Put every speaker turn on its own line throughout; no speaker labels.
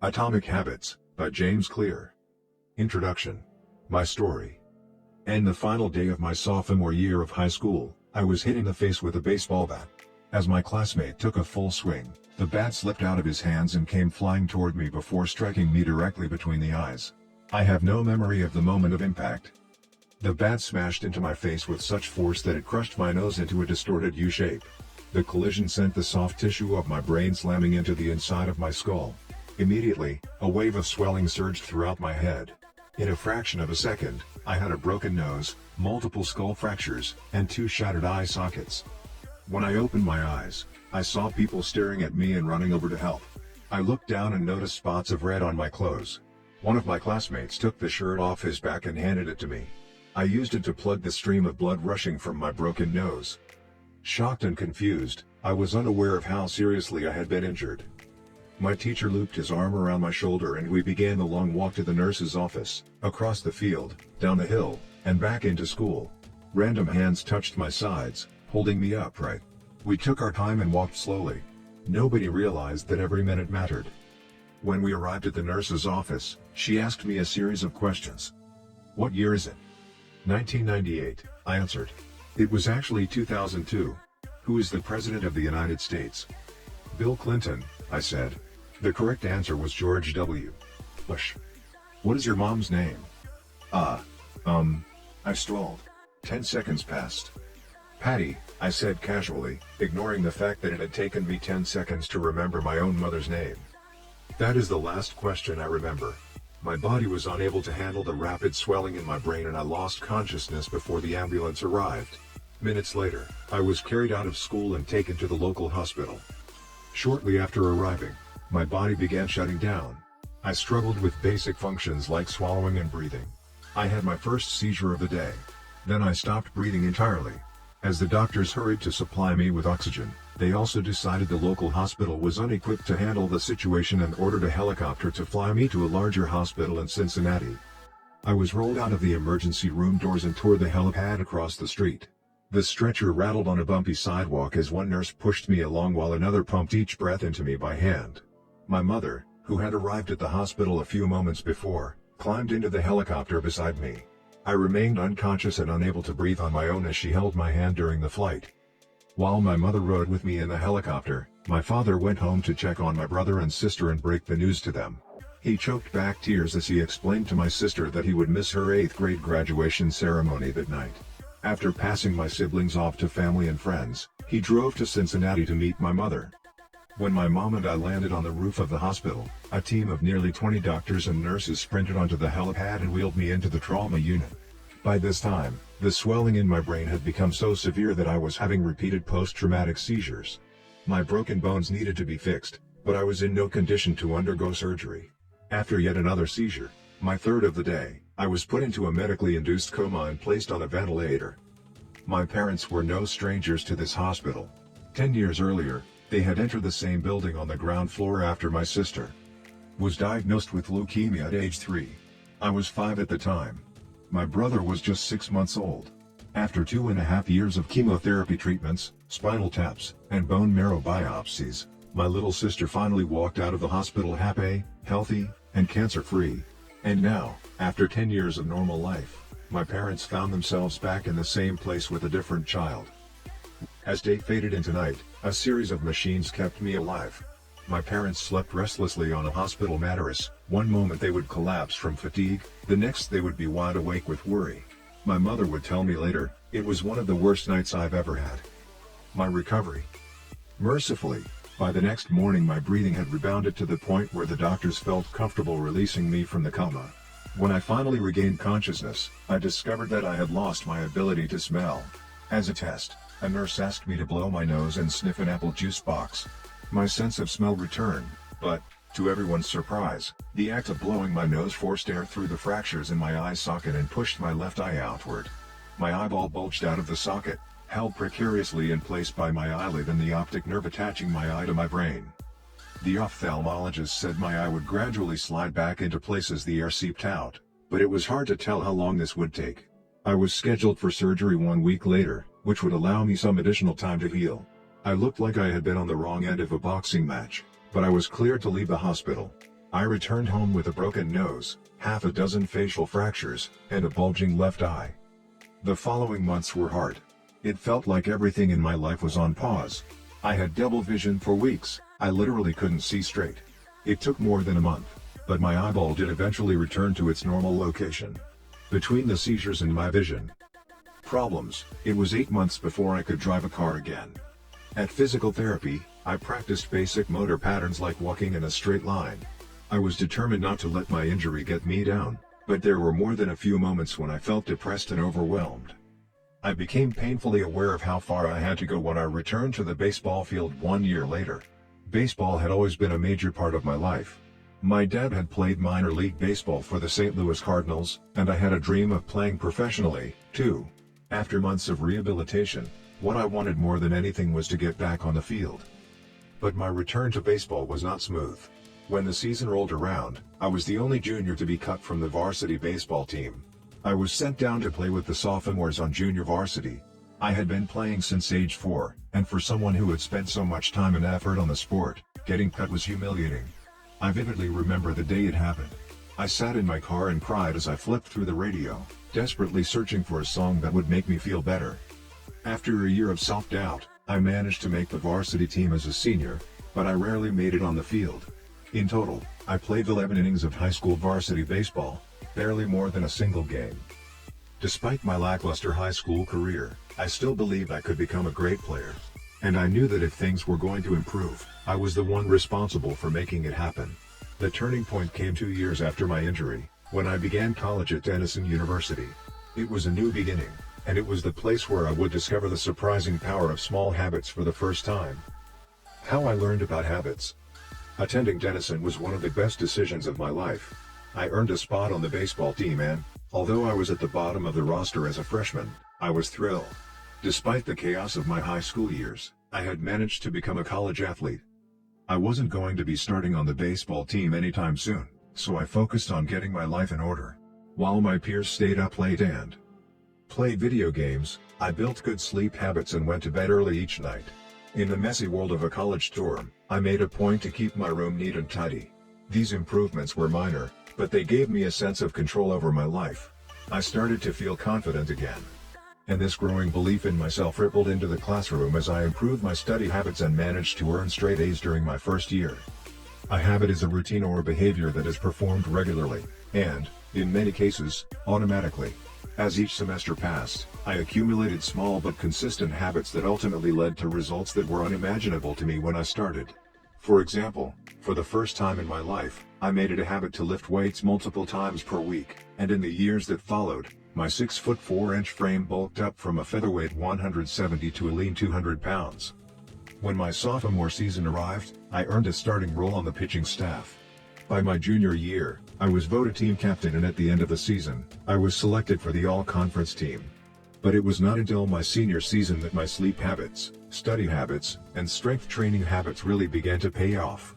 Atomic Habits, by James Clear. Introduction. My story. And the final day of my sophomore year of high school, I was hit in the face with a baseball bat. As my classmate took a full swing, the bat slipped out of his hands and came flying toward me before striking me directly between the eyes. I have no memory of the moment of impact. The bat smashed into my face with such force that it crushed my nose into a distorted U shape. The collision sent the soft tissue of my brain slamming into the inside of my skull. Immediately, a wave of swelling surged throughout my head. In a fraction of a second, I had a broken nose, multiple skull fractures, and 2 shattered eye sockets. When I opened my eyes, I saw people staring at me and running over to help. I looked down and noticed spots of red on my clothes. One of my classmates took the shirt off his back and handed it to me. I used it to plug the stream of blood rushing from my broken nose. Shocked and confused, I was unaware of how seriously I had been injured. My teacher looped his arm around my shoulder and we began the long walk to the nurse's office, across the field, down the hill, and back into school. Random hands touched my sides, holding me upright. We took our time and walked slowly. Nobody realized that every minute mattered. When we arrived at the nurse's office, she asked me a series of questions. "What year is it?" 1998, I answered. "It was actually 2002. Who is the President of the United States?" "Bill Clinton," I said. The correct answer was George W. Bush. "What is your mom's name?" I stalled. 10 seconds passed. "Patty," I said casually, ignoring the fact that it had taken me 10 seconds to remember my own mother's name. That is the last question I remember. My body was unable to handle the rapid swelling in my brain and I lost consciousness before the ambulance arrived. Minutes later, I was carried out of school and taken to the local hospital. Shortly after arriving, my body began shutting down. I struggled with basic functions like swallowing and breathing. I had my first seizure of the day. Then I stopped breathing entirely. As the doctors hurried to supply me with oxygen, they also decided the local hospital was unequipped to handle the situation and ordered a helicopter to fly me to a larger hospital in Cincinnati. I was rolled out of the emergency room doors and toward the helipad across the street. The stretcher rattled on a bumpy sidewalk as one nurse pushed me along while another pumped each breath into me by hand. My mother, who had arrived at the hospital a few moments before, climbed into the helicopter beside me. I remained unconscious and unable to breathe on my own as she held my hand during the flight. While my mother rode with me in the helicopter, my father went home to check on my brother and sister and break the news to them. He choked back tears as he explained to my sister that he would miss her 8th grade graduation ceremony that night. After passing my siblings off to family and friends, he drove to Cincinnati to meet my mother. When my mom and I landed on the roof of the hospital, a team of nearly 20 doctors and nurses sprinted onto the helipad and wheeled me into the trauma unit. By this time, the swelling in my brain had become so severe that I was having repeated post-traumatic seizures. My broken bones needed to be fixed, but I was in no condition to undergo surgery. After yet another seizure, my third of the day, I was put into a medically induced coma and placed on a ventilator. My parents were no strangers to this hospital. 10 years earlier, they had entered the same building on the ground floor after my sister was diagnosed with leukemia at age 3. I was 5 at the time. My brother was just 6 months old. After 2.5 years of chemotherapy treatments, spinal taps, and bone marrow biopsies, my little sister finally walked out of the hospital happy, healthy, and cancer-free. And now, after 10 years of normal life, my parents found themselves back in the same place with a different child. As day faded into night, a series of machines kept me alive. My parents slept restlessly on a hospital mattress. One moment they would collapse from fatigue, the next they would be wide awake with worry. My mother would tell me later, "It was one of the worst nights I've ever had." My recovery. Mercifully, by the next morning my breathing had rebounded to the point where the doctors felt comfortable releasing me from the coma. When I finally regained consciousness, I discovered that I had lost my ability to smell. As a test, a nurse asked me to blow my nose and sniff an apple juice box. My sense of smell returned, but, to everyone's surprise, the act of blowing my nose forced air through the fractures in my eye socket and pushed my left eye outward. My eyeball bulged out of the socket, held precariously in place by my eyelid and the optic nerve attaching my eye to my brain. The ophthalmologist said my eye would gradually slide back into place as the air seeped out, but it was hard to tell how long this would take. I was scheduled for surgery 1 week later, which would allow me some additional time to heal. I looked like I had been on the wrong end of a boxing match, but I was cleared to leave the hospital. I returned home with a broken nose, half a dozen facial fractures, and a bulging left eye. The following months were hard. It felt like everything in my life was on pause. I had double vision for weeks. I literally couldn't see straight. It took more than a month, but my eyeball did eventually return to its normal location. Between the seizures and my vision problems, it was 8 months before I could drive a car again. At physical therapy, I practiced basic motor patterns like walking in a straight line. I was determined not to let my injury get me down, but there were more than a few moments when I felt depressed and overwhelmed. I became painfully aware of how far I had to go when I returned to the baseball field 1 year later. Baseball had always been a major part of my life. My dad had played minor league baseball for the St. Louis Cardinals, and I had a dream of playing professionally, too. After months of rehabilitation, what I wanted more than anything was to get back on the field. But my return to baseball was not smooth. When the season rolled around, I was the only junior to be cut from the varsity baseball team. I was sent down to play with the sophomores on junior varsity. I had been playing since age 4, and for someone who had spent so much time and effort on the sport, getting cut was humiliating. I vividly remember the day it happened. I sat in my car and cried as I flipped through the radio, desperately searching for a song that would make me feel better. After a year of self-doubt, I managed to make the varsity team as a senior, but I rarely made it on the field. In total, I played 11 innings of high school varsity baseball, barely more than a single game. Despite my lackluster high school career, I still believed I could become a great player. And I knew that if things were going to improve, I was the one responsible for making it happen. The turning point came 2 years after my injury, when I began college at Denison University. It was a new beginning, and it was the place where I would discover the surprising power of small habits for the first time. How I learned about habits. Attending Denison was one of the best decisions of my life. I earned a spot on the baseball team and, although I was at the bottom of the roster as a freshman, I was thrilled. Despite the chaos of my high school years, I had managed to become a college athlete. I wasn't going to be starting on the baseball team anytime soon, so I focused on getting my life in order. While my peers stayed up late and played video games, I built good sleep habits and went to bed early each night. In the messy world of a college dorm, I made a point to keep my room neat and tidy. These improvements were minor, but they gave me a sense of control over my life. I started to feel confident again. And this growing belief in myself rippled into the classroom as I improved my study habits and managed to earn straight A's during my first year. A habit is a routine or a behavior that is performed regularly, and, in many cases, automatically. As each semester passed, I accumulated small but consistent habits that ultimately led to results that were unimaginable to me when I started. For example, for the first time in my life, I made it a habit to lift weights multiple times per week, and in the years that followed, my 6'4" frame bulked up from a featherweight 170 to a lean 200 pounds. When my sophomore season arrived, I earned a starting role on the pitching staff. By my junior year, I was voted team captain, and at the end of the season, I was selected for the all-conference team. But it was not until my senior season that my sleep habits, study habits, and strength training habits really began to pay off.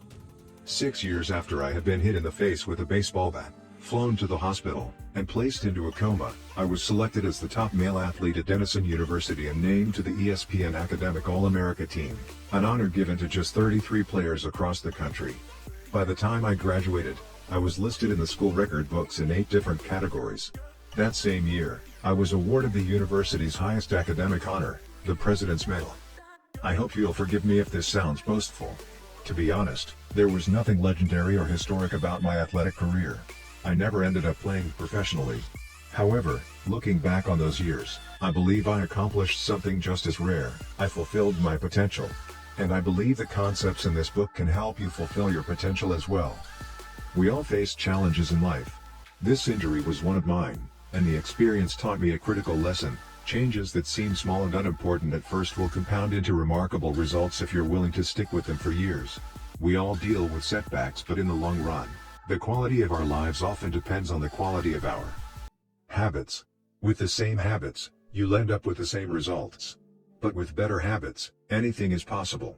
6 years after I had been hit in the face with a baseball bat, flown to the hospital, and placed into a coma, I was selected as the top male athlete at Denison University and named to the ESPN Academic All-America team, an honor given to just 33 players across the country. By the time I graduated, I was listed in the school record books in 8 different categories. That same year, I was awarded the university's highest academic honor, the President's Medal. I hope you'll forgive me if this sounds boastful. To be honest, there was nothing legendary or historic about my athletic career. I never ended up playing professionally. However, looking back on those years, I believe I accomplished something just as rare. I fulfilled my potential. And I believe the concepts in this book can help you fulfill your potential as well. We all face challenges in life. This injury was one of mine, and the experience taught me a critical lesson. Changes that seem small and unimportant at first will compound into remarkable results if you're willing to stick with them for years. We all deal with setbacks, but in the long run, the quality of our lives often depends on the quality of our habits. With the same habits, you'll end up with the same results. But with better habits, anything is possible.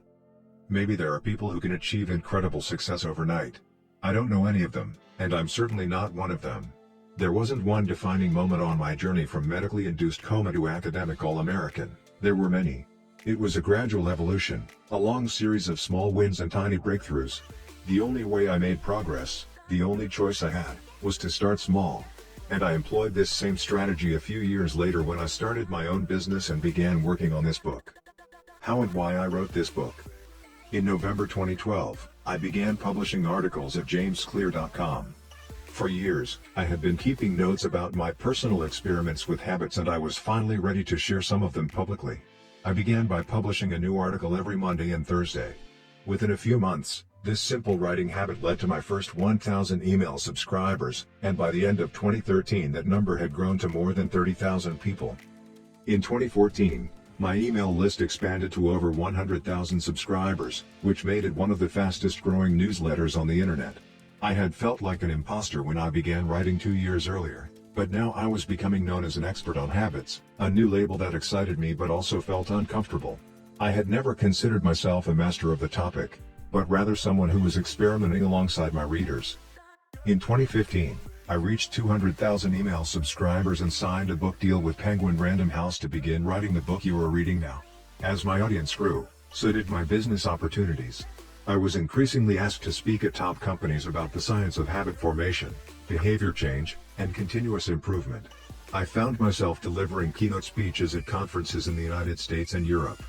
Maybe there are people who can achieve incredible success overnight. I don't know any of them, and I'm certainly not one of them. There wasn't one defining moment on my journey from medically induced coma to academic All-American. There were many. It was a gradual evolution, a long series of small wins and tiny breakthroughs. The only way I made progress, the only choice I had, was to start small. And I employed this same strategy a few years later when I started my own business and began working on this book. How and why I wrote this book. In November 2012, I began publishing articles at jamesclear.com. For years, I had been keeping notes about my personal experiments with habits, and I was finally ready to share some of them publicly. I began by publishing a new article every Monday and Thursday. Within a few months, this simple writing habit led to my first 1,000 email subscribers, and by the end of 2013 that number had grown to more than 30,000 people. In 2014, my email list expanded to over 100,000 subscribers, which made it one of the fastest growing newsletters on the internet. I had felt like an imposter when I began writing 2 years earlier, but now I was becoming known as an expert on habits, a new label that excited me but also felt uncomfortable. I had never considered myself a master of the topic, but rather someone who was experimenting alongside my readers. In 2015, I reached 200,000 email subscribers and signed a book deal with Penguin Random House to begin writing the book you are reading now. As my audience grew, so did my business opportunities. I was increasingly asked to speak at top companies about the science of habit formation, behavior change, and continuous improvement. I found myself delivering keynote speeches at conferences in the United States and Europe.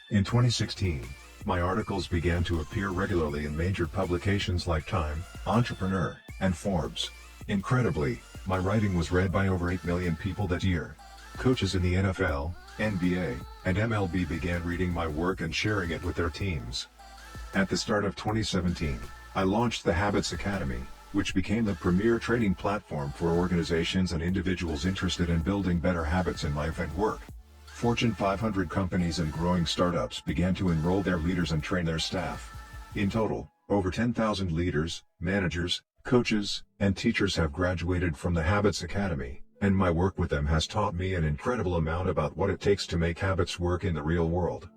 In 2016, my articles began to appear regularly in major publications like Time, Entrepreneur, and Forbes. Incredibly, my writing was read by over 8 million people that year. Coaches in the NFL, NBA, and MLB began reading my work and sharing it with their teams. At the start of 2017, I launched the Habits Academy, which became the premier training platform for organizations and individuals interested in building better habits in life and work. Fortune 500 companies and growing startups began to enroll their leaders and train their staff. In total, over 10,000 leaders, managers, coaches, and teachers have graduated from the Habits Academy, and my work with them has taught me an incredible amount about what it takes to make habits work in the real world.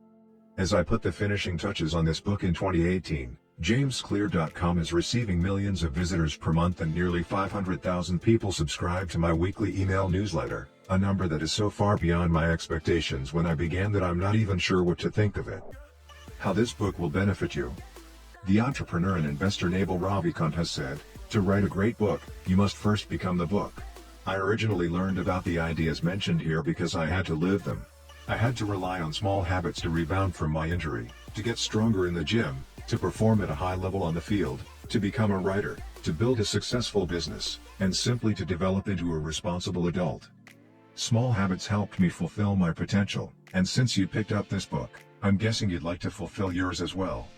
As I put the finishing touches on this book in 2018, jamesclear.com is receiving millions of visitors per month and nearly 500,000 people subscribe to my weekly email newsletter, a number that is so far beyond my expectations when I began that I'm not even sure what to think of it. How this book will benefit you. The entrepreneur and investor Naval Ravikant has said, to write a great book, you must first become the book. I originally learned about the ideas mentioned here because I had to live them. I had to rely on small habits to rebound from my injury, to get stronger in the gym, to perform at a high level on the field, to become a writer, to build a successful business, and simply to develop into a responsible adult. Small habits helped me fulfill my potential, and since you picked up this book, I'm guessing you'd like to fulfill yours as well.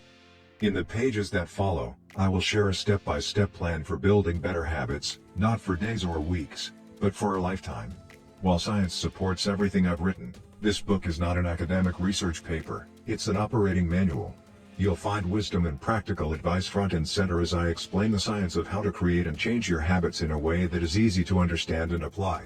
In the pages that follow, I will share a step-by-step plan for building better habits, not for days or weeks, but for a lifetime. While science supports everything I've written, this book is not an academic research paper, it's an operating manual. You'll find wisdom and practical advice front and center as I explain the science of how to create and change your habits in a way that is easy to understand and apply.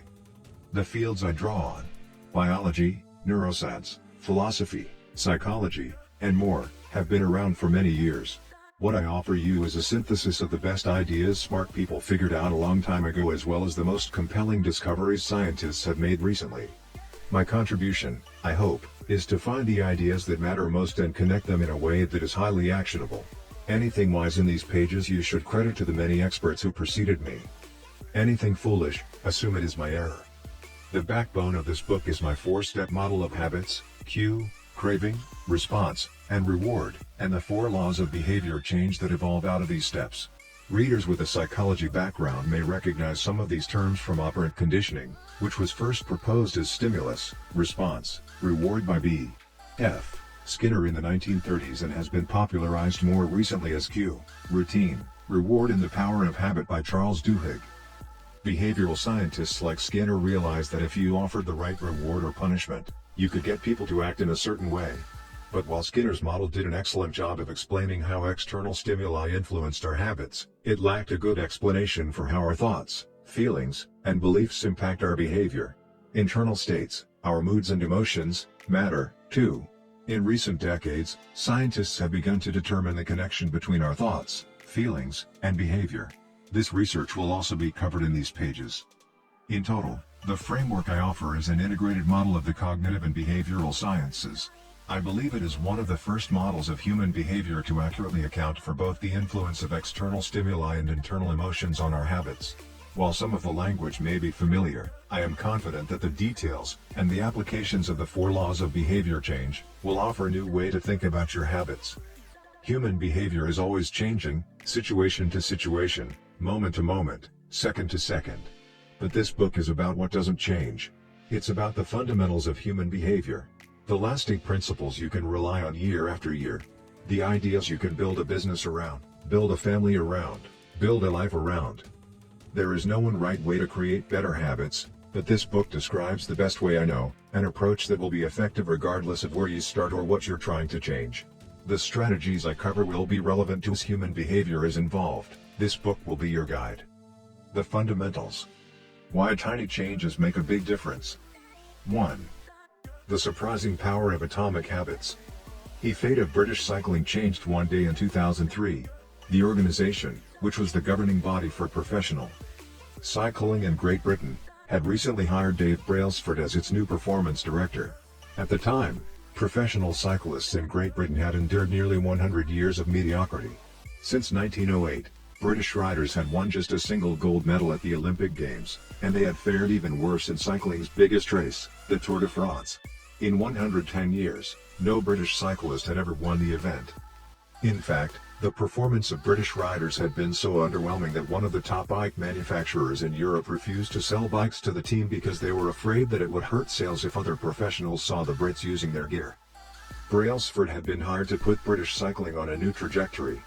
The fields I draw on: biology, neuroscience, philosophy, psychology, and more, have been around for many years. What I offer you is a synthesis of the best ideas smart people figured out a long time ago, as well as the most compelling discoveries scientists have made recently. My contribution, I hope, is to find the ideas that matter most and connect them in a way that is highly actionable. Anything wise in these pages you should credit to the many experts who preceded me. Anything foolish, assume it is my error. The backbone of this book is my 4-step model of habits: cue, craving, response, and reward, and the 4 laws of behavior change that evolve out of these steps. Readers with a psychology background may recognize some of these terms from operant conditioning, which was first proposed as stimulus, response, reward by B.F. Skinner in the 1930s and has been popularized more recently as cue, routine, reward, and the power of habit by Charles Duhigg. Behavioral scientists like Skinner realized that if you offered the right reward or punishment, you could get people to act in a certain way. But while Skinner's model did an excellent job of explaining how external stimuli influenced our habits, it lacked a good explanation for how our thoughts, feelings, and beliefs impact our behavior. Internal states, our moods and emotions, matter, too. In recent decades, scientists have begun to determine the connection between our thoughts, feelings, and behavior. This research will also be covered in these pages. In total, the framework I offer is an integrated model of the cognitive and behavioral sciences. I believe it is one of the first models of human behavior to accurately account for both the influence of external stimuli and internal emotions on our habits. While some of the language may be familiar, I am confident that the details and the applications of the 4 laws of behavior change will offer a new way to think about your habits. Human behavior is always changing, situation to situation, moment to moment, second to second. But this book is about what doesn't change. It's about the fundamentals of human behavior. The lasting principles you can rely on year after year. The ideas you can build a business around, build a family around, build a life around. There is no one right way to create better habits, but this book describes the best way I know, an approach that will be effective regardless of where you start or what you're trying to change. The strategies I cover will be relevant to as human behavior is involved. This book will be your guide. The fundamentals. Why tiny changes make a big difference. 1. The surprising power of atomic habits. The fate of British cycling changed one day in 2003. The organization, which was the governing body for professional cycling in Great Britain, had recently hired Dave Brailsford as its new performance director. At the time, professional cyclists in Great Britain had endured nearly 100 years of mediocrity. Since 1908, British riders had won just a single gold medal at the Olympic Games, and they had fared even worse in cycling's biggest race, the Tour de France. In 110 years, no British cyclist had ever won the event. In fact, the performance of British riders had been so underwhelming that one of the top bike manufacturers in Europe refused to sell bikes to the team because they were afraid that it would hurt sales if other professionals saw the Brits using their gear. Brailsford had been hired to put British cycling on a new trajectory.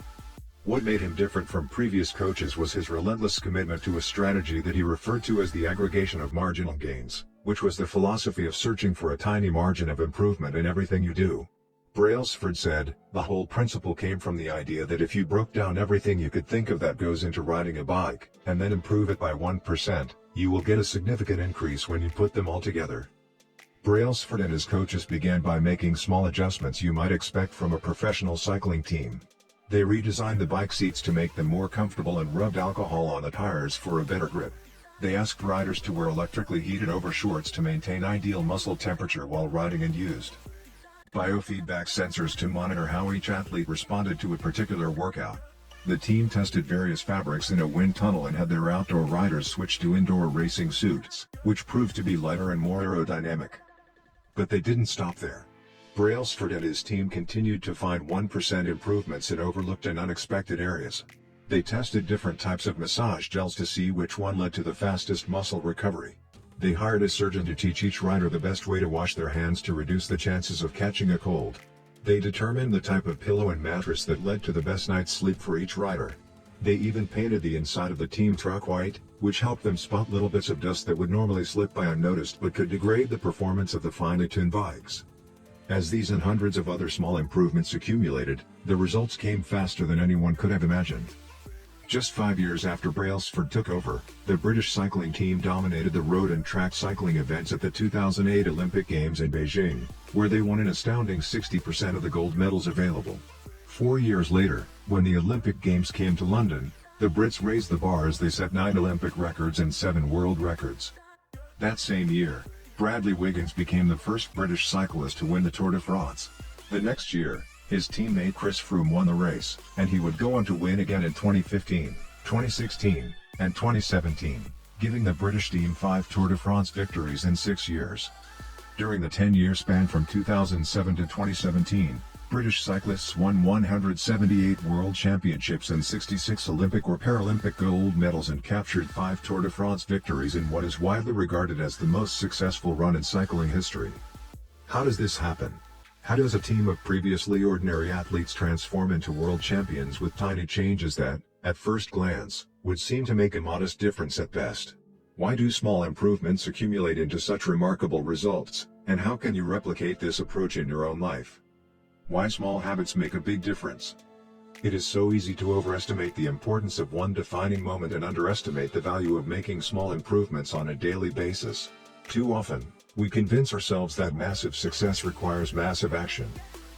What made him different from previous coaches was his relentless commitment to a strategy that he referred to as the aggregation of marginal gains, which was the philosophy of searching for a tiny margin of improvement in everything you do. Brailsford said, the whole principle came from the idea that if you broke down everything you could think of that goes into riding a bike, and then improve it by 1%, you will get a significant increase when you put them all together. Brailsford and his coaches began by making small adjustments you might expect from a professional cycling team. They redesigned the bike seats to make them more comfortable and rubbed alcohol on the tires for a better grip. They asked riders to wear electrically heated overshorts to maintain ideal muscle temperature while riding and used biofeedback sensors to monitor how each athlete responded to a particular workout. The team tested various fabrics in a wind tunnel and had their outdoor riders switch to indoor racing suits, which proved to be lighter and more aerodynamic. But they didn't stop there. Brailsford and his team continued to find 1% improvements in overlooked and unexpected areas. They tested different types of massage gels to see which one led to the fastest muscle recovery. They hired a surgeon to teach each rider the best way to wash their hands to reduce the chances of catching a cold. They determined the type of pillow and mattress that led to the best night's sleep for each rider. They even painted the inside of the team truck white, which helped them spot little bits of dust that would normally slip by unnoticed but could degrade the performance of the finely tuned bikes. As these and hundreds of other small improvements accumulated, the results came faster than anyone could have imagined. Just 5 years after Brailsford took over, the British cycling team dominated the road and track cycling events at the 2008 Olympic Games in Beijing, where they won an astounding 60% of the gold medals available. 4 years later, when the Olympic Games came to London, the Brits raised the bar as they set 9 Olympic records and 7 world records. That same year, Bradley Wiggins became the first British cyclist to win the Tour de France. The next year, his teammate Chris Froome won the race, and he would go on to win again in 2015, 2016, and 2017, giving the British team 5 Tour de France victories in 6 years. During the 10-year span from 2007 to 2017, British cyclists won 178 World Championships and 66 Olympic or Paralympic gold medals and captured 5 Tour de France victories in what is widely regarded as the most successful run in cycling history. How does this happen? How does a team of previously ordinary athletes transform into world champions with tiny changes that, at first glance, would seem to make a modest difference at best? Why do small improvements accumulate into such remarkable results, and how can you replicate this approach in your own life? Why small habits make a big difference? It is so easy to overestimate the importance of one defining moment and underestimate the value of making small improvements on a daily basis. Too often, we convince ourselves that massive success requires massive action.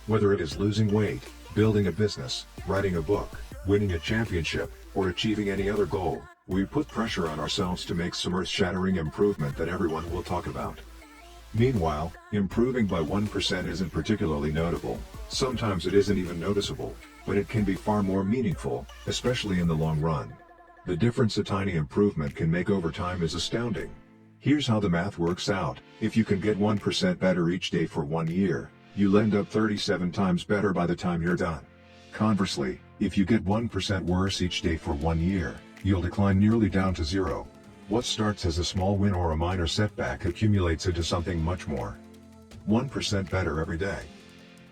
Whether it is losing weight, building a business, writing a book, winning a championship, or achieving any other goal, we put pressure on ourselves to make some earth-shattering improvement that everyone will talk about. Meanwhile, improving by 1% isn't particularly notable. Sometimes it isn't even noticeable, but it can be far more meaningful, especially in the long run. The difference a tiny improvement can make over time is astounding. Here's how the math works out. If you can get 1% better each day for 1 year, you'll end up 37 times better by the time you're done. Conversely, if you get 1% worse each day for 1 year, you'll decline nearly down to zero. What starts as a small win or a minor setback accumulates into something much more. 1% better every day.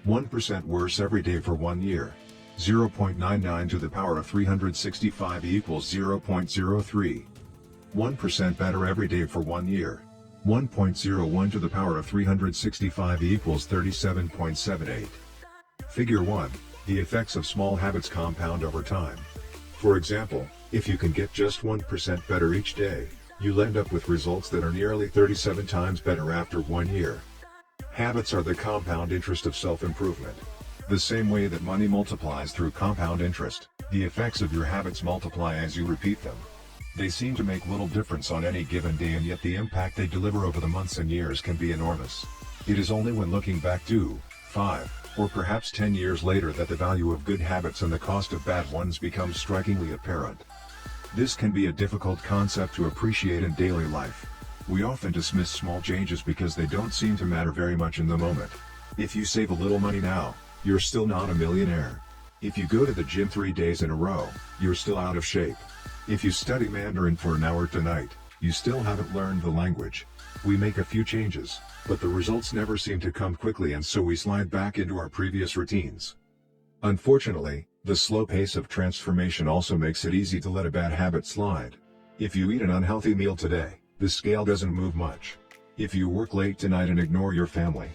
1% worse every day for 1 year. 0.99 to the power of 365 equals 0.03. 1% better every day for 1 year. 1.01 to the power of 365 equals 37.78. Figure 1. The effects of small habits compound over time. For example, if you can get just 1% better each day, you'll end up with results that are nearly 37 times better after 1 year. Habits are the compound interest of self-improvement. The same way that money multiplies through compound interest, the effects of your habits multiply as you repeat them. They seem to make little difference on any given day, and yet the impact they deliver over the months and years can be enormous. It is only when looking back 2, 5, or perhaps 10 years later that the value of good habits and the cost of bad ones becomes strikingly apparent. This can be a difficult concept to appreciate in daily life. We often dismiss small changes because they don't seem to matter very much in the moment. If you save a little money now, you're still not a millionaire. If you go to the gym 3 days in a row, you're still out of shape. If you study Mandarin for an hour tonight, you still haven't learned the language. We make a few changes, but the results never seem to come quickly, and so we slide back into our previous routines. Unfortunately, the slow pace of transformation also makes it easy to let a bad habit slide. If you eat an unhealthy meal today, the scale doesn't move much. If you work late tonight and ignore your family,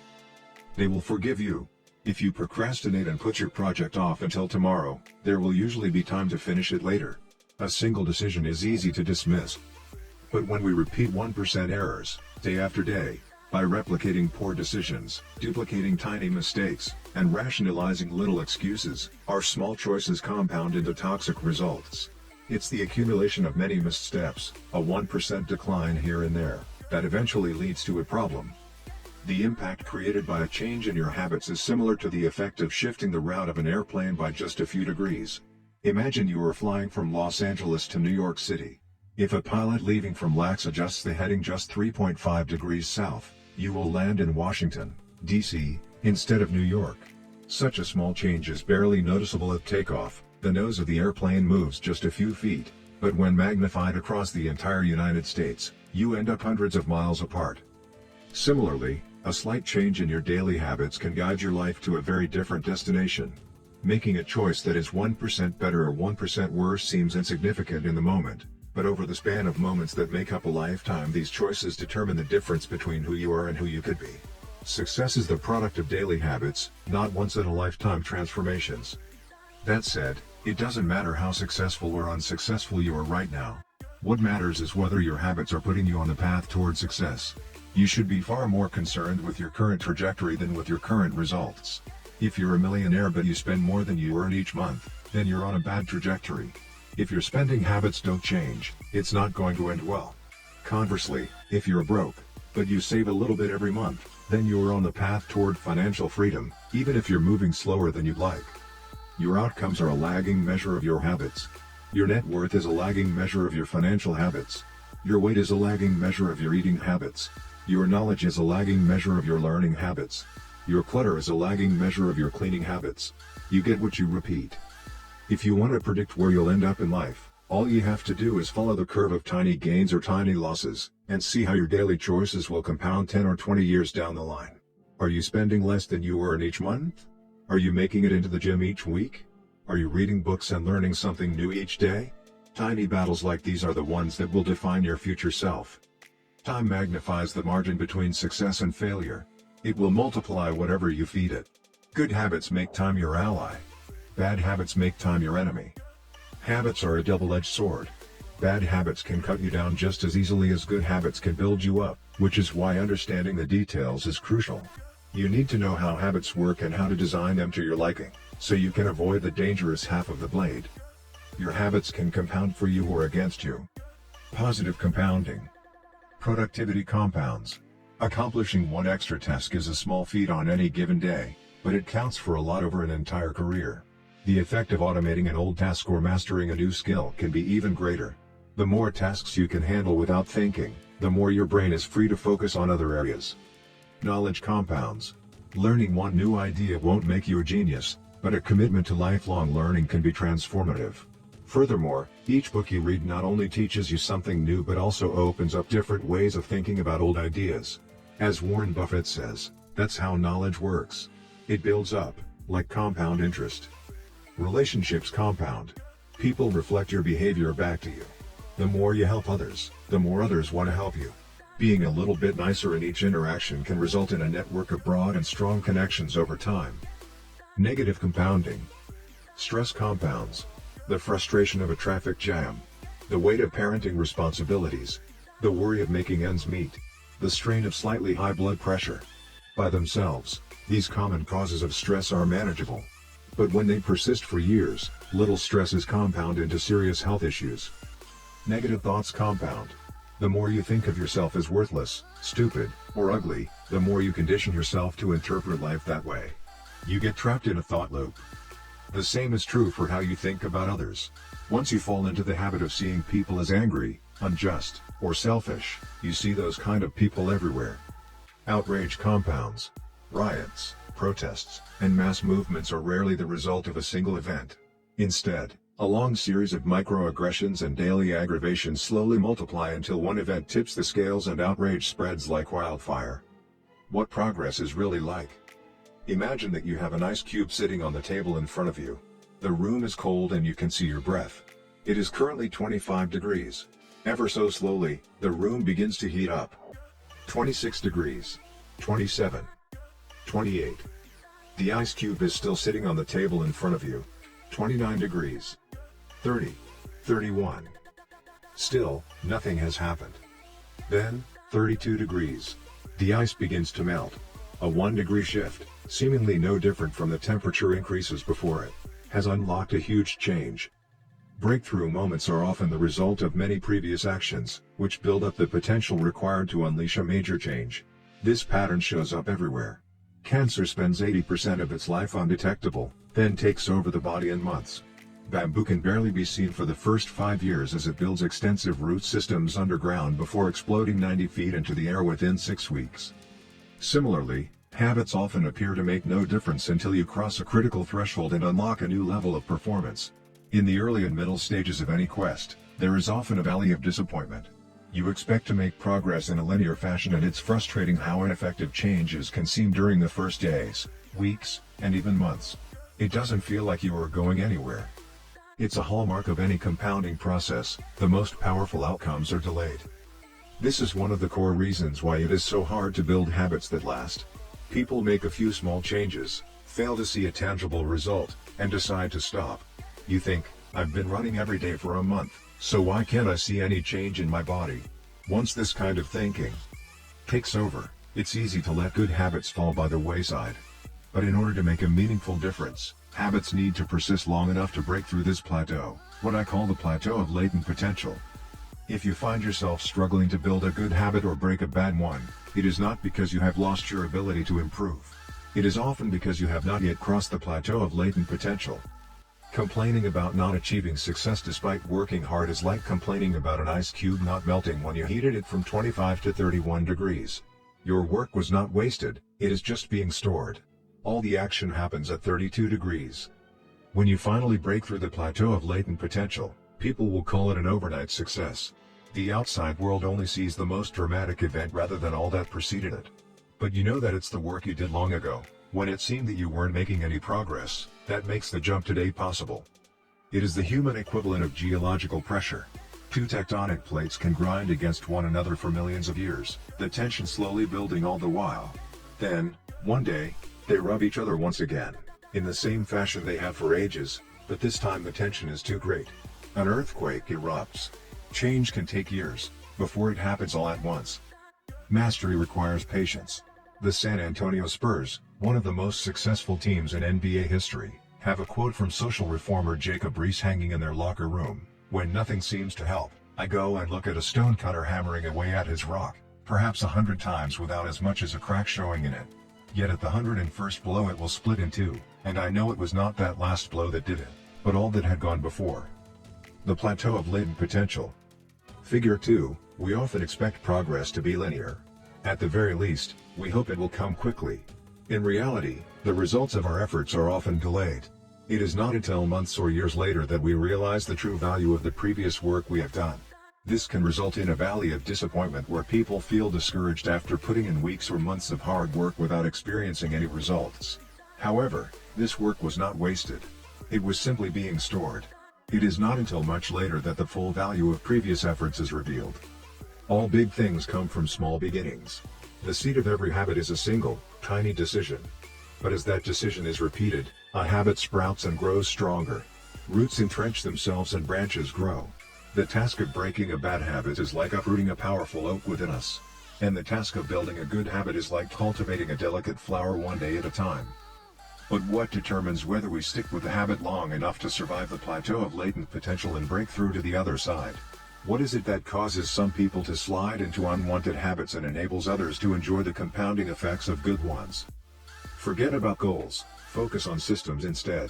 they will forgive you. If you procrastinate and put your project off until tomorrow, there will usually be time to finish it later. A single decision is easy to dismiss. But when we repeat 1% errors, day after day, by replicating poor decisions, duplicating tiny mistakes, and rationalizing little excuses, our small choices compound into toxic results. It's the accumulation of many missteps, a 1% decline here and there, that eventually leads to a problem. The impact created by a change in your habits is similar to the effect of shifting the route of an airplane by just a few degrees. Imagine you are flying from Los Angeles to New York City. If a pilot leaving from LAX adjusts the heading just 3.5 degrees south, you will land in Washington, D.C., instead of New York. Such a small change is barely noticeable at takeoff. The nose of the airplane moves just a few feet, but when magnified across the entire United States, you end up hundreds of miles apart. Similarly, a slight change in your daily habits can guide your life to a very different destination. Making a choice that is 1% better or 1% worse seems insignificant in the moment, but over the span of moments that make up a lifetime, these choices determine the difference between who you are and who you could be. Success is the product of daily habits, not once-in-a-lifetime transformations. That said, it doesn't matter how successful or unsuccessful you are right now. What matters is whether your habits are putting you on the path toward success. You should be far more concerned with your current trajectory than with your current results. If you're a millionaire but you spend more than you earn each month, then you're on a bad trajectory. If your spending habits don't change, it's not going to end well. Conversely, if you're broke, but you save a little bit every month, then you're on the path toward financial freedom, even if you're moving slower than you'd like. Your outcomes are a lagging measure of your habits. Your net worth is a lagging measure of your financial habits. Your weight is a lagging measure of your eating habits. Your knowledge is a lagging measure of your learning habits. Your clutter is a lagging measure of your cleaning habits. You get what you repeat. If you want to predict where you'll end up in life, all you have to do is follow the curve of tiny gains or tiny losses, and see how your daily choices will compound 10 or 20 years down the line. Are you spending less than you earn each month? Are you making it into the gym each week? Are you reading books and learning something new each day? Tiny battles like these are the ones that will define your future self. Time magnifies the margin between success and failure. It will multiply whatever you feed it. Good habits make time your ally. Bad habits make time your enemy. Habits are a double-edged sword. Bad habits can cut you down just as easily as good habits can build you up, which is why understanding the details is crucial. You need to know how habits work and how to design them to your liking, so you can avoid the dangerous half of the blade. Your habits can compound for you or against you. Positive compounding. Productivity compounds. Accomplishing one extra task is a small feat on any given day, but it counts for a lot over an entire career. The effect of automating an old task or mastering a new skill can be even greater. The more tasks you can handle without thinking, the more your brain is free to focus on other areas. Knowledge compounds. Learning one new idea won't make you a genius, but a commitment to lifelong learning can be transformative. Furthermore, each book you read not only teaches you something new but also opens up different ways of thinking about old ideas. As Warren Buffett says, that's how knowledge works. It builds up, like compound interest. Relationships compound. People reflect your behavior back to you. The more you help others, the more others want to help you. Being a little bit nicer in each interaction can result in a network of broad and strong connections over time. Negative compounding. Stress compounds. The frustration of a traffic jam. The weight of parenting responsibilities. The worry of making ends meet. The strain of slightly high blood pressure. By themselves, these common causes of stress are manageable. But when they persist for years, little stresses compound into serious health issues. Negative thoughts compound. The more you think of yourself as worthless, stupid, or ugly, the more you condition yourself to interpret life that way. You get trapped in a thought loop. The same is true for how you think about others. Once you fall into the habit of seeing people as angry, unjust, or selfish, you see those kind of people everywhere. Outrage compounds. Riots, protests, and mass movements are rarely the result of a single event. Instead, a long series of microaggressions and daily aggravations slowly multiply until one event tips the scales and outrage spreads like wildfire. What progress is really like? Imagine that you have an ice cube sitting on the table in front of you. The room is cold and you can see your breath. It is currently 25 degrees. Ever so slowly, the room begins to heat up. 26 degrees. 27. 28. The ice cube is still sitting on the table in front of you. 29 degrees. 30. 31. Still, nothing has happened. Then, 32 degrees. The ice begins to melt. A 1 degree shift, seemingly no different from the temperature increases before it, has unlocked a huge change. Breakthrough moments are often the result of many previous actions, which build up the potential required to unleash a major change. This pattern shows up everywhere. Cancer spends 80% of its life undetectable, then takes over the body in months. Bamboo can barely be seen for the first 5 years as it builds extensive root systems underground before exploding 90 feet into the air within 6 weeks. Similarly, habits often appear to make no difference until you cross a critical threshold and unlock a new level of performance. In the early and middle stages of any quest, there is often a valley of disappointment. You expect to make progress in a linear fashion, and it's frustrating how ineffective changes can seem during the first days, weeks, and even months. It doesn't feel like you are going anywhere. It's a hallmark of any compounding process. The most powerful outcomes are delayed. This is one of the core reasons why it is so hard to build habits that last. People make a few small changes, fail to see a tangible result, and decide to stop. You think, I've been running every day for a month, so why can't I see any change in my body? Once this kind of thinking takes over, it's easy to let good habits fall by the wayside. But in order to make a meaningful difference, habits need to persist long enough to break through this plateau, what I call the plateau of latent potential. If you find yourself struggling to build a good habit or break a bad one, it is not because you have lost your ability to improve. It is often because you have not yet crossed the plateau of latent potential. Complaining about not achieving success despite working hard is like complaining about an ice cube not melting when you heated it from 25 to 31 degrees. Your work was not wasted, it is just being stored. All the action happens at 32 degrees. When you finally break through the plateau of latent potential, people will call it an overnight success. The outside world only sees the most dramatic event rather than all that preceded it. But you know that it's the work you did long ago, when it seemed that you weren't making any progress, that makes the jump today possible. It is the human equivalent of geological pressure. Two tectonic plates can grind against one another for millions of years, the tension slowly building all the while. Then, one day, they rub each other once again, in the same fashion they have for ages, but this time the tension is too great. An earthquake erupts. Change can take years, before it happens all at once. Mastery requires patience. The San Antonio Spurs, one of the most successful teams in NBA history, have a quote from social reformer Jacob Riis hanging in their locker room: "When nothing seems to help, I go and look at a stonecutter hammering away at his rock." perhaps 100 times without as much as a crack showing in it. Yet at the 101st blow it will split in two, and I know it was not that last blow that did it, but all that had gone before. The plateau of latent potential. Figure 2, we often expect progress to be linear. At the very least, we hope it will come quickly. In reality, the results of our efforts are often delayed. It is not until months or years later that we realize the true value of the previous work we have done. This can result in a valley of disappointment where people feel discouraged after putting in weeks or months of hard work without experiencing any results. However, this work was not wasted. It was simply being stored. It is not until much later that the full value of previous efforts is revealed. All big things come from small beginnings. The seed of every habit is a single, tiny decision. But as that decision is repeated, a habit sprouts and grows stronger. Roots entrench themselves and branches grow. The task of breaking a bad habit is like uprooting a powerful oak within us. And the task of building a good habit is like cultivating a delicate flower one day at a time. But what determines whether we stick with the habit long enough to survive the plateau of latent potential and break through to the other side? What is it that causes some people to slide into unwanted habits and enables others to enjoy the compounding effects of good ones? Forget about goals, focus on systems instead.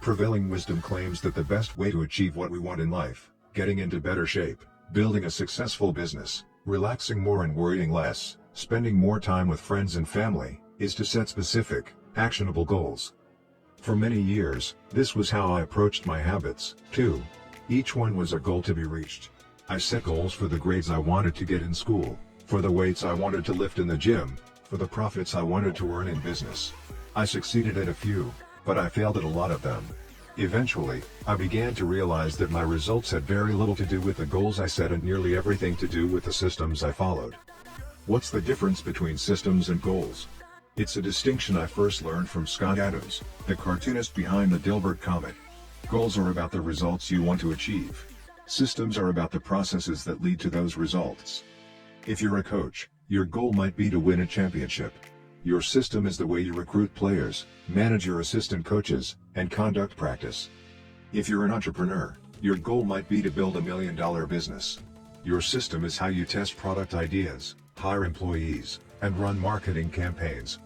Prevailing wisdom claims that the best way to achieve what we want in life, getting into better shape, building a successful business, relaxing more and worrying less, spending more time with friends and family, is to set specific, actionable goals. For many years, this was how I approached my habits, too. Each one was a goal to be reached. I set goals for the grades I wanted to get in school, for the weights I wanted to lift in the gym, for the profits I wanted to earn in business. I succeeded at a few, but I failed at a lot of them. Eventually, I began to realize that my results had very little to do with the goals I set and nearly everything to do with the systems I followed. What's the difference between systems and goals? It's a distinction I first learned from Scott Adams, the cartoonist behind the Dilbert comic. Goals are about the results you want to achieve. Systems are about the processes that lead to those results. If you're a coach, your goal might be to win a championship. Your system is the way you recruit players, manage your assistant coaches, and conduct practice. If you're an entrepreneur, your goal might be to build $1 million business. Your system is how you test product ideas, hire employees, and run marketing campaigns.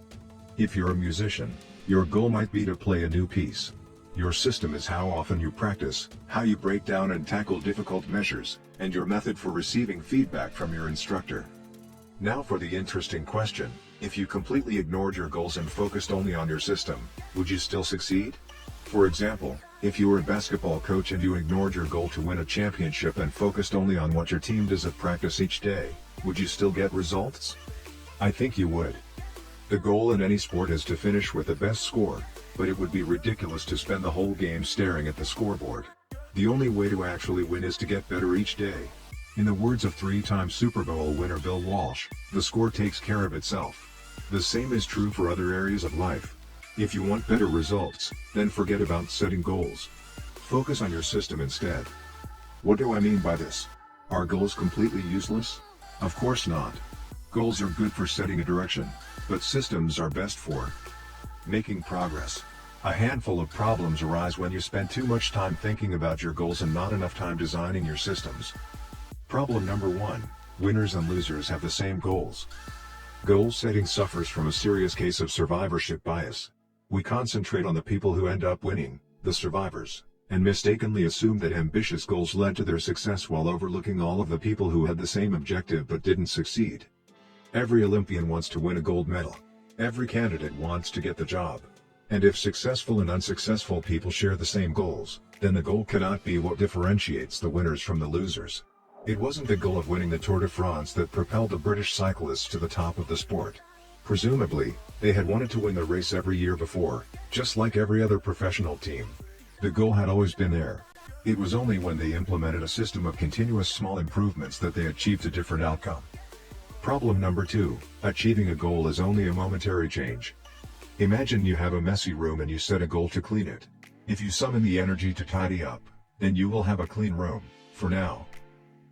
If you're a musician, your goal might be to play a new piece. Your system is how often you practice, how you break down and tackle difficult measures, and your method for receiving feedback from your instructor. Now for the interesting question, if you completely ignored your goals and focused only on your system, would you still succeed? For example, if you were a basketball coach and you ignored your goal to win a championship and focused only on what your team does at practice each day, would you still get results? I think you would. The goal in any sport is to finish with the best score, but it would be ridiculous to spend the whole game staring at the scoreboard. The only way to actually win is to get better each day. In the words of three-time Super Bowl winner Bill Walsh, the score takes care of itself. The same is true for other areas of life. If you want better results, then forget about setting goals. Focus on your system instead. What do I mean by this? Are goals completely useless? Of course not. Goals are good for setting a direction, but systems are best for making progress. A handful of problems arise when you spend too much time thinking about your goals and not enough time designing your systems. Problem number 1, winners and losers have the same goals. Goal setting suffers from a serious case of survivorship bias. We concentrate on the people who end up winning, the survivors, and mistakenly assume that ambitious goals led to their success while overlooking all of the people who had the same objective but didn't succeed. Every Olympian wants to win a gold medal. Every candidate wants to get the job. And if successful and unsuccessful people share the same goals, then the goal cannot be what differentiates the winners from the losers. It wasn't the goal of winning the Tour de France that propelled the British cyclists to the top of the sport. Presumably, they had wanted to win the race every year before, just like every other professional team. The goal had always been there. It was only when they implemented a system of continuous small improvements that they achieved a different outcome. Problem number 2, achieving a goal is only a momentary change. Imagine you have a messy room and you set a goal to clean it. If you summon the energy to tidy up, then you will have a clean room, for now.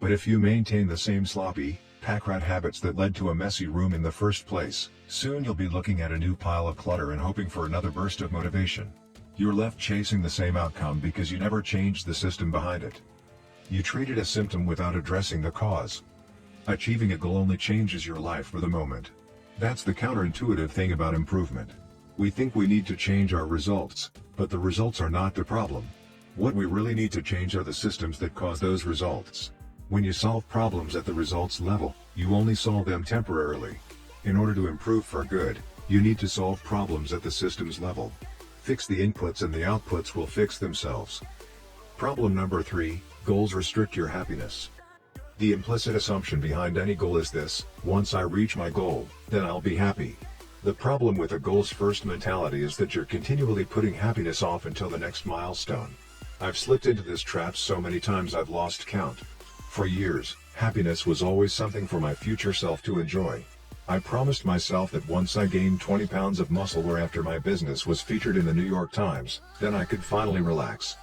But if you maintain the same sloppy, pack-rat habits that led to a messy room in the first place, soon you'll be looking at a new pile of clutter and hoping for another burst of motivation. You're left chasing the same outcome because you never changed the system behind it. You treated a symptom without addressing the cause. Achieving a goal only changes your life for the moment. That's the counterintuitive thing about improvement. We think we need to change our results, but the results are not the problem. What we really need to change are the systems that cause those results. When you solve problems at the results level, you only solve them temporarily. In order to improve for good, you need to solve problems at the systems level. Fix the inputs and the outputs will fix themselves. Problem number 3, goals restrict your happiness. The implicit assumption behind any goal is this: once I reach my goal, then I'll be happy. The problem with a goals first mentality is that you're continually putting happiness off until the next milestone. I've slipped into this trap so many times I've lost count. For years, happiness was always something for my future self to enjoy. I promised myself that once I gained 20 pounds of muscle or after my business was featured in the New York Times, then I could finally relax.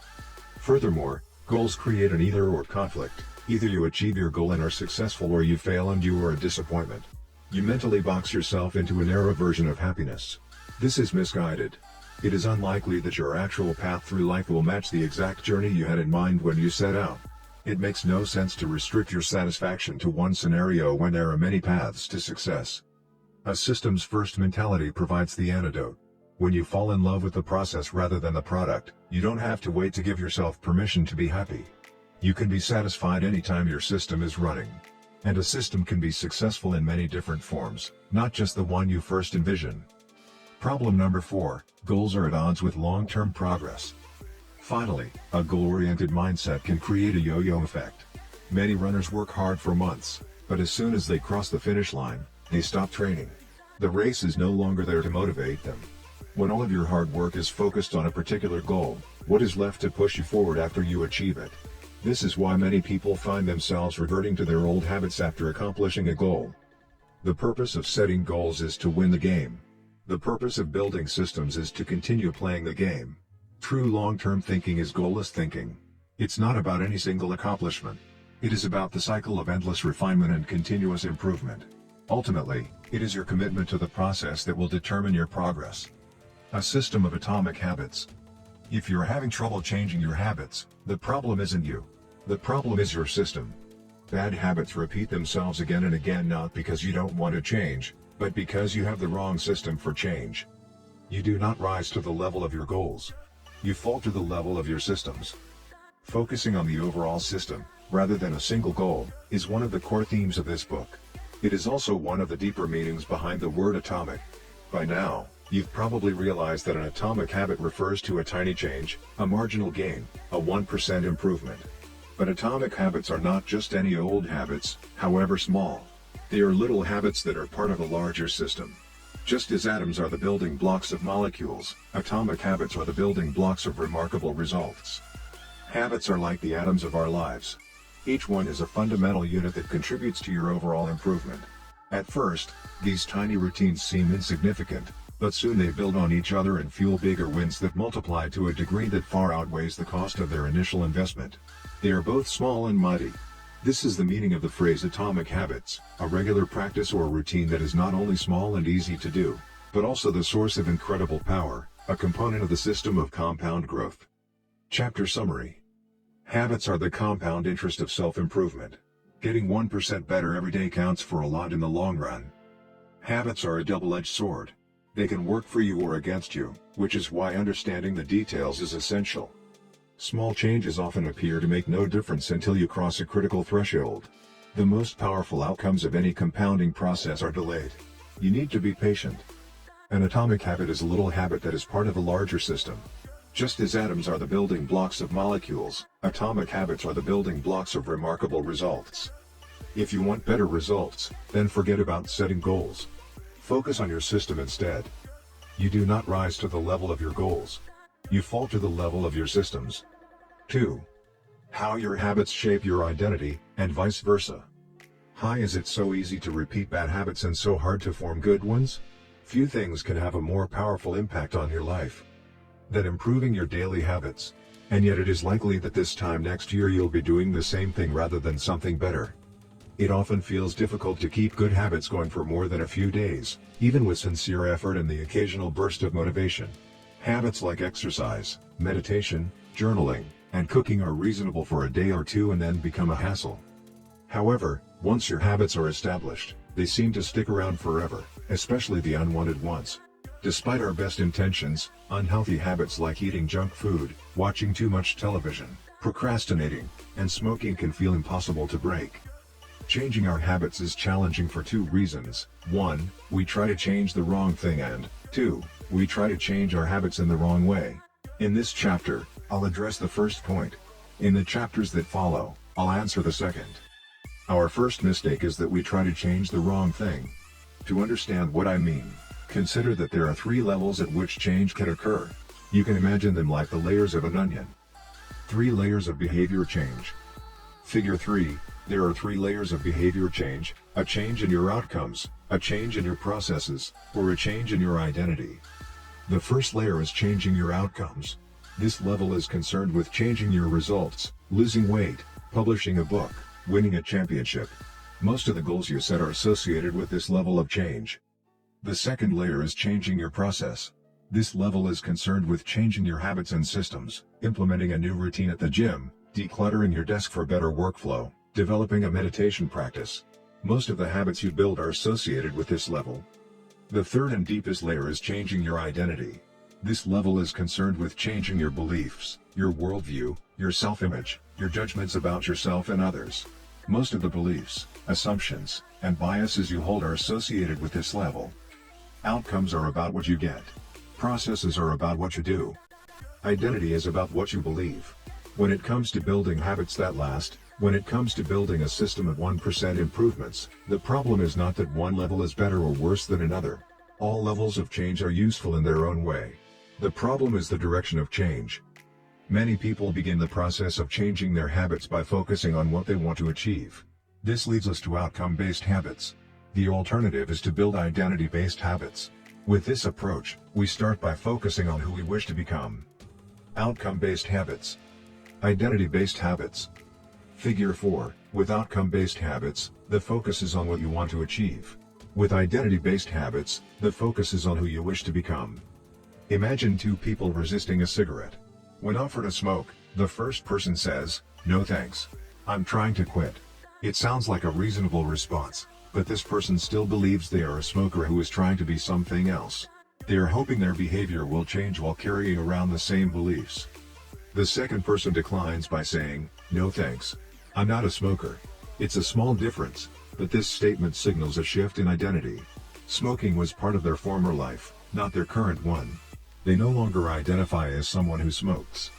Furthermore, goals create an either-or conflict. Either you achieve your goal and are successful, or you fail and you are a disappointment. You mentally box yourself into a narrow version of happiness. This is misguided. It is unlikely that your actual path through life will match the exact journey you had in mind when you set out. It makes no sense to restrict your satisfaction to one scenario when there are many paths to success. A systems-first mentality provides the antidote. When you fall in love with the process rather than the product, you don't have to wait to give yourself permission to be happy. You can be satisfied anytime your system is running. And a system can be successful in many different forms, not just the one you first envision. Problem number 4, goals are at odds with long-term progress. Finally, a goal-oriented mindset can create a yo-yo effect. Many runners work hard for months, but as soon as they cross the finish line, they stop training. The race is no longer there to motivate them. When all of your hard work is focused on a particular goal, what is left to push you forward after you achieve it? This is why many people find themselves reverting to their old habits after accomplishing a goal. The purpose of setting goals is to win the game. The purpose of building systems is to continue playing the game. True long-term thinking is goalless thinking. It's not about any single accomplishment. It is about the cycle of endless refinement and continuous improvement. Ultimately, it is your commitment to the process that will determine your progress. A system of atomic habits. If you're having trouble changing your habits, the problem isn't you. The problem is your system. Bad habits repeat themselves again and again, not because you don't want to change, but because you have the wrong system for change. You do not rise to the level of your goals. You fall to the level of your systems. Focusing on the overall system, rather than a single goal, is one of the core themes of this book. It is also one of the deeper meanings behind the word atomic. By now, you've probably realized that an atomic habit refers to a tiny change, a marginal gain, a 1% improvement. But atomic habits are not just any old habits, however small. They are little habits that are part of a larger system. Just as atoms are the building blocks of molecules, atomic habits are the building blocks of remarkable results. Habits are like the atoms of our lives. Each one is a fundamental unit that contributes to your overall improvement. At first, these tiny routines seem insignificant, but soon they build on each other and fuel bigger wins that multiply to a degree that far outweighs the cost of their initial investment. They are both small and mighty. This is the meaning of the phrase atomic habits, a regular practice or routine that is not only small and easy to do, but also the source of incredible power, a component of the system of compound growth. Chapter Summary. Habits are the compound interest of self-improvement. Getting 1% better every day counts for a lot in the long run. Habits are a double-edged sword. They can work for you or against you, which is why understanding the details is essential. Small changes often appear to make no difference until you cross a critical threshold. The most powerful outcomes of any compounding process are delayed. You need to be patient. An atomic habit is a little habit that is part of a larger system. Just as atoms are the building blocks of molecules, atomic habits are the building blocks of remarkable results. If you want better results, then forget about setting goals. Focus on your system instead. You do not rise to the level of your goals. You fall to the level of your systems. 2. How your habits shape your identity, and vice versa. Why is it so easy to repeat bad habits and so hard to form good ones? Few things can have a more powerful impact on your life than improving your daily habits. And yet it is likely that this time next year you'll be doing the same thing rather than something better. It often feels difficult to keep good habits going for more than a few days, even with sincere effort and the occasional burst of motivation. Habits like exercise, meditation, journaling, and cooking are reasonable for a day or two and then become a hassle. However, once your habits are established, they seem to stick around forever, especially the unwanted ones. Despite our best intentions, unhealthy habits like eating junk food, watching too much television, procrastinating, and smoking can feel impossible to break. Changing our habits is challenging for two reasons. 1, we try to change the wrong thing, and 2, we try to change our habits in the wrong way. In this chapter, I'll address the first point. In the chapters that follow, I'll answer the second. Our first mistake is that we try to change the wrong thing. To understand what I mean, consider that there are 3 levels at which change can occur. You can imagine them like the layers of an onion. 3 layers of behavior change. Figure 3, there are 3 layers of behavior change: a change in your outcomes, a change in your processes, or a change in your identity. The first layer is changing your outcomes. This level is concerned with changing your results, losing weight, publishing a book, winning a championship. Most of the goals you set are associated with this level of change. The second layer is changing your process. This level is concerned with changing your habits and systems, implementing a new routine at the gym, decluttering your desk for better workflow, developing a meditation practice. Most of the habits you build are associated with this level. The third and deepest layer is changing your identity. This level is concerned with changing your beliefs, your worldview, your self-image, your judgments about yourself and others. Most of the beliefs, assumptions, and biases you hold are associated with this level. Outcomes are about what you get. Processes are about what you do. Identity is about what you believe. When it comes to building habits that last, when it comes to building a system of 1% improvements, the problem is not that one level is better or worse than another. All levels of change are useful in their own way. The problem is the direction of change. Many people begin the process of changing their habits by focusing on what they want to achieve. This leads us to outcome-based habits. The alternative is to build identity-based habits. With this approach, we start by focusing on who we wish to become. Outcome-based habits. Identity-based habits. Figure 4, with outcome-based habits, the focus is on what you want to achieve. With identity-based habits, the focus is on who you wish to become. Imagine 2 people resisting a cigarette. When offered a smoke, the first person says, "No thanks. I'm trying to quit." It sounds like a reasonable response, but this person still believes they are a smoker who is trying to be something else. They are hoping their behavior will change while carrying around the same beliefs. The second person declines by saying, "No thanks. I'm not a smoker." It's a small difference, but this statement signals a shift in identity. Smoking was part of their former life, not their current one. They no longer identify as someone who smokes.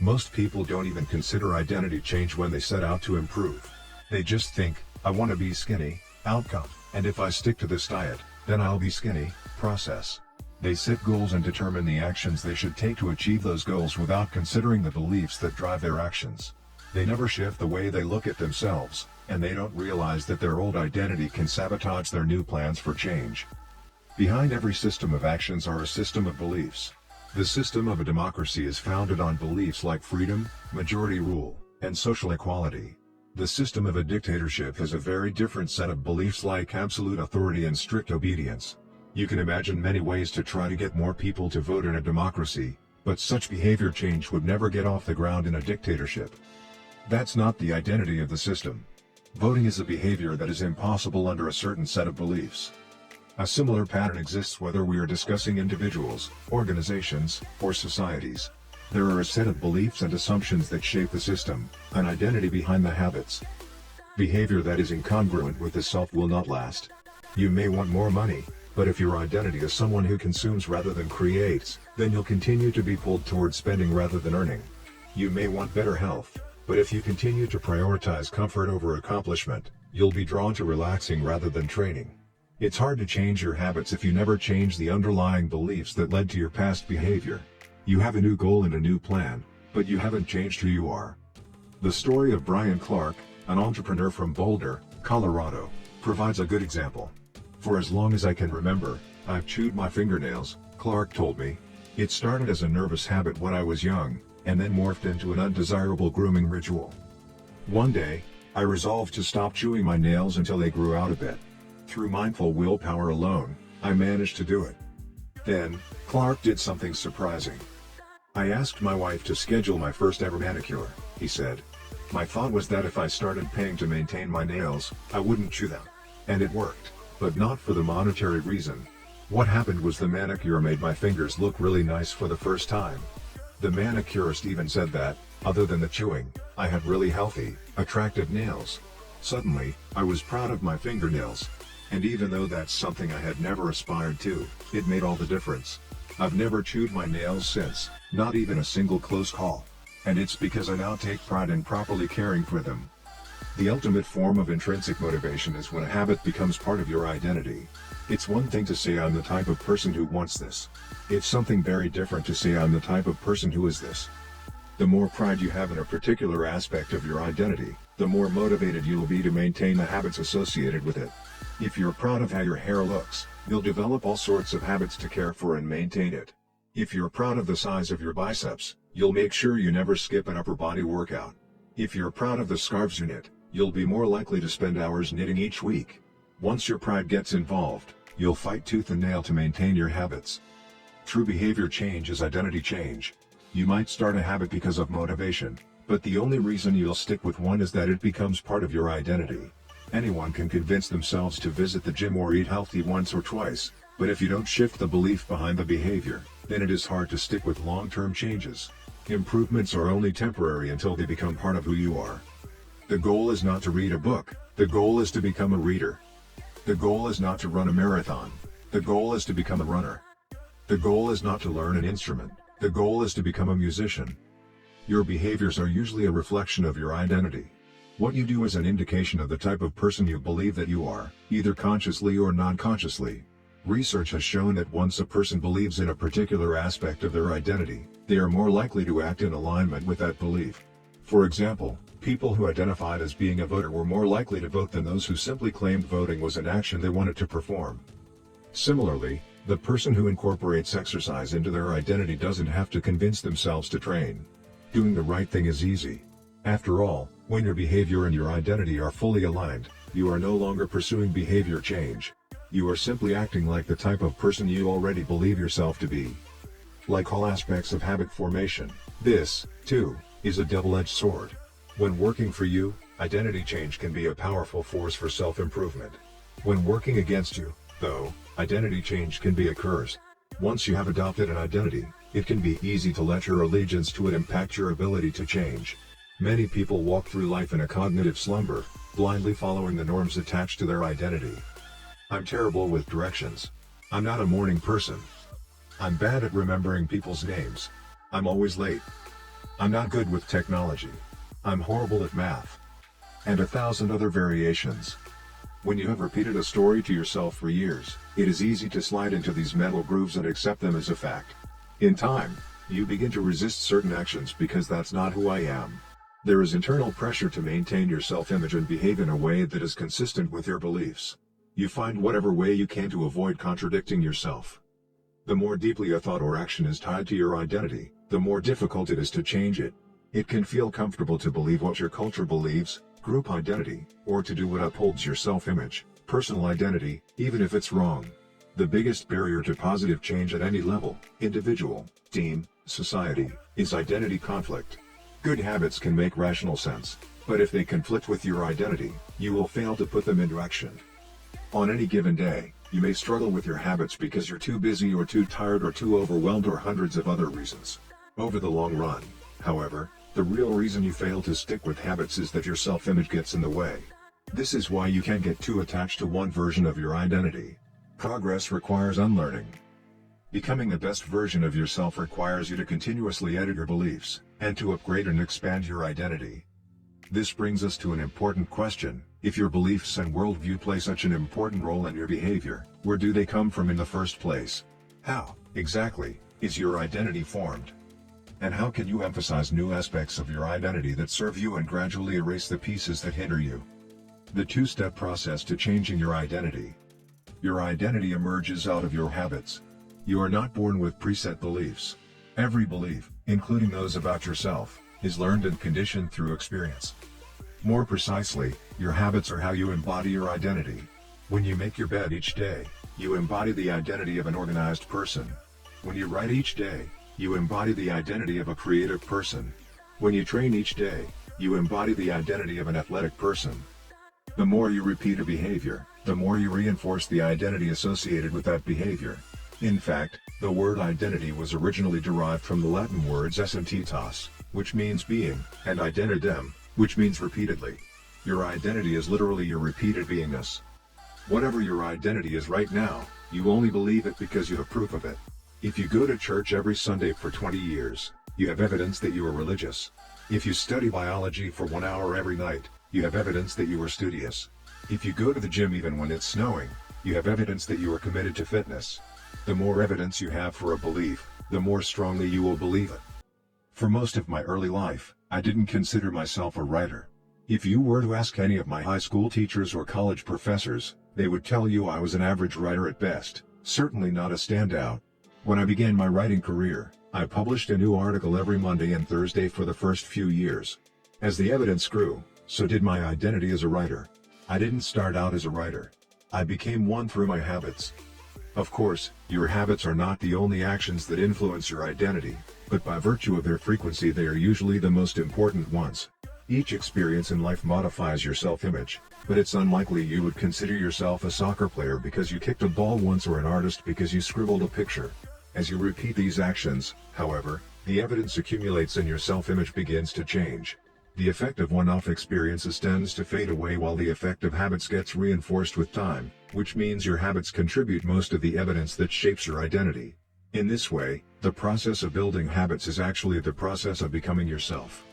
Most people don't even consider identity change when they set out to improve. They just think, "I want to be skinny," outcome, and "if I stick to this diet, then I'll be skinny," process. They set goals and determine the actions they should take to achieve those goals without considering the beliefs that drive their actions. They never shift the way they look at themselves, and they don't realize that their old identity can sabotage their new plans for change. Behind every system of actions are a system of beliefs. The system of a democracy is founded on beliefs like freedom, majority rule, and social equality. The system of a dictatorship has a very different set of beliefs like absolute authority and strict obedience. You can imagine many ways to try to get more people to vote in a democracy, but such behavior change would never get off the ground in a dictatorship. That's not the identity of the system. Voting is a behavior that is impossible under a certain set of beliefs. A similar pattern exists whether we are discussing individuals, organizations, or societies. There are a set of beliefs and assumptions that shape the system, an identity behind the habits. Behavior that is incongruent with the self will not last. You may want more money, but if your identity is someone who consumes rather than creates, then you'll continue to be pulled towards spending rather than earning. You may want better health, but if you continue to prioritize comfort over accomplishment, you'll be drawn to relaxing rather than training. It's hard to change your habits if you never change the underlying beliefs that led to your past behavior. You have a new goal and a new plan, but you haven't changed who you are. The story of Brian Clark, an entrepreneur from Boulder, Colorado, provides a good example. "For as long as I can remember, I've chewed my fingernails," Clark told me. "It started as a nervous habit when I was young, and then morphed into an undesirable grooming ritual. One day, I resolved to stop chewing my nails until they grew out a bit. Through mindful willpower alone, I managed to do it." Then, Clark did something surprising. "I asked my wife to schedule my first ever manicure," he said. My thought was that if I started paying to maintain my nails, I wouldn't chew them. And it worked. But not for the monetary reason. What happened was the manicure made my fingers look really nice for the first time. The manicurist even said that, other than the chewing, I had really healthy, attractive nails. Suddenly, I was proud of my fingernails. And even though that's something I had never aspired to, it made all the difference. I've never chewed my nails since, not even a single close call. And it's because I now take pride in properly caring for them. The ultimate form of intrinsic motivation is when a habit becomes part of your identity. It's one thing to say I'm the type of person who wants this. It's something very different to say I'm the type of person who is this. The more pride you have in a particular aspect of your identity, the more motivated you'll be to maintain the habits associated with it. If you're proud of how your hair looks, you'll develop all sorts of habits to care for and maintain it. If you're proud of the size of your biceps, you'll make sure you never skip an upper body workout. If you're proud of the scarves you knit, you'll be more likely to spend hours knitting each week. Once your pride gets involved, you'll fight tooth and nail to maintain your habits. True behavior change is identity change. You might start a habit because of motivation, but the only reason you'll stick with one is that it becomes part of your identity. Anyone can convince themselves to visit the gym or eat healthy once or twice, but if you don't shift the belief behind the behavior, then it is hard to stick with long-term changes. Improvements are only temporary until they become part of who you are. The goal is not to read a book, the goal is to become a reader. The goal is not to run a marathon, the goal is to become a runner. The goal is not to learn an instrument, the goal is to become a musician. Your behaviors are usually a reflection of your identity. What you do is an indication of the type of person you believe that you are, either consciously or non-consciously. Research has shown that once a person believes in a particular aspect of their identity, they are more likely to act in alignment with that belief. For example, people who identified as being a voter were more likely to vote than those who simply claimed voting was an action they wanted to perform. Similarly, the person who incorporates exercise into their identity doesn't have to convince themselves to train. Doing the right thing is easy. After all, when your behavior and your identity are fully aligned, you are no longer pursuing behavior change. You are simply acting like the type of person you already believe yourself to be. Like all aspects of habit formation, this, too, is a double-edged sword. When working for you, identity change can be a powerful force for self-improvement. When working against you, though, identity change can be a curse. Once you have adopted an identity, it can be easy to let your allegiance to it impact your ability to change. Many people walk through life in a cognitive slumber, blindly following the norms attached to their identity. I'm terrible with directions. I'm not a morning person. I'm bad at remembering people's names. I'm always late. I'm not good with technology. I'm horrible at math. And 1,000 other variations. When you have repeated a story to yourself for years, it is easy to slide into these mental grooves and accept them as a fact. In time, you begin to resist certain actions because that's not who I am. There is internal pressure to maintain your self-image and behave in a way that is consistent with your beliefs. You find whatever way you can to avoid contradicting yourself. The more deeply a thought or action is tied to your identity, the more difficult it is to change it. It can feel comfortable to believe what your culture believes, group identity, or to do what upholds your self-image, personal identity, even if it's wrong. The biggest barrier to positive change at any level, individual, team, society, is identity conflict. Good habits can make rational sense, but if they conflict with your identity, you will fail to put them into action. On any given day, you may struggle with your habits because you're too busy or too tired or too overwhelmed or hundreds of other reasons. Over the long run, however, the real reason you fail to stick with habits is that your self-image gets in the way. This is why you can't get too attached to one version of your identity. Progress requires unlearning. Becoming the best version of yourself requires you to continuously edit your beliefs, and to upgrade and expand your identity. This brings us to an important question: if your beliefs and worldview play such an important role in your behavior, where do they come from in the first place? How, exactly, is your identity formed? And how can you emphasize new aspects of your identity that serve you and gradually erase the pieces that hinder you? The two-step process to changing your identity. Your identity emerges out of your habits. You are not born with preset beliefs. Every belief, including those about yourself, is learned and conditioned through experience. More precisely, your habits are how you embody your identity. When you make your bed each day, you embody the identity of an organized person. When you write each day, you embody the identity of a creative person. When you train each day, You embody the identity of an athletic person. The more you repeat a behavior, the more you reinforce the identity associated with that behavior. In fact, the word identity was originally derived from the Latin words essentitas, which means being, and identidem, which means repeatedly. Your identity is literally your repeated beingness. Whatever your identity is right now, you only believe it because you have proof of it. If you go to church every Sunday for 20 years, you have evidence that you are religious. If you study biology for 1 hour every night, you have evidence that you are studious. If you go to the gym even when it's snowing, you have evidence that you are committed to fitness. The more evidence you have for a belief, the more strongly you will believe it. For most of my early life, I didn't consider myself a writer. If you were to ask any of my high school teachers or college professors, they would tell you I was an average writer at best, certainly not a standout. When I began my writing career, I published a new article every Monday and Thursday for the first few years. As the evidence grew, so did my identity as a writer. I didn't start out as a writer. I became one through my habits. Of course, your habits are not the only actions that influence your identity, but by virtue of their frequency they are usually the most important ones. Each experience in life modifies your self-image, but it's unlikely you would consider yourself a soccer player because you kicked a ball once or an artist because you scribbled a picture. As you repeat these actions, however, the evidence accumulates and your self-image begins to change. The effect of one-off experiences tends to fade away while the effect of habits gets reinforced with time, which means your habits contribute most of the evidence that shapes your identity. In this way, the process of building habits is actually the process of becoming yourself.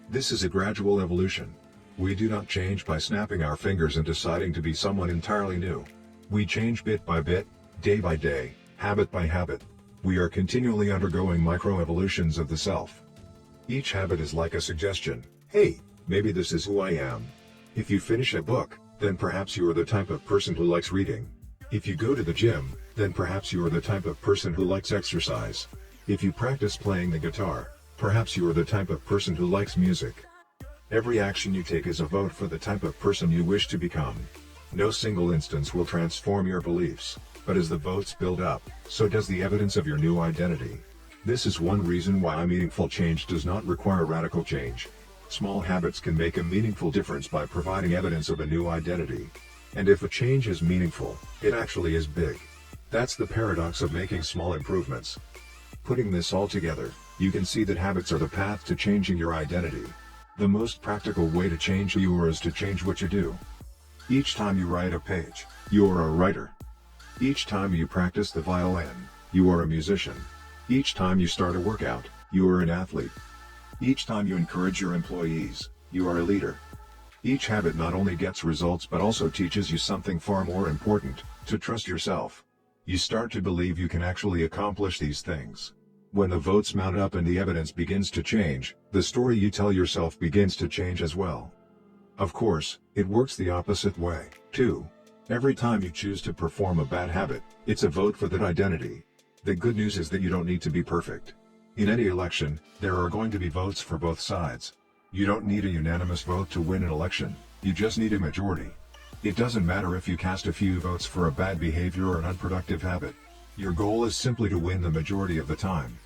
This is a gradual evolution. We do not change by snapping our fingers and deciding to be someone entirely new. We change bit by bit, day by day, habit by habit. We are continually undergoing microevolutions of the self. Each habit is like a suggestion. Hey, maybe this is who I am. If you finish a book, then perhaps you are the type of person who likes reading. If you go to the gym, then perhaps you are the type of person who likes exercise. If you practice playing the guitar, perhaps you are the type of person who likes music. Every action you take is a vote for the type of person you wish to become. No single instance will transform your beliefs, but as the votes build up, so does the evidence of your new identity. This is one reason why meaningful change does not require radical change. Small habits can make a meaningful difference by providing evidence of a new identity. And if a change is meaningful, it actually is big. That's the paradox of making small improvements. Putting this all together, you can see that habits are the path to changing your identity. The most practical way to change who you are is to change what you do. Each time you write a page, you are a writer. Each time you practice the violin, you are a musician. Each time you start a workout, you are an athlete. Each time you encourage your employees, you are a leader. Each habit not only gets results but also teaches you something far more important, to trust yourself. You start to believe you can actually accomplish these things. When the votes mount up and the evidence begins to change, the story you tell yourself begins to change as well. Of course, it works the opposite way, too. Every time you choose to perform a bad habit, it's a vote for that identity. The good news is that you don't need to be perfect. In any election, there are going to be votes for both sides. You don't need a unanimous vote to win an election, you just need a majority. It doesn't matter if you cast a few votes for a bad behavior or an unproductive habit. Your goal is simply to win the majority of the time.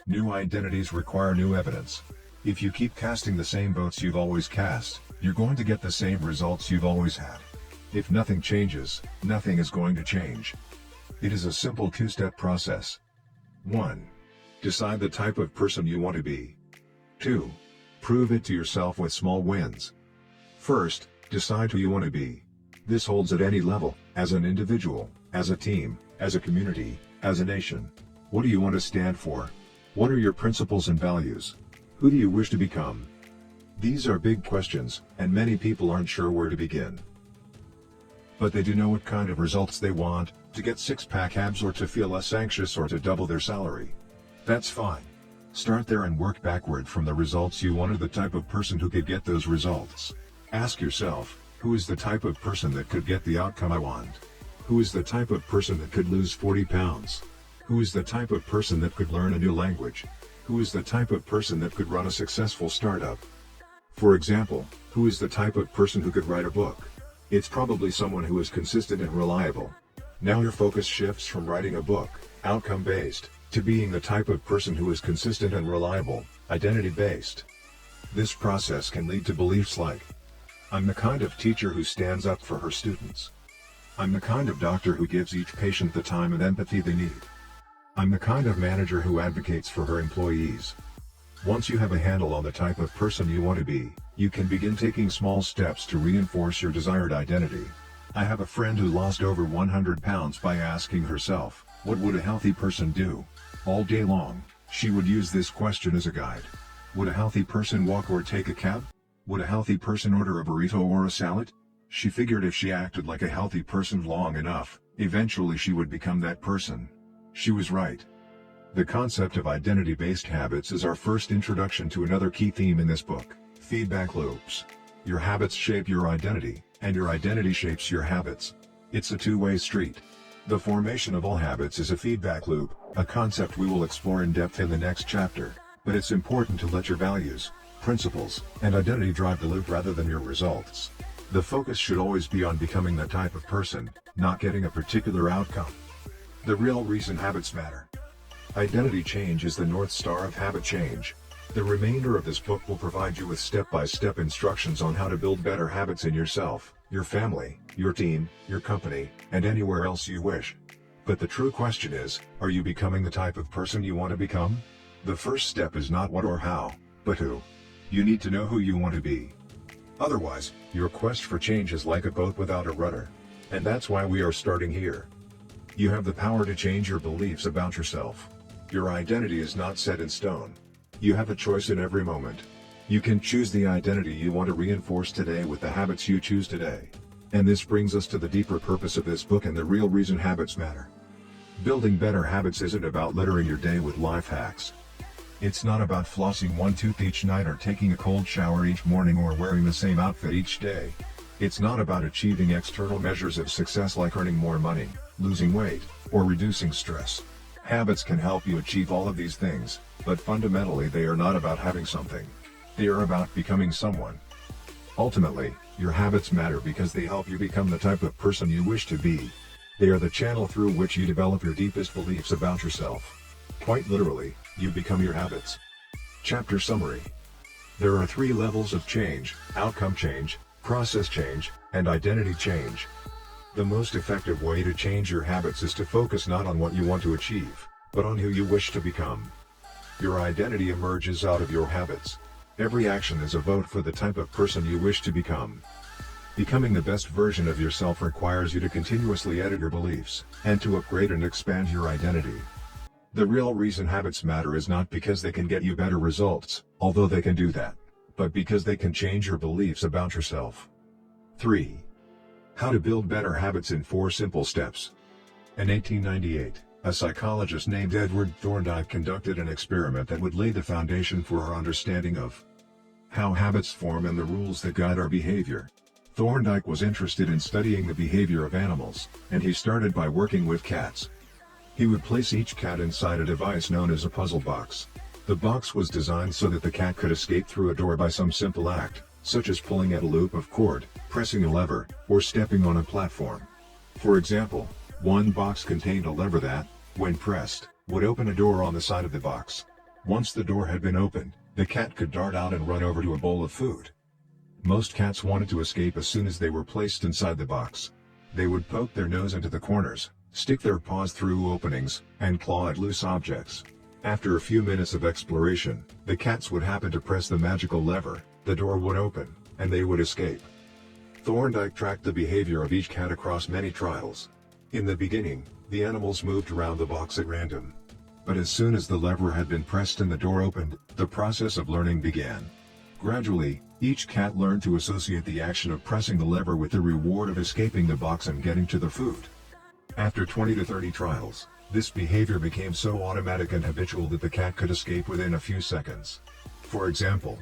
New identities require new evidence. If you keep casting the same votes you've always cast, you're going to get the same results you've always had. If nothing changes, nothing is going to change. It is a simple two-step process. 1. Decide the type of person you want to be. 2. Prove it to yourself with small wins. First, decide who you want to be. This holds at any level, as an individual, as a team, as a community, as a nation. What do you want to stand for? What are your principles and values? Who do you wish to become? These are big questions, and many people aren't sure where to begin. But they do know what kind of results they want, to get six-pack abs or to feel less anxious or to double their salary. That's fine. Start there and work backward from the results you want to the type of person who could get those results. Ask yourself, who is the type of person that could get the outcome I want? Who is the type of person that could lose 40 pounds? Who is the type of person that could learn a new language? Who is the type of person that could run a successful startup? For example, who is the type of person who could write a book? It's probably someone who is consistent and reliable. Now your focus shifts from writing a book, outcome-based, to being the type of person who is consistent and reliable, identity-based. This process can lead to beliefs like, I'm the kind of teacher who stands up for her students. I'm the kind of doctor who gives each patient the time and empathy they need. I'm the kind of manager who advocates for her employees. Once you have a handle on the type of person you want to be, you can begin taking small steps to reinforce your desired identity. I have a friend who lost over 100 pounds by asking herself, what would a healthy person do? All day long, she would use this question as a guide. Would a healthy person walk or take a cab? Would a healthy person order a burrito or a salad? She figured if she acted like a healthy person long enough, eventually she would become that person. She was right. The concept of identity-based habits is our first introduction to another key theme in this book, feedback loops. Your habits shape your identity, and your identity shapes your habits. It's a two-way street. The formation of all habits is a feedback loop, a concept we will explore in depth in the next chapter, but it's important to let your values, principles, and identity drive the loop rather than your results. The focus should always be on becoming that type of person, not getting a particular outcome. The real reason habits matter. Identity change is the North Star of habit change. The remainder of this book will provide you with step-by-step instructions on how to build better habits in yourself, your family, your team, your company, and anywhere else you wish. But the true question is, are you becoming the type of person you want to become? The first step is not what or how, but who. You need to know who you want to be. Otherwise, your quest for change is like a boat without a rudder. And that's why we are starting here. You have the power to change your beliefs about yourself. Your identity is not set in stone. You have a choice in every moment. You can choose the identity you want to reinforce today with the habits you choose today. And this brings us to the deeper purpose of this book and the real reason habits matter. Building better habits isn't about littering your day with life hacks. It's not about flossing one tooth each night or taking a cold shower each morning or wearing the same outfit each day. It's not about achieving external measures of success like earning more money, losing weight, or reducing stress. Habits can help you achieve all of these things, but fundamentally they are not about having something. They are about becoming someone. Ultimately, your habits matter because they help you become the type of person you wish to be. They are the channel through which you develop your deepest beliefs about yourself. Quite literally, you become your habits. Chapter summary. There are 3 levels of change: outcome change, process change, and identity change. The most effective way to change your habits is to focus not on what you want to achieve, but on who you wish to become. Your identity emerges out of your habits. Every action is a vote for the type of person you wish to become. Becoming the best version of yourself requires you to continuously edit your beliefs, and to upgrade and expand your identity. The real reason habits matter is not because they can get you better results, although they can do that, but because they can change your beliefs about yourself. 3. How to build better habits in 4 simple steps. In 1898, a psychologist named Edward Thorndike conducted an experiment that would lay the foundation for our understanding of how habits form and the rules that guide our behavior. Thorndike was interested in studying the behavior of animals, and he started by working with cats. He would place each cat inside a device known as a puzzle box. The box was designed so that the cat could escape through a door by some simple act, such as pulling at a loop of cord, pressing a lever, or stepping on a platform. For example, one box contained a lever that, when pressed, would open a door on the side of the box. Once the door had been opened, the cat could dart out and run over to a bowl of food. Most cats wanted to escape as soon as they were placed inside the box. They would poke their nose into the corners, stick their paws through openings, and claw at loose objects. After a few minutes of exploration, the cats would happen to press the magical lever, the door would open, and they would escape. Thorndike tracked the behavior of each cat across many trials. In the beginning, the animals moved around the box at random. But as soon as the lever had been pressed and the door opened, the process of learning began. Gradually, each cat learned to associate the action of pressing the lever with the reward of escaping the box and getting to the food. After 20 to 30 trials, this behavior became so automatic and habitual that the cat could escape within a few seconds. For example,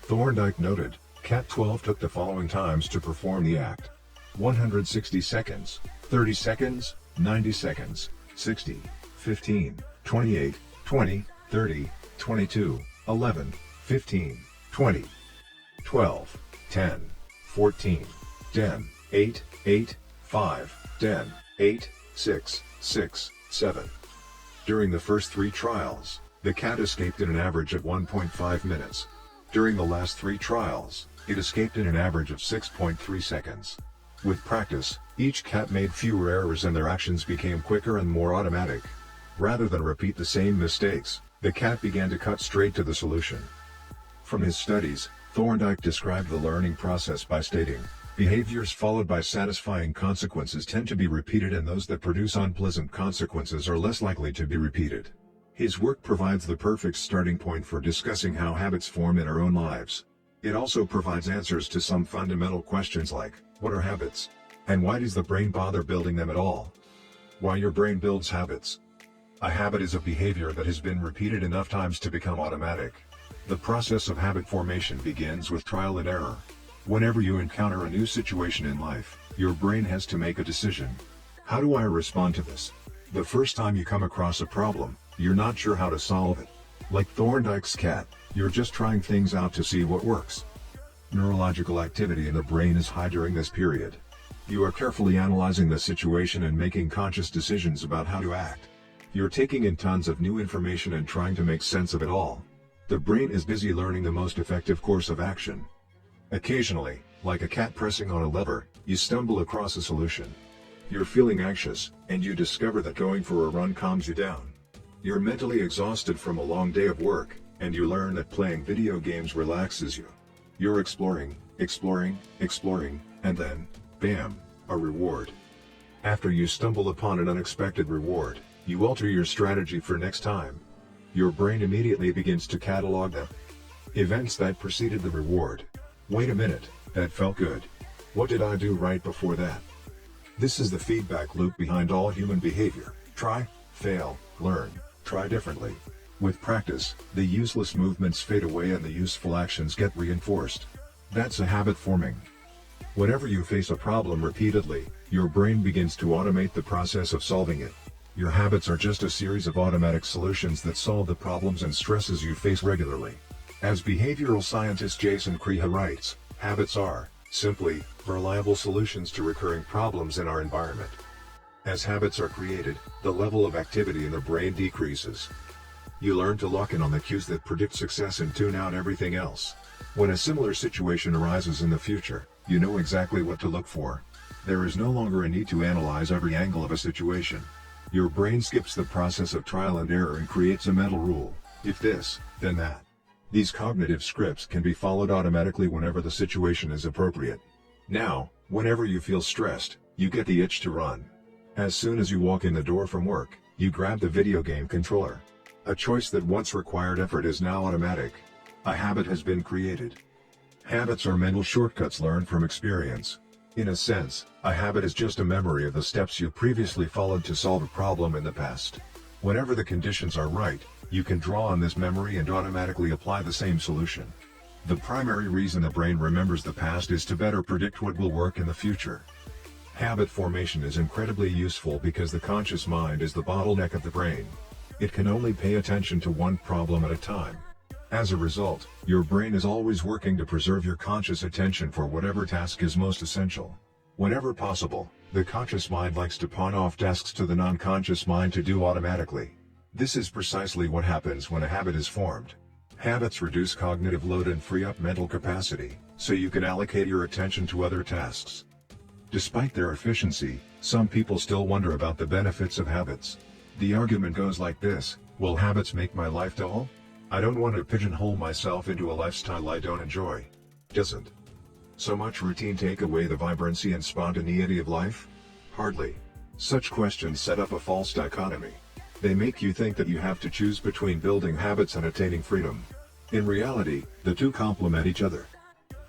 Thorndike noted, Cat 12 took the following times to perform the act: 160 seconds, 30 seconds, 90 seconds, 60, 15, 28, 20, 30, 22, 11, 15, 20, 12, 10, 14, 10, 8, 8, 5, 10, 8, 6, 6, 7. During the first 3 trials, the cat escaped in an average of 1.5 minutes. During the last 3 trials, it escaped in an average of 6.3 seconds. With practice, each cat made fewer errors and their actions became quicker and more automatic. Rather than repeat the same mistakes, the cat began to cut straight to the solution. From his studies, Thorndike described the learning process by stating, "Behaviors followed by satisfying consequences tend to be repeated, and those that produce unpleasant consequences are less likely to be repeated." His work provides the perfect starting point for discussing how habits form in our own lives. It also provides answers to some fundamental questions like, what are habits? And why does the brain bother building them at all? Why your brain builds habits. A habit is a behavior that has been repeated enough times to become automatic. The process of habit formation begins with trial and error. Whenever you encounter a new situation in life, your brain has to make a decision. How do I respond to this? The first time you come across a problem, you're not sure how to solve it. Like Thorndike's cat, you're just trying things out to see what works. Neurological activity in the brain is high during this period. You are carefully analyzing the situation and making conscious decisions about how to act. You're taking in tons of new information and trying to make sense of it all. The brain is busy learning the most effective course of action. Occasionally, like a cat pressing on a lever, you stumble across a solution. You're feeling anxious, and you discover that going for a run calms you down. You're mentally exhausted from a long day of work, and you learn that playing video games relaxes you. You're exploring, and then, bam, a reward. After you stumble upon an unexpected reward, you alter your strategy for next time. Your brain immediately begins to catalog the events that preceded the reward. Wait a minute, that felt good. What did I do right before that? This is the feedback loop behind all human behavior. Try, fail, learn, try differently. With practice, the useless movements fade away and the useful actions get reinforced. That's a habit forming. Whenever you face a problem repeatedly, your brain begins to automate the process of solving it. Your habits are just a series of automatic solutions that solve the problems and stresses you face regularly. As behavioral scientist Jason Creha writes, habits are, simply, reliable solutions to recurring problems in our environment. As habits are created, the level of activity in the brain decreases. You learn to lock in on the cues that predict success and tune out everything else. When a similar situation arises in the future, you know exactly what to look for. There is no longer a need to analyze every angle of a situation. Your brain skips the process of trial and error and creates a mental rule: if this, then that. These cognitive scripts can be followed automatically whenever the situation is appropriate. Now, whenever you feel stressed, you get the itch to run. As soon as you walk in the door from work, you grab the video game controller. A choice that once required effort is now automatic. A habit has been created. Habits are mental shortcuts learned from experience. In a sense, a habit is just a memory of the steps you previously followed to solve a problem in the past. Whenever the conditions are right, you can draw on this memory and automatically apply the same solution. The primary reason the brain remembers the past is to better predict what will work in the future. Habit formation is incredibly useful because the conscious mind is the bottleneck of the brain. It can only pay attention to one problem at a time. As a result, your brain is always working to preserve your conscious attention for whatever task is most essential. Whenever possible, the conscious mind likes to pawn off tasks to the non-conscious mind to do automatically. This is precisely what happens when a habit is formed. Habits reduce cognitive load and free up mental capacity, so you can allocate your attention to other tasks. Despite their efficiency, some people still wonder about the benefits of habits. The argument goes like this: will habits make my life dull? I don't want to pigeonhole myself into a lifestyle I don't enjoy. Doesn't so much routine take away the vibrancy and spontaneity of life? Hardly. Such questions set up a false dichotomy. They make you think that you have to choose between building habits and attaining freedom. In reality, the two complement each other.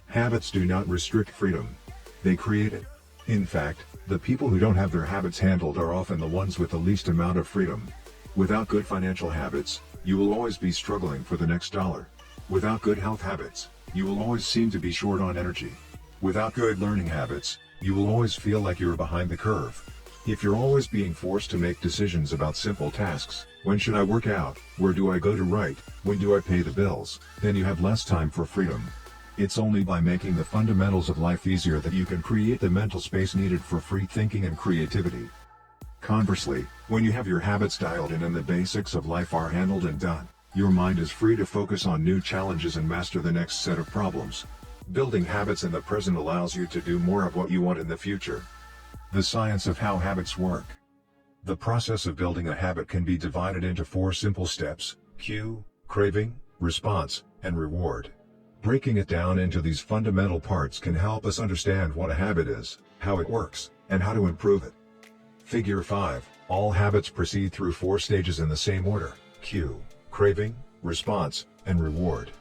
Habits do not restrict freedom. They create it. In fact, the people who don't have their habits handled are often the ones with the least amount of freedom. Without good financial habits, you will always be struggling for the next dollar. Without good health habits, you will always seem to be short on energy. Without good learning habits, you will always feel like you're behind the curve. If you're always being forced to make decisions about simple tasks, when should I work out, where do I go to write, when do I pay the bills, then you have less time for freedom. It's only by making the fundamentals of life easier that you can create the mental space needed for free thinking and creativity. Conversely, when you have your habits dialed in and the basics of life are handled and done, Your mind is free to focus on new challenges and master the next set of problems. Building habits in the present allows you to do more of what you want in the future. The science of how habits work. The process of building a habit can be divided into 4 simple steps: cue, craving, response, and reward. Breaking it down into these fundamental parts can help us understand what a habit is, how it works, and how to improve it. Figure 5. All habits proceed through 4 stages in the same order: cue, craving, response, and reward.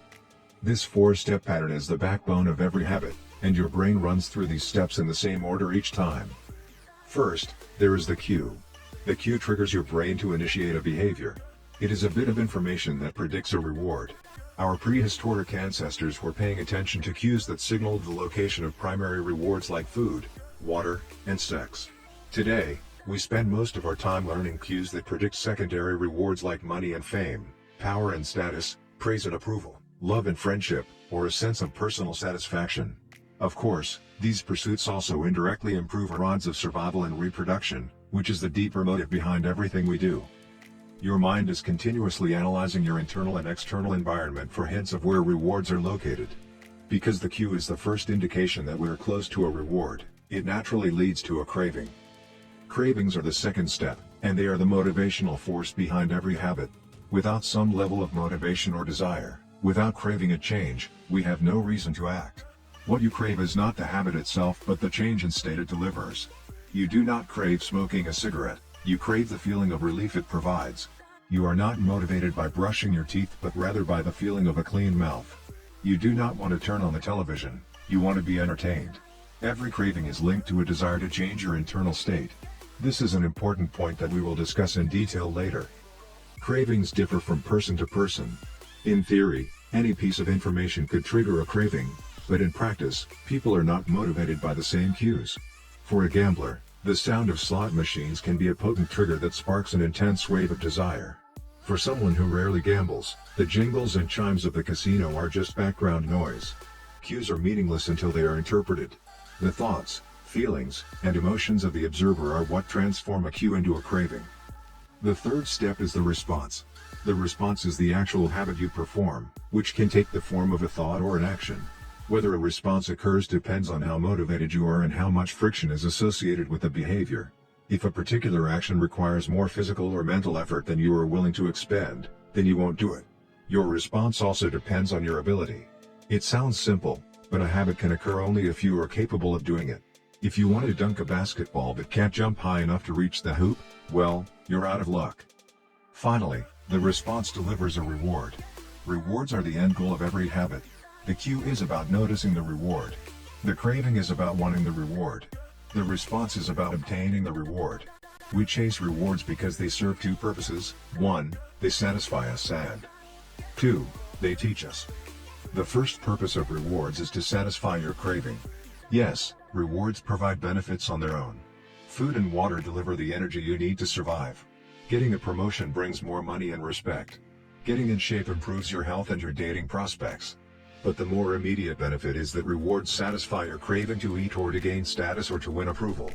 This 4-step pattern is the backbone of every habit, and your brain runs through these steps in the same order each time. First, there is the cue. The cue triggers your brain to initiate a behavior. It is a bit of information that predicts a reward. Our prehistoric ancestors were paying attention to cues that signaled the location of primary rewards like food, water, and sex. Today, we spend most of our time learning cues that predict secondary rewards like money and fame, power and status, praise and approval, love and friendship, or a sense of personal satisfaction. Of course, these pursuits also indirectly improve our odds of survival and reproduction, which is the deeper motive behind everything we do. Your mind is continuously analyzing your internal and external environment for hints of where rewards are located. Because the cue is the first indication that we're close to a reward, it naturally leads to a craving. Cravings are the second step, and they are the motivational force behind every habit. Without some level of motivation or desire, without craving a change, we have no reason to act. What you crave is not the habit itself but the change and state it delivers. You do not crave smoking a cigarette, you crave the feeling of relief it provides. You are not motivated by brushing your teeth but rather by the feeling of a clean mouth. You do not want to turn on the television, you want to be entertained. Every craving is linked to a desire to change your internal state. This is an important point that we will discuss in detail later. Cravings differ from person to person. In theory, any piece of information could trigger a craving, but in practice, people are not motivated by the same cues. For a gambler, the sound of slot machines can be a potent trigger that sparks an intense wave of desire. For someone who rarely gambles, the jingles and chimes of the casino are just background noise. Cues are meaningless until they are interpreted. The thoughts, feelings, and emotions of the observer are what transform a cue into a craving. The third step is the response. The response is the actual habit you perform, which can take the form of a thought or an action. Whether a response occurs depends on how motivated you are and how much friction is associated with the behavior. If a particular action requires more physical or mental effort than you are willing to expend, then you won't do it. Your response also depends on your ability. It sounds simple, but a habit can occur only if you are capable of doing it. If you want to dunk a basketball but can't jump high enough to reach the hoop, well, you're out of luck. Finally, the response delivers a reward. Rewards are the end goal of every habit. The cue is about noticing the reward. The craving is about wanting the reward. The response is about obtaining the reward. We chase rewards because they serve 2 purposes. 1, they satisfy us, and 2, they teach us. The first purpose of rewards is to satisfy your craving. Yes, rewards provide benefits on their own. Food and water deliver the energy you need to survive. Getting a promotion brings more money and respect. Getting in shape improves your health and your dating prospects. But the more immediate benefit is that rewards satisfy your craving to eat or to gain status or to win approval.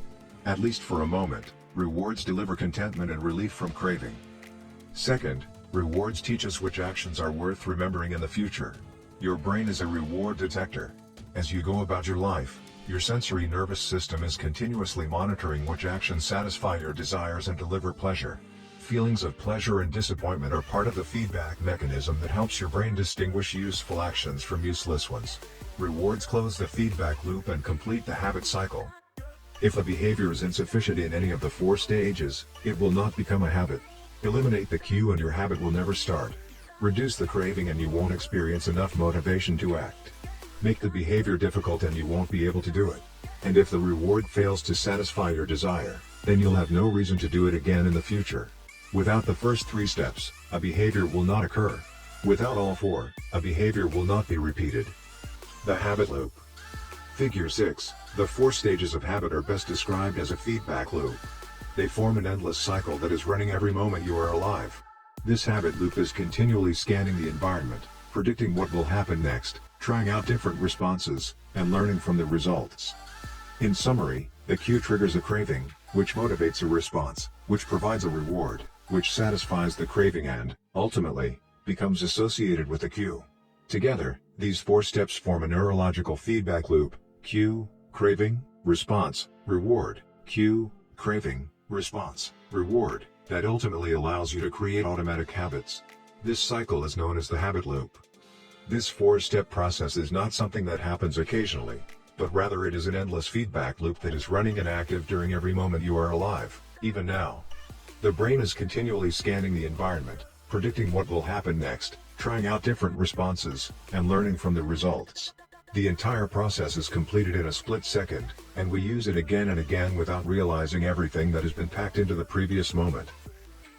At least for a moment, rewards deliver contentment and relief from craving. Second, rewards teach us which actions are worth remembering in the future. Your brain is a reward detector. As you go about your life, your sensory nervous system is continuously monitoring which actions satisfy your desires and deliver pleasure. Feelings of pleasure and disappointment are part of the feedback mechanism that helps your brain distinguish useful actions from useless ones. Rewards close the feedback loop and complete the habit cycle. If a behavior is insufficient in any of the 4 stages, it will not become a habit. Eliminate the cue and your habit will never start. Reduce the craving and you won't experience enough motivation to act. Make the behavior difficult and you won't be able to do it. And if the reward fails to satisfy your desire, then you'll have no reason to do it again in the future. Without the first 3 steps, a behavior will not occur. Without all 4, a behavior will not be repeated. The habit loop. Figure 6, the 4 stages of habit are best described as a feedback loop. They form an endless cycle that is running every moment you are alive. This habit loop is continually scanning the environment, predicting what will happen next, trying out different responses, and learning from the results. In summary, the cue triggers a craving, which motivates a response, which provides a reward, which satisfies the craving and, ultimately, becomes associated with the cue. Together, these 4 steps form a neurological feedback loop: cue, craving, response, reward, cue, craving, response, reward, that ultimately allows you to create automatic habits. This cycle is known as the habit loop. This 4-step process is not something that happens occasionally, but rather it is an endless feedback loop that is running and active during every moment you are alive, even now. The brain is continually scanning the environment, predicting what will happen next, trying out different responses, and learning from the results. The entire process is completed in a split second, and we use it again and again without realizing everything that has been packed into the previous moment.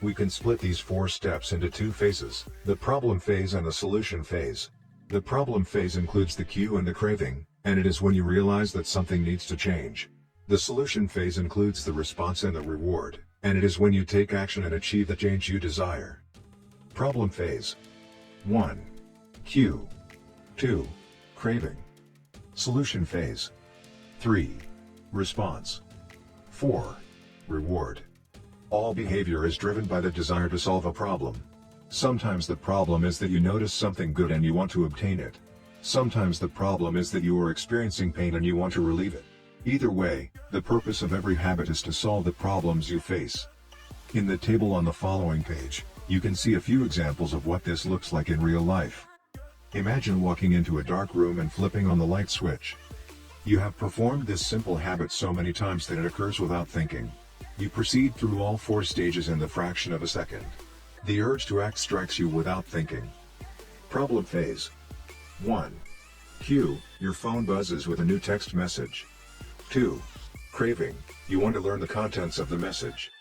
We can split these 4 steps into 2 phases: the problem phase and the solution phase. The problem phase includes the cue and the craving, and it is when you realize that something needs to change. The solution phase includes the response and the reward, and it is when you take action and achieve the change you desire. Problem phase. 1. Cue. 2. Craving. Solution phase. 3. Response. 4. Reward. All behavior is driven by the desire to solve a problem. Sometimes the problem is that you notice something good and you want to obtain it. Sometimes the problem is that you are experiencing pain and you want to relieve it. Either way, the purpose of every habit is to solve the problems you face. In the table on the following page, you can see a few examples of what this looks like in real life. Imagine walking into a dark room and flipping on the light switch. You have performed this simple habit so many times that it occurs without thinking. You proceed through all 4 stages in the fraction of a second. The urge to act strikes you without thinking. Problem phase. 1. Cue, your phone buzzes with a new text message. 2. Craving, you want to learn the contents of the message.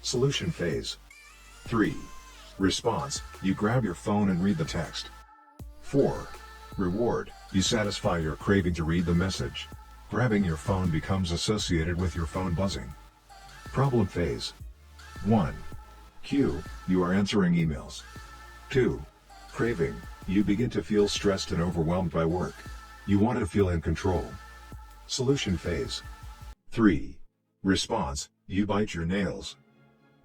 Solution phase. 3. Response, you grab your phone and read the text. 4. Reward, you satisfy your craving to read the message. Grabbing your phone becomes associated with your phone buzzing. Problem phase. 1. Cue, you are answering emails. 2. Craving, you begin to feel stressed and overwhelmed by work. You want to feel in control. Solution phase. 3. Response, you bite your nails.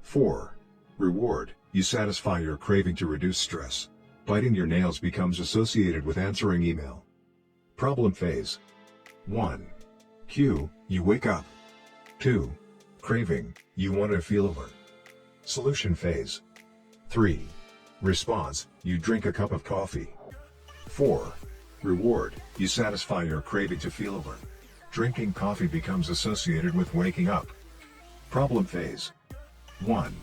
4. Reward, you satisfy your craving to reduce stress. Biting your nails becomes associated with answering email. Problem phase. 1. Cue, you wake up. 2. Craving, you want to feel alert. Solution phase. 3. Response, you drink a cup of coffee. 4. Reward, you satisfy your craving to feel alert. Drinking coffee becomes associated with waking up. Problem phase. 1.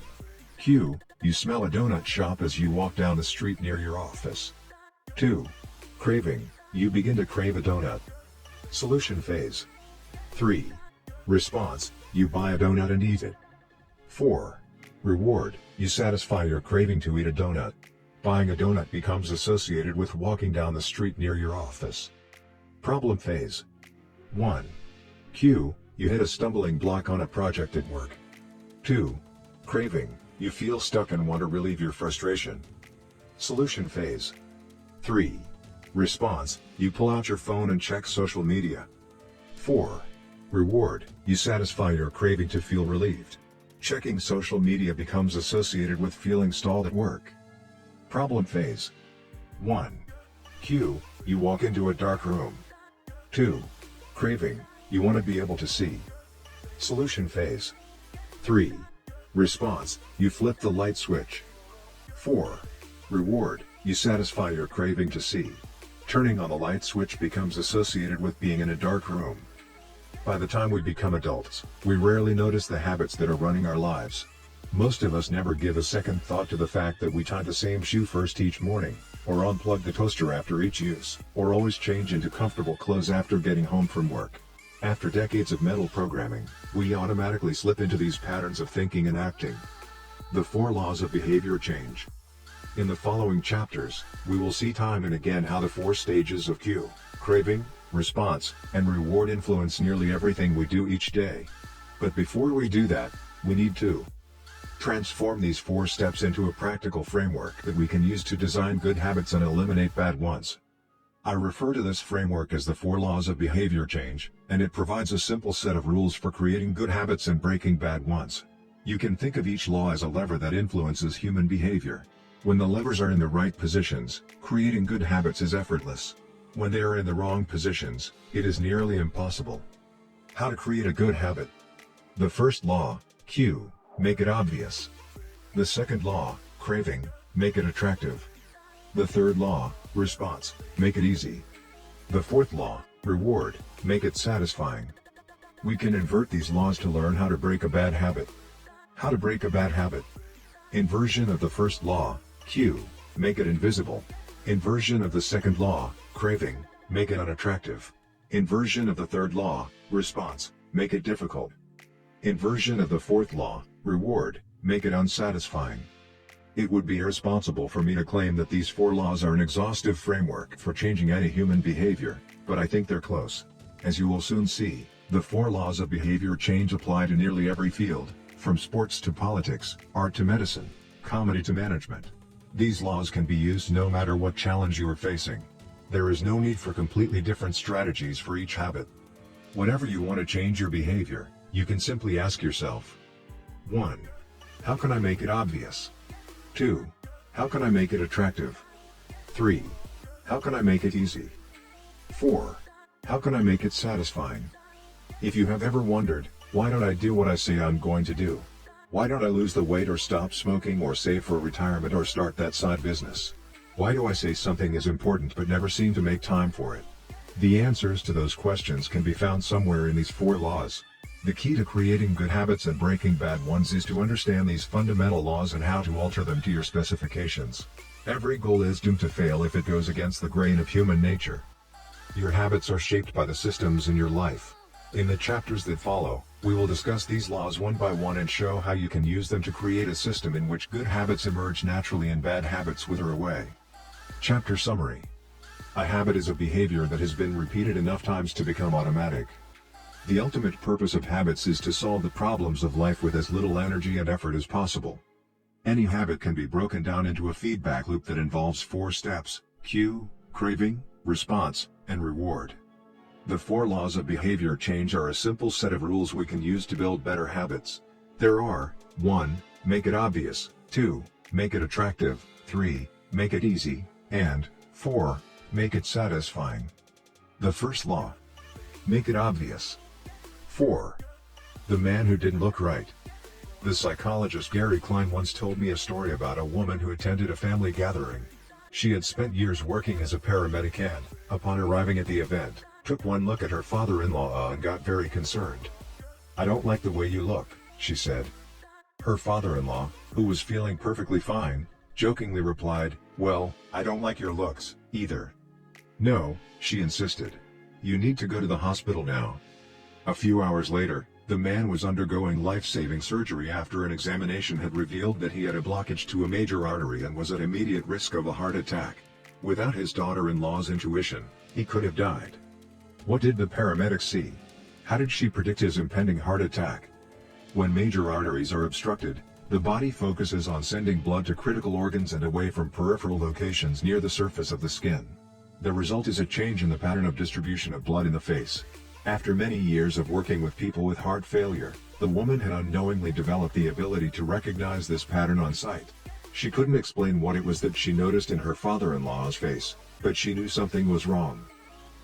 Cue, you smell a donut shop as you walk down the street near your office. 2. Craving, you begin to crave a donut. Solution phase. 3. Response, you buy a donut and eat it. 4. Reward, you satisfy your craving to eat a donut. Buying a donut becomes associated with walking down the street near your office. Problem phase. 1. Cue, you hit a stumbling block on a project at work. 2. Craving, you feel stuck and want to relieve your frustration. Solution phase. 3. Response, you pull out your phone and check social media. 4. Reward, you satisfy your craving to feel relieved. Checking social media becomes associated with feeling stalled at work. Problem phase. 1. Cue, you walk into a dark room. 2. Craving, you want to be able to see. Solution phase. 3. Response, you flip the light switch. 4. Reward, you satisfy your craving to see. Turning on the light switch becomes associated with being in a dark room. By the time we become adults, we rarely notice the habits that are running our lives. Most of us never give a second thought to the fact that we tie the same shoe first each morning, or unplug the toaster after each use, or always change into comfortable clothes after getting home from work. After decades of mental programming, we automatically slip into these patterns of thinking and acting. The 4 laws of behavior change. In the following chapters, we will see time and again how the 4 stages of cue, craving, response, and reward influence nearly everything we do each day. But before we do that, we need to transform these 4 steps into a practical framework that we can use to design good habits and eliminate bad ones. I refer to this framework as the 4 laws of behavior change, and it provides a simple set of rules for creating good habits and breaking bad ones. You can think of each law as a lever that influences human behavior. When the levers are in the right positions, creating good habits is effortless. When they are in the wrong positions, it is nearly impossible. How to create a good habit. The first law, cue, make it obvious. The second law, craving, make it attractive. The third law, response, make it easy. The fourth law, reward, make it satisfying. We can invert these laws to learn how to break a bad habit. How to break a bad habit. Inversion of the first law, cue, make it invisible. Inversion of the second law, craving, make it unattractive. Inversion of the third law, response, make it difficult. Inversion of the fourth law, reward, make it unsatisfying. It would be irresponsible for me to claim that these 4 laws are an exhaustive framework for changing any human behavior, but I think they're close. As you will soon see, the 4 laws of behavior change apply to nearly every field, from sports to politics, art to medicine, comedy to management. These laws can be used no matter what challenge you are facing. There is no need for completely different strategies for each habit. Whenever you want to change your behavior, you can simply ask yourself, 1. How can I make it obvious? 2. How can I make it attractive? 3. How can I make it easy? 4. How can I make it satisfying? If you have ever wondered, why don't I do what I say I'm going to do? Why don't I lose the weight or stop smoking or save for retirement or start that side business? Why do I say something is important but never seem to make time for it? The answers to those questions can be found somewhere in these 4 laws. The key to creating good habits and breaking bad ones is to understand these fundamental laws and how to alter them to your specifications. Every goal is doomed to fail if it goes against the grain of human nature. Your habits are shaped by the systems in your life. In the chapters that follow, we will discuss these laws one by one and show how you can use them to create a system in which good habits emerge naturally and bad habits wither away. Chapter Summary. A habit is a behavior that has been repeated enough times to become automatic. The ultimate purpose of habits is to solve the problems of life with as little energy and effort as possible. Any habit can be broken down into a feedback loop that involves 4 steps: cue, craving, response, and reward. The 4 laws of behavior change are a simple set of rules we can use to build better habits. There are: 1. Make it obvious, 2. Make it attractive, 3. Make it easy, and 4. Make it satisfying. The first law. Make it obvious. 4. The man who didn't look right. The psychologist Gary Klein once told me a story about a woman who attended a family gathering. She had spent years working as a paramedic and, upon arriving at the event, took one look at her father-in-law and got very concerned. "I don't like the way you look," she said. Her father-in-law, who was feeling perfectly fine, jokingly replied, "Well, I don't like your looks, either." "No," she insisted. "You need to go to the hospital now." A few hours later, the man was undergoing life-saving surgery after an examination had revealed that he had a blockage to a major artery and was at immediate risk of a heart attack. Without his daughter-in-law's intuition, he could have died. What did the paramedic see? How did she predict his impending heart attack? When major arteries are obstructed, the body focuses on sending blood to critical organs and away from peripheral locations near the surface of the skin. The result is a change in the pattern of distribution of blood in the face. After many years of working with people with heart failure, the woman had unknowingly developed the ability to recognize this pattern on sight. She couldn't explain what it was that she noticed in her father-in-law's face, but she knew something was wrong.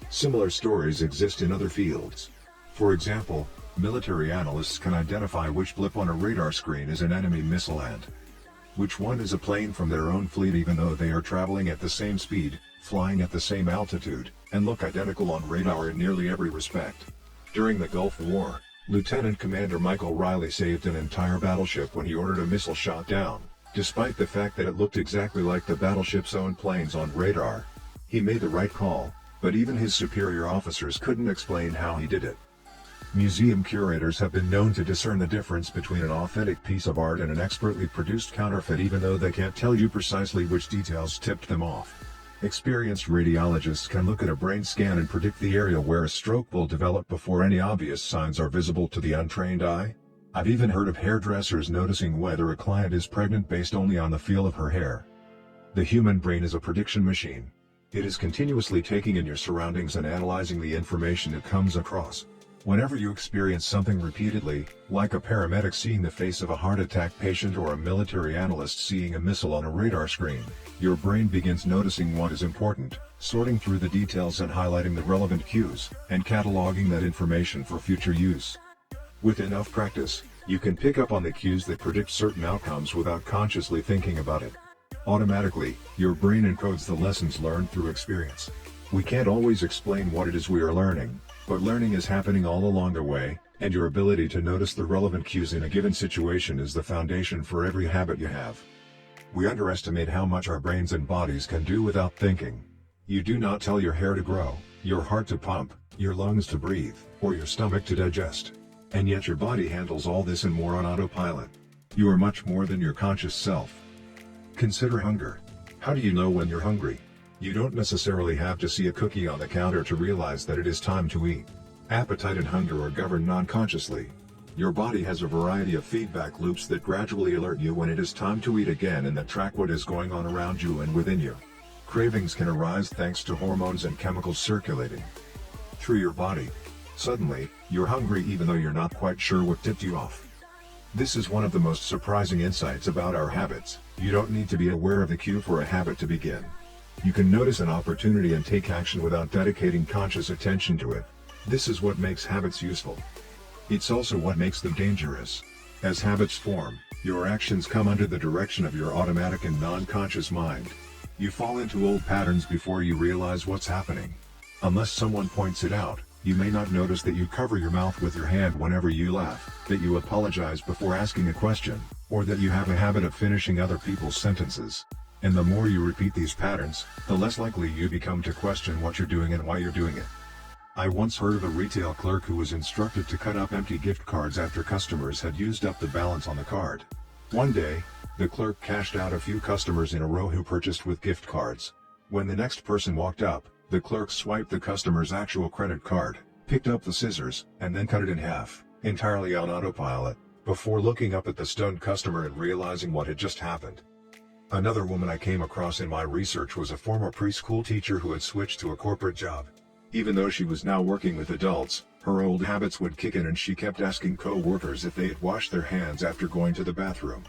Similar stories exist in other fields. For example, military analysts can identify which blip on a radar screen is an enemy missile and which one is a plane from their own fleet, even though they are traveling at the same speed, flying at the same altitude, and look identical on radar in nearly every respect. During the Gulf War, Lieutenant Commander Michael Riley saved an entire battleship when he ordered a missile shot down, despite the fact that it looked exactly like the battleship's own planes on radar. He made the right call, but even his superior officers couldn't explain how he did it. Museum curators have been known to discern the difference between an authentic piece of art and an expertly produced counterfeit, even though they can't tell you precisely which details tipped them off. Experienced radiologists can look at a brain scan and predict the area where a stroke will develop before any obvious signs are visible to the untrained eye. I've even heard of hairdressers noticing whether a client is pregnant based only on the feel of her hair. The human brain is a prediction machine. It is continuously taking in your surroundings and analyzing the information it comes across. Whenever you experience something repeatedly, like a paramedic seeing the face of a heart attack patient or a military analyst seeing a missile on a radar screen, your brain begins noticing what is important, sorting through the details and highlighting the relevant cues, and cataloging that information for future use. With enough practice, you can pick up on the cues that predict certain outcomes without consciously thinking about it. Automatically, your brain encodes the lessons learned through experience. We can't always explain what it is we are learning, but learning is happening all along the way, and your ability to notice the relevant cues in a given situation is the foundation for every habit you have. We underestimate how much our brains and bodies can do without thinking. You do not tell your hair to grow, your heart to pump, your lungs to breathe, or your stomach to digest. And yet your body handles all this and more on autopilot. You are much more than your conscious self. Consider hunger. How do you know when you're hungry? You don't necessarily have to see a cookie on the counter to realize that it is time to eat. Appetite and hunger are governed non-consciously. Your body has a variety of feedback loops that gradually alert you when it is time to eat again and that track what is going on around you and within you. Cravings can arise thanks to hormones and chemicals circulating through your body. Suddenly, you're hungry even though you're not quite sure what tipped you off. This is one of the most surprising insights about our habits. You don't need to be aware of the cue for a habit to begin. You can notice an opportunity and take action without dedicating conscious attention to it. This is what makes habits useful. It's also what makes them dangerous. As habits form, your actions come under the direction of your automatic and non-conscious mind. You fall into old patterns before you realize what's happening. Unless someone points it out, you may not notice that you cover your mouth with your hand whenever you laugh, that you apologize before asking a question, or that you have a habit of finishing other people's sentences. And the more you repeat these patterns, the less likely you become to question what you're doing and why you're doing it. I once heard of a retail clerk who was instructed to cut up empty gift cards after customers had used up the balance on the card. One day, the clerk cashed out a few customers in a row who purchased with gift cards. When the next person walked up, the clerk swiped the customer's actual credit card, picked up the scissors, and then cut it in half, entirely on autopilot, before looking up at the stunned customer and realizing what had just happened. Another woman I came across in my research was a former preschool teacher who had switched to a corporate job. Even though she was now working with adults, her old habits would kick in and she kept asking co-workers if they had washed their hands after going to the bathroom.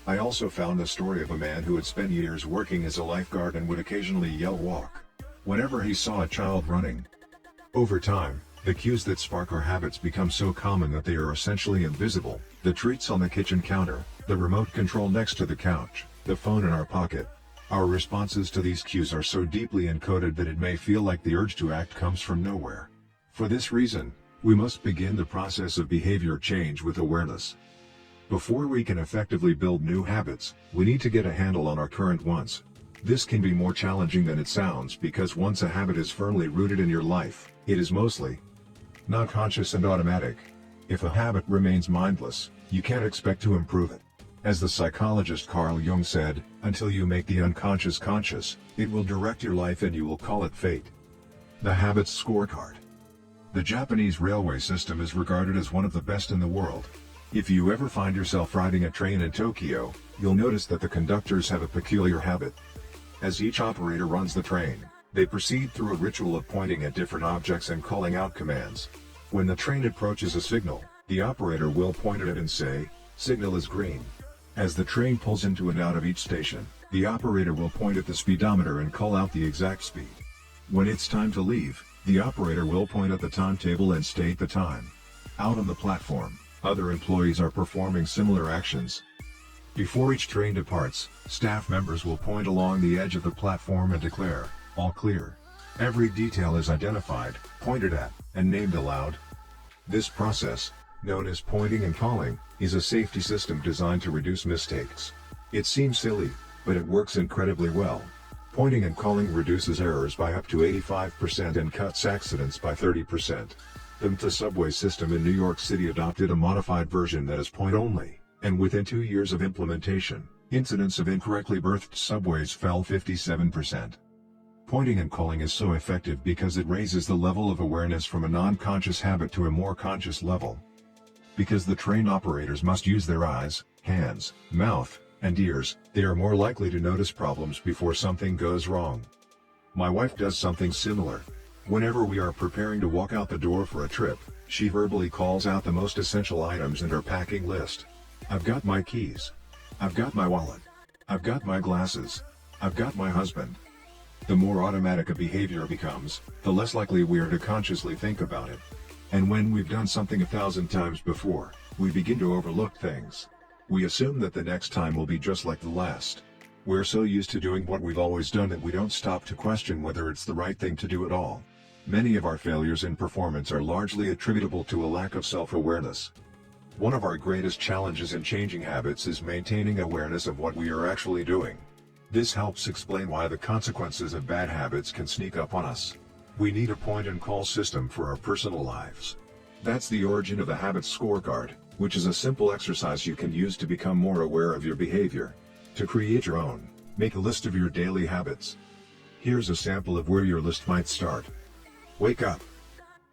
I also found the story of a man who had spent years working as a lifeguard and would occasionally yell "walk" whenever he saw a child running. Over time, the cues that spark our habits become so common that they are essentially invisible. The treats on the kitchen counter, the remote control next to the couch, the phone in our pocket. Our responses to these cues are so deeply encoded that it may feel like the urge to act comes from nowhere. For this reason, we must begin the process of behavior change with awareness. Before we can effectively build new habits, we need to get a handle on our current ones. This can be more challenging than it sounds because once a habit is firmly rooted in your life, it is mostly not conscious and automatic. If a habit remains mindless, you can't expect to improve it. As the psychologist Carl Jung said, until you make the unconscious conscious, it will direct your life and you will call it fate. The Habits Scorecard. The Japanese railway system is regarded as one of the best in the world. If you ever find yourself riding a train in Tokyo, you'll notice that the conductors have a peculiar habit. As each operator runs the train, they proceed through a ritual of pointing at different objects and calling out commands. When the train approaches a signal, the operator will point at it and say, "Signal is green." As the train pulls into and out of each station, the operator will point at the speedometer and call out the exact speed. When it's time to leave, the operator will point at the timetable and state the time. Out on the platform, other employees are performing similar actions. Before each train departs, staff members will point along the edge of the platform and declare, "All clear." Every detail is identified, pointed at, and named aloud. This process, known as pointing and calling, is a safety system designed to reduce mistakes. It seems silly, but it works incredibly well. Pointing and calling reduces errors by up to 85% and cuts accidents by 30%. The subway system in New York City adopted a modified version that is point-only, and within 2 years of implementation, incidents of incorrectly berthed subways fell 57%. Pointing and calling is so effective because it raises the level of awareness from a non-conscious habit to a more conscious level. Because the train operators must use their eyes, hands, mouth, and ears, they are more likely to notice problems before something goes wrong. My wife does something similar. Whenever we are preparing to walk out the door for a trip, she verbally calls out the most essential items in her packing list. I've got my keys. I've got my wallet. I've got my glasses. I've got my husband. The more automatic a behavior becomes, the less likely we are to consciously think about it. And when we've done something 1,000 times before, we begin to overlook things. We assume that the next time will be just like the last. We're so used to doing what we've always done that we don't stop to question whether it's the right thing to do at all. Many of our failures in performance are largely attributable to a lack of self-awareness. One of our greatest challenges in changing habits is maintaining awareness of what we are actually doing. This helps explain why the consequences of bad habits can sneak up on us. We need a point-and-call system for our personal lives. That's the origin of the Habits Scorecard, which is a simple exercise you can use to become more aware of your behavior. To create your own, make a list of your daily habits. Here's a sample of where your list might start. Wake up.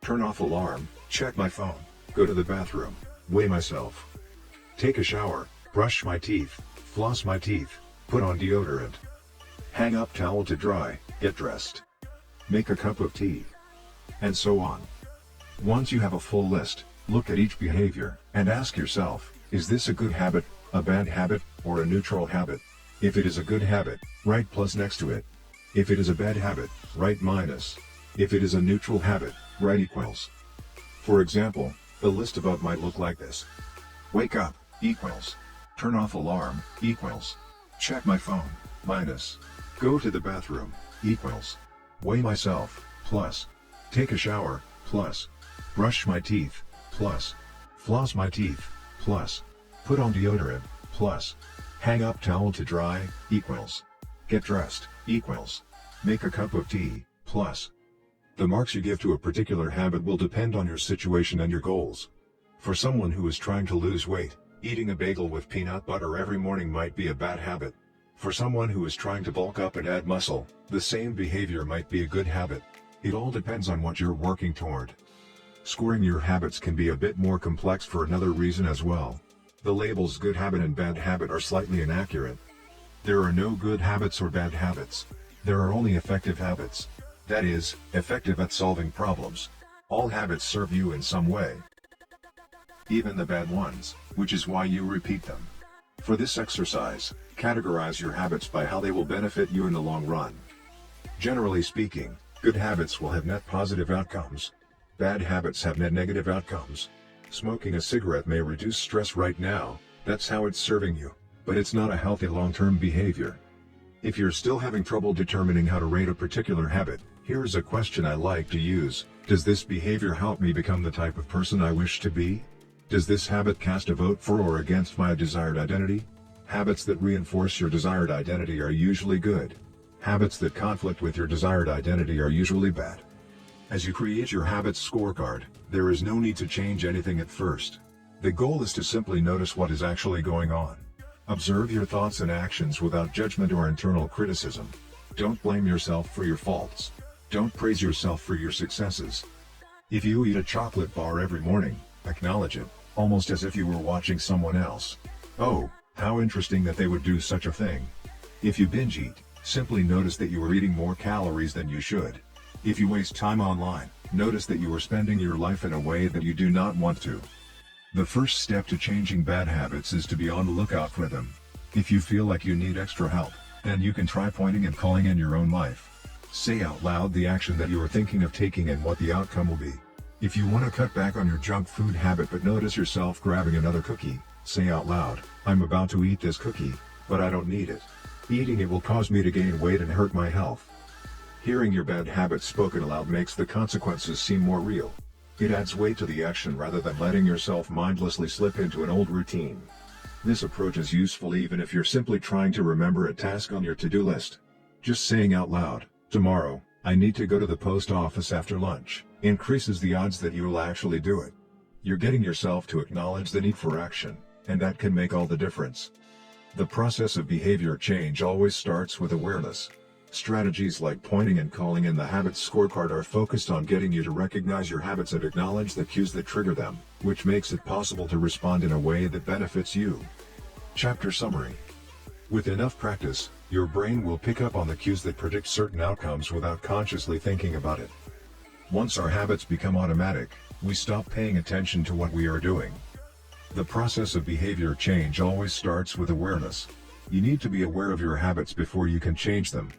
Turn off alarm, check my phone, go to the bathroom, weigh myself. Take a shower, brush my teeth, floss my teeth, put on deodorant. Hang up towel to dry, get dressed. Make a cup of tea. And so on. Once you have a full list, look at each behavior, and ask yourself, is this a good habit, a bad habit, or a neutral habit? If it is a good habit, write plus next to it. If it is a bad habit, write minus. If it is a neutral habit, write equals. For example, the list above might look like this. Wake up, equals. Turn off alarm, equals. Check my phone, minus. Go to the bathroom, equals. Weigh myself, plus. Take a shower, plus. Brush my teeth, plus. Floss my teeth, plus. Put on deodorant, plus. Hang up towel to dry, equals. Get dressed, equals. Make a cup of tea, plus. The marks you give to a particular habit will depend on your situation and your goals. For someone who is trying to lose weight, eating a bagel with peanut butter every morning might be a bad habit. For someone who is trying to bulk up and add muscle, the same behavior might be a good habit. It all depends on what you're working toward. Scoring your habits can be a bit more complex for another reason as well. The labels good habit and bad habit are slightly inaccurate. There are no good habits or bad habits. There are only effective habits. That is, effective at solving problems. All habits serve you in some way. Even the bad ones, which is why you repeat them. For this exercise, categorize your habits by how they will benefit you in the long run. Generally speaking, good habits will have net positive outcomes. Bad habits have net negative outcomes. Smoking a cigarette may reduce stress right now, that's how it's serving you, but it's not a healthy long-term behavior. If you're still having trouble determining how to rate a particular habit, here's a question I like to use. Does this behavior help me become the type of person I wish to be? Does this habit cast a vote for or against my desired identity? Habits that reinforce your desired identity are usually good. Habits that conflict with your desired identity are usually bad. As you create your habits scorecard, there is no need to change anything at first. The goal is to simply notice what is actually going on. Observe your thoughts and actions without judgment or internal criticism. Don't blame yourself for your faults. Don't praise yourself for your successes. If you eat a chocolate bar every morning, acknowledge it, almost as if you were watching someone else. Oh, how interesting that they would do such a thing. If you binge eat, simply notice that you are eating more calories than you should. If you waste time online, notice that you are spending your life in a way that you do not want to. The first step to changing bad habits is to be on the lookout for them. If you feel like you need extra help, then you can try pointing and calling in your own life. Say out loud the action that you are thinking of taking and what the outcome will be. If you want to cut back on your junk food habit but notice yourself grabbing another cookie, say out loud, I'm about to eat this cookie, but I don't need it. Eating it will cause me to gain weight and hurt my health. Hearing your bad habits spoken aloud makes the consequences seem more real. It adds weight to the action rather than letting yourself mindlessly slip into an old routine. This approach is useful even if you're simply trying to remember a task on your to-do list. Just saying out loud, tomorrow, I need to go to the post office after lunch, increases the odds that you will actually do it. You're getting yourself to acknowledge the need for action, and that can make all the difference. The process of behavior change always starts with awareness. Strategies like pointing and calling in the habits scorecard are focused on getting you to recognize your habits and acknowledge the cues that trigger them, which makes it possible to respond in a way that benefits you. Chapter Summary. With enough practice, your brain will pick up on the cues that predict certain outcomes without consciously thinking about it. Once our habits become automatic, we stop paying attention to what we are doing. The process of behavior change always starts with awareness. You need to be aware of your habits before you can change them.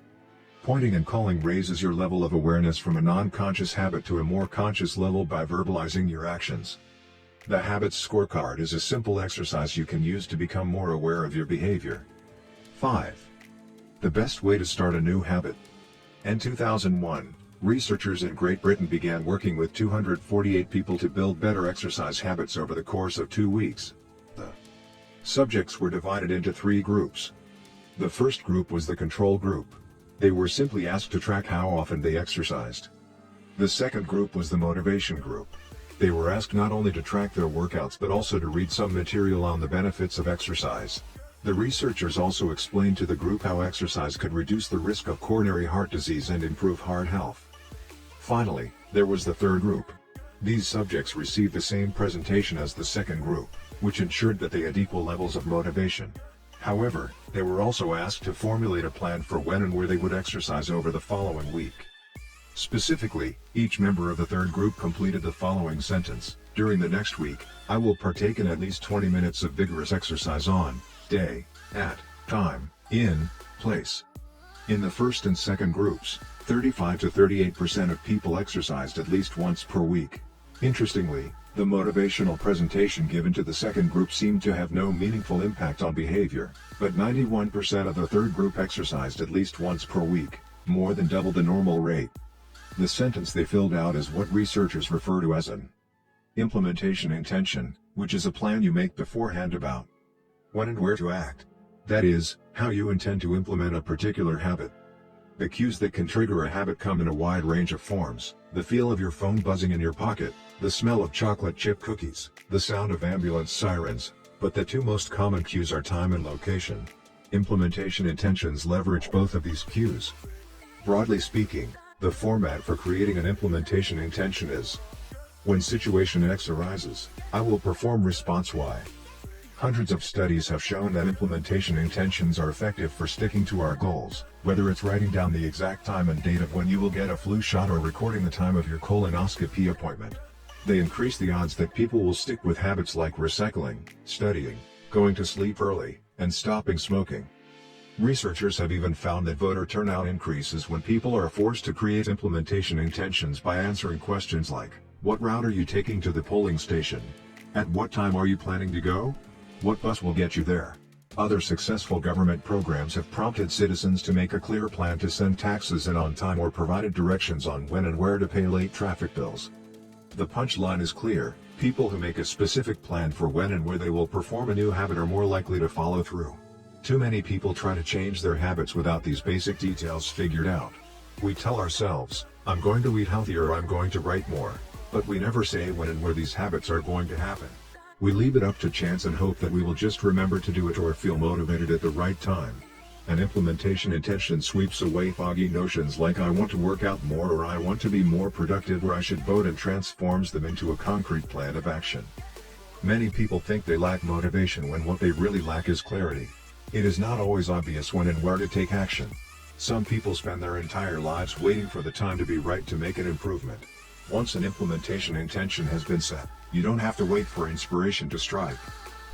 Pointing and calling raises your level of awareness from a non-conscious habit to a more conscious level by verbalizing your actions. The Habits Scorecard is a simple exercise you can use to become more aware of your behavior. 5. The best way to start a new habit. In 2001, researchers in Great Britain began working with 248 people to build better exercise habits over the course of 2 weeks. The subjects were divided into 3 groups. The first group was the control group. They were simply asked to track how often they exercised. The second group was the motivation group. They were asked not only to track their workouts but also to read some material on the benefits of exercise. The researchers also explained to the group how exercise could reduce the risk of coronary heart disease and improve heart health. Finally, there was the third group. These subjects received the same presentation as the second group, which ensured that they had equal levels of motivation. However, they were also asked to formulate a plan for when and where they would exercise over the following week. Specifically, each member of the third group completed the following sentence: "During the next week, I will partake in at least 20 minutes of vigorous exercise on day, at, time, in, place." In the first and second groups, 35 to 38% of people exercised at least once per week. Interestingly, the motivational presentation given to the second group seemed to have no meaningful impact on behavior, but 91% of the third group exercised at least once per week, more than double the normal rate. The sentence they filled out is what researchers refer to as an implementation intention, which is a plan you make beforehand about when and where to act. That is, how you intend to implement a particular habit. The cues that can trigger a habit come in a wide range of forms: the feel of your phone buzzing in your pocket, the smell of chocolate chip cookies, the sound of ambulance sirens, but the 2 most common cues are time and location. Implementation intentions leverage both of these cues. Broadly speaking, the format for creating an implementation intention is: when situation X arises, I will perform response Y. Hundreds of studies have shown that implementation intentions are effective for sticking to our goals, whether it's writing down the exact time and date of when you will get a flu shot or recording the time of your colonoscopy appointment. They increase the odds that people will stick with habits like recycling, studying, going to sleep early, and stopping smoking. Researchers have even found that voter turnout increases when people are forced to create implementation intentions by answering questions like, "What route are you taking to the polling station? At what time are you planning to go? What bus will get you there?" Other successful government programs have prompted citizens to make a clear plan to send taxes in on time or provided directions on when and where to pay late traffic bills. The punchline is clear: people who make a specific plan for when and where they will perform a new habit are more likely to follow through. Too many people try to change their habits without these basic details figured out. We tell ourselves, "I'm going to eat healthier," or "I'm going to write more," but we never say when and where these habits are going to happen. We leave it up to chance and hope that we will just remember to do it or feel motivated at the right time. An implementation intention sweeps away foggy notions like "I want to work out more" or "I want to be more productive" or "I should vote," and transforms them into a concrete plan of action. Many people think they lack motivation when what they really lack is clarity. It is not always obvious when and where to take action. Some people spend their entire lives waiting for the time to be right to make an improvement. Once an implementation intention has been set, you don't have to wait for inspiration to strike.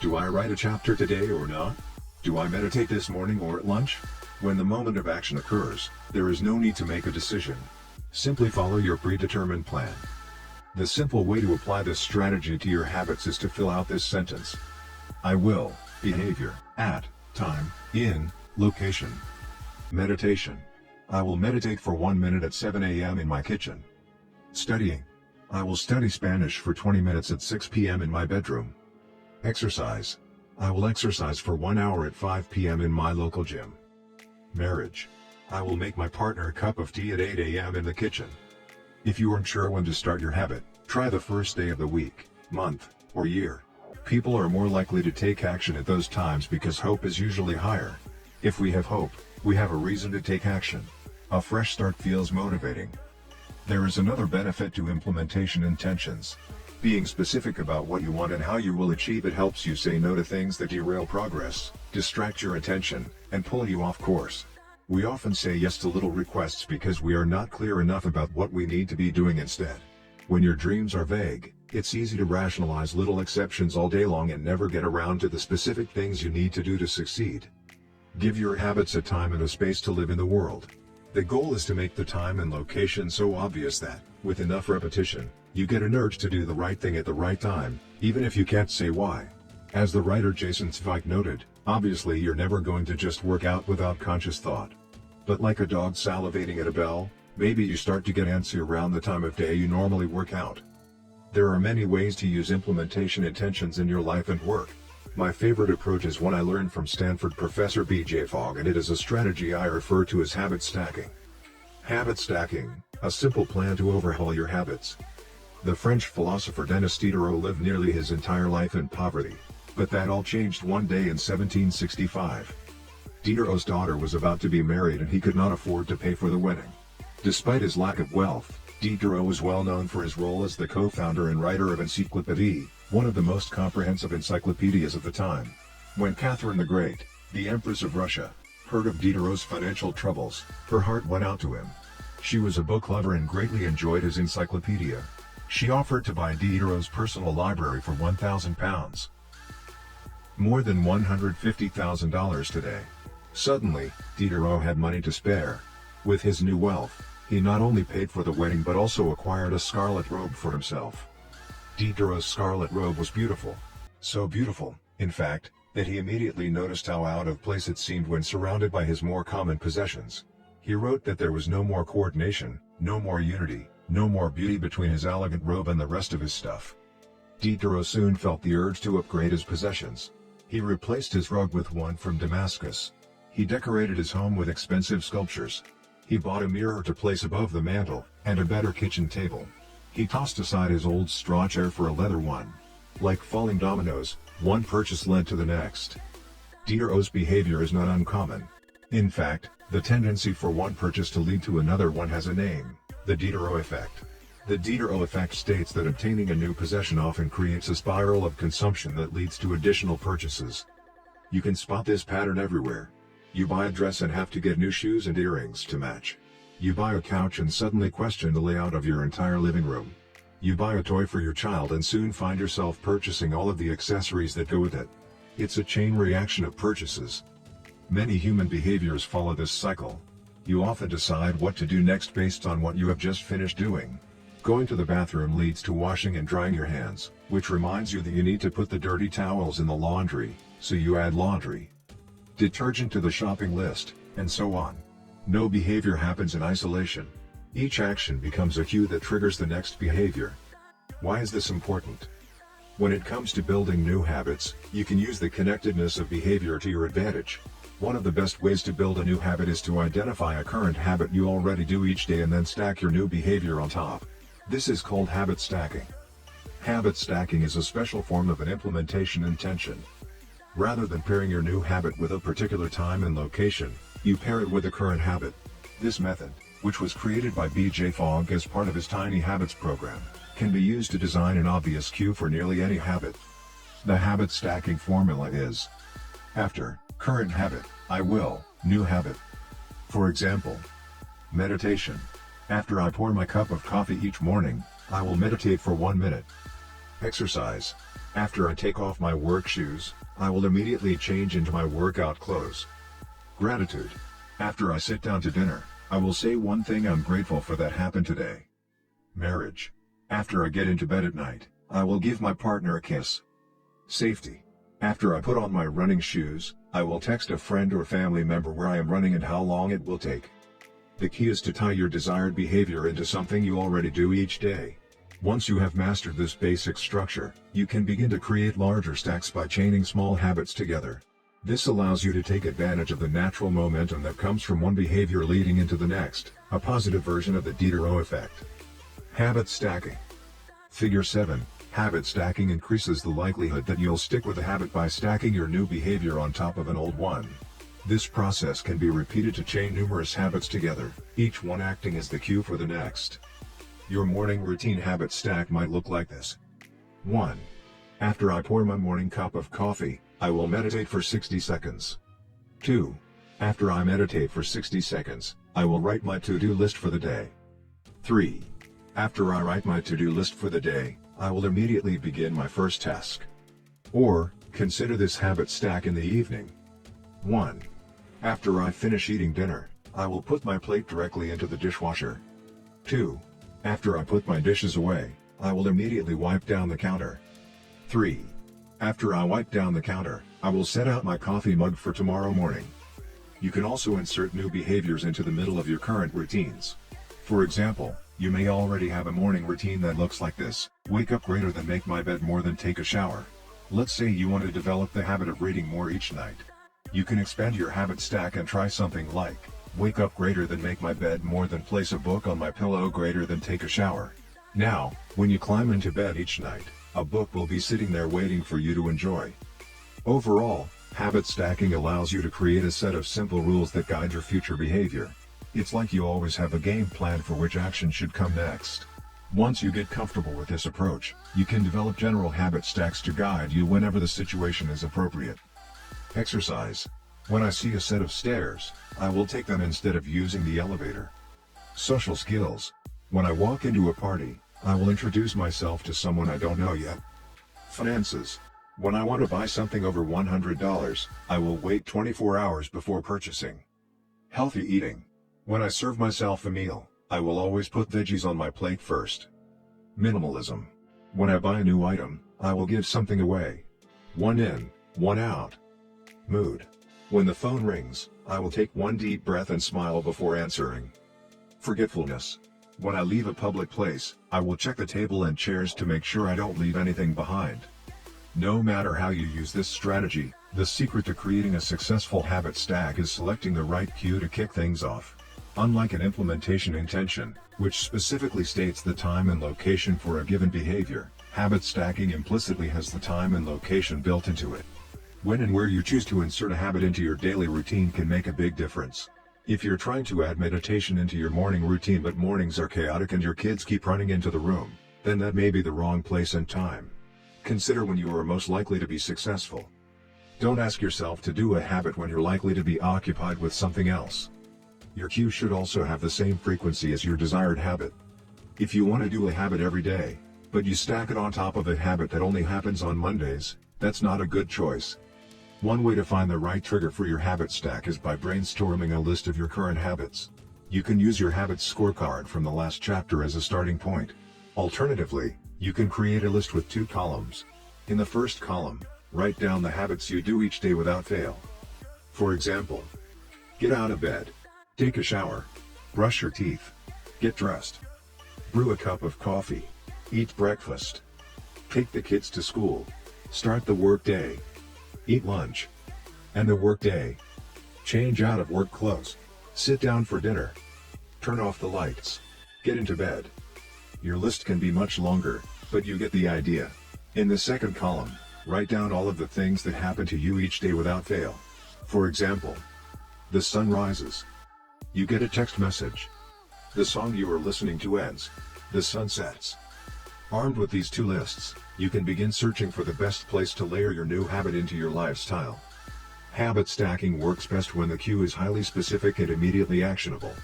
Do I write a chapter today or not? Do I meditate this morning or at lunch? When the moment of action occurs, there is no need to make a decision. Simply follow your predetermined plan. The simple way to apply this strategy to your habits is to fill out this sentence: I will, behavior, at, time, in, location. Meditation. I will meditate for 1 minute at 7 a.m. in my kitchen. Studying. I will study Spanish for 20 minutes at 6 p.m. in my bedroom. Exercise. I will exercise for 1 hour at 5 p.m. in my local gym. Marriage. I will make my partner a cup of tea at 8 a.m. in the kitchen. If you aren't sure when to start your habit, try the first day of the week, month, or year. People are more likely to take action at those times because hope is usually higher. If we have hope, we have a reason to take action. A fresh start feels motivating. There is another benefit to implementation intentions. Being specific about what you want and how you will achieve it helps you say no to things that derail progress, distract your attention, and pull you off course. We often say yes to little requests because we are not clear enough about what we need to be doing instead. When your dreams are vague, it's easy to rationalize little exceptions all day long and never get around to the specific things you need to do to succeed. Give your habits a time and a space to live in the world. The goal is to make the time and location so obvious that, with enough repetition, you get an urge to do the right thing at the right time, even if you can't say why. As the writer Jason Zweig noted, obviously you're never going to just work out without conscious thought. But like a dog salivating at a bell, maybe you start to get antsy around the time of day you normally work out. There are many ways to use implementation intentions in your life and work. My favorite approach is one I learned from Stanford professor B.J. Fogg, and it is a strategy I refer to as habit stacking. Habit stacking, a simple plan to overhaul your habits. The French philosopher Denis Diderot lived nearly his entire life in poverty, but that all changed one day in 1765. Diderot's daughter was about to be married and he could not afford to pay for the wedding. Despite his lack of wealth, Diderot was well known for his role as the co-founder and writer of Encyclopédie, one of the most comprehensive encyclopedias of the time. When Catherine the Great, the Empress of Russia, heard of Diderot's financial troubles, her heart went out to him. She was a book lover and greatly enjoyed his encyclopedia. She offered to buy Diderot's personal library for £1,000. More than $150,000 today. Suddenly, Diderot had money to spare. With his new wealth, he not only paid for the wedding but also acquired a scarlet robe for himself. Diderot's scarlet robe was beautiful. So beautiful, in fact, that he immediately noticed how out of place it seemed when surrounded by his more common possessions. He wrote that there was no more coordination, no more unity, no more beauty between his elegant robe and the rest of his stuff. Diderot soon felt the urge to upgrade his possessions. He replaced his rug with one from Damascus. He decorated his home with expensive sculptures. He bought a mirror to place above the mantel, and a better kitchen table. He tossed aside his old straw chair for a leather one. Like falling dominoes, one purchase led to the next. Diderot's behavior is not uncommon. In fact, the tendency for one purchase to lead to another one has a name: the Diderot effect. The Diderot effect states that obtaining a new possession often creates a spiral of consumption that leads to additional purchases. You can spot this pattern everywhere. You buy a dress and have to get new shoes and earrings to match. You buy a couch and suddenly question the layout of your entire living room. You buy a toy for your child and soon find yourself purchasing all of the accessories that go with it. It's a chain reaction of purchases. Many human behaviors follow this cycle. You often decide what to do next based on what you have just finished doing. Going to the bathroom leads to washing and drying your hands, which reminds you that you need to put the dirty towels in the laundry, so you add laundry detergent to the shopping list, and so on. No behavior happens in isolation. Each action becomes a cue that triggers the next behavior. Why is this important? When it comes to building new habits, you can use the connectedness of behavior to your advantage. One of the best ways to build a new habit is to identify a current habit you already do each day and then stack your new behavior on top. This is called habit stacking. Habit stacking is a special form of an implementation intention. Rather than pairing your new habit with a particular time and location, you pair it with a current habit. This method, which was created by B.J. Fogg as part of his Tiny Habits program, can be used to design an obvious cue for nearly any habit. The habit stacking formula is: after current habit, I will new habit. For example, meditation. After I pour my cup of coffee each morning, I will meditate for 1 minute. Exercise. After I take off my work shoes, I will immediately change into my workout clothes. Gratitude. After I sit down to dinner, I will say one thing I'm grateful for that happened today. Marriage. After I get into bed at night, I will give my partner a kiss. Safety. After I put on my running shoes, I will text a friend or family member where I am running and how long it will take. The key is to tie your desired behavior into something you already do each day. Once you have mastered this basic structure, you can begin to create larger stacks by chaining small habits together. This allows you to take advantage of the natural momentum that comes from one behavior leading into the next, a positive version of the Diderot effect. Habit stacking. Figure 7. Habit stacking increases the likelihood that you'll stick with a habit by stacking your new behavior on top of an old one. This process can be repeated to chain numerous habits together, each one acting as the cue for the next. Your morning routine habit stack might look like this. 1. After I pour my morning cup of coffee, I will meditate for 60 seconds. 2. After I meditate for 60 seconds, I will write my to-do list for the day. 3. After I write my to-do list for the day, I will immediately begin my first task. Or, consider this habit stack in the evening. 1. After I finish eating dinner, I will put my plate directly into the dishwasher. 2. After I put my dishes away, I will immediately wipe down the counter. 3. After I wipe down the counter, I will set out my coffee mug for tomorrow morning. You can also insert new behaviors into the middle of your current routines. For example, you may already have a morning routine that looks like this: wake up greater than make my bed more than take a shower. Let's say you want to develop the habit of reading more each night. You can expand your habit stack and try something like, wake up greater than make my bed more than place a book on my pillow greater than take a shower. Now, when you climb into bed each night, a book will be sitting there waiting for you to enjoy. Overall, habit stacking allows you to create a set of simple rules that guide your future behavior. It's like you always have a game plan for which action should come next. Once you get comfortable with this approach, you can develop general habit stacks to guide you whenever the situation is appropriate. Exercise. When I see a set of stairs, I will take them instead of using the elevator. Social skills. When I walk into a party, I will introduce myself to someone I don't know yet. Finances. When I want to buy something over $100, I will wait 24 hours before purchasing. Healthy eating. When I serve myself a meal, I will always put veggies on my plate first. Minimalism. When I buy a new item, I will give something away. One in, one out. Mood. When the phone rings, I will take one deep breath and smile before answering. Forgetfulness. When I leave a public place, I will check the table and chairs to make sure I don't leave anything behind. No matter how you use this strategy, the secret to creating a successful habit stack is selecting the right cue to kick things off. Unlike an implementation intention, which specifically states the time and location for a given behavior, habit stacking implicitly has the time and location built into it. When and where you choose to insert a habit into your daily routine can make a big difference. If you're trying to add meditation into your morning routine but mornings are chaotic and your kids keep running into the room, then that may be the wrong place and time. Consider when you are most likely to be successful. Don't ask yourself to do a habit when you're likely to be occupied with something else. Your cue should also have the same frequency as your desired habit. If you want to do a habit every day, but you stack it on top of a habit that only happens on Mondays, that's not a good choice. One way to find the right trigger for your habit stack is by brainstorming a list of your current habits. You can use your habits scorecard from the last chapter as a starting point. Alternatively, you can create a list with 2 columns. In the first column, write down the habits you do each day without fail. For example, get out of bed, take a shower, brush your teeth, get dressed, brew a cup of coffee, eat breakfast, take the kids to school, start the workday, eat lunch, end the workday, change out of work clothes, sit down for dinner, turn off the lights, get into bed. Your list can be much longer, but you get the idea. In the second column, write down all of the things that happen to you each day without fail. For example, the sun rises. You get a text message. The song you are listening to ends. The sun sets. Armed with these 2 lists, you can begin searching for the best place to layer your new habit into your lifestyle. Habit stacking works best when the cue is highly specific and immediately actionable.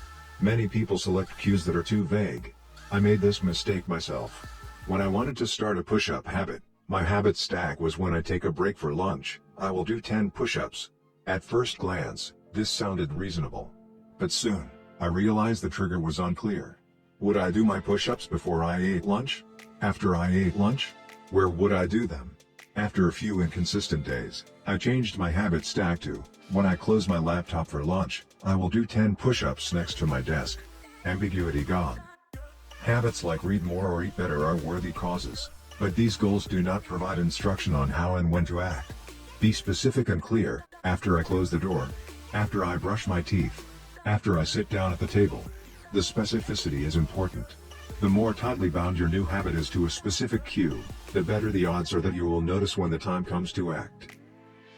Many people select cues that are too vague. I made this mistake myself. When I wanted to start a push-up habit, my habit stack was when I take a break for lunch, I will do 10 push-ups. At first glance, this sounded reasonable. But soon, I realized the trigger was unclear. Would I do my push-ups before I ate lunch? After I ate lunch? Where would I do them? After a few inconsistent days, I changed my habit stack to, when I close my laptop for lunch, I will do 10 push-ups next to my desk. Ambiguity gone. Habits like read more or eat better are worthy causes, but these goals do not provide instruction on how and when to act. Be specific and clear: after I close the door, after I brush my teeth, after I sit down at the table. The specificity is important. The more tightly bound your new habit is to a specific cue, the better the odds are that you will notice when the time comes to act.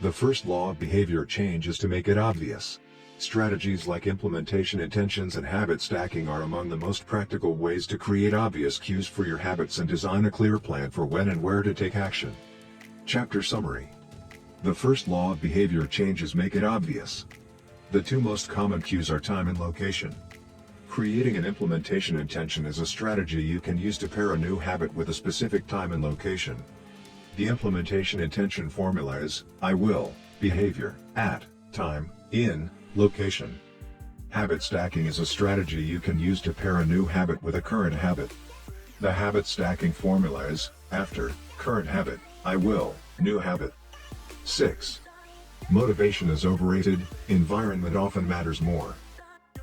The first law of behavior change is to make it obvious. Strategies like implementation intentions and habit stacking are among the most practical ways to create obvious cues for your habits and design a clear plan for when and where to take action. Chapter summary. The first law of behavior change is make it obvious. The two most common cues are time and location. Creating an implementation intention is a strategy you can use to pair a new habit with a specific time and location. The implementation intention formula is, I will, behavior, at, time, in, location. Habit stacking is a strategy you can use to pair a new habit with a current habit. The habit stacking formula is, after, current habit, I will, new habit. 6. Motivation is overrated, environment often matters more.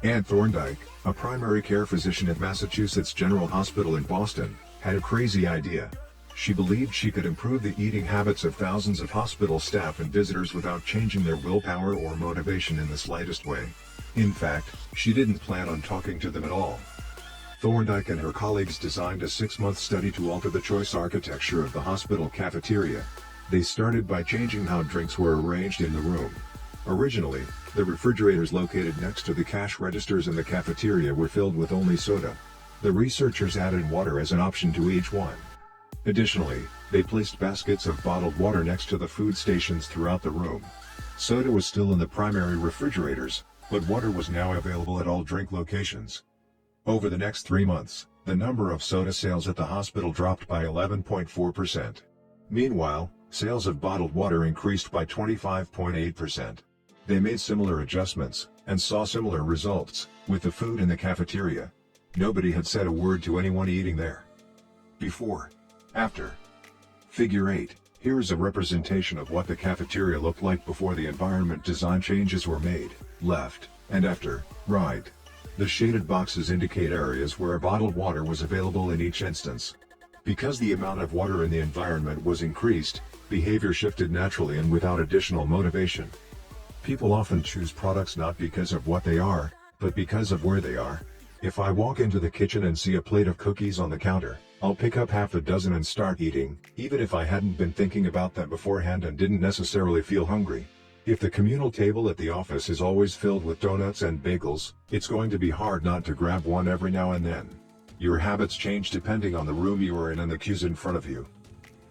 Anne Thorndike, a primary care physician at Massachusetts General Hospital in Boston, had a crazy idea. She believed she could improve the eating habits of thousands of hospital staff and visitors without changing their willpower or motivation in the slightest way. In fact, she didn't plan on talking to them at all. Thorndike and her colleagues designed a 6-month study to alter the choice architecture of the hospital cafeteria. They started by changing how drinks were arranged in the room. Originally, the refrigerators located next to the cash registers in the cafeteria were filled with only soda. The researchers added water as an option to each one. Additionally, they placed baskets of bottled water next to the food stations throughout the room. Soda was still in the primary refrigerators, but water was now available at all drink locations. Over the next 3 months, the number of soda sales at the hospital dropped by 11.4%. Meanwhile, sales of bottled water increased by 25.8%. They made similar adjustments, and saw similar results, with the food in the cafeteria. Nobody had said a word to anyone eating there. Before. After. Figure 8. Here is a representation of what the cafeteria looked like before the environment design changes were made, left, and after, right. The shaded boxes indicate areas where bottled water was available in each instance. Because the amount of water in the environment was increased, behavior shifted naturally and without additional motivation. People often choose products not because of what they are, but because of where they are. If I walk into the kitchen and see a plate of cookies on the counter, I'll pick up half a dozen and start eating, even if I hadn't been thinking about them beforehand and didn't necessarily feel hungry. If the communal table at the office is always filled with donuts and bagels, it's going to be hard not to grab one every now and then. Your habits change depending on the room you are in and the cues in front of you.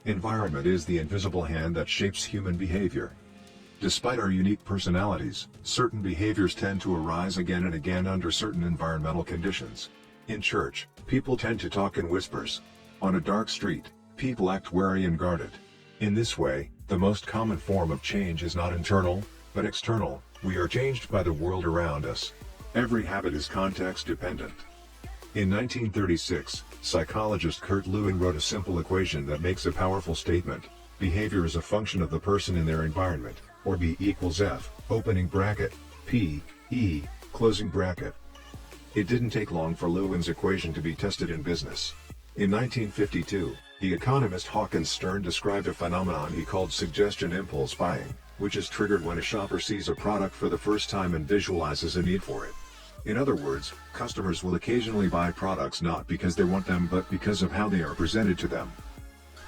Environment is the invisible hand that shapes human behavior. Despite our unique personalities, certain behaviors tend to arise again and again under certain environmental conditions. In church, people tend to talk in whispers. On a dark street, people act wary and guarded. In this way, the most common form of change is not internal, but external. We are changed by the world around us. Every habit is context dependent. In 1936, psychologist Kurt Lewin wrote a simple equation that makes a powerful statement. Behavior is a function of the person in their environment, or B equals F, opening bracket, P, E, closing bracket. It didn't take long for Lewin's equation to be tested in business. In 1952, the economist Hawkins Stern described a phenomenon he called suggestion impulse buying, which is triggered when a shopper sees a product for the first time and visualizes a need for it. In other words, customers will occasionally buy products not because they want them but because of how they are presented to them.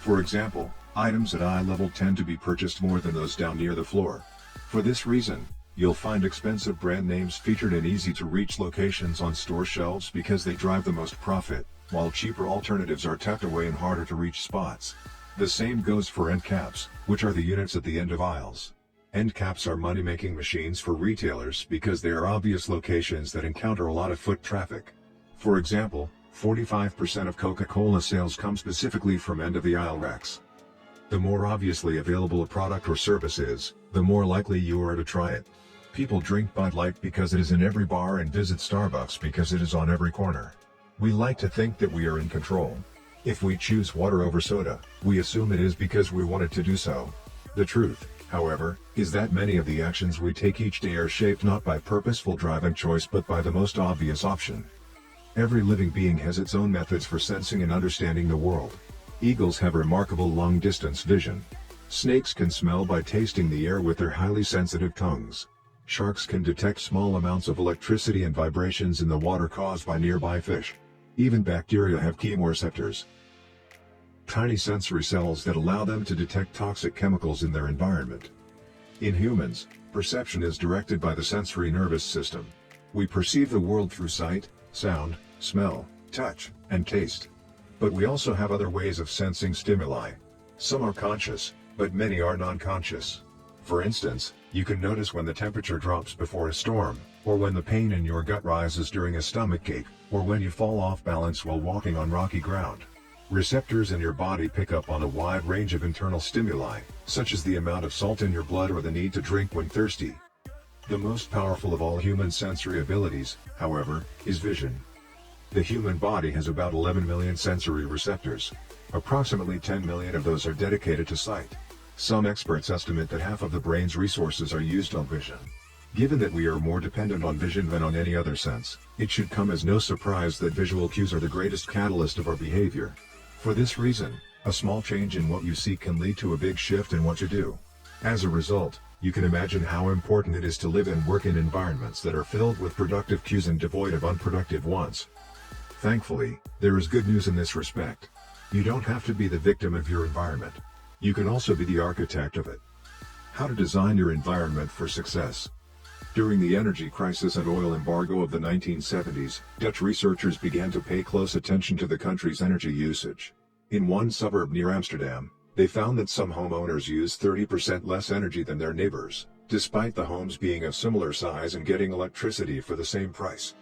For example, items at eye level tend to be purchased more than those down near the floor. For this reason, you'll find expensive brand names featured in easy-to-reach locations on store shelves because they drive the most profit, while cheaper alternatives are tucked away in harder-to-reach spots. The same goes for end caps, which are the units at the end of aisles. End caps are money-making machines for retailers because they are obvious locations that encounter a lot of foot traffic. For example, 45% of Coca-Cola sales come specifically from end-of-the-aisle racks. The more obviously available a product or service is, the more likely you are to try it. People drink Bud Light because it is in every bar and visit Starbucks because it is on every corner. We like to think that we are in control. If we choose water over soda, we assume it is because we wanted to do so. The truth, however, is that many of the actions we take each day are shaped not by purposeful driving choice but by the most obvious option. Every living being has its own methods for sensing and understanding the world. Eagles have remarkable long-distance vision. Snakes can smell by tasting the air with their highly sensitive tongues. Sharks can detect small amounts of electricity and vibrations in the water caused by nearby fish. Even bacteria have chemoreceptors, tiny sensory cells that allow them to detect toxic chemicals in their environment. In humans, perception is directed by the sensory nervous system. We perceive the world through sight, sound, smell, touch, and taste. But we also have other ways of sensing stimuli. Some are conscious, but many are non-conscious. For instance, you can notice when the temperature drops before a storm, or when the pain in your gut rises during a stomachache, or when you fall off balance while walking on rocky ground. Receptors in your body pick up on a wide range of internal stimuli, such as the amount of salt in your blood or the need to drink when thirsty. The most powerful of all human sensory abilities, however, is vision. The human body has about 11 million sensory receptors. Approximately 10 million of those are dedicated to sight. Some experts estimate that half of the brain's resources are used on vision. Given that we are more dependent on vision than on any other sense, it should come as no surprise that visual cues are the greatest catalyst of our behavior. For this reason, a small change in what you see can lead to a big shift in what you do. As a result, you can imagine how important it is to live and work in environments that are filled with productive cues and devoid of unproductive ones. Thankfully, there is good news in this respect. You don't have to be the victim of your environment. You can also be the architect of it. How to design your environment for success. During the energy crisis and oil embargo of the 1970s, Dutch researchers began to pay close attention to the country's energy usage. In one suburb near Amsterdam, they found that some homeowners use 30% less energy than their neighbors, despite the homes being of similar size and getting electricity for the same price.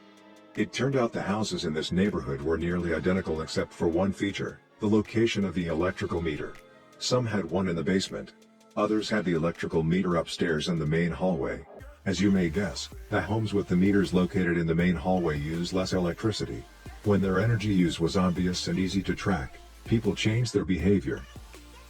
It turned out the houses in this neighborhood were nearly identical except for one feature: the location of the electrical meter. Some had one in the basement. Others had the electrical meter upstairs in the main hallway. As you may guess, the homes with the meters located in the main hallway use less electricity. When their energy use was obvious and easy to track, people changed their behavior.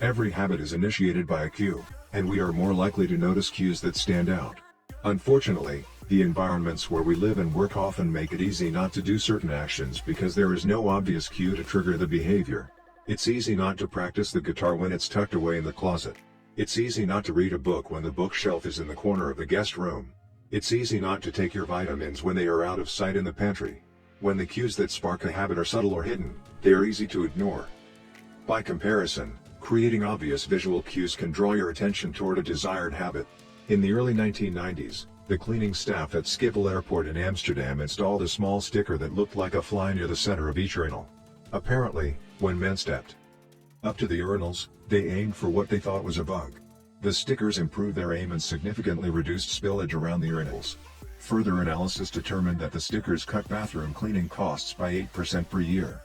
Every habit is initiated by a cue, and we are more likely to notice cues that stand out. Unfortunately, the environments where we live and work often make it easy not to do certain actions because there is no obvious cue to trigger the behavior. It's easy not to practice the guitar when it's tucked away in the closet. It's easy not to read a book when the bookshelf is in the corner of the guest room. It's easy not to take your vitamins when they are out of sight in the pantry. When the cues that spark a habit are subtle or hidden, they are easy to ignore. By comparison, creating obvious visual cues can draw your attention toward a desired habit. In the early 1990s, the cleaning staff at Schiphol Airport in Amsterdam installed a small sticker that looked like a fly near the center of each urinal. Apparently, when men stepped up to the urinals, they aimed for what they thought was a bug. The stickers improved their aim and significantly reduced spillage around the urinals. Further analysis determined that the stickers cut bathroom cleaning costs by 8% per year.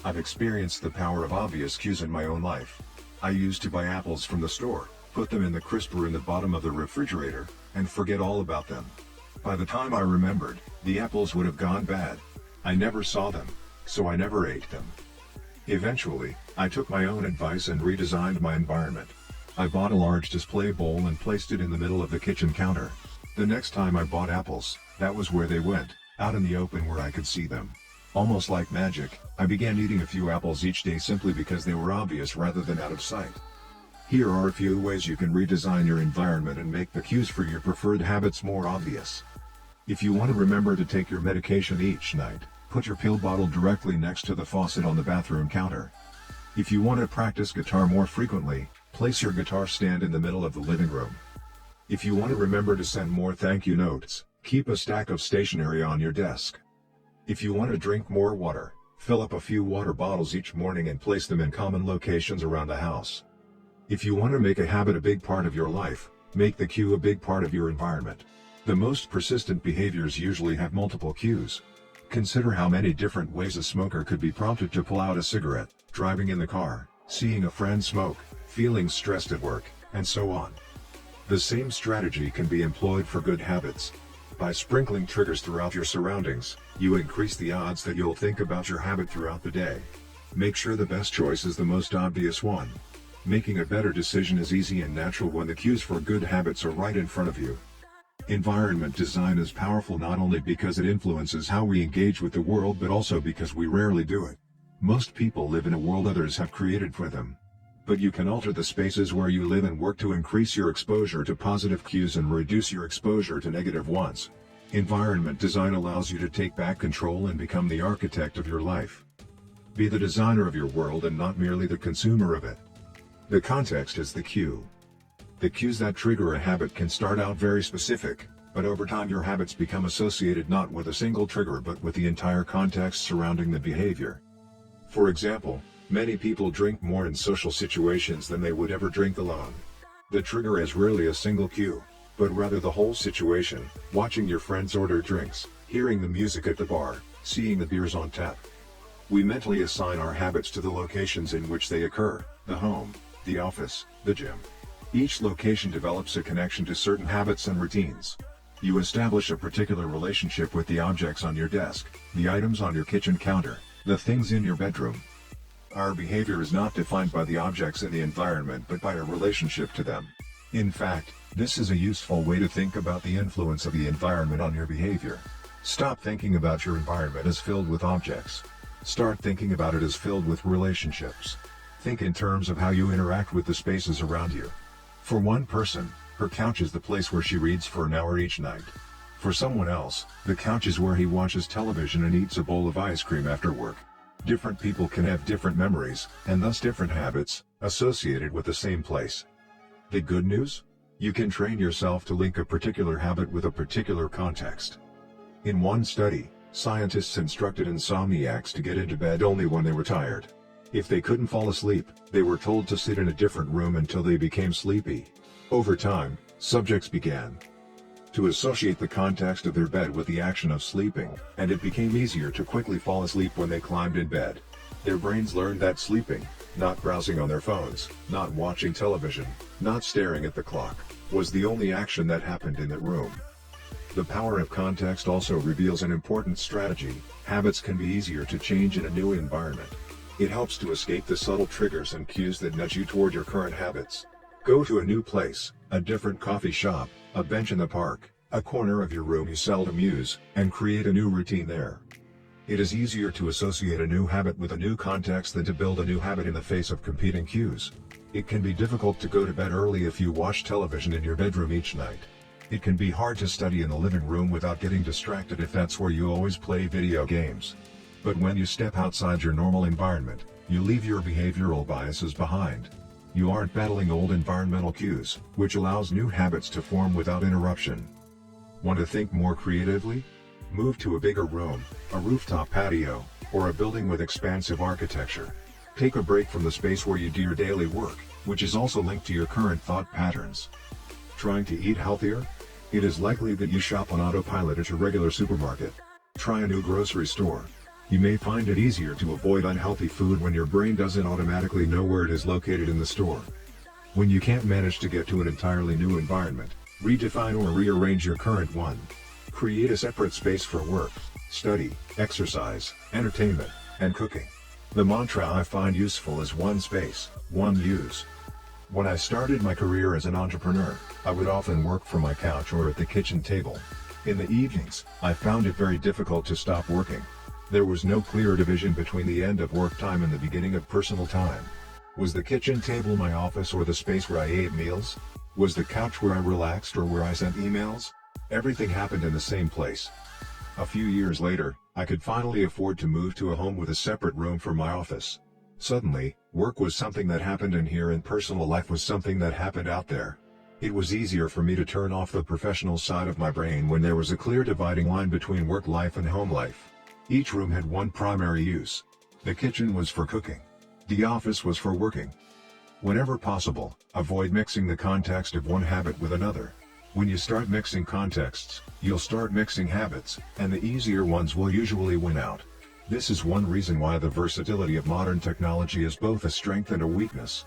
I've experienced the power of obvious cues in my own life. I used to buy apples from the store, put them in the crisper in the bottom of the refrigerator, and forget all about them. By the time I remembered, the apples would have gone bad. I never saw them, so I never ate them. Eventually, I took my own advice and redesigned my environment. I bought a large display bowl and placed it in the middle of the kitchen counter. The next time I bought apples, that was where they went, out in the open where I could see them. Almost like magic, I began eating a few apples each day simply because they were obvious rather than out of sight. Here are a few ways you can redesign your environment and make the cues for your preferred habits more obvious. If you want to remember to take your medication each night, put your pill bottle directly next to the faucet on the bathroom counter. If you want to practice guitar more frequently, place your guitar stand in the middle of the living room. If you want to remember to send more thank you notes, keep a stack of stationery on your desk. If you want to drink more water, fill up a few water bottles each morning and place them in common locations around the house. If you want to make a habit a big part of your life, make the cue a big part of your environment. The most persistent behaviors usually have multiple cues. Consider how many different ways a smoker could be prompted to pull out a cigarette, driving in the car, seeing a friend smoke, feeling stressed at work, and so on. The same strategy can be employed for good habits. By sprinkling triggers throughout your surroundings, you increase the odds that you'll think about your habit throughout the day. Make sure the best choice is the most obvious one. Making a better decision is easy and natural when the cues for good habits are right in front of you. Environment design is powerful not only because it influences how we engage with the world but also because we rarely do it. Most people live in a world others have created for them. But you can alter the spaces where you live and work to increase your exposure to positive cues and reduce your exposure to negative ones. Environment design allows you to take back control and become the architect of your life. Be the designer of your world and not merely the consumer of it. The context is the cue. The cues that trigger a habit can start out very specific, but over time your habits become associated not with a single trigger but with the entire context surrounding the behavior. For example, many people drink more in social situations than they would ever drink alone. The trigger is rarely a single cue, but rather the whole situation: watching your friends order drinks, hearing the music at the bar, seeing the beers on tap. We mentally assign our habits to the locations in which they occur: the home, the office, the gym. Each location develops a connection to certain habits and routines. You establish a particular relationship with the objects on your desk, the items on your kitchen counter, the things in your bedroom. Our behavior is not defined by the objects in the environment but by our relationship to them. In fact, this is a useful way to think about the influence of the environment on your behavior. Stop thinking about your environment as filled with objects. Start thinking about it as filled with relationships. Think in terms of how you interact with the spaces around you. For one person, her couch is the place where she reads for an hour each night. For someone else, the couch is where he watches television and eats a bowl of ice cream after work. Different people can have different memories, and thus different habits, associated with the same place. The good news? You can train yourself to link a particular habit with a particular context. In one study, scientists instructed insomniacs to get into bed only when they were tired. If they couldn't fall asleep, they were told to sit in a different room until they became sleepy. Over time, subjects began to associate the context of their bed with the action of sleeping, and it became easier to quickly fall asleep when they climbed in bed. Their brains learned that sleeping, not browsing on their phones, not watching television, not staring at the clock, was the only action that happened in that room. The power of context also reveals an important strategy: habits can be easier to change in a new environment. It helps to escape the subtle triggers and cues that nudge you toward your current habits. Go to a new place, a different coffee shop, a bench in the park, a corner of your room you seldom use, and create a new routine there. It is easier to associate a new habit with a new context than to build a new habit in the face of competing cues. It can be difficult to go to bed early if you watch television in your bedroom each night. It can be hard to study in the living room without getting distracted if that's where you always play video games. But when you step outside your normal environment, you leave your behavioral biases behind. You aren't battling old environmental cues, which allows new habits to form without interruption. Want to think more creatively? Move to a bigger room, a rooftop patio, or a building with expansive architecture. Take a break from the space where you do your daily work, which is also linked to your current thought patterns. Trying to eat healthier? It is likely that you shop on autopilot at your regular supermarket. Try a new grocery store. You may find it easier to avoid unhealthy food when your brain doesn't automatically know where it is located in the store. When you can't manage to get to an entirely new environment, redefine or rearrange your current one. Create a separate space for work, study, exercise, entertainment, and cooking. The mantra I find useful is one space, one use. When I started my career as an entrepreneur, I would often work from my couch or at the kitchen table. In the evenings, I found it very difficult to stop working. There was no clear division between the end of work time and the beginning of personal time. Was the kitchen table my office or the space where I ate meals? Was the couch where I relaxed or where I sent emails? Everything happened in the same place. A few years later, I could finally afford to move to a home with a separate room for my office. Suddenly, work was something that happened in here and personal life was something that happened out there. It was easier for me to turn off the professional side of my brain when there was a clear dividing line between work life and home life. Each room had one primary use. The kitchen was for cooking. The office was for working. Whenever possible, avoid mixing the context of one habit with another. When you start mixing contexts, you'll start mixing habits, and the easier ones will usually win out. This is one reason why the versatility of modern technology is both a strength and a weakness.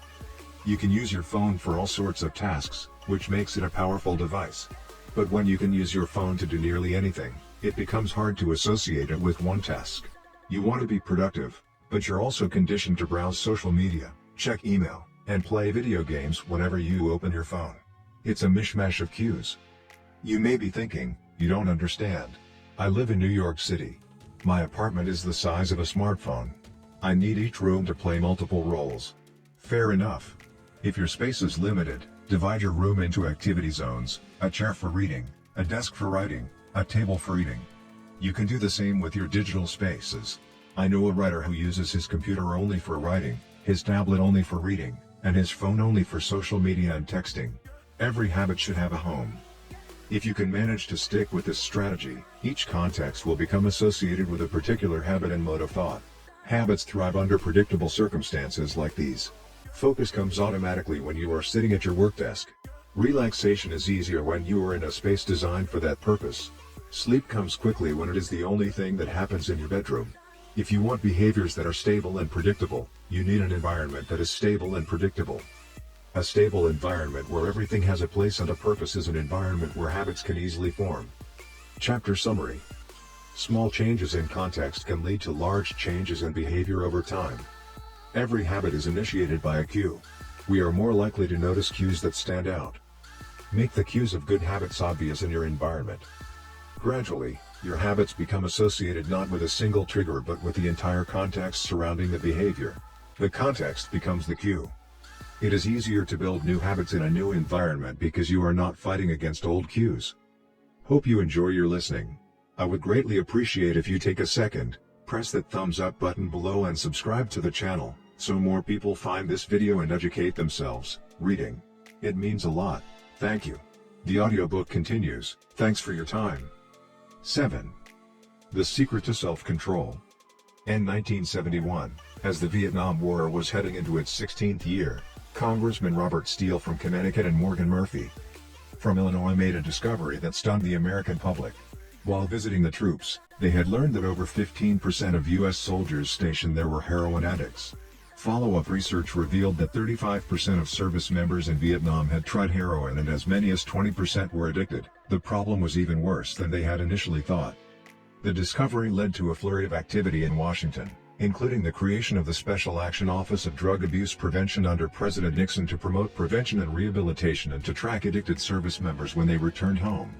You can use your phone for all sorts of tasks, which makes it a powerful device. But when you can use your phone to do nearly anything, it becomes hard to associate it with one task. You want to be productive, but you're also conditioned to browse social media, check email, and play video games whenever you open your phone. It's a mishmash of cues. You may be thinking, you don't understand. I live in New York City. My apartment is the size of a smartphone. I need each room to play multiple roles. Fair enough. If your space is limited, divide your room into activity zones: a chair for reading, a desk for writing, a table for eating. You can do the same with your digital spaces. I know a writer who uses his computer only for writing, his tablet only for reading, and his phone only for social media and texting. Every habit should have a home. If you can manage to stick with this strategy, each context will become associated with a particular habit and mode of thought. Habits thrive under predictable circumstances like these. Focus comes automatically when you are sitting at your work desk. Relaxation is easier when you are in a space designed for that purpose. Sleep comes quickly when it is the only thing that happens in your bedroom. If you want behaviors that are stable and predictable, you need an environment that is stable and predictable. A stable environment where everything has a place and a purpose is an environment where habits can easily form. Chapter Summary. Small changes in context can lead to large changes in behavior over time. Every habit is initiated by a cue. We are more likely to notice cues that stand out. Make the cues of good habits obvious in your environment. Gradually, your habits become associated not with a single trigger but with the entire context surrounding the behavior. The context becomes the cue. It is easier to build new habits in a new environment because you are not fighting against old cues. Hope you enjoy your listening. I would greatly appreciate if you take a second, press that thumbs up button below and subscribe to the channel, so more people find this video and educate themselves, reading. It means a lot. Thank you. The audiobook continues. Thanks for your time. 7. The Secret to Self-Control. In 1971, as the Vietnam War was heading into its 16th year, Congressman Robert Steele from Connecticut and Morgan Murphy from Illinois made a discovery that stunned the American public. While visiting the troops, they had learned that over 15% of U.S. soldiers stationed there were heroin addicts. Follow-up research revealed that 35% of service members in Vietnam had tried heroin and as many as 20% were addicted. The problem was even worse than they had initially thought. The discovery led to a flurry of activity in Washington, including the creation of the Special Action Office of Drug Abuse Prevention under President Nixon to promote prevention and rehabilitation and to track addicted service members when they returned home.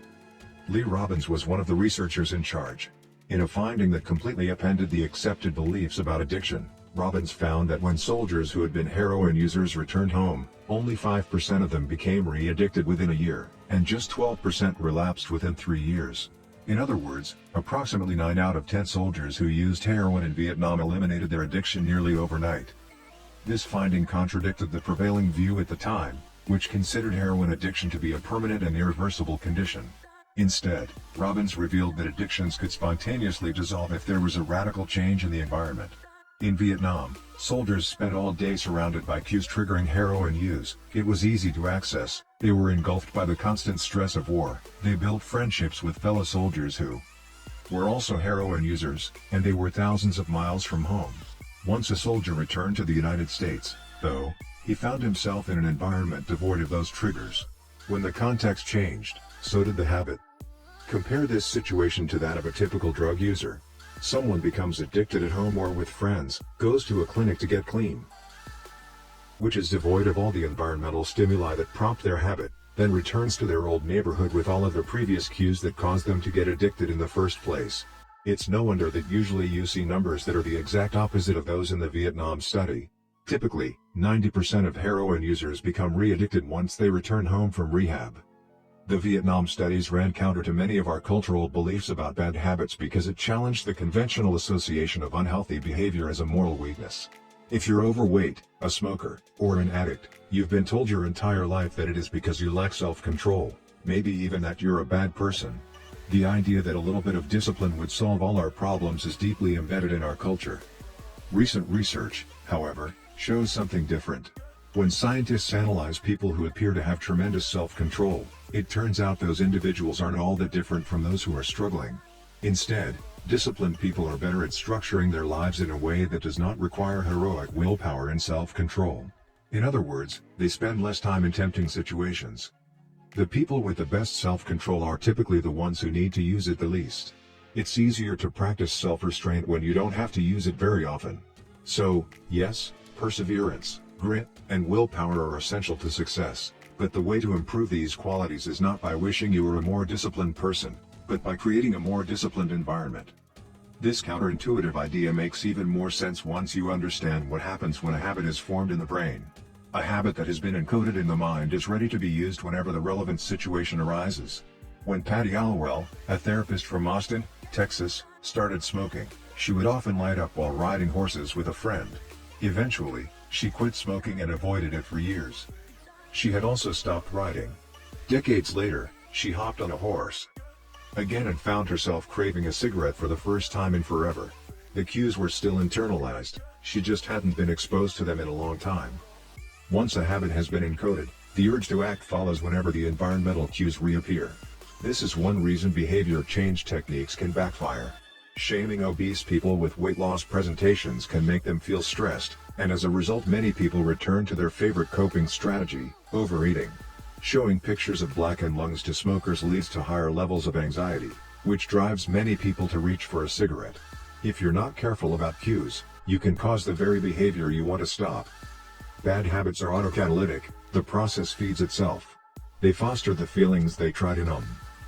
Lee Robbins was one of the researchers in charge. In a finding that completely upended the accepted beliefs about addiction, Robbins found that when soldiers who had been heroin users returned home, only 5% of them became re-addicted within a year, and just 12% relapsed within 3 years. In other words, approximately 9 out of 10 soldiers who used heroin in Vietnam eliminated their addiction nearly overnight. This finding contradicted the prevailing view at the time, which considered heroin addiction to be a permanent and irreversible condition. Instead, Robbins revealed that addictions could spontaneously dissolve if there was a radical change in the environment. In Vietnam, soldiers spent all day surrounded by cues triggering heroin use. It was easy to access. They were engulfed by the constant stress of war. They built friendships with fellow soldiers who were also heroin users, and they were thousands of miles from home. Once a soldier returned to the United States, though, he found himself in an environment devoid of those triggers. When the context changed, so did the habit. Compare this situation to that of a typical drug user. Someone becomes addicted at home or with friends, goes to a clinic to get clean, which is devoid of all the environmental stimuli that prompt their habit, then returns to their old neighborhood with all of the previous cues that caused them to get addicted in the first place. It's no wonder that usually you see numbers that are the exact opposite of those in the Vietnam study. Typically, 90% of heroin users become re-addicted once they return home from rehab. The Vietnam studies ran counter to many of our cultural beliefs about bad habits because it challenged the conventional association of unhealthy behavior as a moral weakness. If you're overweight, a smoker, or an addict, you've been told your entire life that it is because you lack self-control, maybe even that you're a bad person. The idea that a little bit of discipline would solve all our problems is deeply embedded in our culture. Recent research, however, shows something different. When scientists analyze people who appear to have tremendous self-control, it turns out those individuals aren't all that different from those who are struggling. Instead, disciplined people are better at structuring their lives in a way that does not require heroic willpower and self-control. In other words, they spend less time in tempting situations. The people with the best self-control are typically the ones who need to use it the least. It's easier to practice self-restraint when you don't have to use it very often. So, yes, perseverance, grit, and willpower are essential to success, but the way to improve these qualities is not by wishing you were a more disciplined person, but by creating a more disciplined environment. This counterintuitive idea makes even more sense once you understand what happens when a habit is formed in the brain. A habit that has been encoded in the mind is ready to be used whenever the relevant situation arises. When Patty Alwell, a therapist from Austin, Texas, started smoking, she would often light up while riding horses with a friend. Eventually, she quit smoking and avoided it for years. She had also stopped riding. Decades later, she hopped on a horse again and found herself craving a cigarette for the first time in forever. The cues were still internalized, she just hadn't been exposed to them in a long time. Once a habit has been encoded, the urge to act follows whenever the environmental cues reappear. This is one reason behavior change techniques can backfire. Shaming obese people with weight loss presentations can make them feel stressed, and as a result many people return to their favorite coping strategy, overeating. Showing pictures of blackened lungs to smokers leads to higher levels of anxiety, which drives many people to reach for a cigarette. If you're not careful about cues, you can cause the very behavior you want to stop. Bad habits are autocatalytic, the process feeds itself. They foster the feelings they try to numb.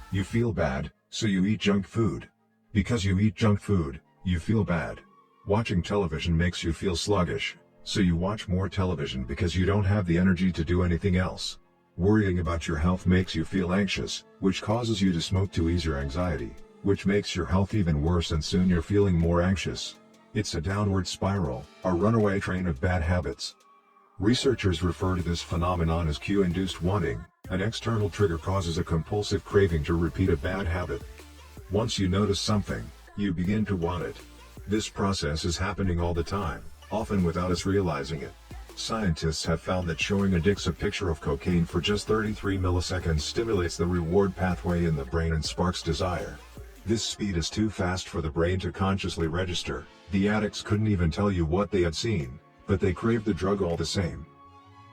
You feel bad, so you eat junk food. Because you eat junk food, you feel bad. Watching television makes you feel sluggish, so you watch more television because you don't have the energy to do anything else. Worrying about your health makes you feel anxious, which causes you to smoke to ease your anxiety, which makes your health even worse and soon you're feeling more anxious. It's a downward spiral, a runaway train of bad habits. Researchers refer to this phenomenon as cue-induced wanting. An external trigger causes a compulsive craving to repeat a bad habit. Once you notice something, you begin to want it. This process is happening all the time, often without us realizing it. Scientists have found that showing addicts a picture of cocaine for just 33 milliseconds stimulates the reward pathway in the brain and sparks desire. This speed is too fast for the brain to consciously register. The addicts couldn't even tell you what they had seen, but they craved the drug all the same.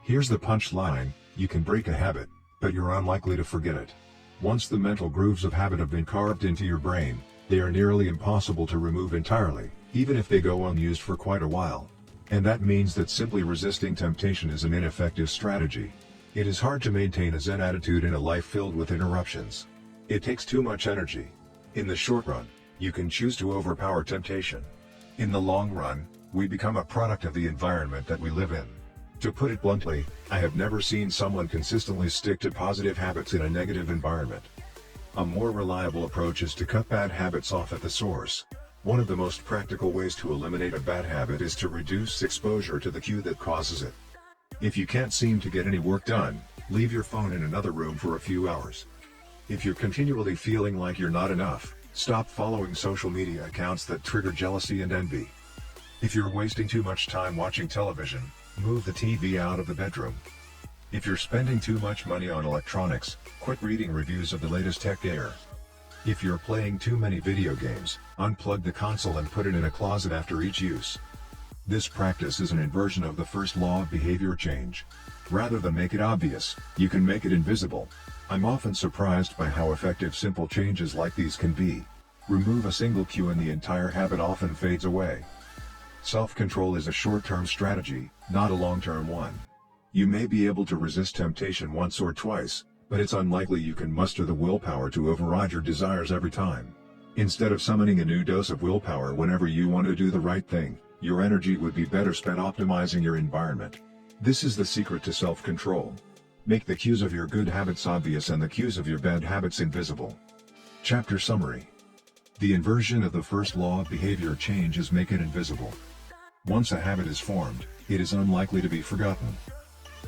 Here's the punchline: you can break a habit, but you're unlikely to forget it. Once the mental grooves of habit have been carved into your brain, they are nearly impossible to remove entirely, even if they go unused for quite a while. And that means that simply resisting temptation is an ineffective strategy. It is hard to maintain a Zen attitude in a life filled with interruptions. It takes too much energy. In the short run, you can choose to overpower temptation. In the long run, we become a product of the environment that we live in. To put it bluntly, I have never seen someone consistently stick to positive habits in a negative environment. A more reliable approach is to cut bad habits off at the source. One of the most practical ways to eliminate a bad habit is to reduce exposure to the cue that causes it. If you can't seem to get any work done, leave your phone in another room for a few hours. If you're continually feeling like you're not enough, stop following social media accounts that trigger jealousy and envy. If you're wasting too much time watching television, move the TV out of the bedroom. If you're spending too much money on electronics, quit reading reviews of the latest tech gear. If you're playing too many video games, unplug the console and put it in a closet after each use. This practice is an inversion of the first law of behavior change. Rather than make it obvious, you can make it invisible. I'm often surprised by how effective simple changes like these can be. Remove a single cue and the entire habit often fades away. Self-control is a short-term strategy, not a long-term one. You may be able to resist temptation once or twice, but it's unlikely you can muster the willpower to override your desires every time. Instead of summoning a new dose of willpower whenever you want to do the right thing, your energy would be better spent optimizing your environment. This is the secret to self-control. Make the cues of your good habits obvious and the cues of your bad habits invisible. Chapter Summary. The inversion of the first law of behavior change is make it invisible. Once a habit is formed, it is unlikely to be forgotten.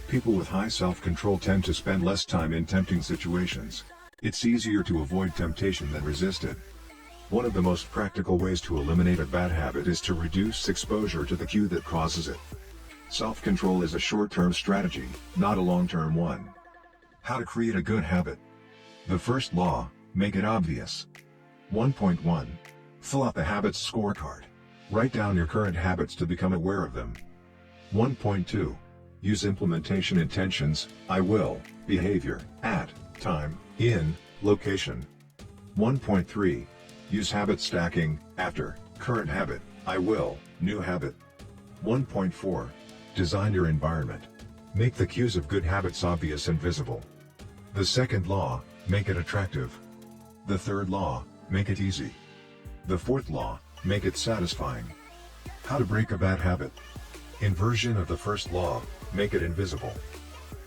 People with high self-control tend to spend less time in tempting situations. It's easier to avoid temptation than resist it. One of the most practical ways to eliminate a bad habit is to reduce exposure to the cue that causes it. Self-control is a short-term strategy, not a long-term one. How to create a good habit. The first law: make it obvious. 1.1. Fill out the habits scorecard. Write down your current habits to become aware of them. 1.2. Use implementation intentions: I will, behavior, at, time, in, location. 1.3. Use habit stacking: after, current habit, I will, new habit. 1.4. Design your environment. Make the cues of good habits obvious and visible. The second law: make it attractive. The third law: make it easy. The fourth law: make it satisfying. How to break a bad habit. Inversion of the first law: make it invisible.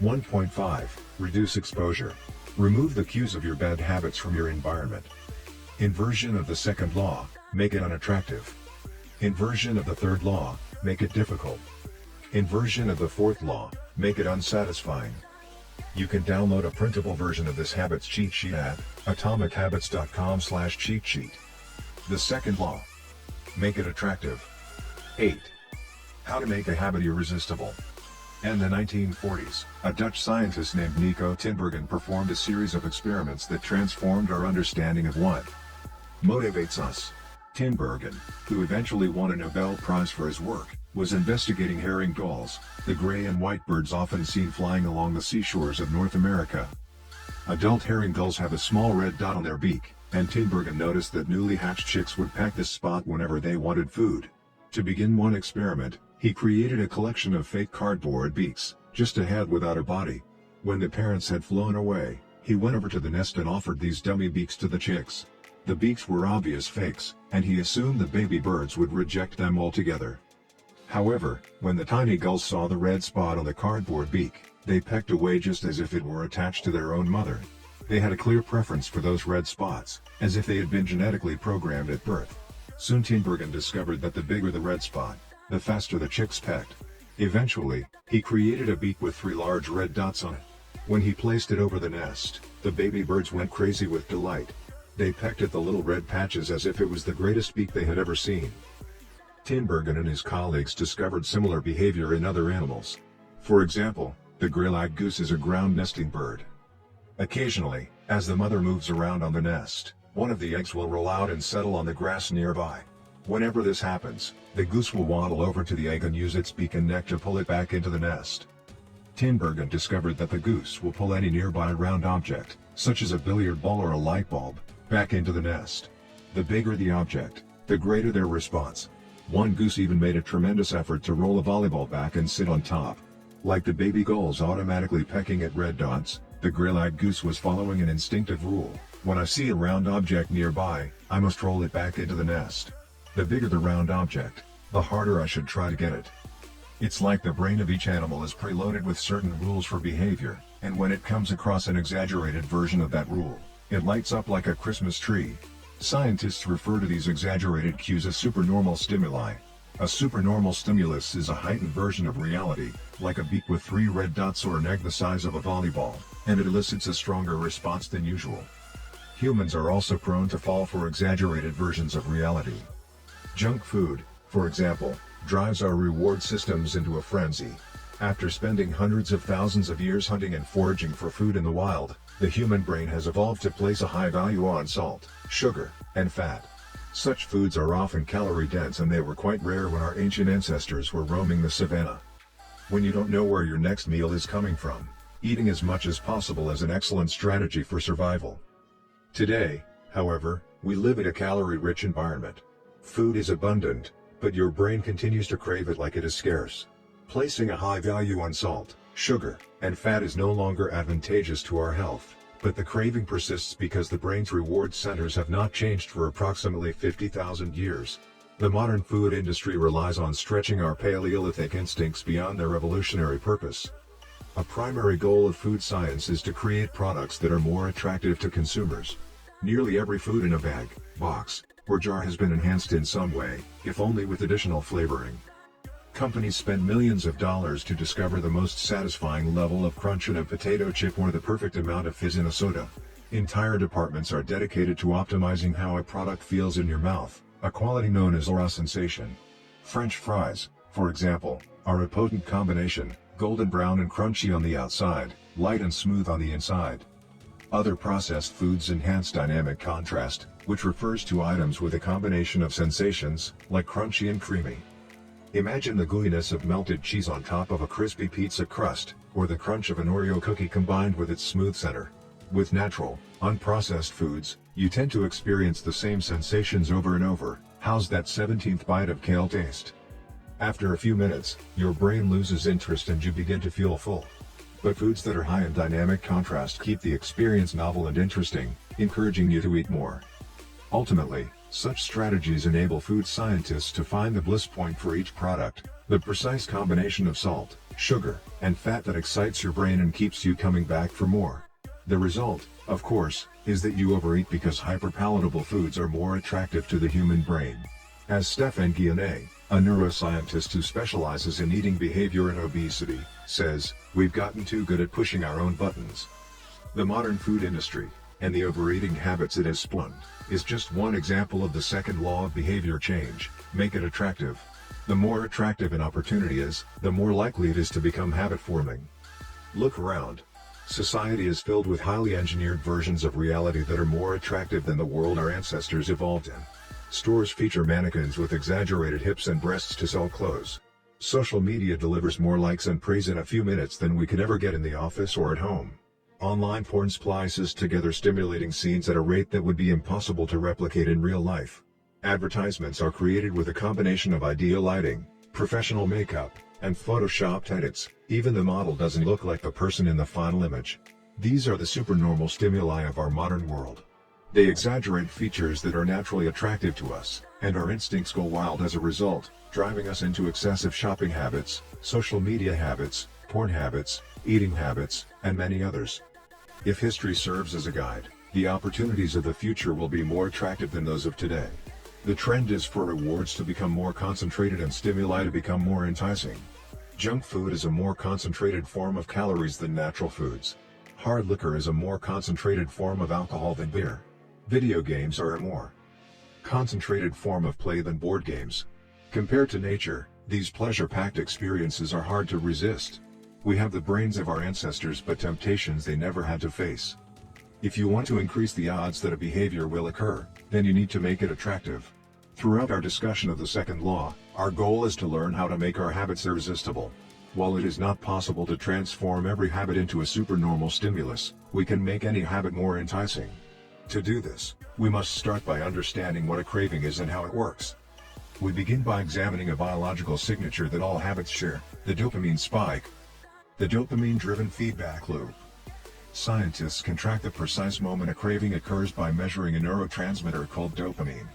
1.5. Reduce exposure. Remove the cues of your bad habits from your environment. Inversion of the second law: make it unattractive. Inversion of the third law: make it difficult. Inversion of the fourth law: make it unsatisfying. You can download a printable version of this habits cheat sheet at atomichabits.com/cheat sheet. The second law: make it attractive. 8. How to make a habit irresistible. In the 1940s, a Dutch scientist named Nico Tinbergen performed a series of experiments that transformed our understanding of what motivates us. Tinbergen, who eventually won a Nobel Prize for his work, was investigating herring gulls, the gray and white birds often seen flying along the seashores of North America. Adult herring gulls have a small red dot on their beak, and Tinbergen noticed that newly hatched chicks would peck this spot whenever they wanted food. To begin one experiment, he created a collection of fake cardboard beaks, just a head without a body. When the parents had flown away, he went over to the nest and offered these dummy beaks to the chicks. The beaks were obvious fakes, and he assumed the baby birds would reject them altogether. However, when the tiny gulls saw the red spot on the cardboard beak, they pecked away just as if it were attached to their own mother. They had a clear preference for those red spots, as if they had been genetically programmed at birth. Soon Tinbergen discovered that the bigger the red spot, the faster the chicks pecked. Eventually, he created a beak with 3 large red dots on it. When he placed it over the nest, the baby birds went crazy with delight. They pecked at the little red patches as if it was the greatest beak they had ever seen. Tinbergen and his colleagues discovered similar behavior in other animals. For example, the gray-eyed goose is a ground nesting bird. Occasionally, as the mother moves around on the nest, one of the eggs will roll out and settle on the grass nearby. Whenever this happens, the goose will waddle over to the egg and use its beak and neck to pull it back into the nest. Tinbergen discovered that the goose will pull any nearby round object, such as a billiard ball or a light bulb, back into the nest. The bigger the object, the greater their response. One goose even made a tremendous effort to roll a volleyball back and sit on top. Like the baby gulls automatically pecking at red dots, the gray-eyed goose was following an instinctive rule: when I see a round object nearby, I must roll it back into the nest. The bigger the round object, the harder I should try to get it. It's like the brain of each animal is preloaded with certain rules for behavior, and when it comes across an exaggerated version of that rule, it lights up like a Christmas tree. Scientists refer to these exaggerated cues as supernormal stimuli. A supernormal stimulus is a heightened version of reality, like a beak with 3 red dots or an egg the size of a volleyball, and it elicits a stronger response than usual. Humans are also prone to fall for exaggerated versions of reality. Junk food, for example, drives our reward systems into a frenzy. After spending hundreds of thousands of years hunting and foraging for food in the wild, the human brain has evolved to place a high value on salt, sugar, and fat. Such foods are often calorie-dense, and they were quite rare when our ancient ancestors were roaming the savannah. When you don't know where your next meal is coming from, eating as much as possible is an excellent strategy for survival. Today, however, we live in a calorie-rich environment. Food is abundant, but your brain continues to crave it like it is scarce. Placing a high value on salt, sugar, and fat is no longer advantageous to our health, but the craving persists because the brain's reward centers have not changed for approximately 50,000 years. The modern food industry relies on stretching our Paleolithic instincts beyond their evolutionary purpose. A primary goal of food science is to create products that are more attractive to consumers. Nearly every food in a bag, box, or jar has been enhanced in some way, if only with additional flavoring. Companies spend millions of dollars to discover the most satisfying level of crunch in a potato chip or the perfect amount of fizz in a soda. Entire departments are dedicated to optimizing how a product feels in your mouth, a quality known as oral sensation. French fries, for example, are a potent combination: golden brown and crunchy on the outside, light and smooth on the inside. Other processed foods enhance dynamic contrast, which refers to items with a combination of sensations, like crunchy and creamy. Imagine the gooiness of melted cheese on top of a crispy pizza crust, or the crunch of an Oreo cookie combined with its smooth center. With natural, unprocessed foods, you tend to experience the same sensations over and over. How's that 17th bite of kale taste? After a few minutes, your brain loses interest and you begin to feel full. But foods that are high in dynamic contrast keep the experience novel and interesting, encouraging you to eat more. Ultimately, such strategies enable food scientists to find the bliss point for each product, the precise combination of salt, sugar, and fat that excites your brain and keeps you coming back for more. The result, of course, is that you overeat because hyperpalatable foods are more attractive to the human brain. As Stephan Guyenet, a neuroscientist who specializes in eating behavior and obesity, says, "We've gotten too good at pushing our own buttons." The modern food industry, and the overeating habits it has spawned, is just one example of the second law of behavior change: make it attractive. The more attractive an opportunity is, the more likely it is to become habit-forming. Look around. Society is filled with highly engineered versions of reality that are more attractive than the world our ancestors evolved in. Stores feature mannequins with exaggerated hips and breasts to sell clothes. Social media delivers more likes and praise in a few minutes than we could ever get in the office or at home. Online porn splices together stimulating scenes at a rate that would be impossible to replicate in real life. Advertisements are created with a combination of ideal lighting, professional makeup, and photoshopped edits. Even the model doesn't look like the person in the final image. These are the supernormal stimuli of our modern world. They exaggerate features that are naturally attractive to us, and our instincts go wild as a result, driving us into excessive shopping habits, social media habits, porn habits, eating habits, and many others. If history serves as a guide, the opportunities of the future will be more attractive than those of today. The trend is for rewards to become more concentrated and stimuli to become more enticing. Junk food is a more concentrated form of calories than natural foods. Hard liquor is a more concentrated form of alcohol than beer. Video games are a more concentrated form of play than board games. Compared to nature, these pleasure-packed experiences are hard to resist. We have the brains of our ancestors but temptations they never had to face. If you want to increase the odds that a behavior will occur, then you need to make it attractive. Throughout our discussion of the second law, our goal is to learn how to make our habits irresistible. While it is not possible to transform every habit into a supernormal stimulus, we can make any habit more enticing. To do this, we must start by understanding what a craving is and how it works. We begin by examining a biological signature that all habits share, the dopamine spike. The dopamine-driven feedback loop. Scientists can track the precise moment a craving occurs by measuring a neurotransmitter called dopamine.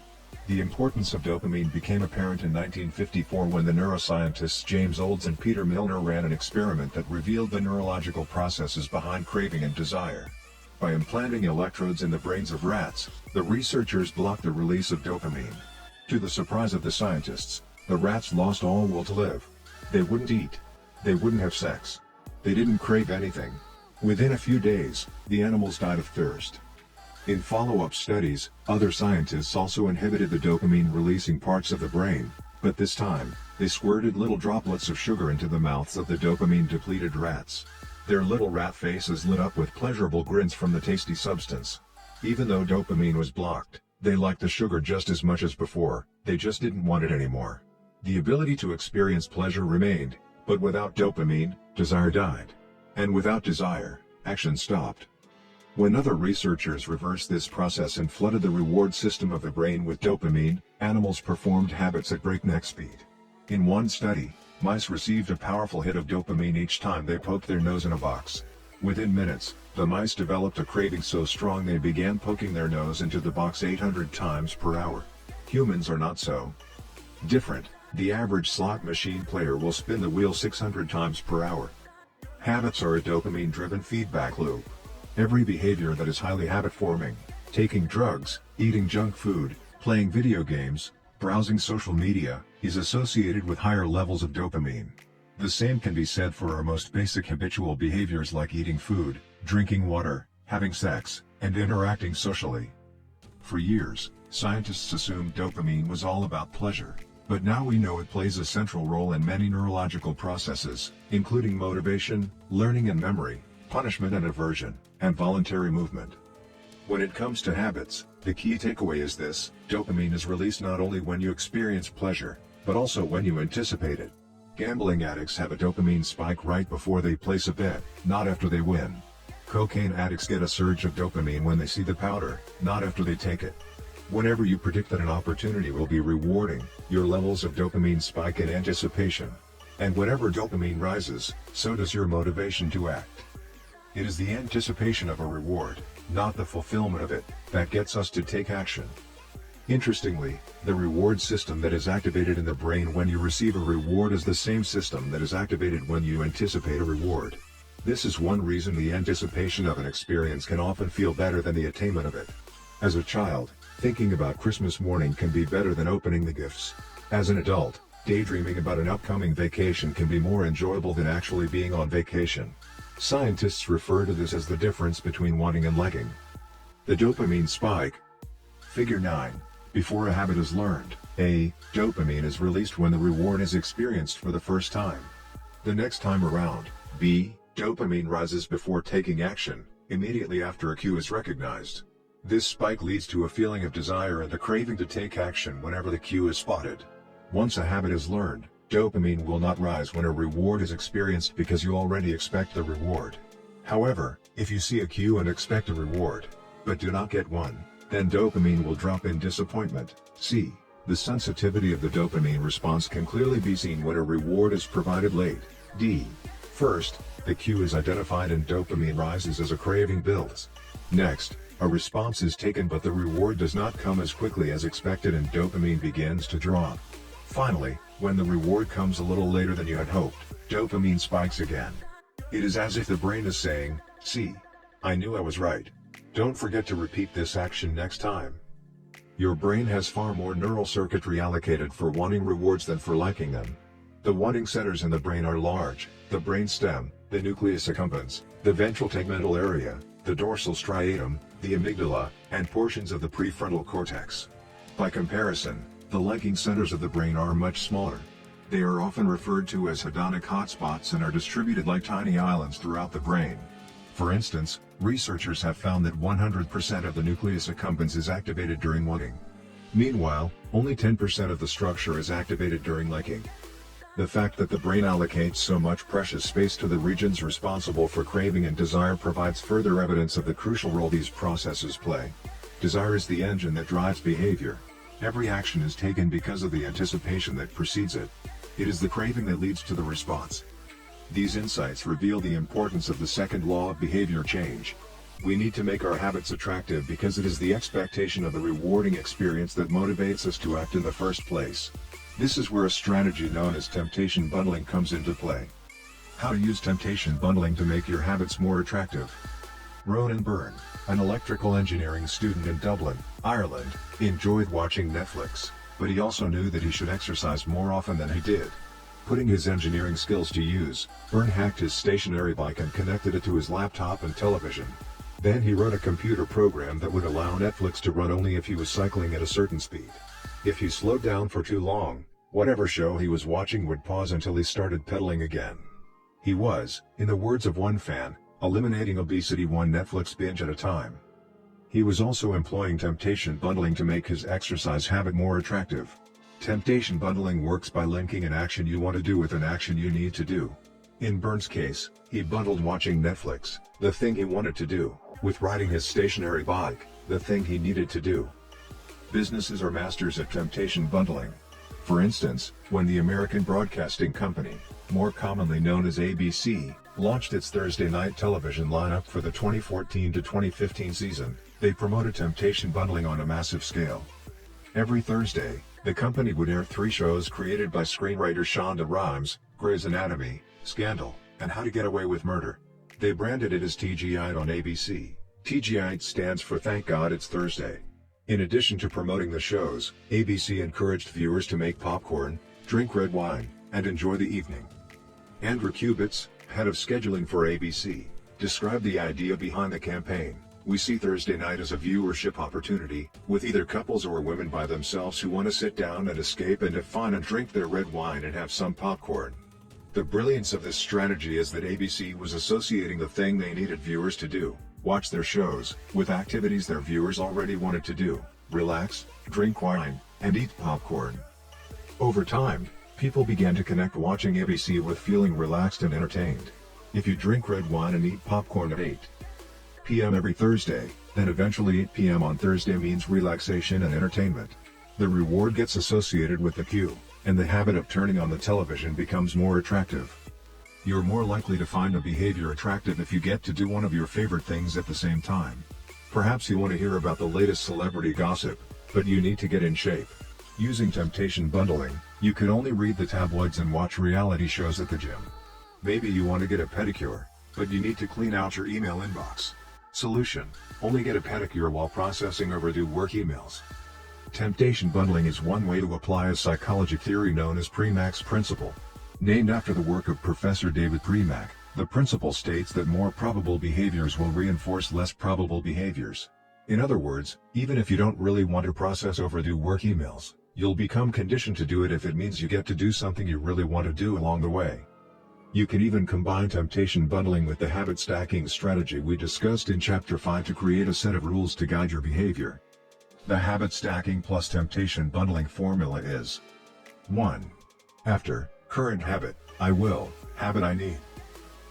The importance of dopamine became apparent in 1954 when the neuroscientists James Olds and Peter Milner ran an experiment that revealed the neurological processes behind craving and desire. By implanting electrodes in the brains of rats, the researchers blocked the release of dopamine. To the surprise of the scientists, the rats lost all will to live. They wouldn't eat. They wouldn't have sex. They didn't crave anything. Within a few days, the animals died of thirst. In follow-up studies, other scientists also inhibited the dopamine-releasing parts of the brain, but this time, they squirted little droplets of sugar into the mouths of the dopamine-depleted rats. Their little rat faces lit up with pleasurable grins from the tasty substance. Even though dopamine was blocked, they liked the sugar just as much as before, they just didn't want it anymore. The ability to experience pleasure remained, but without dopamine, desire died. And without desire, action stopped. When other researchers reversed this process and flooded the reward system of the brain with dopamine, animals performed habits at breakneck speed. In one study, mice received a powerful hit of dopamine each time they poked their nose in a box. Within minutes, the mice developed a craving so strong they began poking their nose into the box 800 times per hour. Humans are not so different. The average slot machine player will spin the wheel 600 times per hour. Habits are a dopamine-driven feedback loop. Every behavior that is highly habit-forming, taking drugs, eating junk food, playing video games, browsing social media, is associated with higher levels of dopamine. The same can be said for our most basic habitual behaviors like eating food, drinking water, having sex, and interacting socially. For years, scientists assumed dopamine was all about pleasure, but now we know it plays a central role in many neurological processes, including motivation, learning and memory, punishment and aversion, and voluntary movement. When it comes to habits, the key takeaway is this: dopamine is released not only when you experience pleasure, but also when you anticipate it. Gambling addicts have a dopamine spike right before they place a bet, not after they win. Cocaine addicts get a surge of dopamine when they see the powder, not after they take it. Whenever you predict that an opportunity will be rewarding, your levels of dopamine spike in anticipation. And whenever dopamine rises, so does your motivation to act. It is the anticipation of a reward, not the fulfillment of it, that gets us to take action. Interestingly, the reward system that is activated in the brain when you receive a reward is the same system that is activated when you anticipate a reward. This is one reason the anticipation of an experience can often feel better than the attainment of it. As a child, thinking about Christmas morning can be better than opening the gifts. As an adult, daydreaming about an upcoming vacation can be more enjoyable than actually being on vacation. Scientists refer to this as the difference between wanting and liking. The dopamine spike. Figure 9. Before a habit is learned, A. Dopamine is released when the reward is experienced for the first time. The next time around. B. Dopamine rises before taking action, immediately after a cue is recognized. This spike leads to a feeling of desire and a craving to take action whenever the cue is spotted. Once a habit is learned, dopamine will not rise when a reward is experienced because you already expect the reward. However, if you see a cue and expect a reward, but do not get one, then dopamine will drop in disappointment. C. The sensitivity of the dopamine response can clearly be seen when a reward is provided late. D. First, the cue is identified and dopamine rises as a craving builds. Next, a response is taken but the reward does not come as quickly as expected and dopamine begins to drop. Finally, when the reward comes a little later than you had hoped, dopamine spikes again. It is as if the brain is saying, "See, I knew I was right. Don't forget to repeat this action next time." Your brain has far more neural circuitry allocated for wanting rewards than for liking them. The wanting centers in the brain are large: the brainstem, the nucleus accumbens, the ventral tegmental area, the dorsal striatum, the amygdala, and portions of the prefrontal cortex. By comparison, the liking centers of the brain are much smaller. They are often referred to as hedonic hotspots and are distributed like tiny islands throughout the brain. For instance, researchers have found that 100% of the nucleus accumbens is activated during wanting. Meanwhile, only 10% of the structure is activated during liking. The fact that the brain allocates so much precious space to the regions responsible for craving and desire provides further evidence of the crucial role these processes play. Desire is the engine that drives behavior. Every action is taken because of the anticipation that precedes it. It is the craving that leads to the response. These insights reveal the importance of the second law of behavior change. We need to make our habits attractive because it is the expectation of the rewarding experience that motivates us to act in the first place. This is where a strategy known as temptation bundling comes into play. How to use temptation bundling to make your habits more attractive. Ronan Byrne, an electrical engineering student in Dublin, Ireland, enjoyed watching Netflix, but he also knew that he should exercise more often than he did. Putting his engineering skills to use, Byrne hacked his stationary bike and connected it to his laptop and television. Then he wrote a computer program that would allow Netflix to run only if he was cycling at a certain speed. If he slowed down for too long, whatever show he was watching would pause until he started pedaling again. He was, in the words of one fan, eliminating obesity one Netflix binge at a time. He was also employing temptation bundling to make his exercise habit more attractive. Temptation bundling works by linking an action you want to do with an action you need to do. In Byrne's case, he bundled watching Netflix, the thing he wanted to do, with riding his stationary bike, the thing he needed to do. Businesses are masters at temptation bundling. For instance, when the American Broadcasting Company, more commonly known as ABC, launched its Thursday night television lineup for the 2014 to 2015 season, they promoted temptation bundling on a massive scale. Every Thursday, the company would air 3 shows created by screenwriter Shonda Rhimes: Grey's Anatomy, Scandal, and How to Get Away with Murder. They branded it as TGI on ABC. TGI stands for Thank God It's Thursday. In addition to promoting the shows, ABC encouraged viewers to make popcorn, drink red wine, and enjoy the evening. Andrew Kubitz, head of scheduling for ABC, described the idea behind the campaign. "We see Thursday night as a viewership opportunity, with either couples or women by themselves who want to sit down and escape and have fun and drink their red wine and have some popcorn." The brilliance of this strategy is that ABC was associating the thing they needed viewers to do, watch their shows, with activities their viewers already wanted to do: relax, drink wine, and eat popcorn. Over time, people began to connect watching ABC with feeling relaxed and entertained. If you drink red wine and eat popcorn at 8 p.m. every Thursday, then eventually 8 p.m. on Thursday means relaxation and entertainment. The reward gets associated with the cue, and the habit of turning on the television becomes more attractive. You're more likely to find a behavior attractive if you get to do one of your favorite things at the same time. Perhaps you want to hear about the latest celebrity gossip, but you need to get in shape. Using temptation bundling, you can only read the tabloids and watch reality shows at the gym. Maybe you want to get a pedicure, but you need to clean out your email inbox. Solution: only get a pedicure while processing overdue work emails. Temptation bundling is one way to apply a psychology theory known as Premack's principle. Named after the work of Professor David Premack, the principle states that more probable behaviors will reinforce less probable behaviors. In other words, even if you don't really want to process overdue work emails, You'll become conditioned to do it if it means you get to do something you really want to do along the way. You can even combine temptation bundling with the habit stacking strategy we discussed in Chapter 5 to create a set of rules to guide your behavior. The habit stacking plus temptation bundling formula is 1. After, current habit, I will, habit I need.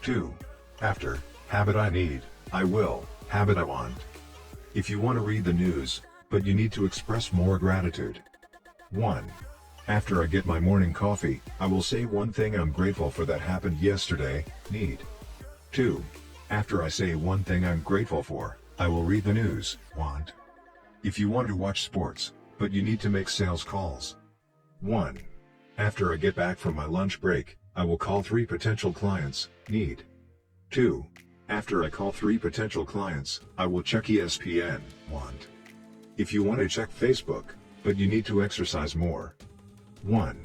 2. After, habit I need, I will, habit I want. If you want to read the news, but you need to express more gratitude. 1. After I get my morning coffee, I will say one thing I'm grateful for that happened yesterday, need. 2. After I say one thing I'm grateful for, I will read the news, want. If you want to watch sports, but you need to make sales calls. 1. After I get back from my lunch break, I will call 3 potential clients, need. 2. After I call 3 potential clients, I will check ESPN, want. If you want to check Facebook, but you need to exercise more. 1.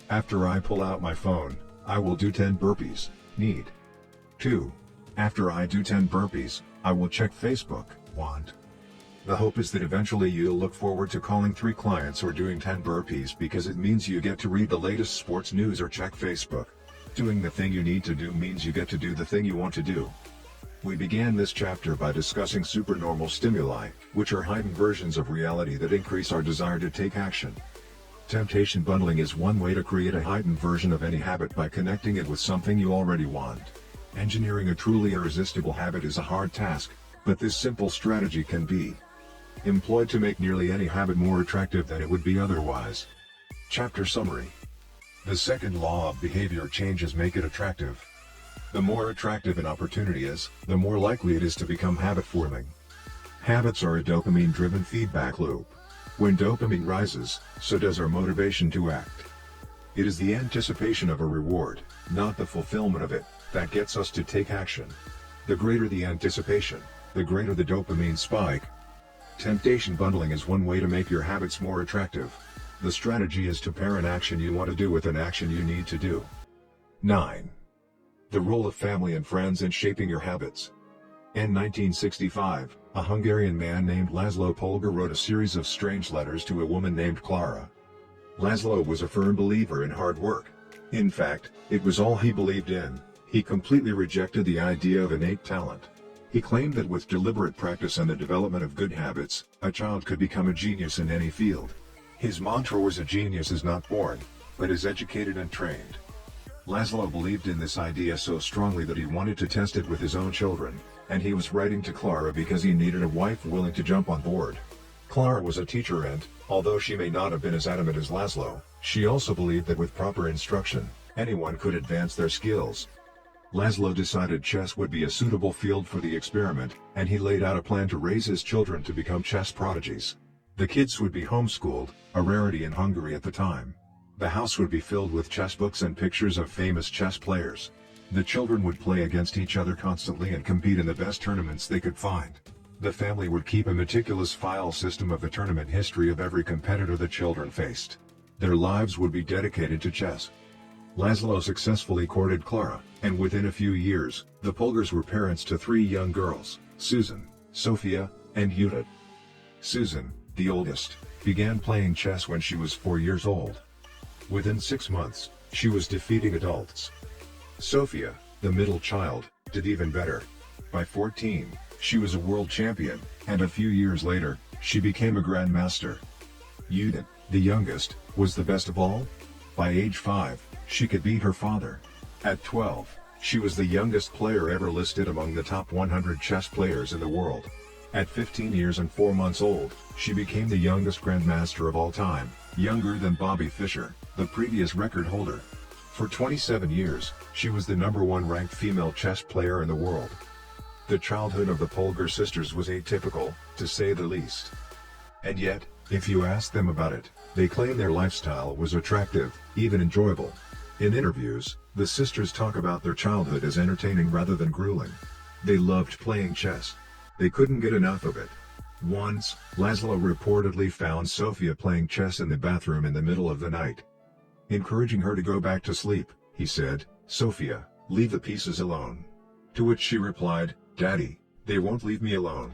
After I pull out my phone, I will do 10 burpees, need. 2. After I do 10 burpees, I will check Facebook, want. The hope is that eventually you'll look forward to calling 3 clients or doing 10 burpees because it means you get to read the latest sports news or check Facebook. Doing the thing you need to do means you get to do the thing you want to do. We began this chapter by discussing supernormal stimuli, which are heightened versions of reality that increase our desire to take action. Temptation bundling is one way to create a heightened version of any habit by connecting it with something you already want. Engineering a truly irresistible habit is a hard task, but this simple strategy can be employed to make nearly any habit more attractive than it would be otherwise. Chapter Summary. The second law of behavior changes make it attractive. The more attractive an opportunity is, the more likely it is to become habit-forming. Habits are a dopamine-driven feedback loop. When dopamine rises, so does our motivation to act. It is the anticipation of a reward, not the fulfillment of it, that gets us to take action. The greater the anticipation, the greater the dopamine spike. Temptation bundling is one way to make your habits more attractive. The strategy is to pair an action you want to do with an action you need to do. 9. The role of family and friends in shaping your habits. In 1965, a Hungarian man named Laszlo Polgar wrote a series of strange letters to a woman named Clara. Laszlo was a firm believer in hard work. In fact, it was all he believed in. He completely rejected the idea of innate talent. He claimed that with deliberate practice and the development of good habits, a child could become a genius in any field. His mantra was, a genius is not born, but is educated and trained. Laszlo believed in this idea so strongly that he wanted to test it with his own children, and he was writing to Clara because he needed a wife willing to jump on board. Clara was a teacher and, although she may not have been as adamant as Laszlo, she also believed that with proper instruction, anyone could advance their skills. Laszlo decided chess would be a suitable field for the experiment, and he laid out a plan to raise his children to become chess prodigies. The kids would be homeschooled, a rarity in Hungary at the time. The house would be filled with chess books and pictures of famous chess players. The children would play against each other constantly and compete in the best tournaments they could find. The family would keep a meticulous file system of the tournament history of every competitor the children faced. Their lives would be dedicated to chess. Laszlo successfully courted Clara, and within a few years, the Polgars were parents to 3 young girls, Susan, Sophia, and Judith. Susan, the oldest, began playing chess when she was 4 years old. Within 6 months, she was defeating adults. Sophia, the middle child, did even better. By 14, she was a world champion, and a few years later, she became a grandmaster. Judith, the youngest, was the best of all. By age 5, she could beat her father. At 12, she was the youngest player ever listed among the top 100 chess players in the world. At 15 years and 4 months old, she became the youngest grandmaster of all time, younger than Bobby Fischer, the previous record holder. For 27 years, she was the #1 ranked female chess player in the world. The childhood of the Polgar sisters was atypical, to say the least. And yet, if you ask them about it, they claim their lifestyle was attractive, even enjoyable. In interviews, the sisters talk about their childhood as entertaining rather than grueling. They loved playing chess. They couldn't get enough of it. Once, Laszlo reportedly found Sophia playing chess in the bathroom in the middle of the night. Encouraging her to go back to sleep, he said, "Sophia, leave the pieces alone." To which she replied, "Daddy, they won't leave me alone."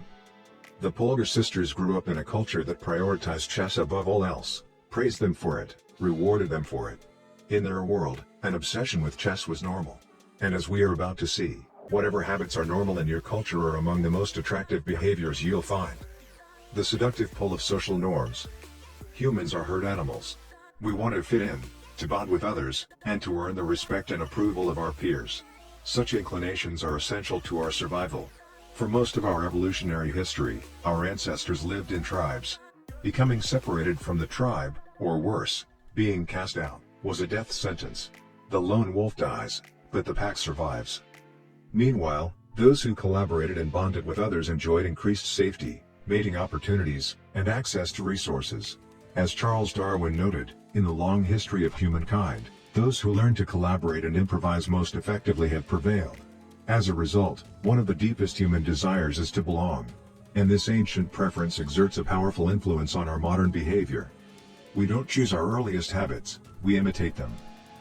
The Polgar sisters grew up in a culture that prioritized chess above all else. praised them for it, rewarded them for it. In their world, an obsession with chess was normal. And as we are about to see, whatever habits are normal in your culture are among the most attractive behaviors you'll find. The seductive pull of social norms. Humans are herd animals. We want to fit in, to bond with others, and to earn the respect and approval of our peers. Such inclinations are essential to our survival. For most of our evolutionary history, our ancestors lived in tribes. Becoming separated from the tribe, or worse, being cast out, was a death sentence. The lone wolf dies, but the pack survives. Meanwhile, those who collaborated and bonded with others enjoyed increased safety, mating opportunities, and access to resources. As Charles Darwin noted, in the long history of humankind, those who learn to collaborate and improvise most effectively have prevailed. As a result, one of the deepest human desires is to belong. And this ancient preference exerts a powerful influence on our modern behavior. We don't choose our earliest habits, we imitate them.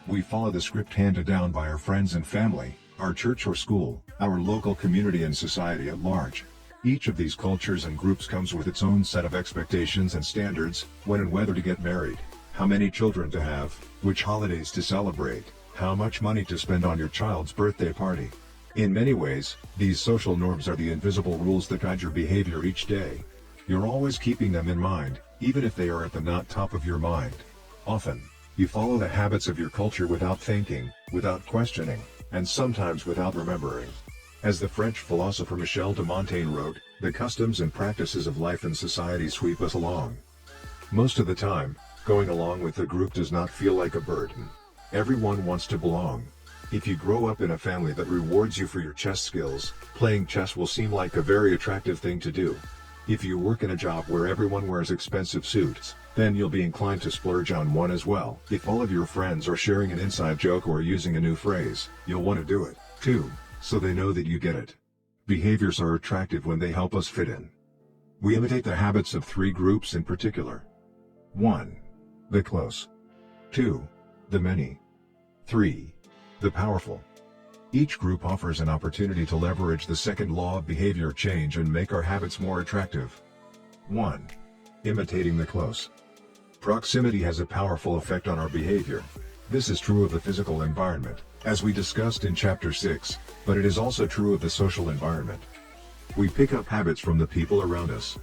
We follow the script handed down by our friends and family, our church or school, our local community and society at large. Each of these cultures and groups comes with its own set of expectations and standards: when and whether to get married, how many children to have, which holidays to celebrate, how much money to spend on your child's birthday party. In many ways, these social norms are the invisible rules that guide your behavior each day. You're always keeping them in mind, even if they are at the not top of your mind. Often, you follow the habits of your culture without thinking, without questioning, and sometimes without remembering. As the French philosopher Michel de Montaigne wrote, the customs and practices of life and society sweep us along. Most of the time, going along with the group does not feel like a burden. Everyone wants to belong. If you grow up in a family that rewards you for your chess skills, playing chess will seem like a very attractive thing to do. If you work in a job where everyone wears expensive suits, then you'll be inclined to splurge on one as well. If all of your friends are sharing an inside joke or using a new phrase, you'll want to do it, too, so they know that you get it. Behaviors are attractive when they help us fit in. We imitate the habits of three groups in particular. 1. The close. 2. The many. 3. The powerful. Each group offers an opportunity to leverage the second law of behavior change and make our habits more attractive. 1. Imitating the close. Proximity has a powerful effect on our behavior. This is true of the physical environment, as we discussed in Chapter 6, but it is also true of the social environment. We pick up habits from the people around us.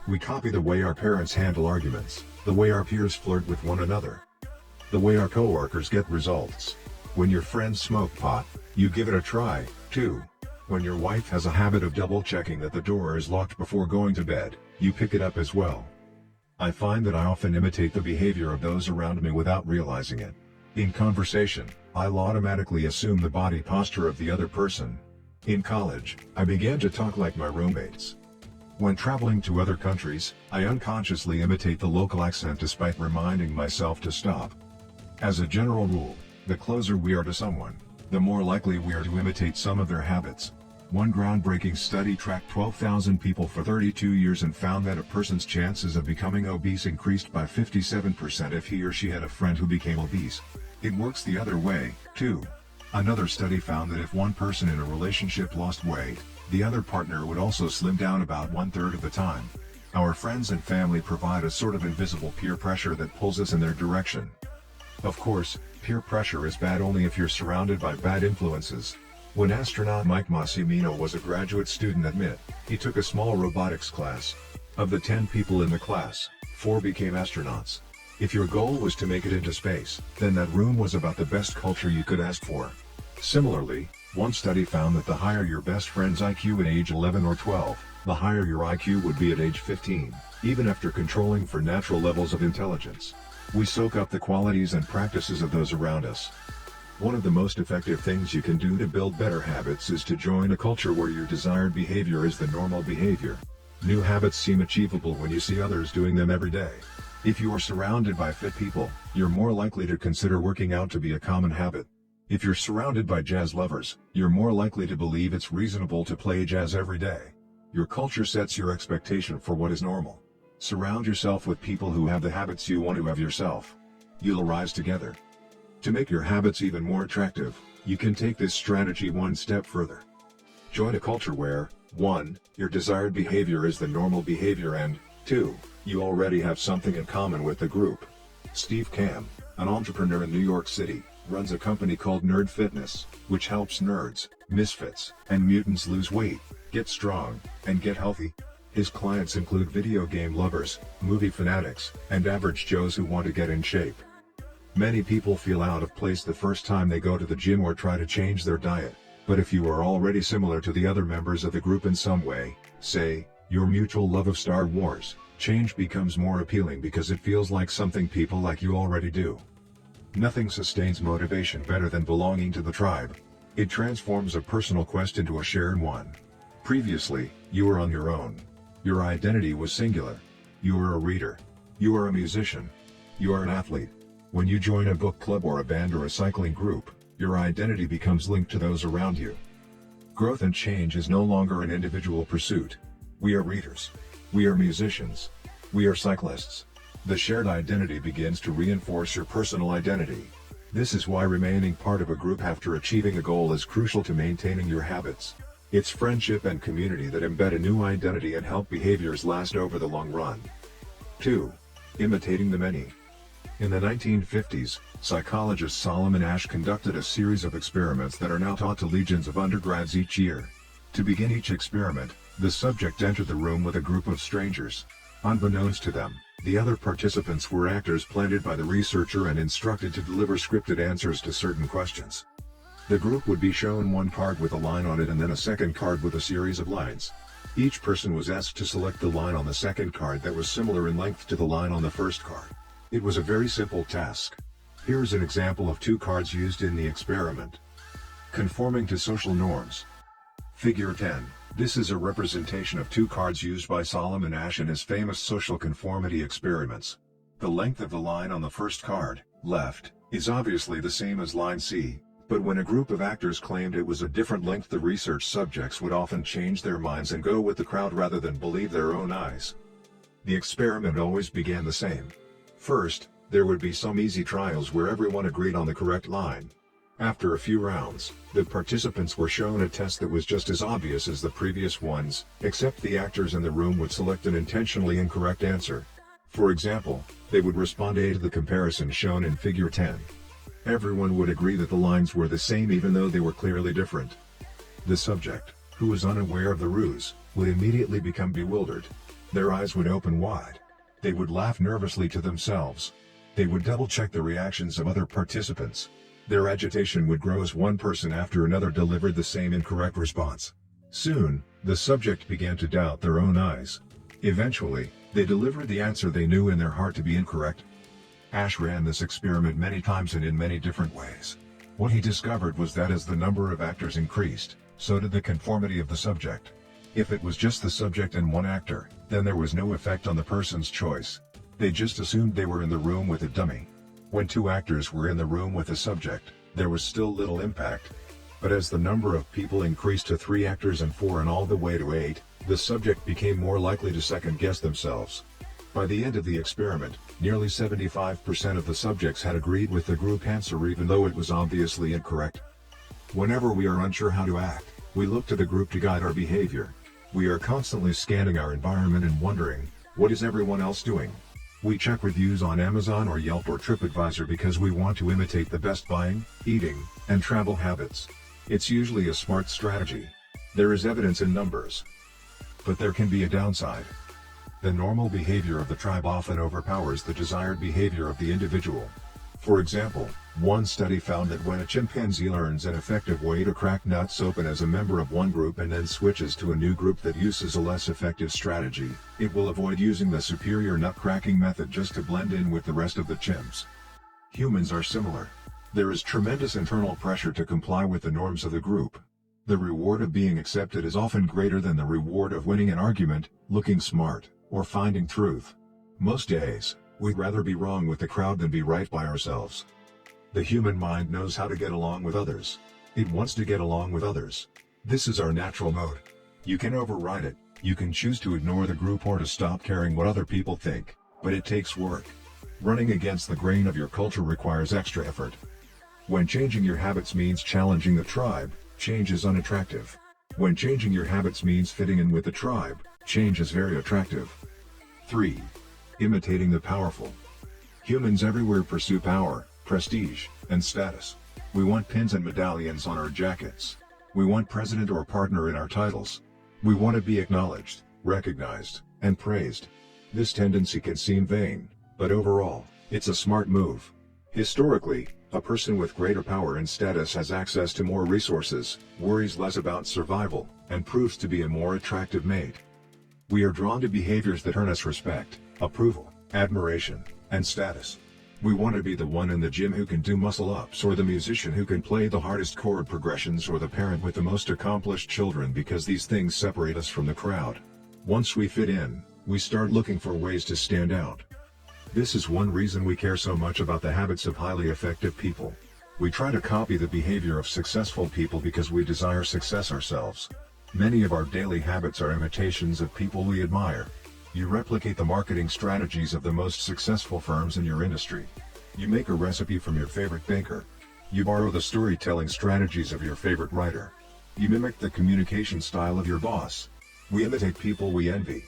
We copy the way our parents handle arguments, the way our peers flirt with one another, the way our coworkers get results. When your friends smoke pot, you give it a try, too. When your wife has a habit of double-checking that the door is locked before going to bed, you pick it up as well. I find that I often imitate the behavior of those around me without realizing it. In conversation, I'll automatically assume the body posture of the other person. In college, I began to talk like my roommates. When traveling to other countries, I unconsciously imitate the local accent despite reminding myself to stop. As a general rule, the closer we are to someone, the more likely we are to imitate some of their habits. One groundbreaking study tracked 12,000 people for 32 years and found that a person's chances of becoming obese increased by 57% if he or she had a friend who became obese. It works the other way, too. Another study found that if one person in a relationship lost weight, the other partner would also slim down about 1/3 of the time. Our friends and family provide a sort of invisible peer pressure that pulls us in their direction. Of course, peer pressure is bad only if you're surrounded by bad influences. When astronaut Mike Massimino was a graduate student at MIT, he took a small robotics class. Of the 10 people in the class, 4 became astronauts. If your goal was to make it into space, then that room was about the best culture you could ask for. Similarly, one study found that the higher your best friend's IQ at age 11 or 12, the higher your IQ would be at age 15, even after controlling for natural levels of intelligence. We soak up the qualities and practices of those around us. One of the most effective things you can do to build better habits is to join a culture where your desired behavior is the normal behavior. New habits seem achievable when you see others doing them every day. If you are surrounded by fit people, you're more likely to consider working out to be a common habit. If you're surrounded by jazz lovers, you're more likely to believe it's reasonable to play jazz every day. Your culture sets your expectation for what is normal. Surround yourself with people who have the habits you want to have yourself. You'll rise together. To make your habits even more attractive, you can take this strategy one step further. Join a culture where, 1. Your desired behavior is the normal behavior and, 2. You already have something in common with the group. Steve Kam, an entrepreneur in New York City, runs a company called Nerd Fitness, which helps nerds, misfits, and mutants lose weight, get strong, and get healthy. His clients include video game lovers, movie fanatics, and average Joes who want to get in shape. Many people feel out of place the first time they go to the gym or try to change their diet, but if you are already similar to the other members of the group in some way, say, your mutual love of Star Wars, change becomes more appealing because it feels like something people like you already do. Nothing sustains motivation better than belonging to the tribe. It transforms a personal quest into a shared one. Previously, you were on your own. Your identity was singular. You were a reader. You are a musician. You are an athlete. When you join a book club or a band or a cycling group, your identity becomes linked to those around you. Growth and change is no longer an individual pursuit. We are readers. We are musicians. We are cyclists. The shared identity begins to reinforce your personal identity. This is why remaining part of a group after achieving a goal is crucial to maintaining your habits. It's friendship and community that embed a new identity and help behaviors last over the long run. 2. Imitating the many. In the 1950s, psychologist Solomon Asch conducted a series of experiments that are now taught to legions of undergrads each year. To begin each experiment, the subject entered the room with a group of strangers. Unbeknownst to them, the other participants were actors planted by the researcher and instructed to deliver scripted answers to certain questions. The group would be shown one card with a line on it and then a second card with a series of lines. Each person was asked to select the line on the second card that was similar in length to the line on the first card. It was a very simple task. Here is an example of two cards used in the experiment. Conforming to social norms. Figure 10. This is a representation of two cards used by Solomon Asch in his famous social conformity experiments. The length of the line on the first card, left, is obviously the same as line C, but when a group of actors claimed it was a different length, the research subjects would often change their minds and go with the crowd rather than believe their own eyes. The experiment always began the same. First, there would be some easy trials where everyone agreed on the correct line. After a few rounds, the participants were shown a test that was just as obvious as the previous ones, except the actors in the room would select an intentionally incorrect answer. For example, they would respond A to the comparison shown in Figure 10. Everyone would agree that the lines were the same even though they were clearly different. The subject, who was unaware of the ruse, would immediately become bewildered. Their eyes would open wide. They would laugh nervously to themselves. They would double-check the reactions of other participants. Their agitation would grow as one person after another delivered the same incorrect response. Soon, the subject began to doubt their own eyes. Eventually, they delivered the answer they knew in their heart to be incorrect. Asch ran this experiment many times and in many different ways. What he discovered was that as the number of actors increased, so did the conformity of the subject. If it was just the subject and one actor, then there was no effect on the person's choice. They just assumed they were in the room with a dummy. When two actors were in the room with a subject, there was still little impact. But as the number of people increased to 3 actors and 4 and all the way to 8, the subject became more likely to second-guess themselves. By the end of the experiment, nearly 75% of the subjects had agreed with the group answer even though it was obviously incorrect. Whenever we are unsure how to act, we look to the group to guide our behavior. We are constantly scanning our environment and wondering, what is everyone else doing? We check reviews on Amazon or Yelp or TripAdvisor because we want to imitate the best buying, eating, and travel habits. It's usually a smart strategy. There is evidence in numbers. But there can be a downside. The normal behavior of the tribe often overpowers the desired behavior of the individual. For example, one study found that when a chimpanzee learns an effective way to crack nuts open as a member of one group and then switches to a new group that uses a less effective strategy, it will avoid using the superior nut cracking method just to blend in with the rest of the chimps. Humans are similar. There is tremendous internal pressure to comply with the norms of the group. The reward of being accepted is often greater than the reward of winning an argument, looking smart, or finding truth. Most days, we'd rather be wrong with the crowd than be right by ourselves. The human mind knows how to get along with others. It wants to get along with others. This is our natural mode. You can override it, you can choose to ignore the group or to stop caring what other people think, but it takes work. Running against the grain of your culture requires extra effort. When changing your habits means challenging the tribe, change is unattractive. When changing your habits means fitting in with the tribe, change is very attractive. 3. Imitating the powerful. Humans everywhere pursue power, prestige, and status. We want pins and medallions on our jackets. We want president or partner in our titles. We want to be acknowledged, recognized, and praised. This tendency can seem vain, but overall, it's a smart move. Historically, a person with greater power and status has access to more resources, worries less about survival, and proves to be a more attractive mate. We are drawn to behaviors that earn us respect, approval, admiration, and status. We want to be the one in the gym who can do muscle-ups, or the musician who can play the hardest chord progressions, or the parent with the most accomplished children, because these things separate us from the crowd. Once we fit in, we start looking for ways to stand out. This is one reason we care so much about the habits of highly effective people. We try to copy the behavior of successful people because we desire success ourselves. Many of our daily habits are imitations of people we admire. You replicate the marketing strategies of the most successful firms in your industry. You make a recipe from your favorite baker. You borrow the storytelling strategies of your favorite writer. You mimic the communication style of your boss. We imitate people we envy.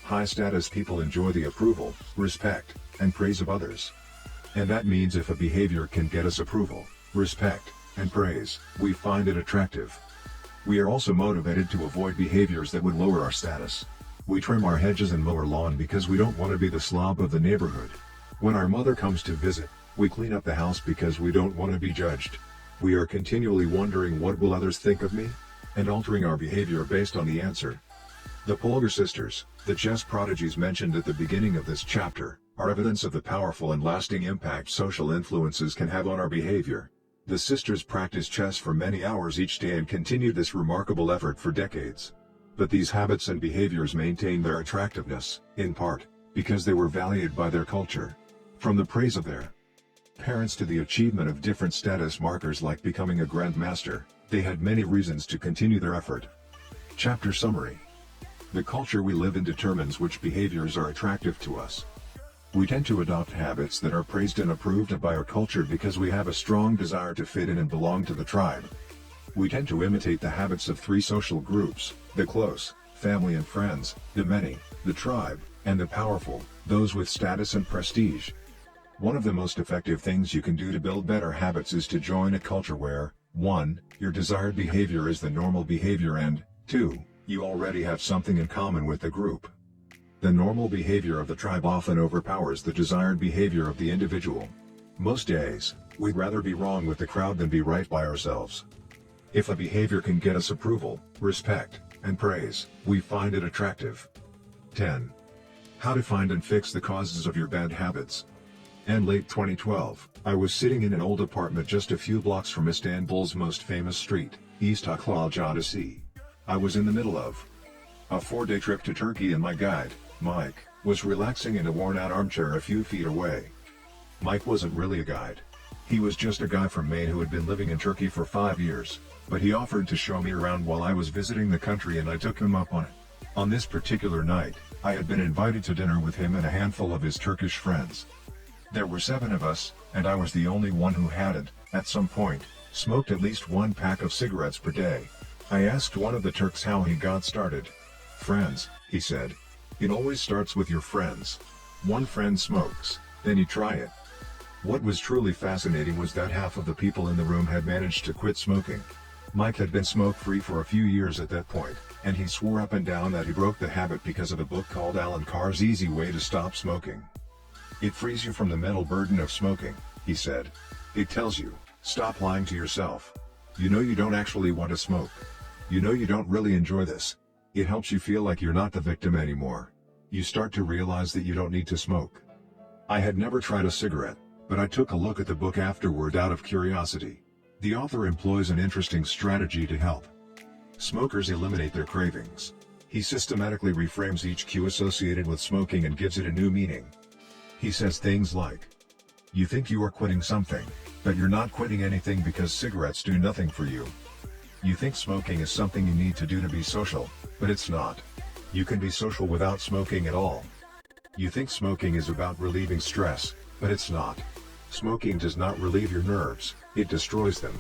High-status people enjoy the approval, respect, and praise of others. And that means if a behavior can get us approval, respect, and praise, we find it attractive. We are also motivated to avoid behaviors that would lower our status. We trim our hedges and mow our lawn because we don't want to be the slob of the neighborhood. When our mother comes to visit, we clean up the house because we don't want to be judged. We are continually wondering, what will others think of me? And altering our behavior based on the answer. The Polgar sisters, the chess prodigies mentioned at the beginning of this chapter, are evidence of the powerful and lasting impact social influences can have on our behavior. The sisters practiced chess for many hours each day and continued this remarkable effort for decades. But these habits and behaviors maintained their attractiveness, in part, because they were valued by their culture. From the praise of their parents to the achievement of different status markers like becoming a grandmaster, they had many reasons to continue their effort. Chapter summary. The culture we live in determines which behaviors are attractive to us. We tend to adopt habits that are praised and approved of by our culture because we have a strong desire to fit in and belong to the tribe. We tend to imitate the habits of three social groups: the close, family and friends; the many, the tribe; and the powerful, those with status and prestige. One of the most effective things you can do to build better habits is to join a culture where, 1. Your desired behavior is the normal behavior, and 2. You already have something in common with the group. The normal behavior of the tribe often overpowers the desired behavior of the individual. Most days, we'd rather be wrong with the crowd than be right by ourselves. If a behavior can get us approval, respect, and praise, we find it attractive. 10. How to find and fix the causes of your bad habits. In late 2012, I was sitting in an old apartment just a few blocks from Istanbul's most famous street, İstiklal Caddesi. I was in the middle of a 4-day trip to Turkey and my guide, Mike, was relaxing in a worn-out armchair a few feet away. Mike wasn't really a guide. He was just a guy from Maine who had been living in Turkey for 5 years, but he offered to show me around while I was visiting the country and I took him up on it. On this particular night, I had been invited to dinner with him and a handful of his Turkish friends. There were 7 of us, and I was the only one who hadn't, at some point, smoked at least 1 pack of cigarettes per day. I asked one of the Turks how he got started. "Friends," he said. "It always starts with your friends. One friend smokes, then you try it." What was truly fascinating was that half of the people in the room had managed to quit smoking. Mike had been smoke-free for a few years at that point, and he swore up and down that he broke the habit because of a book called Alan Carr's Easy Way to Stop Smoking. "It frees you from the mental burden of smoking," he said. "It tells you, stop lying to yourself. You know you don't actually want to smoke. You know you don't really enjoy this. It helps you feel like you're not the victim anymore. You start to realize that you don't need to smoke." I had never tried a cigarette, but I took a look at the book afterward out of curiosity. The author employs an interesting strategy to help smokers eliminate their cravings. He systematically reframes each cue associated with smoking and gives it a new meaning. He says things like, "You think you are quitting something, but you're not quitting anything because cigarettes do nothing for you. You think smoking is something you need to do to be social, but it's not. You can be social without smoking at all. You think smoking is about relieving stress, but it's not. Smoking does not relieve your nerves, it destroys them."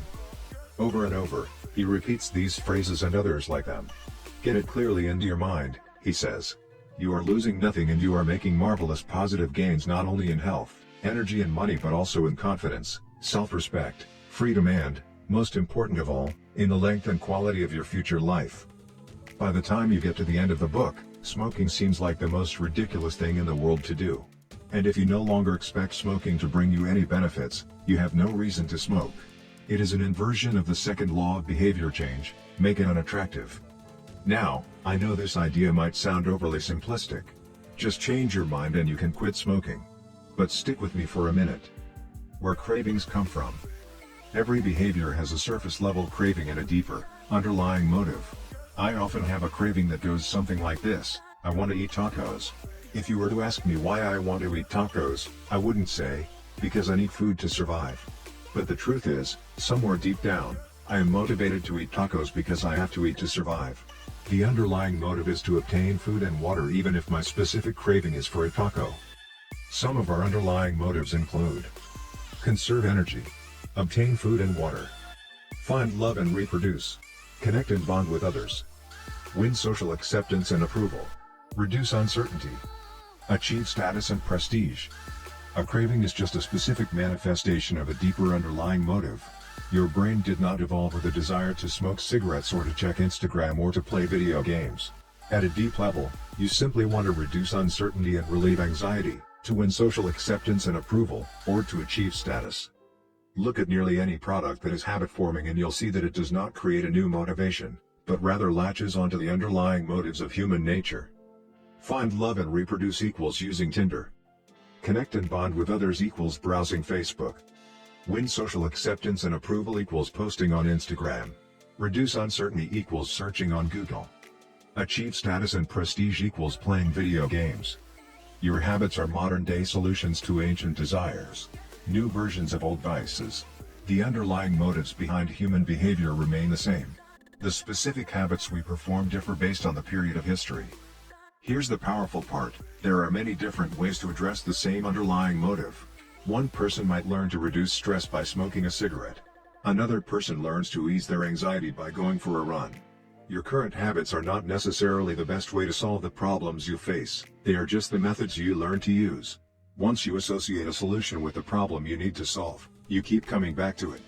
Over and over, he repeats these phrases and others like them. "Get it clearly into your mind," he says. "You are losing nothing and you are making marvelous positive gains not only in health, energy and money, but also in confidence, self-respect, freedom and, most important of all, in the length and quality of your future life. By the time you get to the end of the book, smoking seems like the most ridiculous thing in the world to do. And if you no longer expect smoking to bring you any benefits, you have no reason to smoke. It is an inversion of the second law of behavior change: make it unattractive. Now, I know this idea might sound overly simplistic. Just change your mind and you can quit smoking. But stick with me for a minute. Where cravings come from. Every behavior has a surface level craving and a deeper, underlying motive. I often have a craving that goes something like this: I want to eat tacos. If you were to ask me why I want to eat tacos, I wouldn't say, because I need food to survive. But the truth is, somewhere deep down, I am motivated to eat tacos because I have to eat to survive. The underlying motive is to obtain food and water, even if my specific craving is for a taco. Some of our underlying motives include: conserve energy, obtain food and water, find love and reproduce, connect and bond with others, win social acceptance and approval, reduce uncertainty, achieve status and prestige. A craving is just a specific manifestation of a deeper underlying motive. Your brain did not evolve with a desire to smoke cigarettes or to check Instagram or to play video games. At a deep level, you simply want to reduce uncertainty and relieve anxiety, to win social acceptance and approval, or to achieve status. Look at nearly any product that is habit-forming and you'll see that it does not create a new motivation, but rather latches onto the underlying motives of human nature. Find love and reproduce equals using Tinder. Connect and bond with others equals browsing Facebook. Win social acceptance and approval equals posting on Instagram. Reduce uncertainty equals searching on Google. Achieve status and prestige equals playing video games. Your habits are modern-day solutions to ancient desires. New versions of old vices. The underlying motives behind human behavior remain the same. The specific habits we perform differ based on the period of history. Here's the powerful part: there are many different ways to address the same underlying motive. One person might learn to reduce stress by smoking a cigarette. Another person learns to ease their anxiety by going for a run. Your current habits are not necessarily the best way to solve the problems you face, they are just the methods you learn to use. Once you associate a solution with the problem you need to solve, you keep coming back to it.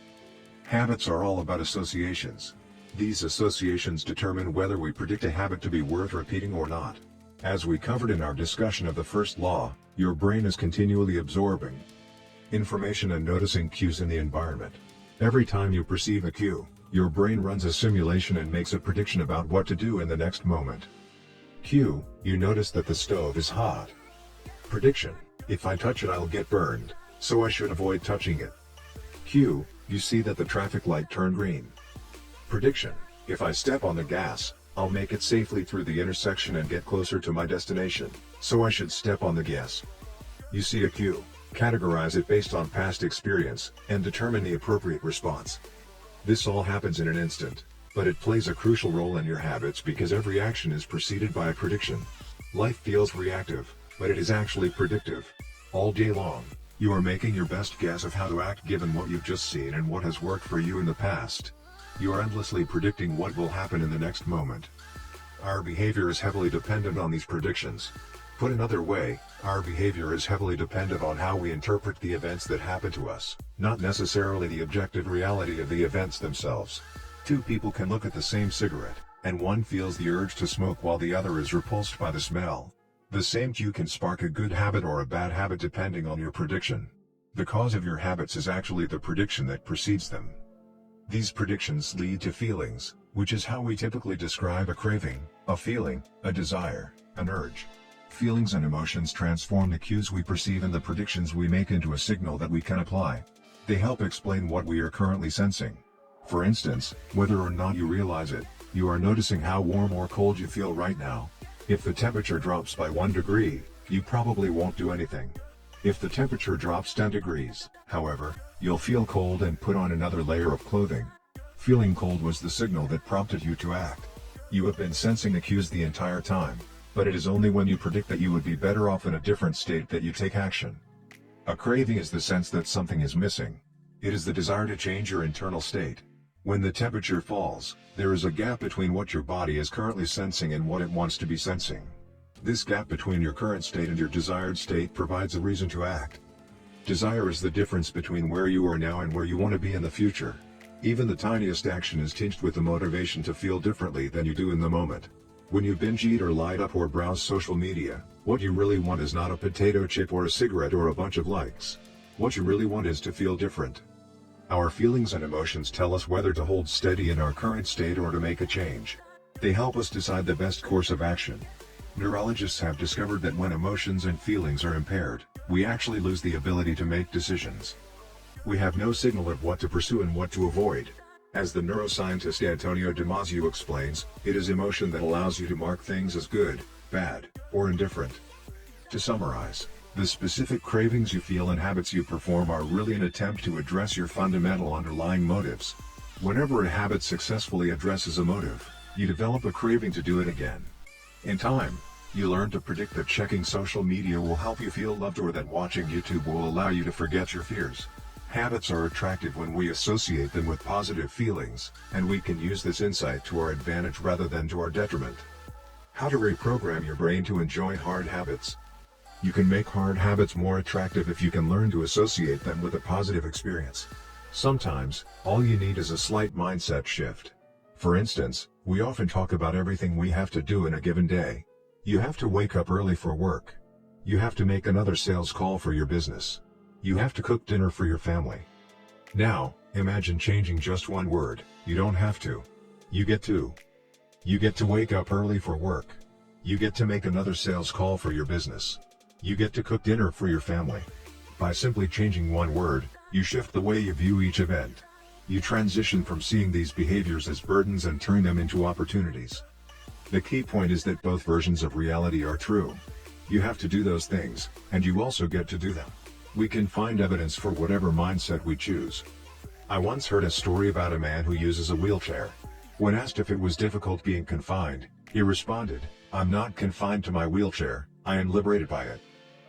Habits are all about associations. These associations determine whether we predict a habit to be worth repeating or not. As we covered in our discussion of the first law, your brain is continually absorbing information and noticing cues in the environment. Every time you perceive a cue, your brain runs a simulation and makes a prediction about what to do in the next moment. Cue: you notice that the stove is hot. Prediction: if I touch it I'll get burned, so I should avoid touching it. Cue: you see that the traffic light turned green. Prediction: if I step on the gas, I'll make it safely through the intersection and get closer to my destination, so I should step on the gas. You see a cue, categorize it based on past experience, and determine the appropriate response. This all happens in an instant, but it plays a crucial role in your habits because every action is preceded by a prediction. Life feels reactive, but it is actually predictive. All day long, you are making your best guess of how to act given what you've just seen and what has worked for you in the past. You are endlessly predicting what will happen in the next moment. Our behavior is heavily dependent on these predictions. Put another way, our behavior is heavily dependent on how we interpret the events that happen to us, not necessarily the objective reality of the events themselves. Two people can look at the same cigarette, and one feels the urge to smoke while the other is repulsed by the smell. The same cue can spark a good habit or a bad habit depending on your prediction. The cause of your habits is actually the prediction that precedes them. These predictions lead to feelings, which is how we typically describe a craving, a feeling, a desire, an urge. Feelings and emotions transform the cues we perceive and the predictions we make into a signal that we can apply. They help explain what we are currently sensing. For instance, whether or not you realize it, you are noticing how warm or cold you feel right now. If the temperature drops by 1 degree, you probably won't do anything. If the temperature drops 10 degrees, however, you'll feel cold and put on another layer of clothing. Feeling cold was the signal that prompted you to act. You have been sensing the cues the entire time, but it is only when you predict that you would be better off in a different state that you take action. A craving is the sense that something is missing. It is the desire to change your internal state. When the temperature falls, there is a gap between what your body is currently sensing and what it wants to be sensing. This gap between your current state and your desired state provides a reason to act. Desire is the difference between where you are now and where you want to be in the future. Even the tiniest action is tinged with the motivation to feel differently than you do in the moment. When you binge eat or light up or browse social media, what you really want is not a potato chip or a cigarette or a bunch of likes. What you really want is to feel different. Our feelings and emotions tell us whether to hold steady in our current state or to make a change. They help us decide the best course of action. Neurologists have discovered that when emotions and feelings are impaired, we actually lose the ability to make decisions. We have no signal of what to pursue and what to avoid. As the neuroscientist Antonio Damasio explains, it is emotion that allows you to mark things as good, bad, or indifferent. To summarize, the specific cravings you feel and habits you perform are really an attempt to address your fundamental underlying motives. Whenever a habit successfully addresses a motive, you develop a craving to do it again. In time, you learn to predict that checking social media will help you feel loved or that watching YouTube will allow you to forget your fears. Habits are attractive when we associate them with positive feelings, and we can use this insight to our advantage rather than to our detriment. How to reprogram your brain to enjoy hard habits. You can make hard habits more attractive if you can learn to associate them with a positive experience. Sometimes, all you need is a slight mindset shift. For instance, we often talk about everything we have to do in a given day. You have to wake up early for work. You have to make another sales call for your business. You have to cook dinner for your family. Now, imagine changing just one word. You don't have to. You get to. You get to wake up early for work. You get to make another sales call for your business. You get to cook dinner for your family. By simply changing one word, you shift the way you view each event. You transition from seeing these behaviors as burdens and turn them into opportunities. The key point is that both versions of reality are true. You have to do those things, and you also get to do them. We can find evidence for whatever mindset we choose. I once heard a story about a man who uses a wheelchair. When asked if it was difficult being confined, he responded, "I'm not confined to my wheelchair, I am liberated by it.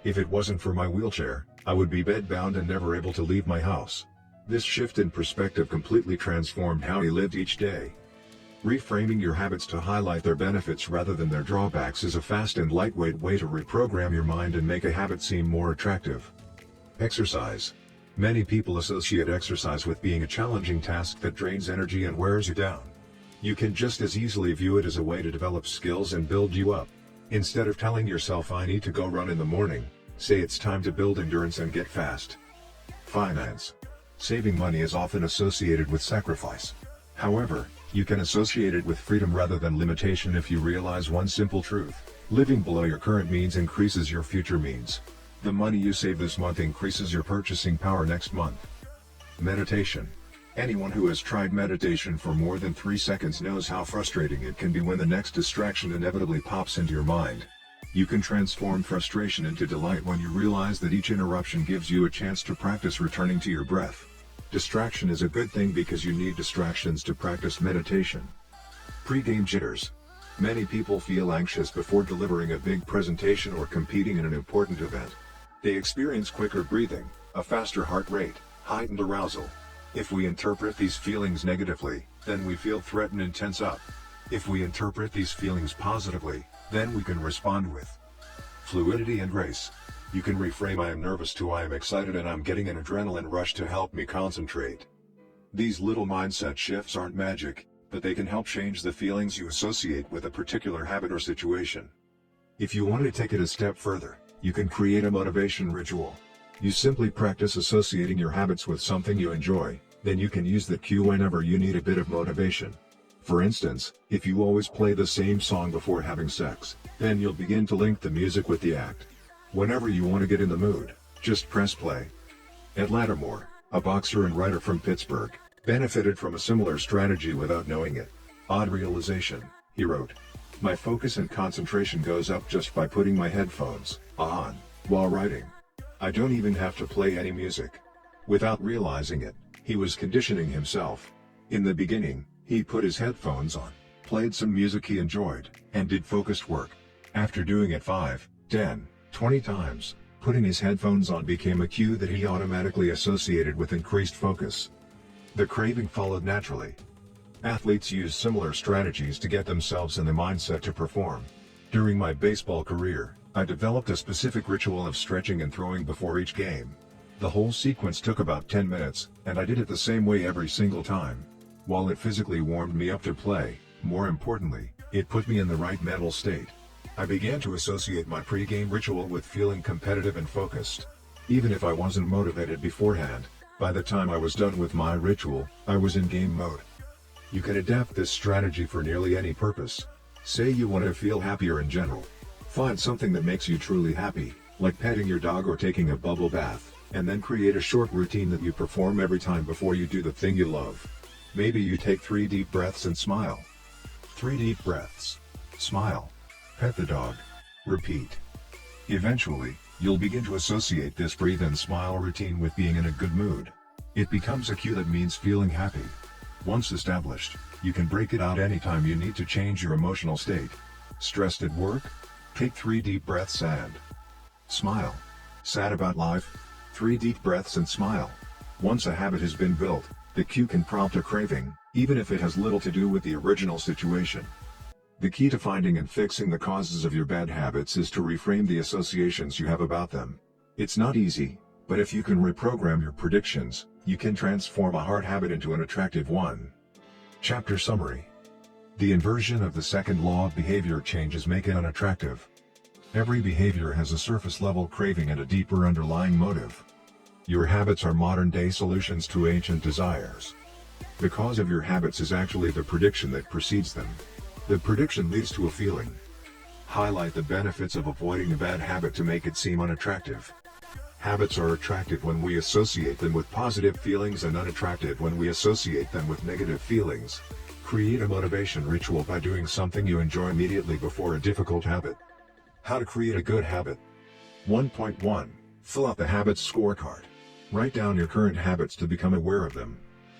If it wasn't for my wheelchair, I would be bedbound and never able to leave my house." This shift in perspective completely transformed how he lived each day. Reframing your habits to highlight their benefits rather than their drawbacks is a fast and lightweight way to reprogram your mind and make a habit seem more attractive. Exercise. Many people associate exercise with being a challenging task that drains energy and wears you down. You can just as easily view it as a way to develop skills and build you up. Instead of telling yourself "I need to go run in the morning," say it's time to build endurance and get fast. Finance. Saving money is often associated with sacrifice. However, you can associate it with freedom rather than limitation if you realize one simple truth: living below your current means increases your future means. The money you save this month increases your purchasing power next month. Meditation. Anyone who has tried meditation for more than 3 seconds knows how frustrating it can be when the next distraction inevitably pops into your mind. You can transform frustration into delight when you realize that each interruption gives you a chance to practice returning to your breath. Distraction is a good thing because you need distractions to practice meditation. Pre-game jitters. Many people feel anxious before delivering a big presentation or competing in an important event. They experience quicker breathing, a faster heart rate, heightened arousal. If we interpret these feelings negatively, then we feel threatened and tense up. If we interpret these feelings positively, then we can respond with fluidity and grace. You can reframe "I am nervous" to "I am excited and I'm getting an adrenaline rush to help me concentrate." These little mindset shifts aren't magic, but they can help change the feelings you associate with a particular habit or situation. If you want to take it a step further, you can create a motivation ritual. You simply practice associating your habits with something you enjoy, then you can use that cue whenever you need a bit of motivation. For instance, if you always play the same song before having sex, then you'll begin to link the music with the act. Whenever you want to get in the mood, just press play. Ed Lattimore, a boxer and writer from Pittsburgh, benefited from a similar strategy without knowing it. "Odd realization," he wrote. "My focus and concentration goes up just by putting my headphones on while writing. I don't even have to play any music." Without realizing it, he was conditioning himself. In the beginning, he put his headphones on, played some music he enjoyed, and did focused work. After doing it 5, 10, 20 times, putting his headphones on became a cue that he automatically associated with increased focus. The craving followed naturally. Athletes use similar strategies to get themselves in the mindset to perform. During my baseball career, I developed a specific ritual of stretching and throwing before each game. The whole sequence took about 10 minutes, and I did it the same way every single time. While it physically warmed me up to play, more importantly, it put me in the right mental state. I began to associate my pre-game ritual with feeling competitive and focused. Even if I wasn't motivated beforehand, by the time I was done with my ritual, I was in game mode. You can adapt this strategy for nearly any purpose. Say you want to feel happier in general. Find something that makes you truly happy, like petting your dog or taking a bubble bath, and then create a short routine that you perform every time before you do the thing you love. Maybe you take 3 deep breaths and smile. 3 deep breaths. Smile. Pet the dog. Repeat. Eventually, you'll begin to associate this breathe and smile routine with being in a good mood. It becomes a cue that means feeling happy. Once established, you can break it out anytime you need to change your emotional state. Stressed at work? Take 3 deep breaths and smile. Sad about life? 3 deep breaths and smile. Once a habit has been built, the cue can prompt a craving, even if it has little to do with the original situation. The key to finding and fixing the causes of your bad habits is to reframe the associations you have about them. It's not easy, but if you can reprogram your predictions, you can transform a hard habit into an attractive one. Chapter Summary. The inversion of the second law of behavior changes make it unattractive. Every behavior has a surface-level craving and a deeper underlying motive. Your habits are modern-day solutions to ancient desires. The cause of your habits is actually the prediction that precedes them. The prediction leads to a feeling. Highlight the benefits of avoiding a bad habit to make it seem unattractive. Habits are attractive when we associate them with positive feelings and unattractive when we associate them with negative feelings. Create a motivation ritual by doing something you enjoy immediately before a difficult habit. How to create a good habit. 1.1. Fill out the habits scorecard. Write down your current habits to become aware of them.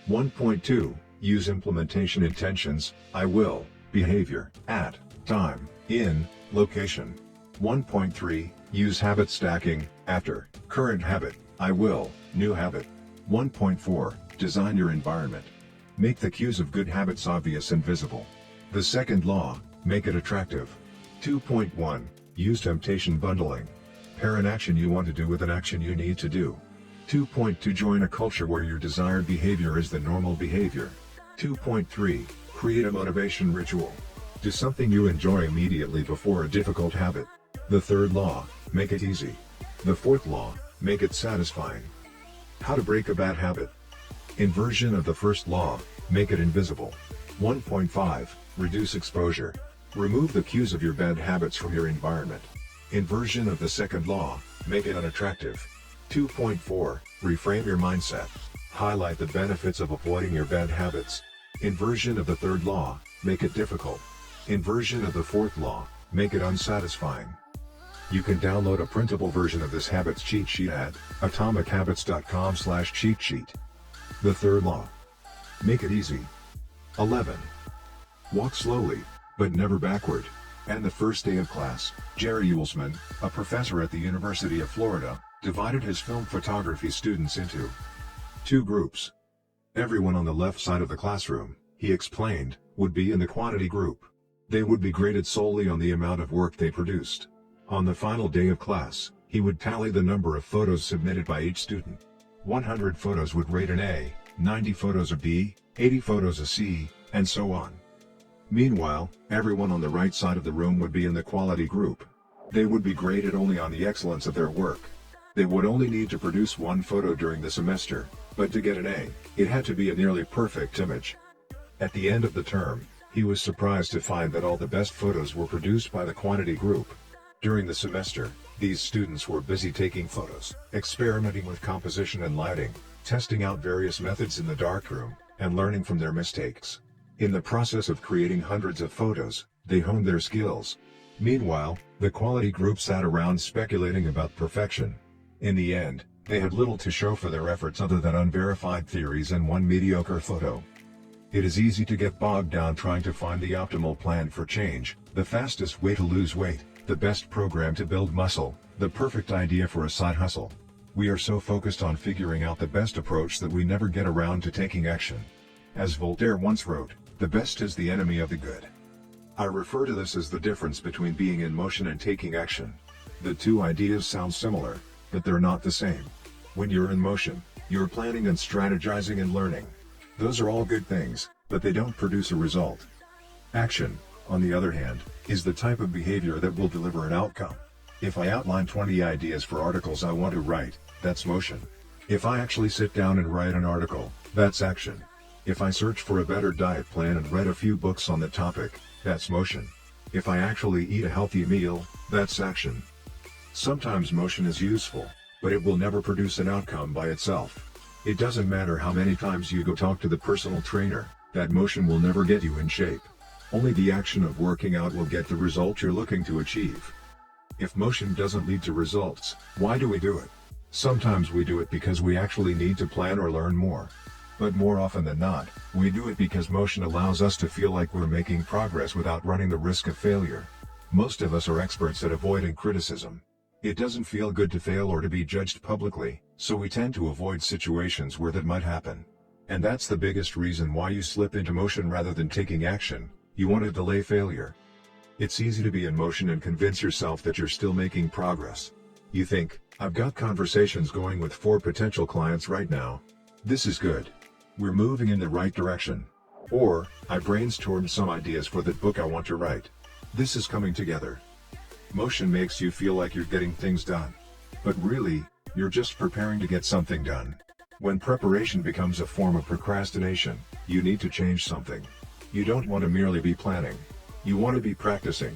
1.2. Use implementation intentions, I will, behavior, at, time, in, location. 1.3. Use habit stacking, after, current habit, I will, new habit. 1.4. Design your environment. Make the cues of good habits obvious and visible. The second law, make it attractive. 2.1. Use temptation bundling. Pair an action you want to do with an action you need to do. 2.2. Join a culture where your desired behavior is the normal behavior. 2.3. Create a motivation ritual. Do something you enjoy immediately before a difficult habit. The third law, make it easy. The fourth law, make it satisfying. How to break a bad habit. Inversion of the first law, make it invisible. 1.5. Reduce exposure. Remove the cues of your bad habits from your environment. Inversion of the second law, make it unattractive. 2.4. Reframe your mindset. Highlight the benefits of avoiding your bad habits. Inversion of the third law, make it difficult. Inversion of the fourth law, make it unsatisfying. You can download a printable version of this habits cheat sheet at atomichabits.com/cheat sheet. The third law. Make it easy. 11. Walk slowly, but never backward. And the first day of class, Jerry Uelsman, a professor at the University of Florida, divided his film photography students into 2 groups. Everyone on the left side of the classroom, he explained, would be in the quantity group. They would be graded solely on the amount of work they produced. On the final day of class, he would tally the number of photos submitted by each student. 100 photos would rate an A, 90 photos a B, 80 photos a C, and so on. Meanwhile, everyone on the right side of the room would be in the quality group. They would be graded only on the excellence of their work. They would only need to produce 1 photo during the semester, but to get an A, it had to be a nearly perfect image. At the end of the term, he was surprised to find that all the best photos were produced by the quantity group. During the semester, these students were busy taking photos, experimenting with composition and lighting, testing out various methods in the darkroom, and learning from their mistakes. In the process of creating hundreds of photos, they honed their skills. Meanwhile, the quality group sat around speculating about perfection. In the end, they had little to show for their efforts other than unverified theories and 1 mediocre photo. It is easy to get bogged down trying to find the optimal plan for change, the fastest way to lose weight, the best program to build muscle, the perfect idea for a side hustle. We are so focused on figuring out the best approach that we never get around to taking action. As Voltaire once wrote, the best is the enemy of the good. I refer to this as the difference between being in motion and taking action. The two ideas sound similar, but they're not the same. When you're in motion, you're planning and strategizing and learning. Those are all good things, but they don't produce a result. Action, on the other hand, is the type of behavior that will deliver an outcome. If I outline 20 ideas for articles I want to write, that's motion. If I actually sit down and write an article, that's action. If I search for a better diet plan and read a few books on the topic, that's motion. If I actually eat a healthy meal, that's action. Sometimes motion is useful, but it will never produce an outcome by itself. It doesn't matter how many times you go talk to the personal trainer, that motion will never get you in shape. Only the action of working out will get the result you're looking to achieve. If motion doesn't lead to results, why do we do it? Sometimes we do it because we actually need to plan or learn more. But more often than not, we do it because motion allows us to feel like we're making progress without running the risk of failure. Most of us are experts at avoiding criticism. It doesn't feel good to fail or to be judged publicly, so we tend to avoid situations where that might happen. And that's the biggest reason why you slip into motion rather than taking action. You want to delay failure. It's easy to be in motion and convince yourself that you're still making progress. You think, I've got conversations going with 4 potential clients right now. This is good. We're moving in the right direction. Or, I brainstormed some ideas for that book I want to write. This is coming together. Motion makes you feel like you're getting things done. But really, you're just preparing to get something done. When preparation becomes a form of procrastination, you need to change something. You don't want to merely be planning. You want to be practicing.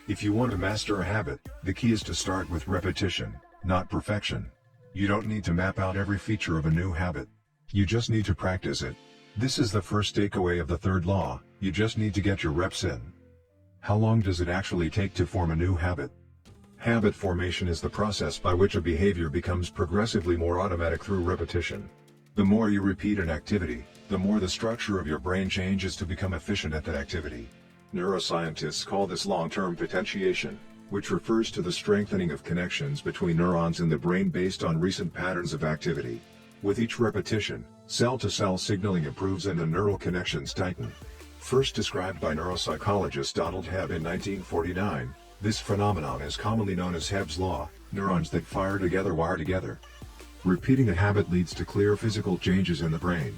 If you want to master a habit, the key is to start with repetition, not perfection. You don't need to map out every feature of a new habit. You just need to practice it. This is the first takeaway of the third law: you just need to get your reps in. How long does it actually take to form a new habit? Habit formation is the process by which a behavior becomes progressively more automatic through repetition. The more you repeat an activity, the more the structure of your brain changes to become efficient at that activity. Neuroscientists call this long-term potentiation, which refers to the strengthening of connections between neurons in the brain based on recent patterns of activity. With each repetition, cell-to-cell signaling improves and the neural connections tighten. First described by neuropsychologist Donald Hebb in 1949, this phenomenon is commonly known as Hebb's law: neurons that fire together wire together. Repeating a habit leads to clear physical changes in the brain.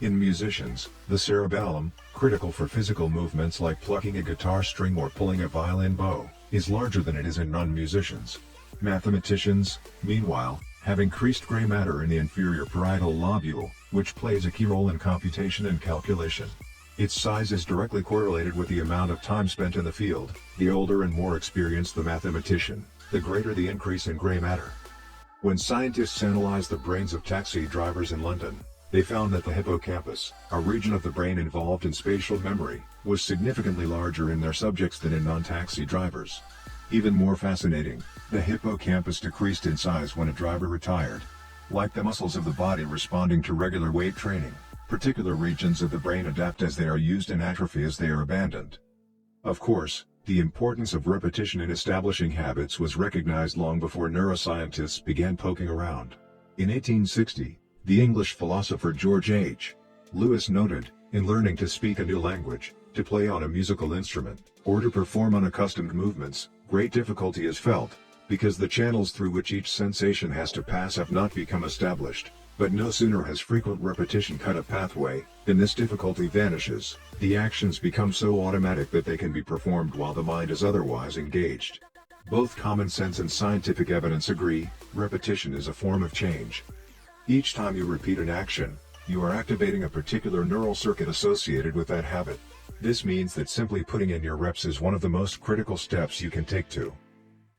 In musicians, the cerebellum, critical for physical movements like plucking a guitar string or pulling a violin bow, is larger than it is in non-musicians. Mathematicians, meanwhile, have increased gray matter in the inferior parietal lobule, which plays a key role in computation and calculation. Its size is directly correlated with the amount of time spent in the field. The older and more experienced the mathematician, the greater the increase in gray matter. When scientists analyzed the brains of taxi drivers in London, they found that the hippocampus, a region of the brain involved in spatial memory, was significantly larger in their subjects than in non-taxi drivers. Even more fascinating, the hippocampus decreased in size when a driver retired. Like the muscles of the body responding to regular weight training, particular regions of the brain adapt as they are used and atrophy as they are abandoned. Of course, the importance of repetition in establishing habits was recognized long before neuroscientists began poking around. In 1860, the English philosopher George H. Lewis noted, in learning to speak a new language, to play on a musical instrument, or to perform unaccustomed movements, great difficulty is felt, because the channels through which each sensation has to pass have not become established. But no sooner has frequent repetition cut a pathway, than this difficulty vanishes. The actions become so automatic that they can be performed while the mind is otherwise engaged. Both common sense and scientific evidence agree, repetition is a form of change. Each time you repeat an action, you are activating a particular neural circuit associated with that habit. This means that simply putting in your reps is one of the most critical steps you can take to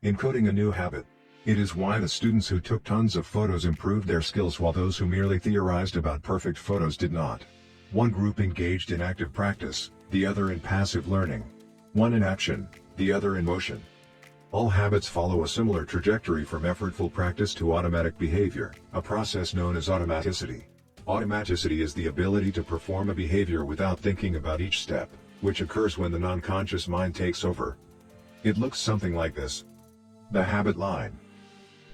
encoding a new habit. It is why the students who took tons of photos improved their skills while those who merely theorized about perfect photos did not. One group engaged in active practice, the other in passive learning. One in action, the other in motion. All habits follow a similar trajectory from effortful practice to automatic behavior, a process known as automaticity. Automaticity is the ability to perform a behavior without thinking about each step, which occurs when the non-conscious mind takes over. It looks something like this. The habit line.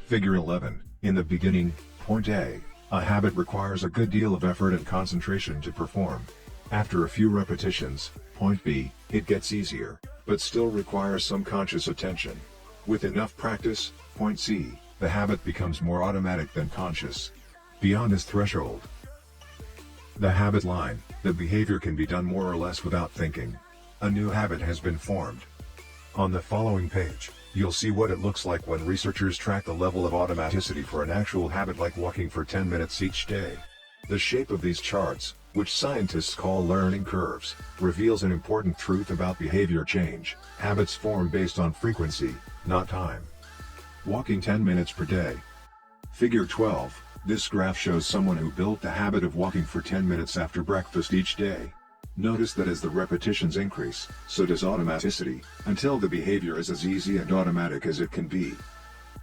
Figure 11. In the beginning, point A, a habit requires a good deal of effort and concentration to perform. After a few repetitions, point B, it gets easier, but still requires some conscious attention. With enough practice, point C, the habit becomes more automatic than conscious. Beyond this threshold, the habit line, the behavior can be done more or less without thinking. A new habit has been formed. On the following page, you'll see what it looks like when researchers track the level of automaticity for an actual habit like walking for 10 minutes each day. The shape of these charts, which scientists call learning curves, reveals an important truth about behavior change. Habits form based on frequency, not time. Walking 10 minutes per day. Figure 12. This graph shows someone who built the habit of walking for 10 minutes after breakfast each day. Notice that as the repetitions increase, so does automaticity, until the behavior is as easy and automatic as it can be.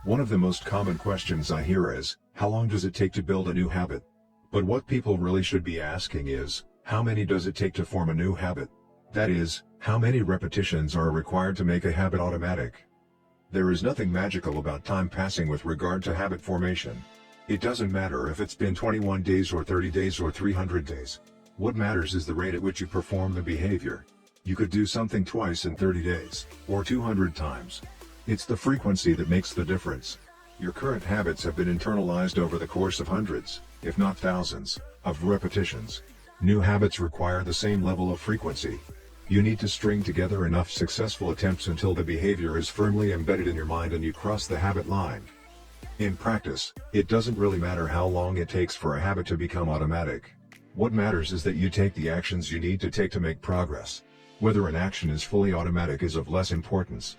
One of the most common questions I hear is, how long does it take to build a new habit? But what people really should be asking is, how many does it take to form a new habit? That is, how many repetitions are required to make a habit automatic? There is nothing magical about time passing with regard to habit formation. It doesn't matter if it's been 21 days or 30 days or 300 days. What matters is the rate at which you perform the behavior. You could do something twice in 30 days, or 200 times. It's the frequency that makes the difference. Your current habits have been internalized over the course of hundreds, if not thousands, of repetitions. New habits require the same level of frequency. You need to string together enough successful attempts until the behavior is firmly embedded in your mind and you cross the habit line. In practice, it doesn't really matter how long it takes for a habit to become automatic. What matters is that you take the actions you need to take to make progress. Whether an action is fully automatic is of less importance.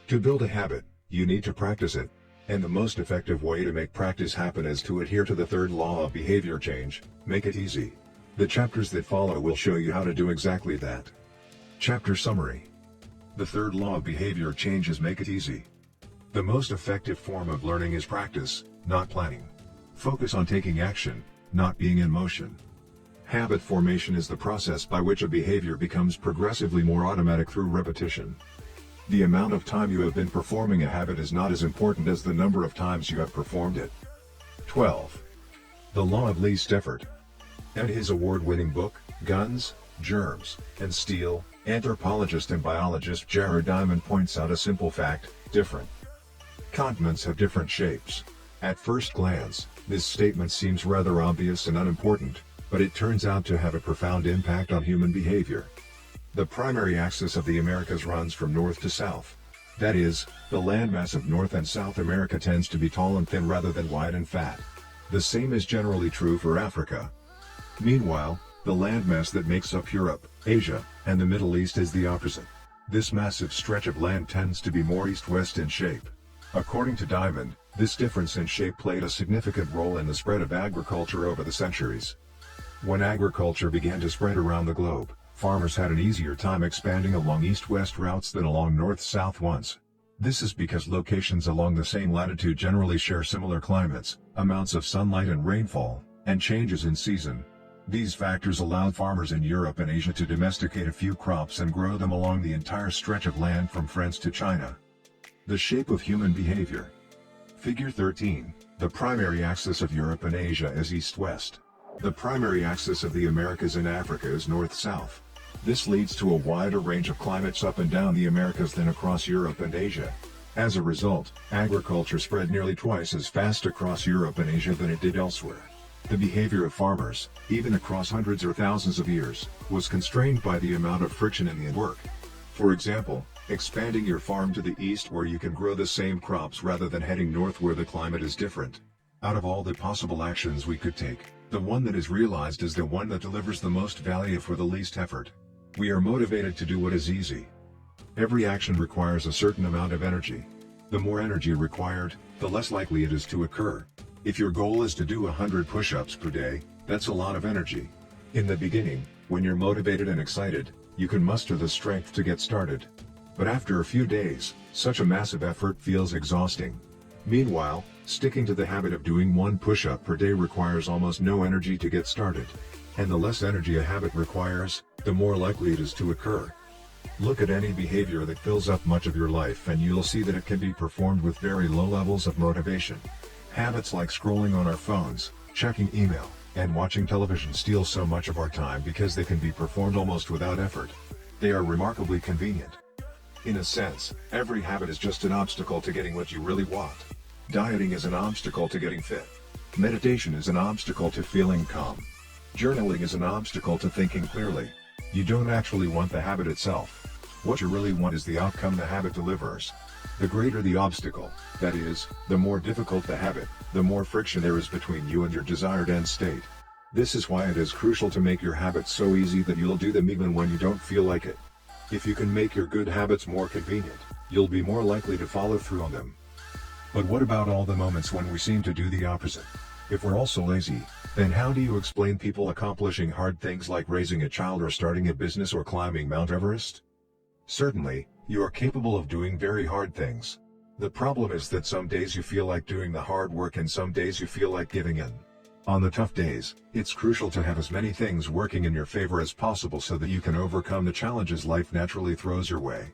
To build a habit, you need to practice it. And the most effective way to make practice happen is to adhere to the third law of behavior change: make it easy. The chapters that follow will show you how to do exactly that. Chapter Summary. The third law of behavior change is make it easy. The most effective form of learning is practice, not planning. Focus on taking action, not being in motion. Habit formation is the process by which a behavior becomes progressively more automatic through repetition. The amount of time you have been performing a habit is not as important as the number of times you have performed it. 12. The Law of Least Effort. In his award-winning book, Guns, Germs, and Steel, anthropologist and biologist Jared Diamond points out a simple fact: different continents have different shapes. At first glance, this statement seems rather obvious and unimportant, but it turns out to have a profound impact on human behavior. The primary axis of the Americas runs from north to south. That is, the landmass of North and South America tends to be tall and thin rather than wide and fat. The same is generally true for Africa. Meanwhile, the landmass that makes up Europe, Asia, and the Middle East is the opposite. This massive stretch of land tends to be more east-west in shape. According to Diamond, this difference in shape played a significant role in the spread of agriculture over the centuries. When agriculture began to spread around the globe, farmers had an easier time expanding along east-west routes than along north-south ones. This is because locations along the same latitude generally share similar climates, amounts of sunlight and rainfall, and changes in season. These factors allowed farmers in Europe and Asia to domesticate a few crops and grow them along the entire stretch of land from France to China. The shape of human behavior. Figure 13. The primary axis of Europe and Asia is east-west. The primary axis of the Americas and Africa is north-south. This leads to a wider range of climates up and down the Americas than across Europe and Asia. As a result, agriculture spread nearly twice as fast across Europe and Asia than it did elsewhere. The behavior of farmers, even across hundreds or thousands of years, was constrained by the amount of friction in the work. For example, expanding your farm to the east where you can grow the same crops rather than heading north where the climate is different. Out of all the possible actions we could take, the one that is realized is the one that delivers the most value for the least effort. We are motivated to do what is easy. Every action requires a certain amount of energy. The more energy required, the less likely it is to occur. If your goal is to do 100 push-ups per day, that's a lot of energy. In the beginning, when you're motivated and excited, you can muster the strength to get started. But after a few days, such a massive effort feels exhausting. Meanwhile, sticking to the habit of doing 1 push-up per day requires almost no energy to get started. And the less energy a habit requires, the more likely it is to occur. Look at any behavior that fills up much of your life and you'll see that it can be performed with very low levels of motivation. Habits like scrolling on our phones, checking email, and watching television steal so much of our time because they can be performed almost without effort. They are remarkably convenient. In a sense, every habit is just an obstacle to getting what you really want. Dieting is an obstacle to getting fit. Meditation is an obstacle to feeling calm. Journaling is an obstacle to thinking clearly. You don't actually want the habit itself. What you really want is the outcome the habit delivers. The greater the obstacle, that is, the more difficult the habit, the more friction there is between you and your desired end state. This is why it is crucial to make your habits so easy that you'll do them even when you don't feel like it. If you can make your good habits more convenient, you'll be more likely to follow through on them. But what about all the moments when we seem to do the opposite? If we're also lazy, then how do you explain people accomplishing hard things like raising a child or starting a business or climbing Mount Everest? Certainly, you are capable of doing very hard things. The problem is that some days you feel like doing the hard work and some days you feel like giving in. On the tough days, it's crucial to have as many things working in your favor as possible so that you can overcome the challenges life naturally throws your way.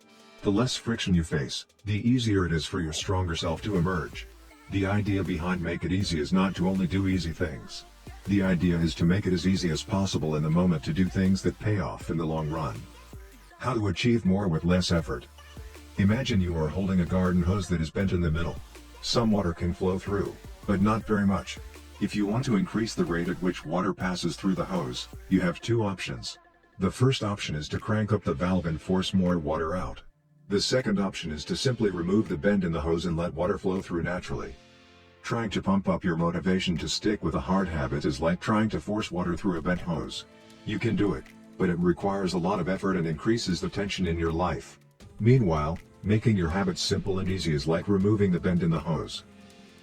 The less friction you face, the easier it is for your stronger self to emerge. The idea behind Make It Easy is not to only do easy things. The idea is to make it as easy as possible in the moment to do things that pay off in the long run. How to achieve more with less effort. Imagine you are holding a garden hose that is bent in the middle. Some water can flow through, but not very much. If you want to increase the rate at which water passes through the hose, you have two options. The first option is to crank up the valve and force more water out. The second option is to simply remove the bend in the hose and let water flow through naturally. Trying to pump up your motivation to stick with a hard habit is like trying to force water through a bent hose. You can do it, but it requires a lot of effort and increases the tension in your life. Meanwhile, making your habits simple and easy is like removing the bend in the hose.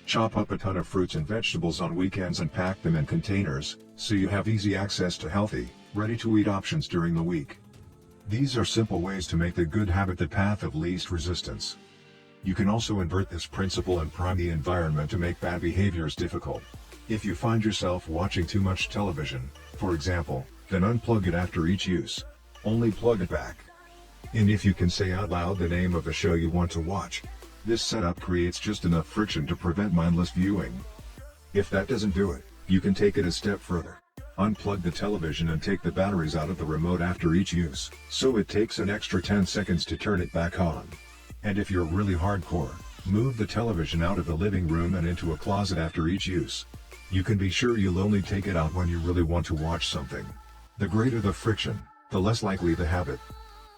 Chop up a ton of fruits and vegetables on weekends and pack them in containers, so you have easy access to healthy, ready-to-eat options during the week. These are simple ways to make the good habit the path of least resistance. You can also invert this principle and prime the environment to make bad behaviors difficult. If you find yourself watching too much television, for example, then unplug it after each use. Only plug it back. And if you can say out loud the name of the show you want to watch, this setup creates just enough friction to prevent mindless viewing. If that doesn't do it, you can take it a step further. Unplug the television and take the batteries out of the remote after each use, so it takes an extra 10 seconds to turn it back on. And if you're really hardcore, move the television out of the living room and into a closet after each use. You can be sure you'll only take it out when you really want to watch something. The greater the friction, the less likely the habit.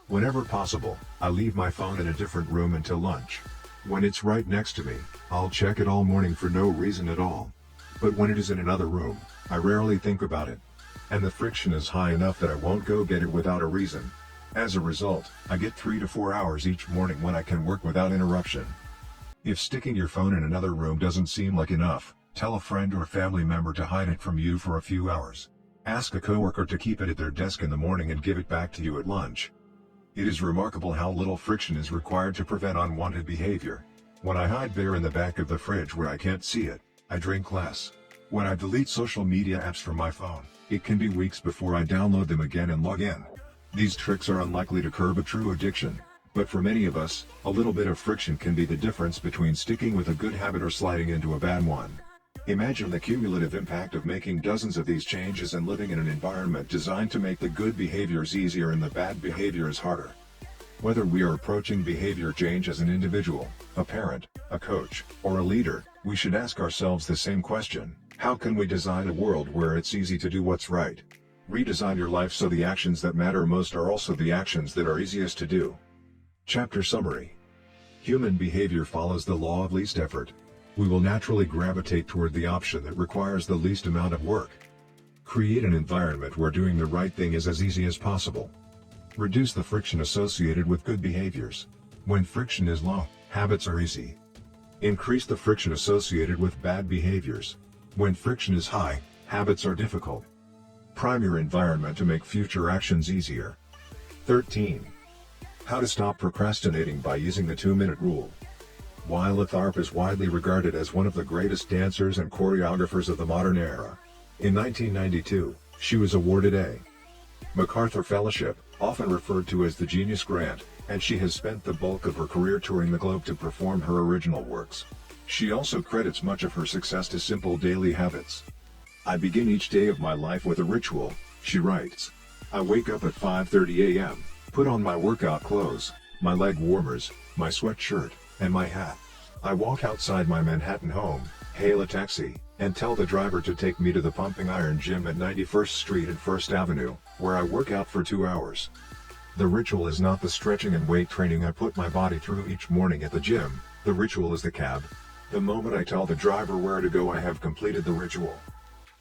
Whenever possible, I leave my phone in a different room until lunch. When it's right next to me, I'll check it all morning for no reason at all. But when it is in another room, I rarely think about it. And the friction is high enough that I won't go get it without a reason. As a result, I get 3 to 4 hours each morning when I can work without interruption. If sticking your phone in another room doesn't seem like enough, tell a friend or family member to hide it from you for a few hours. Ask a coworker to keep it at their desk in the morning and give it back to you at lunch. It is remarkable how little friction is required to prevent unwanted behavior. When I hide there in the back of the fridge where I can't see it, I drink less. When I delete social media apps from my phone, it can be weeks before I download them again and log in. These tricks are unlikely to curb a true addiction, but for many of us, a little bit of friction can be the difference between sticking with a good habit or sliding into a bad one. Imagine the cumulative impact of making dozens of these changes and living in an environment designed to make the good behaviors easier and the bad behaviors harder. Whether we are approaching behavior change as an individual, a parent, a coach, or a leader, we should ask ourselves the same question: how can we design a world where it's easy to do what's right? Redesign your life so the actions that matter most are also the actions that are easiest to do. Chapter Summary. Human behavior follows the law of least effort. We will naturally gravitate toward the option that requires the least amount of work. Create an environment where doing the right thing is as easy as possible. Reduce the friction associated with good behaviors. When friction is low, habits are easy. Increase the friction associated with bad behaviors. When friction is high, habits are difficult. Prime your environment to make future actions easier. 13. How to stop procrastinating by using the 2-minute rule. While Latharp is widely regarded as one of the greatest dancers and choreographers of the modern era, in 1992, she was awarded a MacArthur Fellowship, often referred to as the Genius Grant, and she has spent the bulk of her career touring the globe to perform her original works. She also credits much of her success to simple daily habits. I begin each day of my life with a ritual, she writes. I wake up at 5:30 a.m., put on my workout clothes, my leg warmers, my sweatshirt, and my hat. I walk outside my Manhattan home, hail a taxi, and tell the driver to take me to the Pumping Iron Gym at 91st Street and 1st Avenue, where I work out for 2 hours. The ritual is not the stretching and weight training I put my body through each morning at the gym, the ritual is the cab. The moment I tell the driver where to go, I have completed the ritual.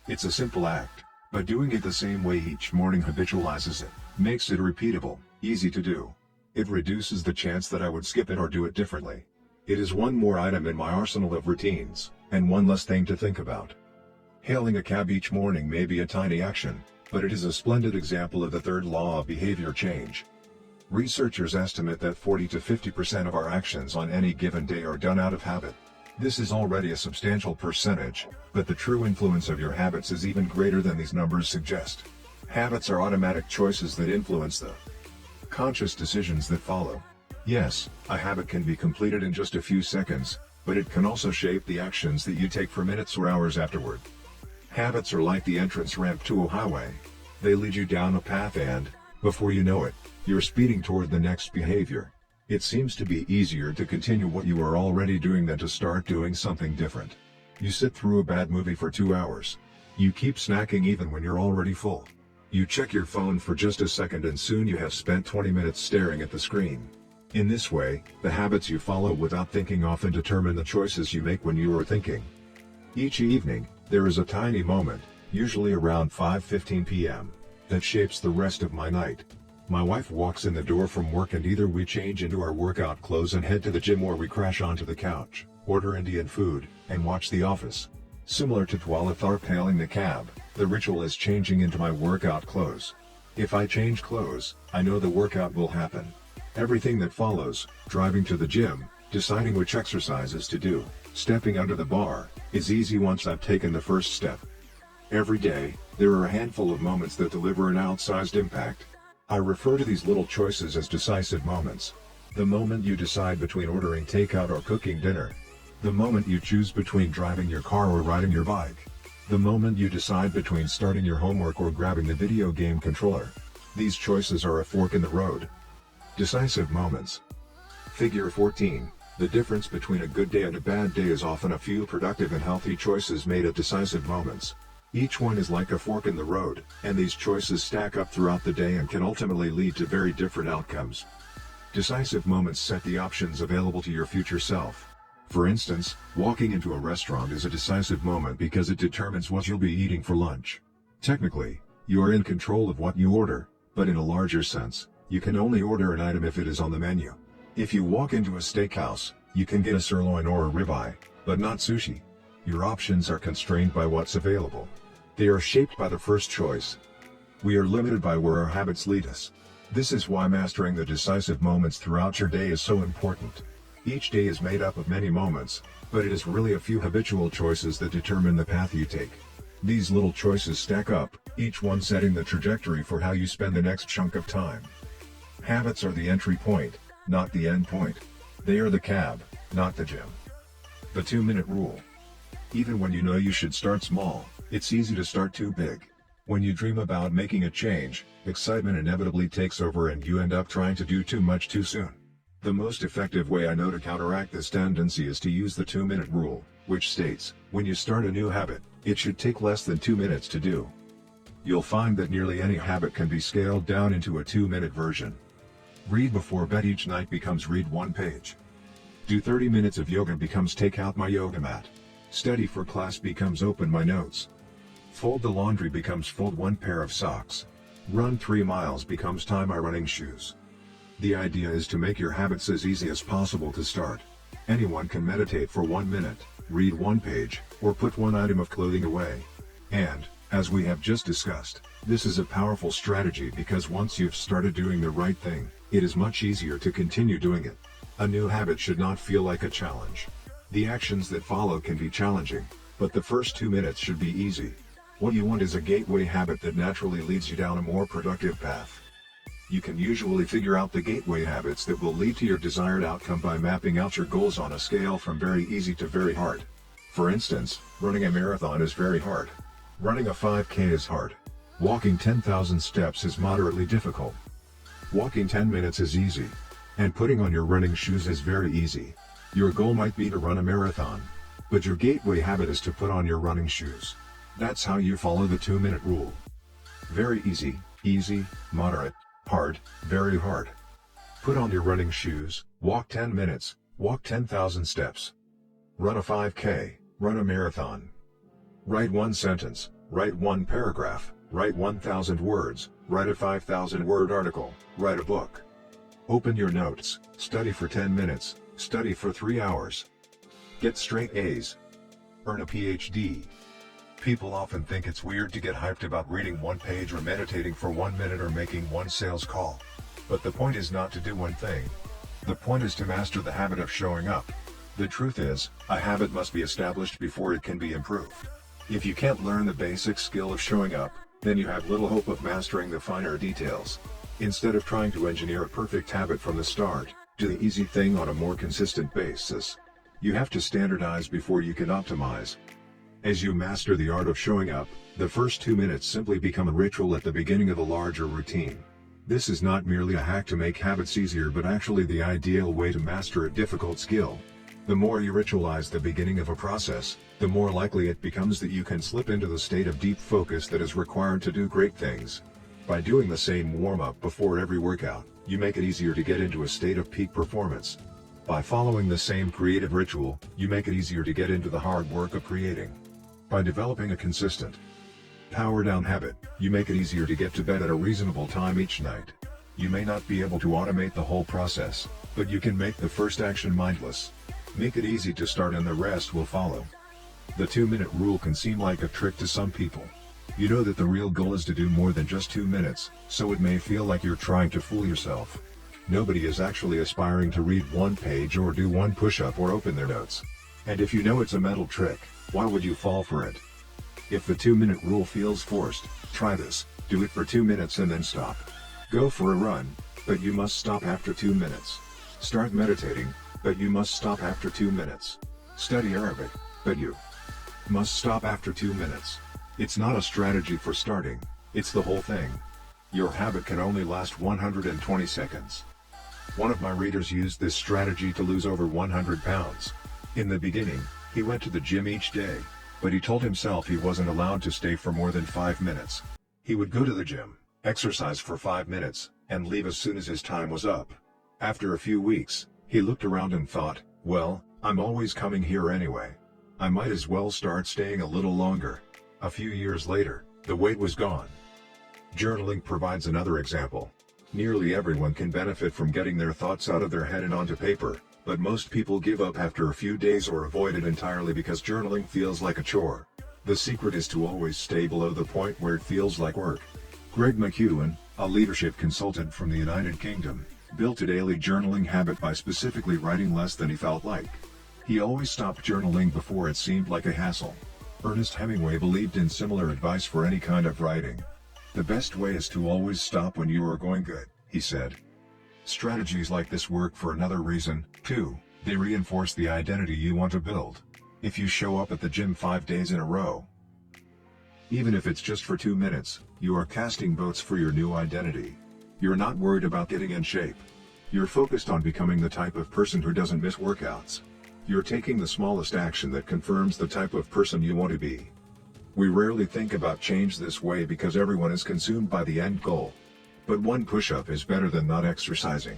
It's a simple act, but doing it the same way each morning habitualizes it, makes it repeatable, easy to do. It reduces the chance that I would skip it or do it differently. It is one more item in my arsenal of routines, and one less thing to think about. Hailing a cab each morning may be a tiny action, but it is a splendid example of the third law of behavior change. Researchers estimate that 40 to 50% of our actions on any given day are done out of habit. This is already a substantial percentage, but the true influence of your habits is even greater than these numbers suggest. Habits are automatic choices that influence the conscious decisions that follow. Yes, a habit can be completed in just a few seconds, but it can also shape the actions that you take for minutes or hours afterward. Habits are like the entrance ramp to a highway. They lead you down a path and, before you know it, you're speeding toward the next behavior. It seems to be easier to continue what you are already doing than to start doing something different. You sit through a bad movie for 2 hours. You keep snacking even when you're already full. You check your phone for just a second and soon you have spent 20 minutes staring at the screen. In this way, the habits you follow without thinking often determine the choices you make when you are thinking. Each evening, there is a tiny moment, usually around 5:15 p.m., that shapes the rest of my night. My wife walks in the door from work and either we change into our workout clothes and head to the gym or we crash onto the couch, order Indian food, and watch The Office. Similar to Dwala Tharp hailing the cab, the ritual is changing into my workout clothes. If I change clothes, I know the workout will happen. Everything that follows, driving to the gym, deciding which exercises to do, stepping under the bar, is easy once I've taken the first step. Every day, there are a handful of moments that deliver an outsized impact. I refer to these little choices as decisive moments. The moment you decide between ordering takeout or cooking dinner. The moment you choose between driving your car or riding your bike. The moment you decide between starting your homework or grabbing the video game controller. These choices are a fork in the road. Decisive moments. Figure 14. The difference between a good day and a bad day is often a few productive and healthy choices made at decisive moments. Each one is like a fork in the road, and these choices stack up throughout the day and can ultimately lead to very different outcomes. Decisive moments set the options available to your future self. For instance, walking into a restaurant is a decisive moment because it determines what you'll be eating for lunch. Technically, you are in control of what you order, but in a larger sense, you can only order an item if it is on the menu. If you walk into a steakhouse, you can get a sirloin or a ribeye, but not sushi. Your options are constrained by what's available. They are shaped by the first choice. We are limited by where our habits lead us. This is why mastering the decisive moments throughout your day is so important. Each day is made up of many moments, but it is really a few habitual choices that determine the path you take. These little choices stack up, each one setting the trajectory for how you spend the next chunk of time. Habits are the entry point, not the end point. They are the cab, not the gym. The 2-minute rule. Even when you know you should start small, it's easy to start too big. When you dream about making a change, excitement inevitably takes over and you end up trying to do too much too soon. The most effective way I know to counteract this tendency is to use the 2-minute rule, which states, when you start a new habit, it should take less than 2 minutes to do. You'll find that nearly any habit can be scaled down into a 2-minute version. Read before bed each night becomes read 1 page. Do 30 minutes of yoga becomes take out my yoga mat. Study for class becomes open my notes. Fold the laundry becomes fold 1 pair of socks. Run 3 miles becomes tie my running shoes. The idea is to make your habits as easy as possible to start. Anyone can meditate for 1 minute, read 1 page, or put 1 item of clothing away. And, as we have just discussed, this is a powerful strategy because once you've started doing the right thing, it is much easier to continue doing it. A new habit should not feel like a challenge. The actions that follow can be challenging, but the first 2 minutes should be easy. What you want is a gateway habit that naturally leads you down a more productive path. You can usually figure out the gateway habits that will lead to your desired outcome by mapping out your goals on a scale from very easy to very hard. For instance, running a marathon is very hard. Running a 5K is hard. Walking 10,000 steps is moderately difficult. Walking 10 minutes is easy. And putting on your running shoes is very easy. Your goal might be to run a marathon, but your gateway habit is to put on your running shoes. That's how you follow the 2-minute rule. Very easy, easy, moderate, hard, very hard. Put on your running shoes, walk 10 minutes, walk 10,000 steps. Run a 5K, run a marathon. Write one sentence, write one paragraph, write 1,000 words, write a 5,000-word article, write a book. Open your notes, study for 10 minutes, study for 3 hours. Get straight A's. Earn a PhD. People often think it's weird to get hyped about reading one page or meditating for 1 minute or making one sales call. But the point is not to do one thing. The point is to master the habit of showing up. The truth is, a habit must be established before it can be improved. If you can't learn the basic skill of showing up, then you have little hope of mastering the finer details. Instead of trying to engineer a perfect habit from the start, do the easy thing on a more consistent basis. You have to standardize before you can optimize. As you master the art of showing up, the first 2 minutes simply become a ritual at the beginning of a larger routine. This is not merely a hack to make habits easier but actually the ideal way to master a difficult skill. The more you ritualize the beginning of a process, the more likely it becomes that you can slip into the state of deep focus that is required to do great things. By doing the same warm-up before every workout, you make it easier to get into a state of peak performance. By following the same creative ritual, you make it easier to get into the hard work of creating. By developing a consistent, power-down habit, you make it easier to get to bed at a reasonable time each night. You may not be able to automate the whole process, but you can make the first action mindless. Make it easy to start and the rest will follow. The 2-minute rule can seem like a trick to some people. You know that the real goal is to do more than just 2 minutes, so it may feel like you're trying to fool yourself. Nobody is actually aspiring to read one page or do one push-up or open their notes. And if you know it's a mental trick, why would you fall for it? If the 2-minute rule feels forced, try this. Do it for 2 minutes and then stop. Go for a run, but you must stop after 2 minutes. Start meditating, but you must stop after 2 minutes. Study Arabic, but you must stop after 2 minutes. It's not a strategy for starting, it's the whole thing. Your habit can only last 120 seconds. One of my readers used this strategy to lose over 100 pounds. In the beginning, he went to the gym each day, but he told himself he wasn't allowed to stay for more than 5 minutes. He would go to the gym, exercise for 5 minutes, and leave as soon as his time was up. After a few weeks, he looked around and thought, well, I'm always coming here anyway. I might as well start staying a little longer. A few years later, the weight was gone. Journaling provides another example. Nearly everyone can benefit from getting their thoughts out of their head and onto paper, but most people give up after a few days or avoid it entirely because journaling feels like a chore. The secret is to always stay below the point where it feels like work. Greg McEwen, a leadership consultant from the United Kingdom, built a daily journaling habit by specifically writing less than he felt like. He always stopped journaling before it seemed like a hassle. Ernest Hemingway believed in similar advice for any kind of writing. The best way is to always stop when you are going good, he said. Strategies like this work for another reason, too. They reinforce the identity you want to build. If you show up at the gym 5 days in a row, even if it's just for 2 minutes, you are casting votes for your new identity. You're not worried about getting in shape. You're focused on becoming the type of person who doesn't miss workouts. You're taking the smallest action that confirms the type of person you want to be. We rarely think about change this way because everyone is consumed by the end goal. But one push-up is better than not exercising.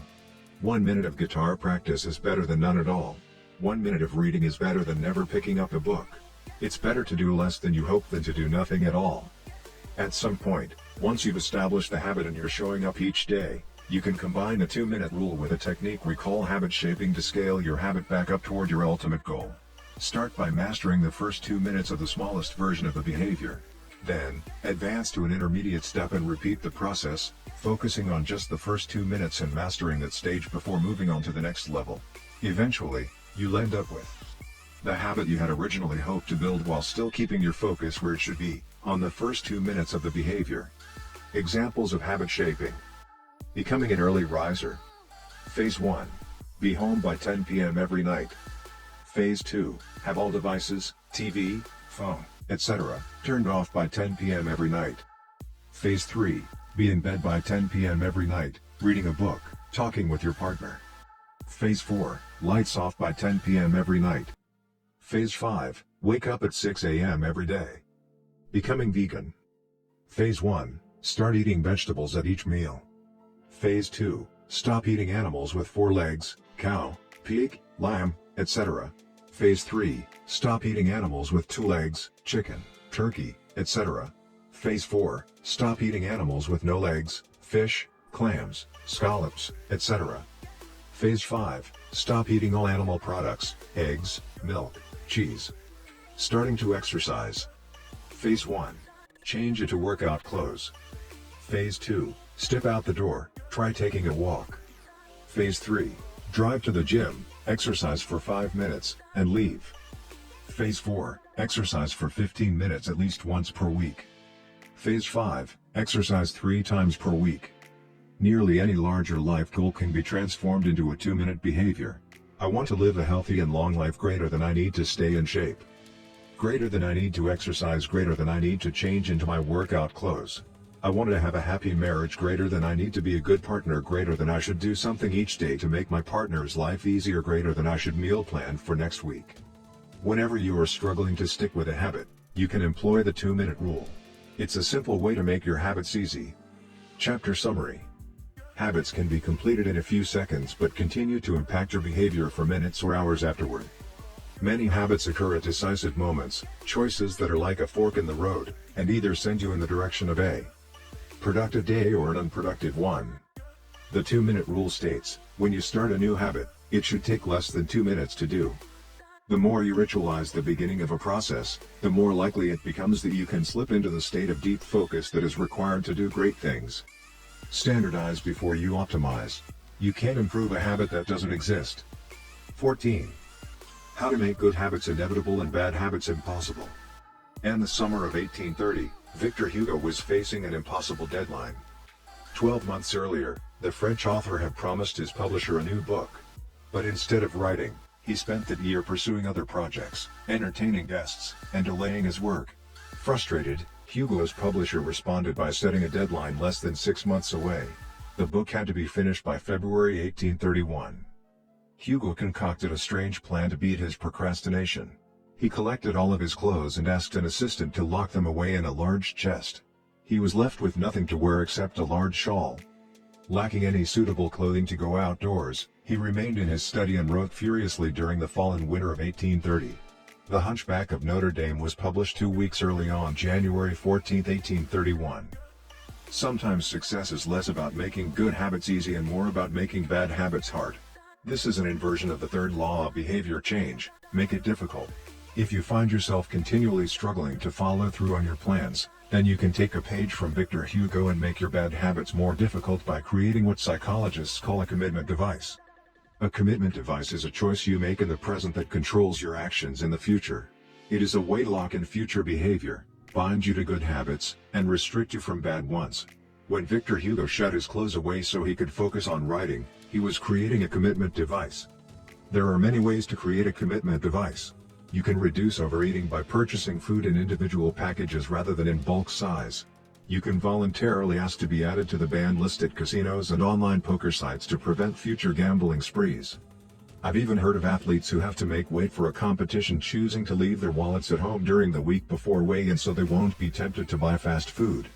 1 minute of guitar practice is better than none at all. 1 minute of reading is better than never picking up a book. It's better to do less than you hope than to do nothing at all. At some point, once you've established the habit and you're showing up each day, you can combine the 2-minute rule with a technique we call habit shaping to scale your habit back up toward your ultimate goal. Start by mastering the first 2 minutes of the smallest version of the behavior. Then, advance to an intermediate step and repeat the process, focusing on just the first 2 minutes and mastering that stage before moving on to the next level. Eventually, you'll end up with the habit you had originally hoped to build while still keeping your focus where it should be, on the first 2 minutes of the behavior. Examples of habit shaping. Becoming an early riser. Phase 1. Be home by 10 p.m. every night. Phase 2. Have all devices, TV, phone, etc., turned off by 10 p.m. every night. Phase 3. Be in bed by 10 p.m. every night, reading a book, talking with your partner. Phase 4, lights off by 10 p.m. every night. Phase 5, wake up at 6 a.m. every day. Becoming vegan. Phase 1, start eating vegetables at each meal. Phase 2, stop eating animals with 4 legs, cow, pig, lamb, etc. Phase 3, stop eating animals with 2 legs, chicken, turkey, etc. Phase 4, stop eating animals with no legs, fish, clams, scallops, etc. Phase 5, stop eating all animal products, eggs, milk, cheese. Starting to exercise. Phase 1, change into workout clothes. Phase 2, step out the door, try taking a walk. Phase 3, drive to the gym, exercise for 5 minutes, and leave. Phase 4, exercise for 15 minutes at least once per week. Phase 5, exercise 3 times per week. Nearly any larger life goal can be transformed into a 2-minute behavior. I want to live a healthy and long life. Greater than I need to stay in shape. Greater than I need to exercise. Greater than I need to change into my workout clothes. I want to have a happy marriage. Greater than I need to be a good partner. Greater than I should do something each day to make my partner's life easier. Greater than I should meal plan for next week. Whenever you are struggling to stick with a habit, you can employ the 2-minute rule. It's a simple way to make your habits easy. Chapter summary. Habits can be completed in a few seconds but continue to impact your behavior for minutes or hours afterward. Many habits occur at decisive moments, choices that are like a fork in the road, and either send you in the direction of a productive day or an unproductive one. The 2-minute rule states, when you start a new habit, it should take less than 2 minutes to do. The more you ritualize the beginning of a process, the more likely it becomes that you can slip into the state of deep focus that is required to do great things. Standardize before you optimize. You can't improve a habit that doesn't exist. 14. How to make good habits inevitable and bad habits impossible. In the summer of 1830, Victor Hugo was facing an impossible deadline. 12 months earlier, the French author had promised his publisher a new book. But instead of writing, he spent that year pursuing other projects, entertaining guests, and delaying his work. Frustrated, Hugo's publisher responded by setting a deadline less than 6 months away. The book had to be finished by February 1831. Hugo concocted a strange plan to beat his procrastination. He collected all of his clothes and asked an assistant to lock them away in a large chest. He was left with nothing to wear except a large shawl. Lacking any suitable clothing to go outdoors, he remained in his study and wrote furiously during the fall and winter of 1830. The Hunchback of Notre Dame was published 2 weeks early on January 14, 1831. Sometimes success is less about making good habits easy and more about making bad habits hard. This is an inversion of the third law of behavior change: make it difficult. If you find yourself continually struggling to follow through on your plans, then you can take a page from Victor Hugo and make your bad habits more difficult by creating what psychologists call a commitment device. A commitment device is a choice you make in the present that controls your actions in the future. It is a way to lock in future behavior, bind you to good habits, and restrict you from bad ones. When Victor Hugo shut his clothes away so he could focus on writing, he was creating a commitment device. There are many ways to create a commitment device. You can reduce overeating by purchasing food in individual packages rather than in bulk size. You can voluntarily ask to be added to the ban list at casinos and online poker sites to prevent future gambling sprees. I've even heard of athletes who have to make weight for a competition choosing to leave their wallets at home during the week before weigh-in so they won't be tempted to buy fast food.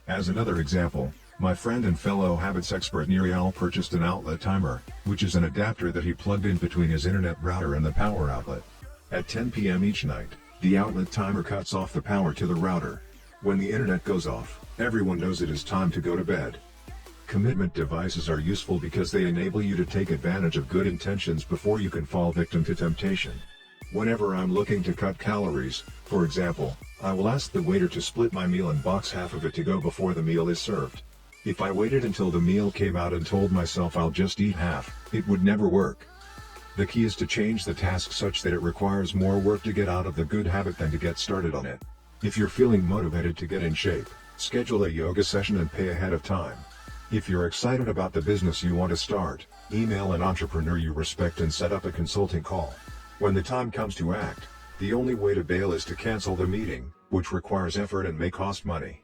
As another example, my friend and fellow habits expert Nirial purchased an outlet timer, which is an adapter that he plugged in between his internet router and the power outlet. At 10 p.m. each night, the outlet timer cuts off the power to the router. When the internet goes off, everyone knows it is time to go to bed. Commitment devices are useful because they enable you to take advantage of good intentions before you can fall victim to temptation. Whenever I'm looking to cut calories, for example, I will ask the waiter to split my meal and box half of it to go before the meal is served. If I waited until the meal came out and told myself I'll just eat half, it would never work. The key is to change the task such that it requires more work to get out of the good habit than to get started on it. If you're feeling motivated to get in shape, schedule a yoga session and pay ahead of time. If you're excited about the business you want to start, email an entrepreneur you respect and set up a consulting call. When the time comes to act, the only way to bail is to cancel the meeting, which requires effort and may cost money.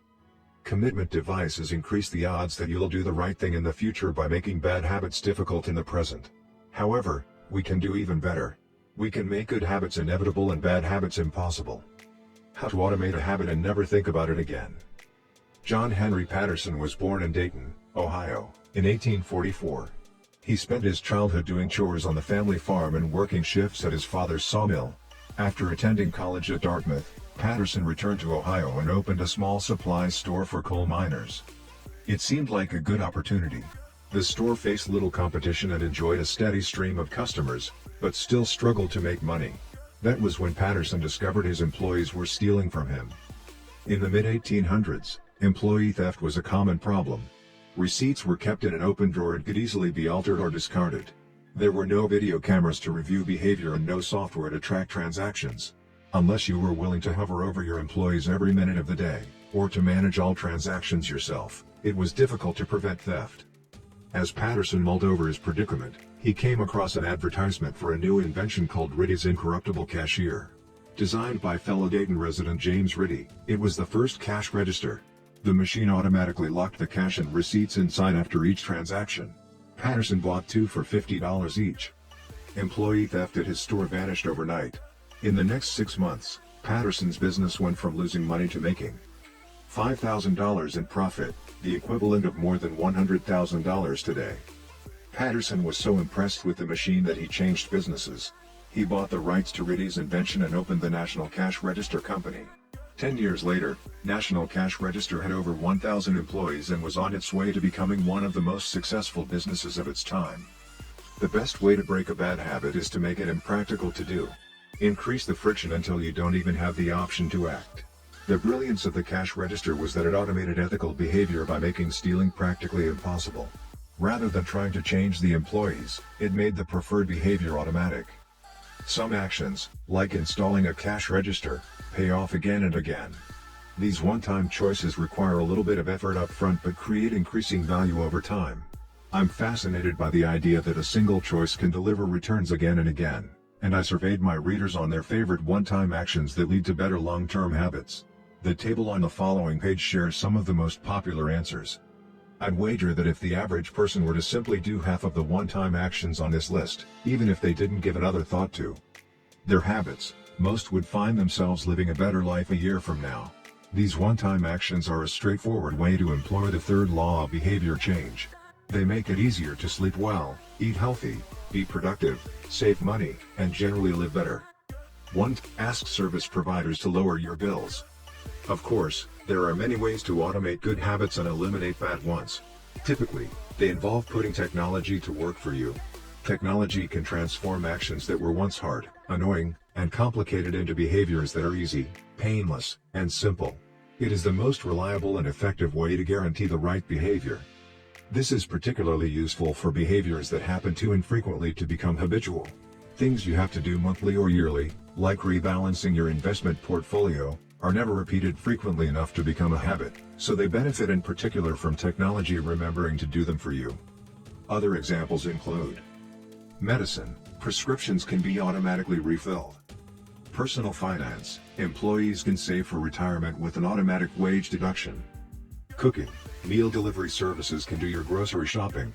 Commitment devices increase the odds that you'll do the right thing in the future by making bad habits difficult in the present. However, we can do even better. We can make good habits inevitable and bad habits impossible. How to automate a habit and never think about it again. John Henry Patterson was born in Dayton, Ohio, in 1844. He spent his childhood doing chores on the family farm and working shifts at his father's sawmill. After attending college at Dartmouth, Patterson returned to Ohio and opened a small supplies store for coal miners. It seemed like a good opportunity. The store faced little competition and enjoyed a steady stream of customers, but still struggled to make money. That was when Patterson discovered his employees were stealing from him. In the mid-1800s, employee theft was a common problem. Receipts were kept in an open drawer and could easily be altered or discarded. There were no video cameras to review behavior and no software to track transactions. Unless you were willing to hover over your employees every minute of the day, or to manage all transactions yourself, it was difficult to prevent theft. As Patterson mulled over his predicament, he came across an advertisement for a new invention called Ritty's Incorruptible Cashier. Designed by fellow Dayton resident James Ritty, it was the first cash register. The machine automatically locked the cash and receipts inside after each transaction. Patterson bought two for $50 each. Employee theft at his store vanished overnight. In the next 6 months, Patterson's business went from losing money to making $5,000 in profit, the equivalent of more than $100,000 today. Patterson was so impressed with the machine that he changed businesses. He bought the rights to Ritty's invention and opened the National Cash Register Company. 10 years later, National Cash Register had over 1,000 employees and was on its way to becoming one of the most successful businesses of its time. The best way to break a bad habit is to make it impractical to do. Increase the friction until you don't even have the option to act. The brilliance of the cash register was that it automated ethical behavior by making stealing practically impossible. Rather than trying to change the employees, it made the preferred behavior automatic. Some actions, like installing a cash register, pay off again and again. These one-time choices require a little bit of effort up front but create increasing value over time. I'm fascinated by the idea that a single choice can deliver returns again and again, and I surveyed my readers on their favorite one-time actions that lead to better long-term habits. The table on the following page shares some of the most popular answers. I'd wager that if the average person were to simply do half of the one-time actions on this list, even if they didn't give another thought to their habits, most would find themselves living a better life a year from now. These one-time actions are a straightforward way to employ the third law of behavior change. They make it easier to sleep well, eat healthy, be productive, save money, and generally live better. 1. Ask service providers to lower your bills. Of course, there are many ways to automate good habits and eliminate bad ones. Typically, they involve putting technology to work for you. Technology can transform actions that were once hard, annoying, and complicated into behaviors that are easy, painless, and simple. It is the most reliable and effective way to guarantee the right behavior. This is particularly useful for behaviors that happen too infrequently to become habitual. Things you have to do monthly or yearly, like rebalancing your investment portfolio, are never repeated frequently enough to become a habit, so they benefit in particular from technology remembering to do them for you. Other examples include medicine. Prescriptions can be automatically refilled. Personal finance. Employees can save for retirement with an automatic wage deduction. Cooking. Meal delivery services can do your grocery shopping.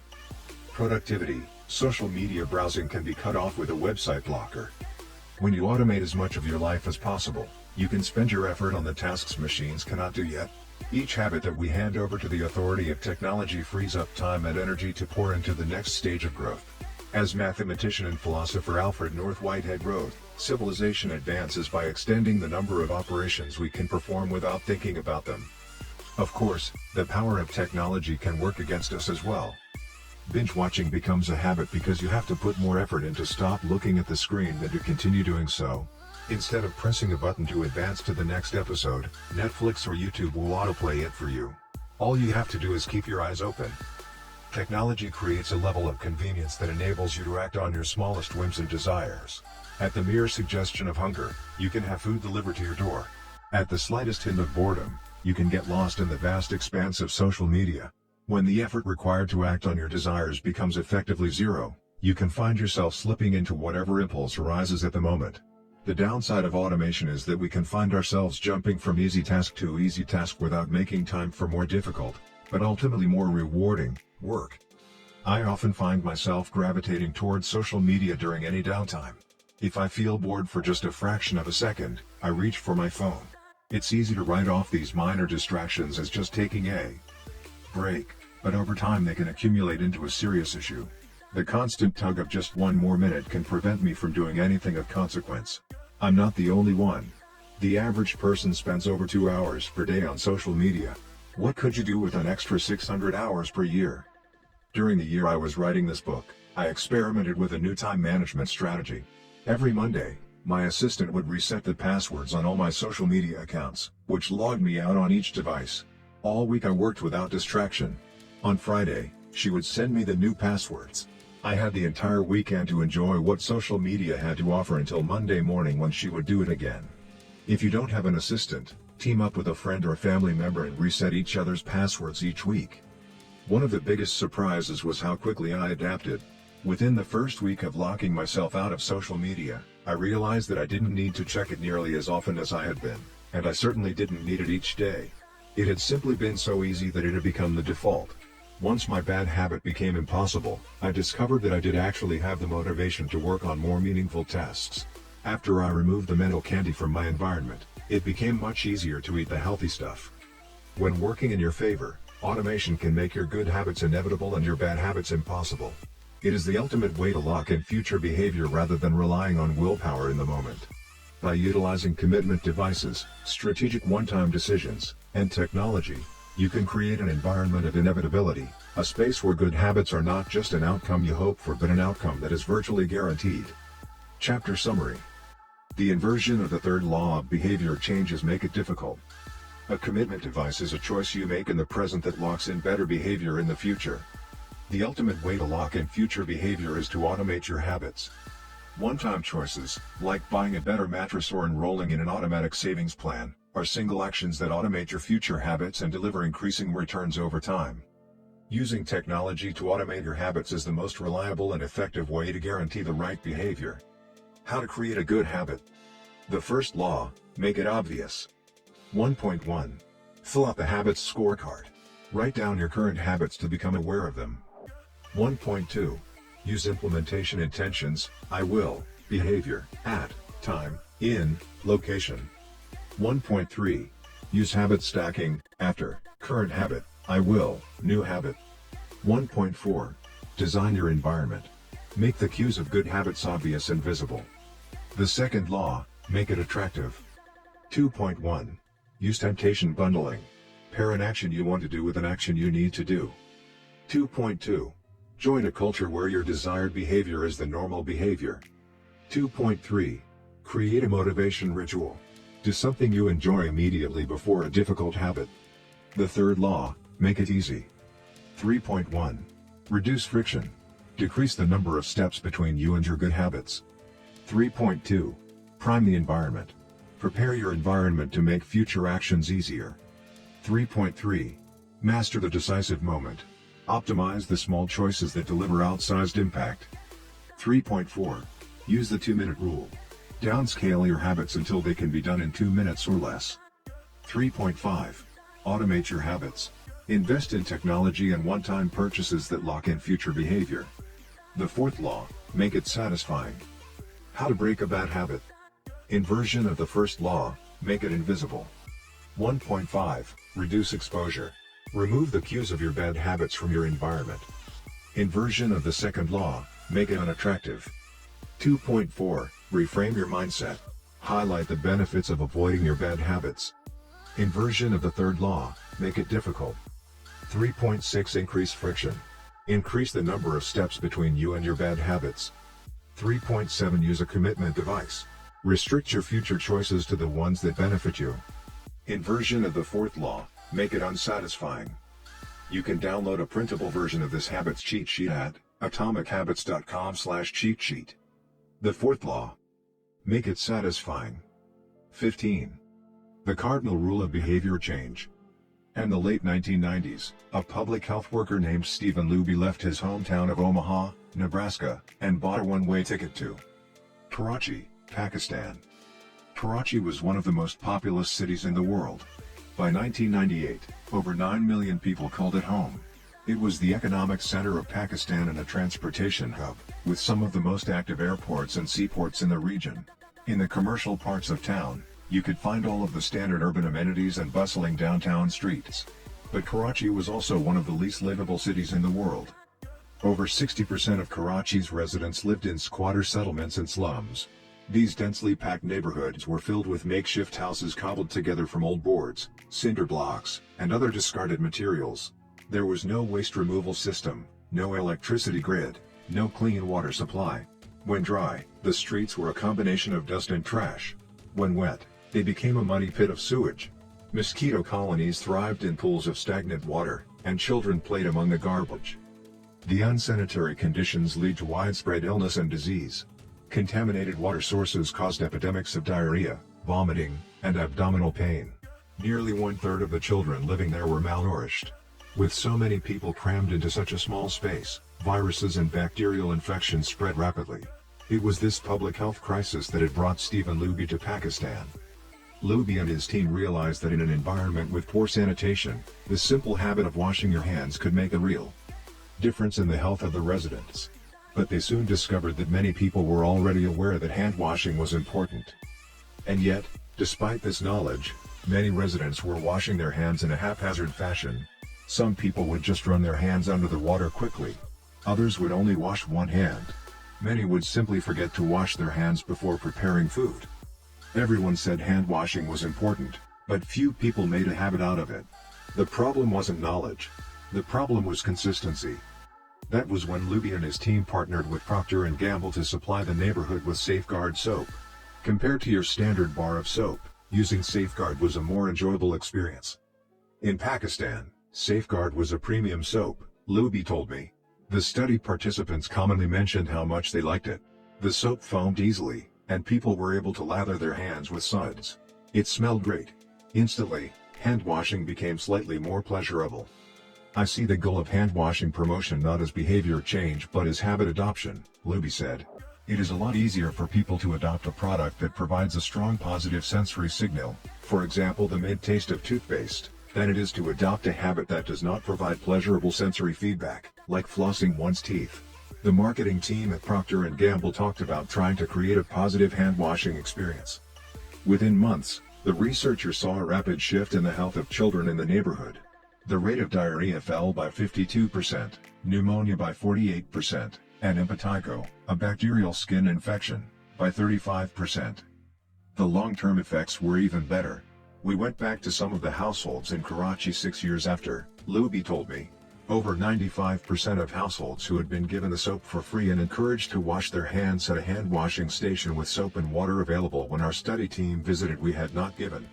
Productivity. Social media browsing can be cut off with a website blocker. When you automate as much of your life as possible, you can spend your effort on the tasks machines cannot do yet. Each habit that we hand over to the authority of technology frees up time and energy to pour into the next stage of growth. As mathematician and philosopher Alfred North Whitehead wrote, civilization advances by extending the number of operations we can perform without thinking about them. Of course, the power of technology can work against us as well. Binge watching becomes a habit because you have to put more effort in to stop looking at the screen than to continue doing so. Instead of pressing a button to advance to the next episode, Netflix or YouTube will autoplay it for you. All you have to do is keep your eyes open. Technology creates a level of convenience that enables you to act on your smallest whims and desires. At the mere suggestion of hunger, you can have food delivered to your door. At the slightest hint of boredom, you can get lost in the vast expanse of social media. When the effort required to act on your desires becomes effectively zero, you can find yourself slipping into whatever impulse arises at the moment. The downside of automation is that we can find ourselves jumping from easy task to easy task without making time for more difficult, but ultimately more rewarding, work. I often find myself gravitating towards social media during any downtime. If I feel bored for just a fraction of a second, I reach for my phone. It's easy to write off these minor distractions as just taking a break, but over time they can accumulate into a serious issue. The constant tug of just one more minute can prevent me from doing anything of consequence. I'm not the only one. The average person spends over 2 hours per day on social media. What could you do with an extra 600 hours per year? During the year I was writing this book, I experimented with a new time management strategy. Every Monday, my assistant would reset the passwords on all my social media accounts, which logged me out on each device. All week I worked without distraction. On Friday, she would send me the new passwords. I had the entire weekend to enjoy what social media had to offer until Monday morning when she would do it again. If you don't have an assistant, team up with a friend or family member and reset each other's passwords each week. One of the biggest surprises was how quickly I adapted. Within the first week of locking myself out of social media, I realized that I didn't need to check it nearly as often as I had been, and I certainly didn't need it each day. It had simply been so easy that it had become the default. Once my bad habit became impossible, I discovered that I did actually have the motivation to work on more meaningful tasks. After I removed the mental candy from my environment, it became much easier to eat the healthy stuff. When working in your favor, automation can make your good habits inevitable and your bad habits impossible. It is the ultimate way to lock in future behavior rather than relying on willpower in the moment. By utilizing commitment devices, strategic one-time decisions, and technology, you can create an environment of inevitability, a space where good habits are not just an outcome you hope for but an outcome that is virtually guaranteed. Chapter Summary. The inversion of the third law of behavior changes make it difficult. A commitment device is a choice you make in the present that locks in better behavior in the future. The ultimate way to lock in future behavior is to automate your habits. One-time choices, like buying a better mattress or enrolling in an automatic savings plan, are single actions that automate your future habits and deliver increasing returns over time. Using technology to automate your habits is the most reliable and effective way to guarantee the right behavior. How to create a good habit. The first law, make it obvious. 1.1. Fill out the habits scorecard. Write down your current habits to become aware of them. 1.2. Use implementation intentions, I will, behavior, at, time, in, location. 1.3. Use habit stacking, after, current habit, I will, new habit. 1.4. Design your environment. Make the cues of good habits obvious and visible. The second law, make it attractive. 2.1. Use temptation bundling. Pair an action you want to do with an action you need to do. 2.2. Join a culture where your desired behavior is the normal behavior. 2.3. Create a motivation ritual. Do something you enjoy immediately before a difficult habit. The third law, make it easy. 3.1. Reduce friction. Decrease the number of steps between you and your good habits. 3.2. Prime the environment. Prepare your environment to make future actions easier. 3.3. Master the decisive moment. Optimize the small choices that deliver outsized impact. 3.4. Use the 2-minute rule. Downscale your habits until they can be done in 2 minutes or less. 3.5. Automate your habits. Invest in technology and one-time purchases that lock in future behavior. The fourth law, make it satisfying. How to break a bad habit. Inversion of the first law, make it invisible. 1.5. Reduce exposure. Remove the cues of your bad habits from your environment. Inversion of the second law, make it unattractive. 2.4. Reframe your mindset. Highlight the benefits of avoiding your bad habits. Inversion of the third law, make it difficult. 3.6. Increase friction. Increase the number of steps between you and your bad habits. 3.7. Use a commitment device. Restrict your future choices to the ones that benefit you. Inversion of the fourth law, make it unsatisfying. You can download a printable version of this habits cheat sheet at atomichabits.com/cheat sheet. The fourth law, make it satisfying. 15. The cardinal rule of behavior change. In the late 1990s, a public health worker named Stephen Luby left his hometown of Omaha, Nebraska, and bought a one-way ticket to Karachi, Pakistan. Karachi was one of the most populous cities in the world. By 1998, over 9 million people called it home. It was the economic center of Pakistan and a transportation hub, with some of the most active airports and seaports in the region. In the commercial parts of town, you could find all of the standard urban amenities and bustling downtown streets. But Karachi was also one of the least livable cities in the world. Over 60% of Karachi's residents lived in squatter settlements and slums. These densely packed neighborhoods were filled with makeshift houses cobbled together from old boards, cinder blocks, and other discarded materials. There was no waste removal system, no electricity grid, no clean water supply. When dry, the streets were a combination of dust and trash. When wet, they became a muddy pit of sewage. Mosquito colonies thrived in pools of stagnant water, and children played among the garbage. The unsanitary conditions lead to widespread illness and disease. Contaminated water sources caused epidemics of diarrhea, vomiting, and abdominal pain. Nearly one-third of the children living there were malnourished. With so many people crammed into such a small space, viruses and bacterial infections spread rapidly. It was this public health crisis that had brought Stephen Luby to Pakistan. Luby and his team realized that in an environment with poor sanitation, the simple habit of washing your hands could make a real difference in the health of the residents. But they soon discovered that many people were already aware that hand washing was important. And yet, despite this knowledge, many residents were washing their hands in a haphazard fashion. Some people would just run their hands under the water quickly. Others would only wash one hand. Many would simply forget to wash their hands before preparing food. Everyone said hand washing was important, but few people made a habit out of it. The problem wasn't knowledge. The problem was consistency. That was when Luby and his team partnered with Procter & Gamble to supply the neighborhood with Safeguard soap. Compared to your standard bar of soap, using Safeguard was a more enjoyable experience. In Pakistan, Safeguard was a premium soap, Luby told me. The study participants commonly mentioned how much they liked it. The soap foamed easily, and people were able to lather their hands with suds. It smelled great. Instantly, hand washing became slightly more pleasurable. I see the goal of hand washing promotion not as behavior change but as habit adoption, Luby said. It is a lot easier for people to adopt a product that provides a strong positive sensory signal, for example the mint taste of toothpaste, than it is to adopt a habit that does not provide pleasurable sensory feedback, like flossing one's teeth. The marketing team at Procter & Gamble talked about trying to create a positive hand washing experience. Within months, the researchers saw a rapid shift in the health of children in the neighborhood. The rate of diarrhea fell by 52%, pneumonia by 48%, and impetigo, a bacterial skin infection, by 35%. The long-term effects were even better. We went back to some of the households in Karachi 6 years after, Luby told me. Over 95% of households who had been given the soap for free and encouraged to wash their hands had a hand washing station with soap and water available when our study team visited. We had not given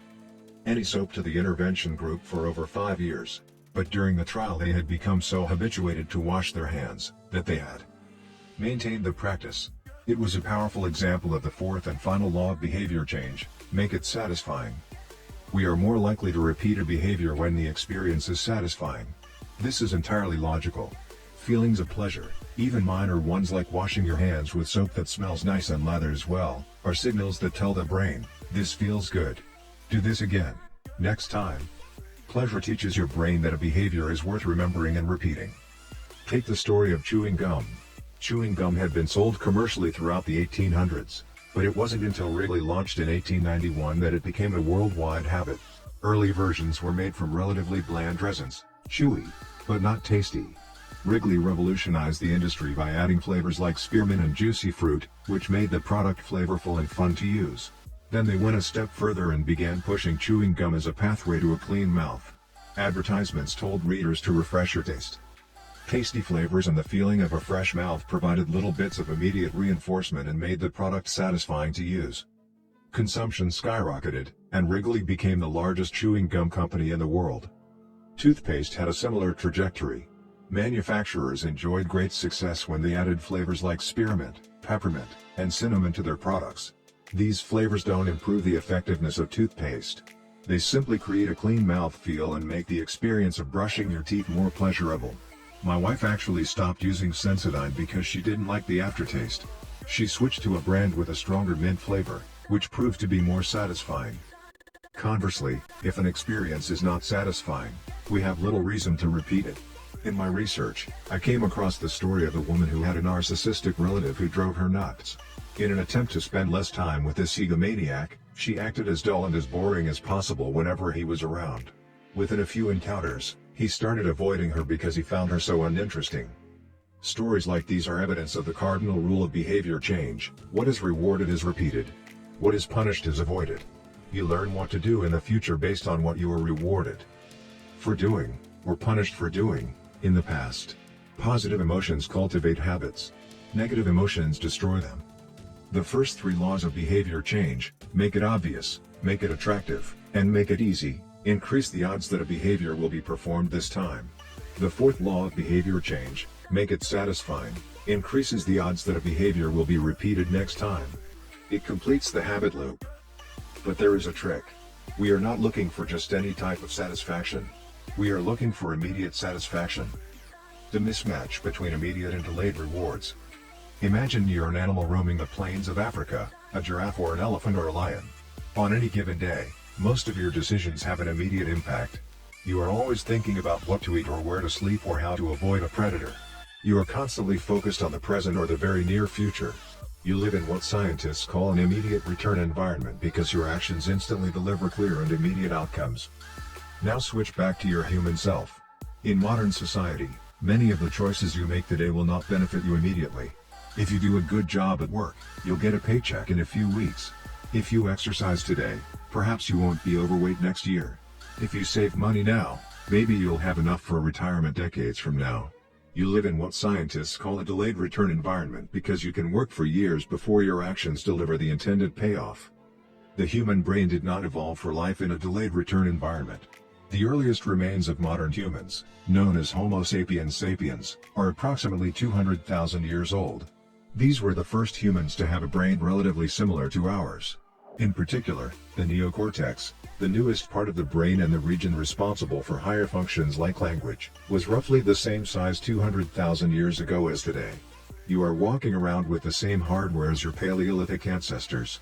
any soap to the intervention group for over 5 years, but during the trial they had become so habituated to wash their hands, that they had maintained the practice. It was a powerful example of the fourth and final law of behavior change: make it satisfying. We are more likely to repeat a behavior when the experience is satisfying. This is entirely logical. Feelings of pleasure, even minor ones like washing your hands with soap that smells nice and lathers well, are signals that tell the brain, this feels good. Do this again. Next time. Pleasure teaches your brain that a behavior is worth remembering and repeating. Take the story of chewing gum. Chewing gum had been sold commercially throughout the 1800s, but it wasn't until Wrigley launched in 1891 that it became a worldwide habit. Early versions were made from relatively bland resins, chewy, but not tasty. Wrigley revolutionized the industry by adding flavors like spearmint and juicy fruit, which made the product flavorful and fun to use. Then they went a step further and began pushing chewing gum as a pathway to a clean mouth. Advertisements told readers to refresh your taste. Tasty flavors and the feeling of a fresh mouth provided little bits of immediate reinforcement and made the product satisfying to use. Consumption skyrocketed, and Wrigley became the largest chewing gum company in the world. Toothpaste had a similar trajectory. Manufacturers enjoyed great success when they added flavors like spearmint, peppermint, and cinnamon to their products. These flavors don't improve the effectiveness of toothpaste. They simply create a clean mouth feel and make the experience of brushing your teeth more pleasurable. My wife actually stopped using Sensodyne because she didn't like the aftertaste. She switched to a brand with a stronger mint flavor, which proved to be more satisfying. Conversely, if an experience is not satisfying, we have little reason to repeat it. In my research, I came across the story of a woman who had a narcissistic relative who drove her nuts. In an attempt to spend less time with this egomaniac, she acted as dull and as boring as possible whenever he was around. Within a few encounters, he started avoiding her because he found her so uninteresting. Stories like these are evidence of the cardinal rule of behavior change: what is rewarded is repeated. What is punished is avoided. You learn what to do in the future based on what you were rewarded for doing, or punished for doing, in the past. Positive emotions cultivate habits. Negative emotions destroy them. The first three laws of behavior change: make it obvious, make it attractive, and make it easy, increase the odds that a behavior will be performed this time. The fourth law of behavior change: make it satisfying, increases the odds that a behavior will be repeated next time. It completes the habit loop. But there is a trick. We are not looking for just any type of satisfaction. We are looking for immediate satisfaction. The mismatch between immediate and delayed rewards. Imagine you're an animal roaming the plains of Africa, a giraffe or an elephant or a lion. On any given day, most of your decisions have an immediate impact. You are always thinking about what to eat or where to sleep or how to avoid a predator. You are constantly focused on the present or the very near future. You live in what scientists call an immediate return environment because your actions instantly deliver clear and immediate outcomes. Now switch back to your human self. In modern society, many of the choices you make today will not benefit you immediately. If you do a good job at work, you'll get a paycheck in a few weeks. If you exercise today, perhaps you won't be overweight next year. If you save money now, maybe you'll have enough for retirement decades from now. You live in what scientists call a delayed return environment because you can work for years before your actions deliver the intended payoff. The human brain did not evolve for life in a delayed return environment. The earliest remains of modern humans, known as Homo sapiens sapiens, are approximately 200,000 years old. These were the first humans to have a brain relatively similar to ours. In particular, the neocortex, the newest part of the brain and the region responsible for higher functions like language, was roughly the same size 200,000 years ago as today. You are walking around with the same hardware as your Paleolithic ancestors.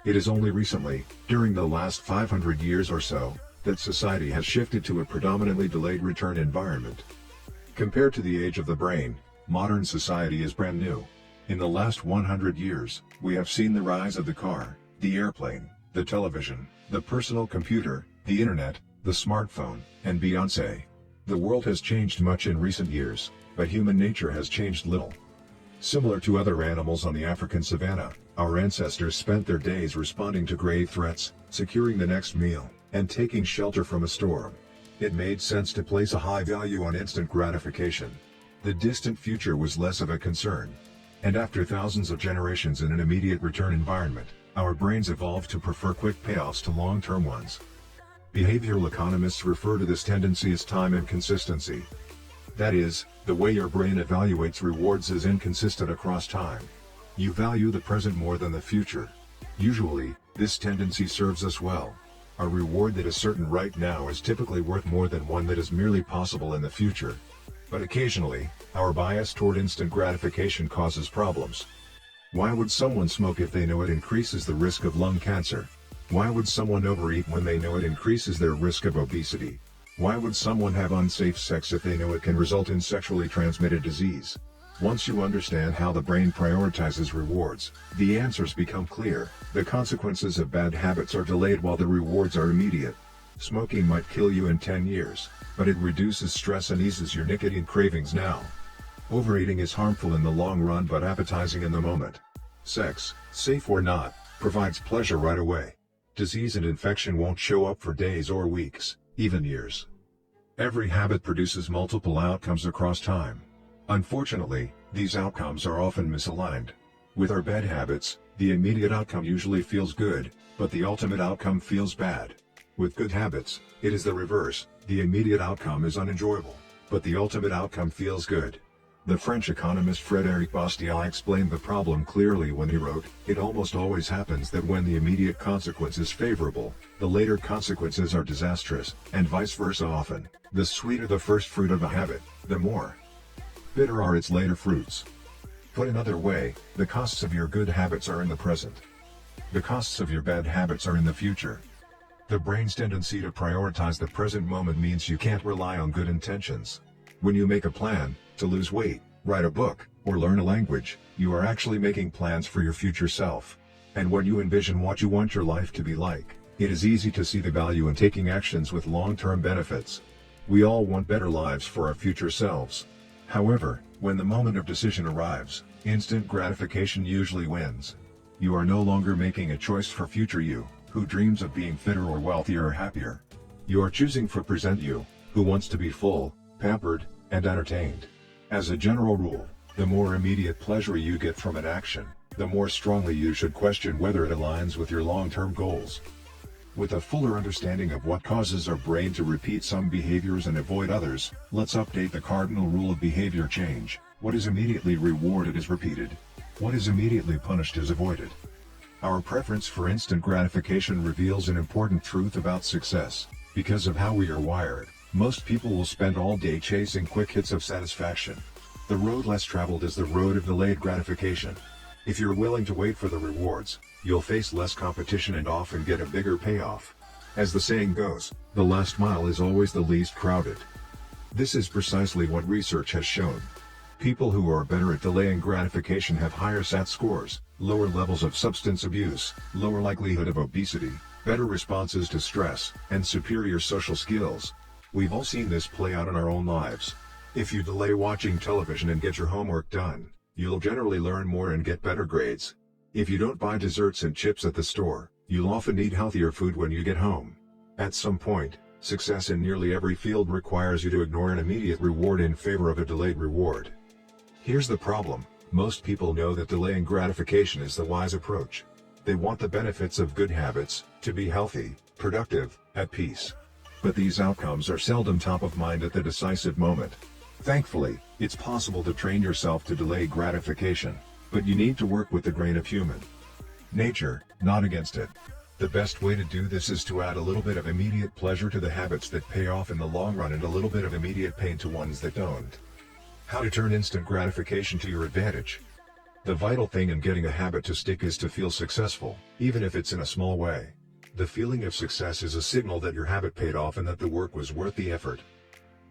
It is only recently, during the last 500 years or so, that society has shifted to a predominantly delayed return environment. Compared to the age of the brain, modern society is brand new. In the last 100 years, we have seen the rise of the car, the airplane, the television, the personal computer, the internet, the smartphone, and Beyoncé. The world has changed much in recent years, but human nature has changed little. Similar to other animals on the African savanna, our ancestors spent their days responding to grave threats, securing the next meal, and taking shelter from a storm. It made sense to place a high value on instant gratification. The distant future was less of a concern. And after thousands of generations in an immediate return environment, our brains evolved to prefer quick payoffs to long-term ones. Behavioral economists refer to this tendency as time inconsistency. That is, the way your brain evaluates rewards is inconsistent across time. You value the present more than the future. Usually, this tendency serves us well. A reward that is certain right now is typically worth more than one that is merely possible in the future. But occasionally, our bias toward instant gratification causes problems. Why would someone smoke if they know it increases the risk of lung cancer? Why would someone overeat when they know it increases their risk of obesity? Why would someone have unsafe sex if they know it can result in sexually transmitted disease? Once you understand how the brain prioritizes rewards, the answers become clear. The consequences of bad habits are delayed while the rewards are immediate. Smoking might kill you in 10 years, but it reduces stress and eases your nicotine cravings now. Overeating is harmful in the long run but appetizing in the moment. Sex, safe or not, provides pleasure right away. Disease and infection won't show up for days or weeks, even years. Every habit produces multiple outcomes across time. Unfortunately, these outcomes are often misaligned. With our bad habits, the immediate outcome usually feels good, but the ultimate outcome feels bad. With good habits, it is the reverse. The immediate outcome is unenjoyable, but the ultimate outcome feels good. The French economist Frédéric Bastiat explained the problem clearly when he wrote, "It almost always happens that when the immediate consequence is favorable, the later consequences are disastrous, and vice versa often. The sweeter the first fruit of a habit, the more bitter are its later fruits." Put another way, the costs of your good habits are in the present. The costs of your bad habits are in the future. The brain's tendency to prioritize the present moment means you can't rely on good intentions. When you make a plan to lose weight, write a book, or learn a language, you are actually making plans for your future self. And when you envision what you want your life to be like, it is easy to see the value in taking actions with long-term benefits. We all want better lives for our future selves. However, when the moment of decision arrives, instant gratification usually wins. You are no longer making a choice for future you, who dreams of being fitter or wealthier or happier. You are choosing for present you, who wants to be full, pampered, and entertained. As a general rule, the more immediate pleasure you get from an action, the more strongly you should question whether it aligns with your long-term goals. With a fuller understanding of what causes our brain to repeat some behaviors and avoid others, let's update the cardinal rule of behavior change. What is immediately rewarded is repeated. What is immediately punished is avoided. Our preference for instant gratification reveals an important truth about success. Because of how we are wired, most people will spend all day chasing quick hits of satisfaction. The road less traveled is the road of delayed gratification. If you're willing to wait for the rewards, you'll face less competition and often get a bigger payoff. As the saying goes, the last mile is always the least crowded. This is precisely what research has shown. People who are better at delaying gratification have higher SAT scores, lower levels of substance abuse, lower likelihood of obesity, better responses to stress, and superior social skills. We've all seen this play out in our own lives. If you delay watching television and get your homework done, you'll generally learn more and get better grades. If you don't buy desserts and chips at the store, you'll often eat healthier food when you get home. At some point, success in nearly every field requires you to ignore an immediate reward in favor of a delayed reward. Here's the problem: most people know that delaying gratification is the wise approach. They want the benefits of good habits, to be healthy, productive, at peace. But these outcomes are seldom top of mind at the decisive moment. Thankfully, it's possible to train yourself to delay gratification, but you need to work with the grain of human nature, not against it. The best way to do this is to add a little bit of immediate pleasure to the habits that pay off in the long run and a little bit of immediate pain to ones that don't. How to turn instant gratification to your advantage. The vital thing in getting a habit to stick is to feel successful, even if it's in a small way. The feeling of success is a signal that your habit paid off and that the work was worth the effort.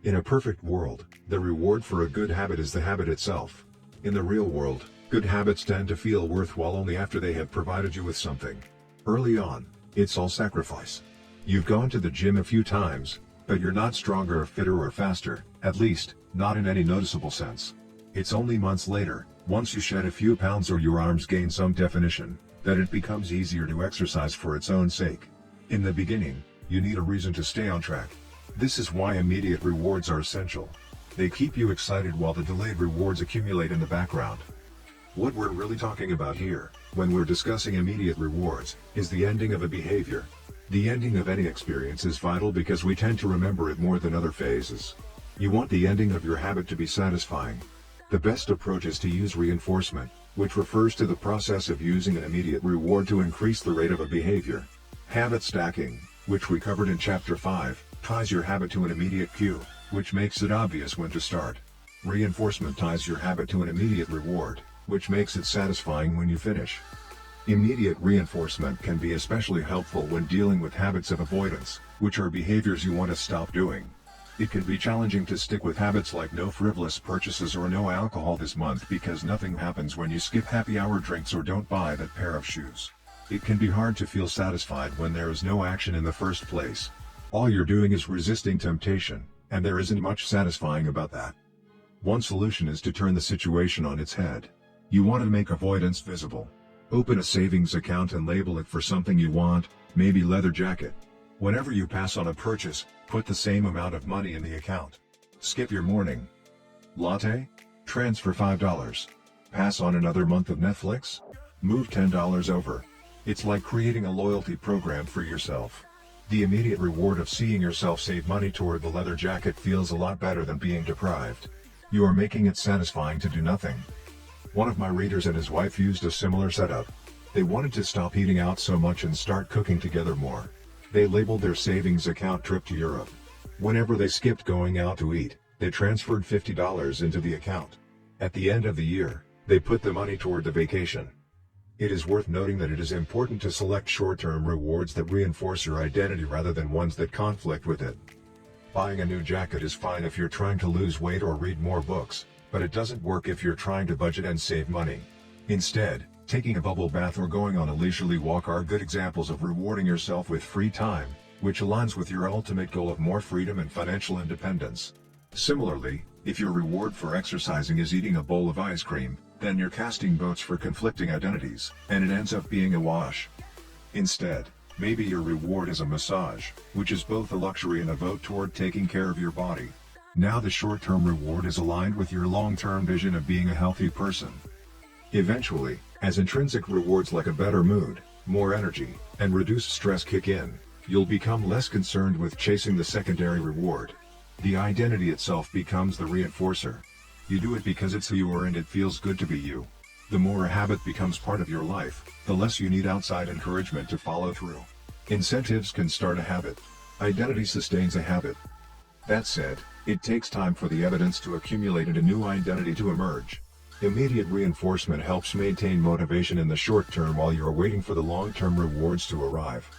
In a perfect world, the reward for a good habit is the habit itself. In the real world, good habits tend to feel worthwhile only after they have provided you with something. Early on, it's all sacrifice. You've gone to the gym a few times, but you're not stronger or fitter or faster, at least, not in any noticeable sense. It's only months later, once you shed a few pounds or your arms gain some definition, that it becomes easier to exercise for its own sake. In the beginning, you need a reason to stay on track. This is why immediate rewards are essential. They keep you excited while the delayed rewards accumulate in the background. What we're really talking about here, when we're discussing immediate rewards, is the ending of a behavior. The ending of any experience is vital because we tend to remember it more than other phases. You want the ending of your habit to be satisfying. The best approach is to use reinforcement, which refers to the process of using an immediate reward to increase the rate of a behavior. Habit stacking, which we covered in Chapter 5, ties your habit to an immediate cue, which makes it obvious when to start. Reinforcement ties your habit to an immediate reward, which makes it satisfying when you finish. Immediate reinforcement can be especially helpful when dealing with habits of avoidance, which are behaviors you want to stop doing. It can be challenging to stick with habits like no frivolous purchases or no alcohol this month because nothing happens when you skip happy hour drinks or don't buy that pair of shoes. It can be hard to feel satisfied when there is no action in the first place. All you're doing is resisting temptation, and there isn't much satisfying about that. One solution is to turn the situation on its head. You want to make avoidance visible. Open a savings account and label it for something you want, maybe leather jacket. Whenever you pass on a purchase, put the same amount of money in the account. Skip your morning latte? Transfer $5. Pass on another month of Netflix? Move $10 over. It's like creating a loyalty program for yourself. The immediate reward of seeing yourself save money toward the leather jacket feels a lot better than being deprived. You are making it satisfying to do nothing. One of my readers and his wife used a similar setup. They wanted to stop eating out so much and start cooking together more. They labeled their savings account trip to Europe. Whenever they skipped going out to eat, they transferred $50 into the account. At the end of the year, they put the money toward the vacation. It is worth noting that it is important to select short-term rewards that reinforce your identity rather than ones that conflict with it. Buying a new jacket is fine if you're trying to lose weight or read more books, but it doesn't work if you're trying to budget and save money. Instead, taking a bubble bath or going on a leisurely walk are good examples of rewarding yourself with free time, which aligns with your ultimate goal of more freedom and financial independence. Similarly, if your reward for exercising is eating a bowl of ice cream, then you're casting votes for conflicting identities, and it ends up being a wash. Instead, maybe your reward is a massage, which is both a luxury and a vote toward taking care of your body. Now the short-term reward is aligned with your long-term vision of being a healthy person. Eventually, as intrinsic rewards like a better mood, more energy, and reduced stress kick in, you'll become less concerned with chasing the secondary reward. The identity itself becomes the reinforcer. You do it because it's who you are and it feels good to be you. The more a habit becomes part of your life, the less you need outside encouragement to follow through. Incentives can start a habit. Identity sustains a habit. That said, it takes time for the evidence to accumulate and a new identity to emerge. Immediate reinforcement helps maintain motivation in the short term while you're waiting for the long-term rewards to arrive.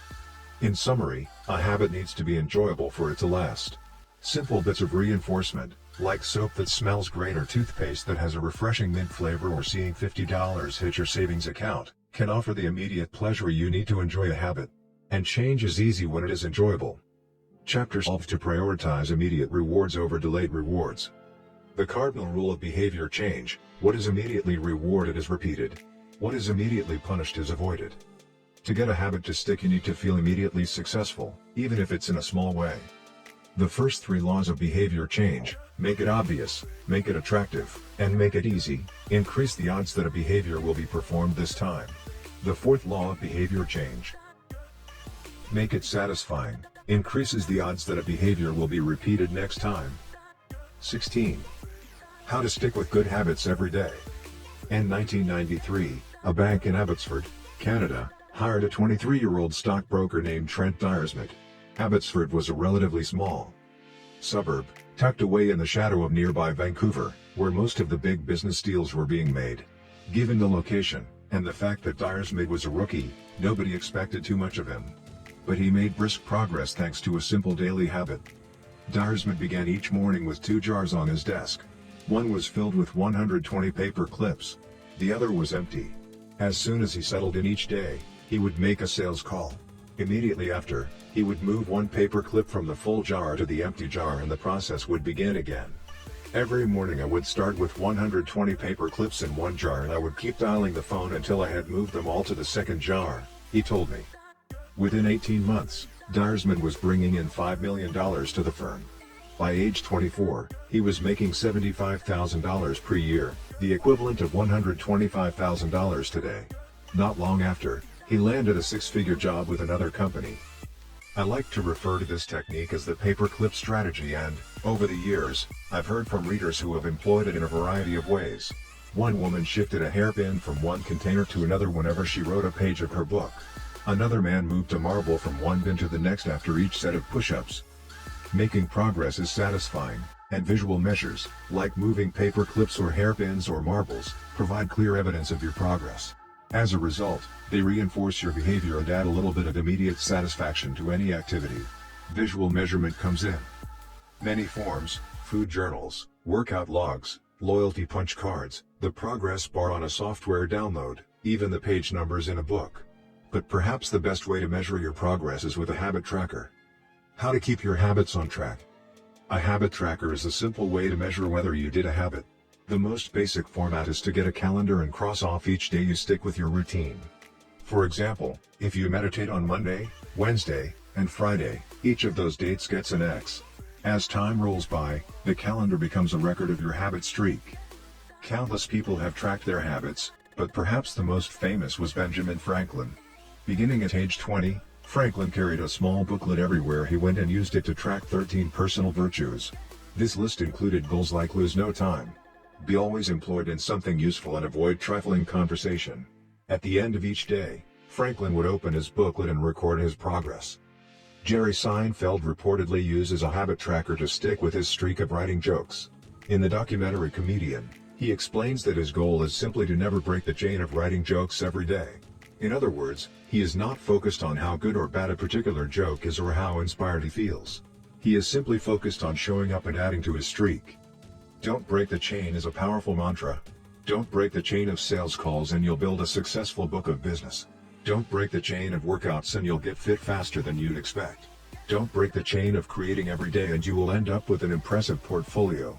In summary, a habit needs to be enjoyable for it to last. Simple bits of reinforcement, like soap that smells great or toothpaste that has a refreshing mint flavor or seeing $50 hit your savings account, can offer the immediate pleasure you need to enjoy a habit. And change is easy when it is enjoyable. Chapter 12 to prioritize immediate rewards over delayed rewards. The cardinal rule of behavior change: what is immediately rewarded is repeated. What is immediately punished is avoided. To get a habit to stick, you need to feel immediately successful, even if it's in a small way. The first three laws of behavior change: make it obvious, make it attractive, and make it easy, increase the odds that a behavior will be performed this time. The fourth law of behavior change: make it satisfying, increases the odds that a behavior will be repeated next time. 16. How to stick with good habits every day. In 1993, a bank in Abbotsford, Canada, hired a 23-year-old stockbroker named Trent Dyersmith. Abbotsford was a relatively small suburb, tucked away in the shadow of nearby Vancouver, where most of the big business deals were being made. Given the location, and the fact that Dyersmith was a rookie, nobody expected too much of him. But he made brisk progress thanks to a simple daily habit. Dyersmith began each morning with 2 jars on his desk. One was filled with 120 paper clips. The other was empty. As soon as he settled in each day, he would make a sales call. Immediately after, he would move one paper clip from the full jar to the empty jar and the process would begin again. Every morning I would start with 120 paper clips in one jar and I would keep dialing the phone until I had moved them all to the second jar, he told me. Within 18 months, Dyersmith was bringing in $5 million to the firm. By age 24, he was making $75,000 per year, the equivalent of $125,000 today. Not long after, he landed a 6-figure job with another company. I like to refer to this technique as the paperclip strategy, and, over the years, I've heard from readers who have employed it in a variety of ways. One woman shifted a hairpin from one container to another whenever she wrote a page of her book. Another man moved a marble from one bin to the next after each set of push-ups. Making progress is satisfying, and visual measures, like moving paper clips or hairpins or marbles, provide clear evidence of your progress. As a result, they reinforce your behavior and add a little bit of immediate satisfaction to any activity. Visual measurement comes in many forms: food journals, workout logs, loyalty punch cards, the progress bar on a software download, even the page numbers in a book. But perhaps the best way to measure your progress is with a habit tracker. How to keep your habits on track. A habit tracker is a simple way to measure whether you did a habit. The most basic format is to get a calendar and cross off each day you stick with your routine. For example, if you meditate on Monday, Wednesday, and Friday, each of those dates gets an X. As time rolls by, the calendar becomes a record of your habit streak. Countless people have tracked their habits, but perhaps the most famous was Benjamin Franklin. Beginning at age 20, Franklin carried a small booklet everywhere he went and used it to track 13 personal virtues. This list included goals like lose no time, be always employed in something useful, and avoid trifling conversation. At the end of each day, Franklin would open his booklet and record his progress. Jerry Seinfeld reportedly uses a habit tracker to stick with his streak of writing jokes. In the documentary Comedian, he explains that his goal is simply to never break the chain of writing jokes every day. In other words, he is not focused on how good or bad a particular joke is or how inspired he feels. He is simply focused on showing up and adding to his streak. Don't break the chain is a powerful mantra. Don't break the chain of sales calls and you'll build a successful book of business. Don't break the chain of workouts and you'll get fit faster than you'd expect. Don't break the chain of creating every day and you will end up with an impressive portfolio.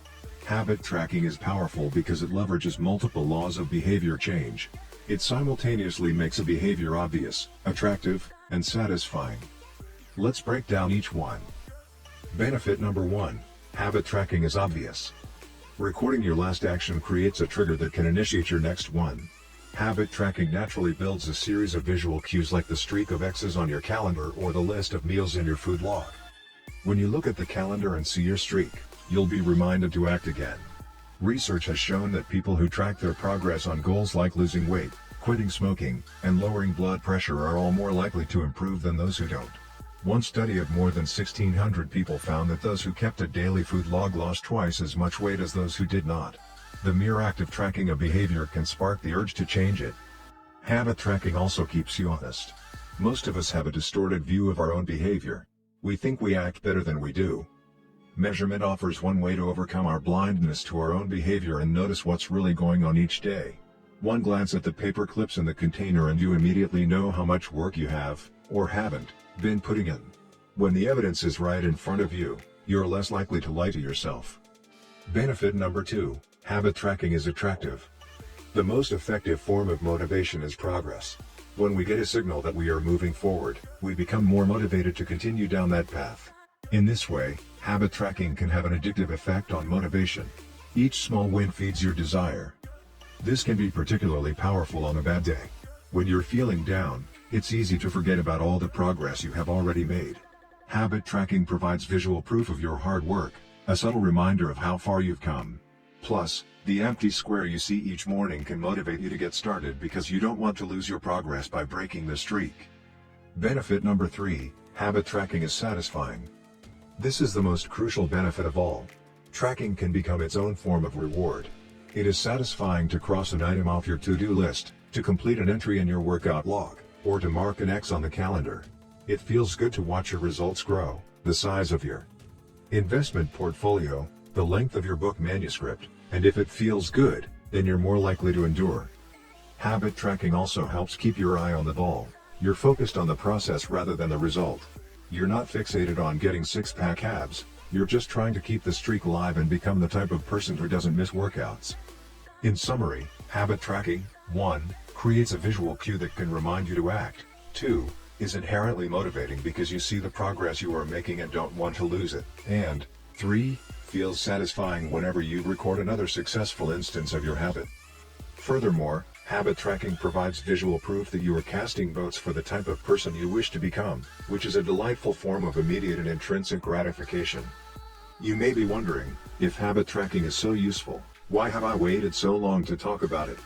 Habit tracking is powerful because it leverages multiple laws of behavior change. It simultaneously makes a behavior obvious, attractive, and satisfying. Let's break down each one. Benefit number 1. Habit tracking is obvious. Recording your last action creates a trigger that can initiate your next one. Habit tracking naturally builds a series of visual cues like the streak of X's on your calendar or the list of meals in your food log. When you look at the calendar and see your streak, you'll be reminded to act again. Research has shown that people who track their progress on goals like losing weight, quitting smoking, and lowering blood pressure are all more likely to improve than those who don't. One study of more than 1,600 people found that those who kept a daily food log lost twice as much weight as those who did not. The mere act of tracking a behavior can spark the urge to change it. Habit tracking also keeps you honest. Most of us have a distorted view of our own behavior. We think we act better than we do. Measurement offers one way to overcome our blindness to our own behavior and notice what's really going on each day. One glance at the paper clips in the container and you immediately know how much work you have, or haven't, been putting in. When the evidence is right in front of you, you're less likely to lie to yourself. Benefit number 2. Habit tracking is attractive. The most effective form of motivation is progress. When we get a signal that we are moving forward, we become more motivated to continue down that path. In this way, habit tracking can have an addictive effect on motivation. Each small win feeds your desire. This can be particularly powerful on a bad day. When you're feeling down, it's easy to forget about all the progress you have already made. Habit tracking provides visual proof of your hard work, a subtle reminder of how far you've come. Plus, the empty square you see each morning can motivate you to get started because you don't want to lose your progress by breaking the streak. Benefit number 3. Habit tracking is satisfying. This is the most crucial benefit of all. Tracking can become its own form of reward. It is satisfying to cross an item off your to-do list, to complete an entry in your workout log, or to mark an X on the calendar. It feels good to watch your results grow, the size of your investment portfolio, the length of your book manuscript, and if it feels good, then you're more likely to endure. Habit tracking also helps keep your eye on the ball. You're focused on the process rather than the result. You're not fixated on getting six-pack abs, you're just trying to keep the streak alive and become the type of person who doesn't miss workouts. In summary, habit tracking, 1. Creates a visual cue that can remind you to act. 2. Is inherently motivating because you see the progress you are making and don't want to lose it. And 3. Feels satisfying whenever you record another successful instance of your habit. Furthermore, habit tracking provides visual proof that you are casting votes for the type of person you wish to become, which is a delightful form of immediate and intrinsic gratification. You may be wondering, if habit tracking is so useful, why have I waited so long to talk about it?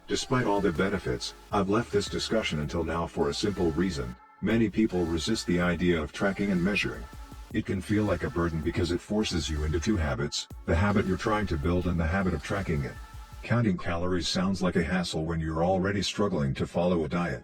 Despite all the benefits, I've left this discussion until now for a simple reason. Many people resist the idea of tracking and measuring. It can feel like a burden because it forces you into two habits, the habit you're trying to build and the habit of tracking it. Counting calories sounds like a hassle when you're already struggling to follow a diet.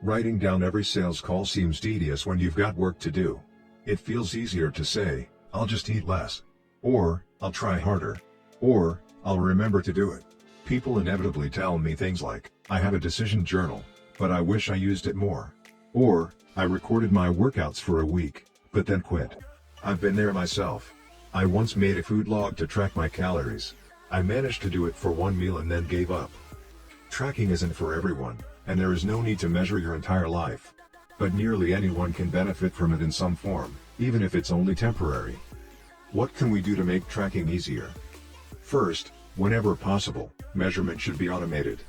Writing down every sales call seems tedious when you've got work to do. It feels easier to say, I'll just eat less. Or, I'll try harder. Or, I'll remember to do it. People inevitably tell me things like, I have a decision journal, but I wish I used it more. Or, I recorded my workouts for a week, but then quit. I've been there myself. I once made a food log to track my calories. I managed to do it for one meal and then gave up. Tracking isn't for everyone, and there is no need to measure your entire life. But nearly anyone can benefit from it in some form, even if it's only temporary. What can we do to make tracking easier? First, whenever possible, measurement should be automated.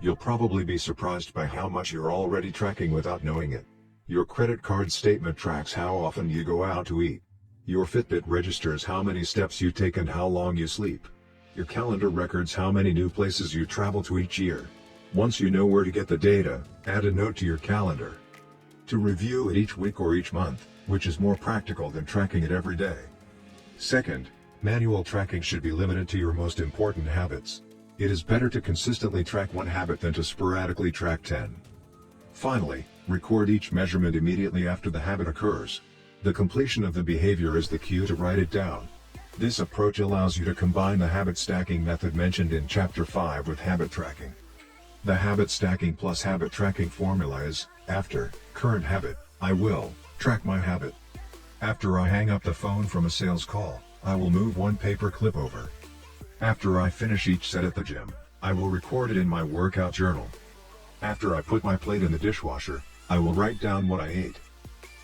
You'll probably be surprised by how much you're already tracking without knowing it. Your credit card statement tracks how often you go out to eat. Your Fitbit registers how many steps you take and how long you sleep. Your calendar records how many new places you travel to each year. Once you know where to get the data, add a note to your calendar to review it each week or each month, which is more practical than tracking it every day. Second, manual tracking should be limited to your most important habits. It is better to consistently track one habit than to sporadically track 10. Finally, record each measurement immediately after the habit occurs. The completion of the behavior is the cue to write it down. This approach allows you to combine the habit stacking method mentioned in Chapter 5 with habit tracking. The habit stacking plus habit tracking formula is, after current habit, I will track my habit. After I hang up the phone from a sales call, I will move one paper clip over. After I finish each set at the gym, I will record it in my workout journal. After I put my plate in the dishwasher, I will write down what I ate.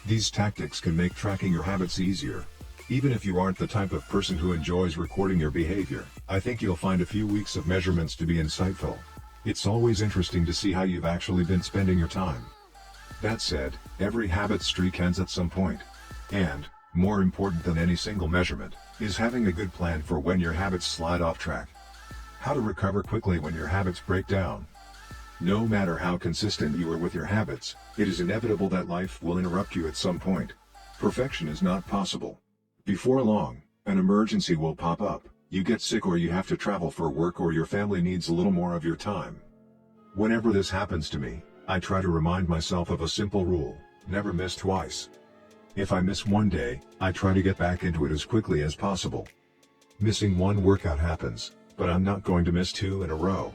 These tactics can make tracking your habits easier. Even if you aren't the type of person who enjoys recording your behavior, I think you'll find a few weeks of measurements to be insightful. It's always interesting to see how you've actually been spending your time. That said, every habit streak ends at some point. And, more important than any single measurement, is having a good plan for when your habits slide off track. How to recover quickly when your habits break down. No matter how consistent you are with your habits, it is inevitable that life will interrupt you at some point. Perfection is not possible. Before long, an emergency will pop up, you get sick or you have to travel for work or your family needs a little more of your time. Whenever this happens to me, I try to remind myself of a simple rule: never miss twice. If I miss one day, I try to get back into it as quickly as possible. Missing one workout happens, but I'm not going to miss 2 in a row.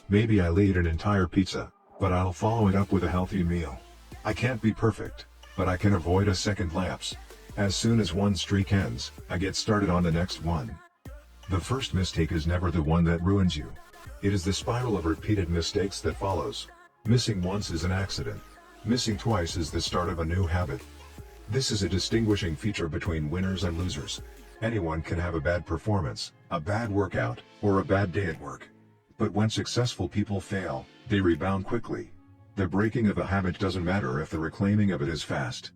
Maybe I'll eat an entire pizza, but I'll follow it up with a healthy meal. I can't be perfect, but I can avoid a second lapse. As soon as one streak ends, I get started on the next one. The first mistake is never the one that ruins you. It is the spiral of repeated mistakes that follows. Missing once is an accident. Missing twice is the start of a new habit. This is a distinguishing feature between winners and losers. Anyone can have a bad performance, a bad workout, or a bad day at work. But when successful people fail, they rebound quickly. The breaking of a habit doesn't matter if the reclaiming of it is fast.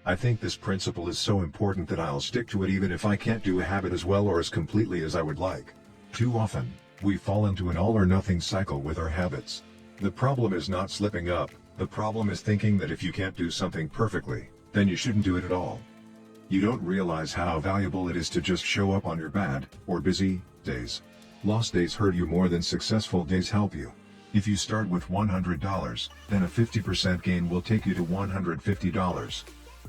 I think this principle is so important that I'll stick to it even if I can't do a habit as well or as completely as I would like. Too often, we fall into an all-or-nothing cycle with our habits. The problem is not slipping up, the problem is thinking that if you can't do something perfectly, then you shouldn't do it at all. You don't realize how valuable it is to just show up on your bad, or busy, days. Lost days hurt you more than successful days help you. If you start with $100, then a 50% gain will take you to $150.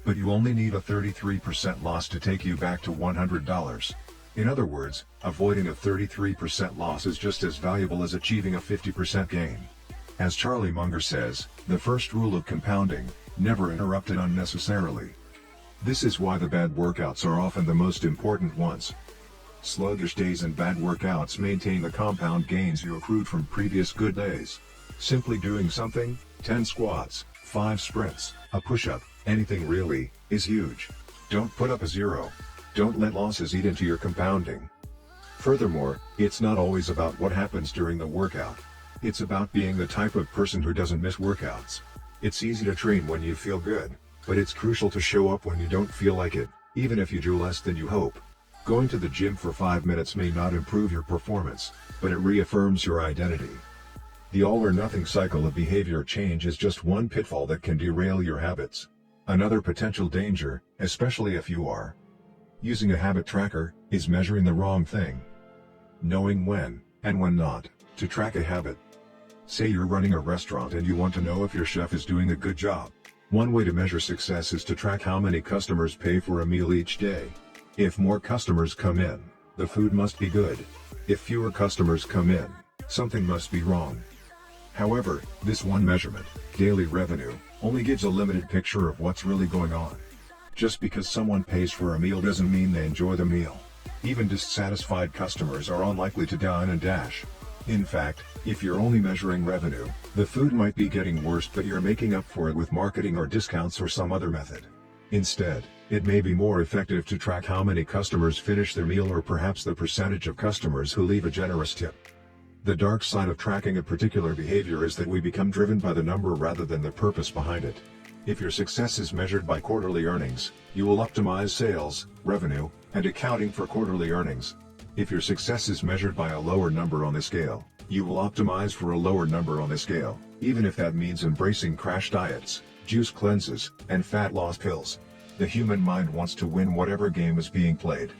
But you only need a 33% loss to take you back to $100. In other words, avoiding a 33% loss is just as valuable as achieving a 50% gain. As Charlie Munger says, the first rule of compounding: never interrupt it unnecessarily. This is why the bad workouts are often the most important ones. Sluggish days and bad workouts maintain the compound gains you accrued from previous good days. Simply doing something, 10 squats, 5 sprints, a push-up, anything really, is huge. Don't put up a 0. Don't let losses eat into your compounding. Furthermore, it's not always about what happens during the workout. It's about being the type of person who doesn't miss workouts. It's easy to train when you feel good, but it's crucial to show up when you don't feel like it, even if you do less than you hope. Going to the gym for 5 minutes may not improve your performance, but it reaffirms your identity. The all-or-nothing cycle of behavior change is just one pitfall that can derail your habits. Another potential danger, especially if you are using a habit tracker, is measuring the wrong thing. Knowing when, and when not, to track a habit. Say you're running a restaurant and you want to know if your chef is doing a good job. One way to measure success is to track how many customers pay for a meal each day. If more customers come in, the food must be good. If fewer customers come in, something must be wrong. However, this one measurement, daily revenue, only gives a limited picture of what's really going on. Just because someone pays for a meal doesn't mean they enjoy the meal. Even dissatisfied customers are unlikely to dine and dash. In fact, if you're only measuring revenue, the food might be getting worse but you're making up for it with marketing or discounts or some other method. Instead, it may be more effective to track how many customers finish their meal or perhaps the percentage of customers who leave a generous tip. The dark side of tracking a particular behavior is that we become driven by the number rather than the purpose behind it. If your success is measured by quarterly earnings, you will optimize sales, revenue, and accounting for quarterly earnings. If your success is measured by a lower number on the scale, you will optimize for a lower number on the scale, even if that means embracing crash diets, juice cleanses, and fat loss pills. The human mind wants to win whatever game is being played.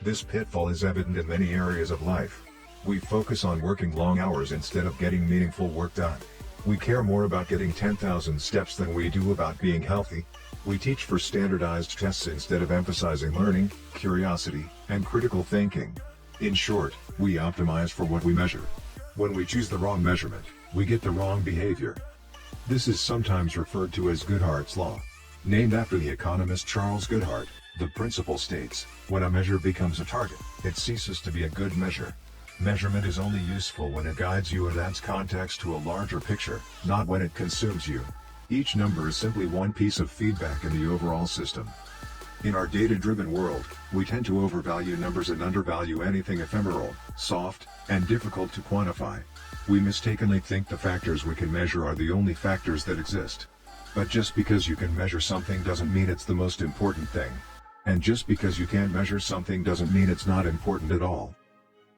This pitfall is evident in many areas of life. We focus on working long hours instead of getting meaningful work done. We care more about getting 10,000 steps than we do about being healthy. We teach for standardized tests instead of emphasizing learning, curiosity, and critical thinking. In short, we optimize for what we measure. When we choose the wrong measurement, we get the wrong behavior. This is sometimes referred to as Goodhart's Law. Named after the economist Charles Goodhart, the principle states, when a measure becomes a target, it ceases to be a good measure. Measurement is only useful when it guides you and adds context to a larger picture, not when it consumes you. Each number is simply one piece of feedback in the overall system. In our data-driven world, we tend to overvalue numbers and undervalue anything ephemeral, soft, and difficult to quantify. We mistakenly think the factors we can measure are the only factors that exist. But just because you can measure something doesn't mean it's the most important thing. And just because you can't measure something doesn't mean it's not important at all.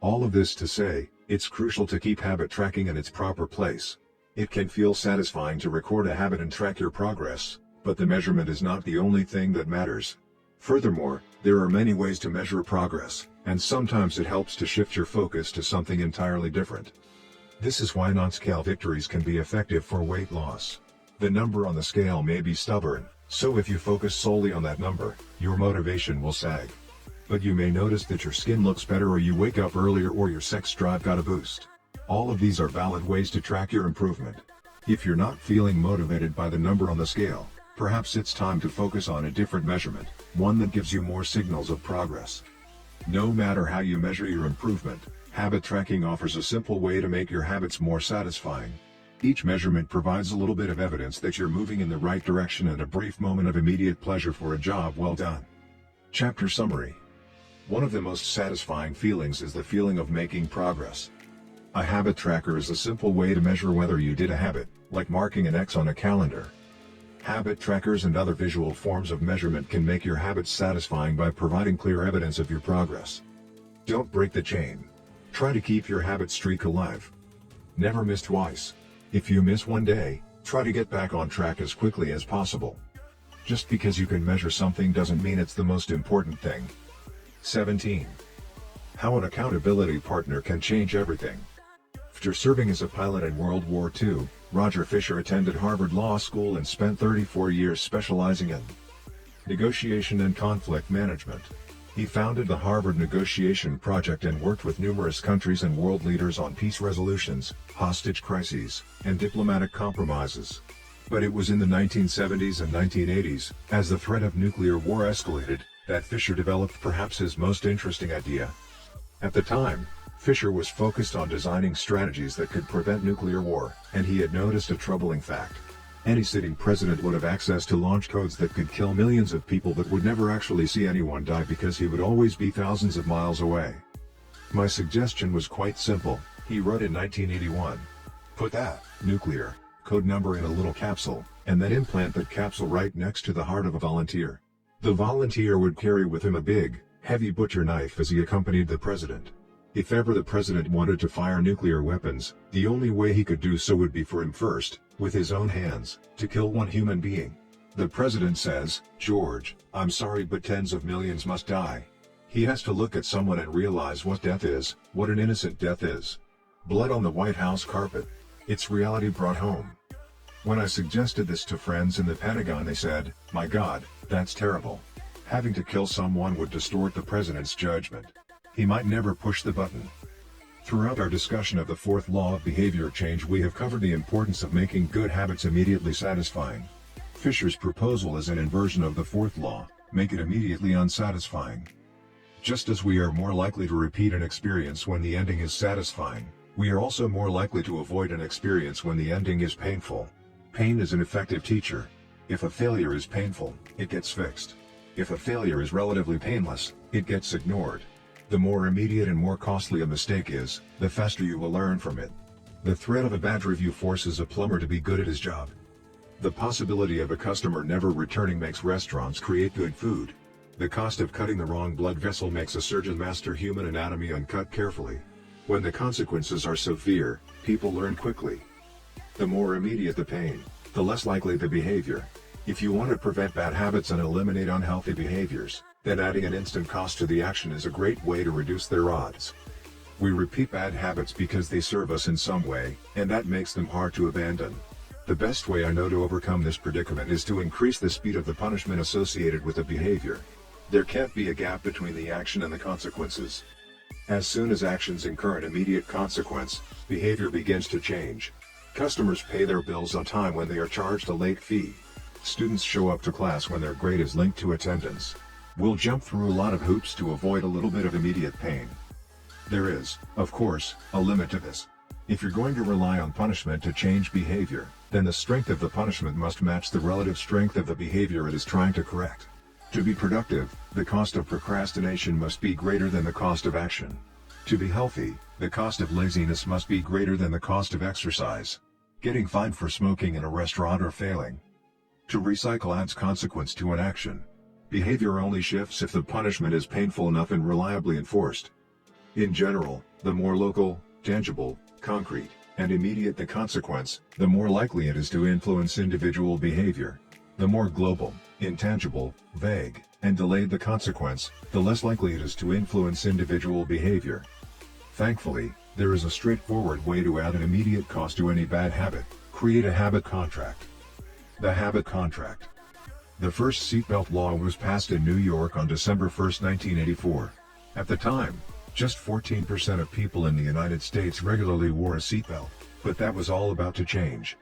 All of this to say, it's crucial to keep habit tracking in its proper place. It can feel satisfying to record a habit and track your progress, but the measurement is not the only thing that matters. Furthermore, there are many ways to measure progress, and sometimes it helps to shift your focus to something entirely different. This is why non-scale victories can be effective for weight loss. The number on the scale may be stubborn, so if you focus solely on that number, your motivation will sag. But you may notice that your skin looks better, or you wake up earlier, or your sex drive got a boost. All of these are valid ways to track your improvement. If you're not feeling motivated by the number on the scale, perhaps it's time to focus on a different measurement, one that gives you more signals of progress. No matter how you measure your improvement, habit tracking offers a simple way to make your habits more satisfying. Each measurement provides a little bit of evidence that you're moving in the right direction and a brief moment of immediate pleasure for a job well done. Chapter Summary. One of the most satisfying feelings is the feeling of making progress. A habit tracker is a simple way to measure whether you did a habit, like marking an X on a calendar. Habit trackers and other visual forms of measurement can make your habits satisfying by providing clear evidence of your progress. Don't break the chain. Try to keep your habit streak alive. Never miss twice. If you miss one day, try to get back on track as quickly as possible. Just because you can measure something doesn't mean it's the most important thing. 17. How an accountability partner can change everything. After serving as a pilot in World War II, Roger Fisher attended Harvard Law School and spent 34 years specializing in negotiation and conflict management. He founded the Harvard Negotiation Project and worked with numerous countries and world leaders on peace resolutions, hostage crises, and diplomatic compromises. But it was in the 1970s and 1980s, as the threat of nuclear war escalated, that Fisher developed perhaps his most interesting idea. At the time, Fisher was focused on designing strategies that could prevent nuclear war, and he had noticed a troubling fact. Any sitting president would have access to launch codes that could kill millions of people but would never actually see anyone die because he would always be thousands of miles away. My suggestion was quite simple, he wrote in 1981. Put that nuclear code number in a little capsule, and then implant that capsule right next to the heart of a volunteer. The volunteer would carry with him a big, heavy butcher knife as he accompanied the president. If ever the president wanted to fire nuclear weapons, the only way he could do so would be for him first, with his own hands, to kill one human being. The president says, "George, I'm sorry, but tens of millions must die." He has to look at someone and realize what death is, what an innocent death is. Blood on the White House carpet. It's reality brought home. When I suggested this to friends in the Pentagon, they said, "My God, that's terrible. Having to kill someone would distort the president's judgment. He might never push the button." Throughout our discussion of the fourth law of behavior change, we have covered the importance of making good habits immediately satisfying. Fisher's proposal is an inversion of the fourth law: make it immediately unsatisfying. Just as we are more likely to repeat an experience when the ending is satisfying, we are also more likely to avoid an experience when the ending is painful. Pain is an effective teacher. If a failure is painful, it gets fixed. If a failure is relatively painless, it gets ignored. The more immediate and more costly a mistake is, the faster you will learn from it. The threat of a bad review forces a plumber to be good at his job. The possibility of a customer never returning makes restaurants create good food. The cost of cutting the wrong blood vessel makes a surgeon master human anatomy and cut carefully. When the consequences are severe, people learn quickly. The more immediate the pain, the less likely the behavior. If you want to prevent bad habits and eliminate unhealthy behaviors, then adding an instant cost to the action is a great way to reduce their odds. We repeat bad habits because they serve us in some way, and that makes them hard to abandon. The best way I know to overcome this predicament is to increase the speed of the punishment associated with the behavior. There can't be a gap between the action and the consequences. As soon as actions incur an immediate consequence, behavior begins to change. Customers pay their bills on time when they are charged a late fee. Students show up to class when their grade is linked to attendance. We'll jump through a lot of hoops to avoid a little bit of immediate pain. There is, of course, a limit to this. If you're going to rely on punishment to change behavior, then the strength of the punishment must match the relative strength of the behavior it is trying to correct. To be productive, the cost of procrastination must be greater than the cost of action. To be healthy, the cost of laziness must be greater than the cost of exercise. Getting fined for smoking in a restaurant or failing to recycle adds consequence to an action. Behavior only shifts if the punishment is painful enough and reliably enforced. In general, the more local, tangible, concrete, and immediate the consequence, the more likely it is to influence individual behavior. The more global, intangible, vague, and delayed the consequence, the less likely it is to influence individual behavior. Thankfully, there is a straightforward way to add an immediate cost to any bad habit: create a habit contract. The habit contract. The first seatbelt law was passed in New York on December 1, 1984. At the time, just 14% of people in the United States regularly wore a seatbelt, but that was all about to change.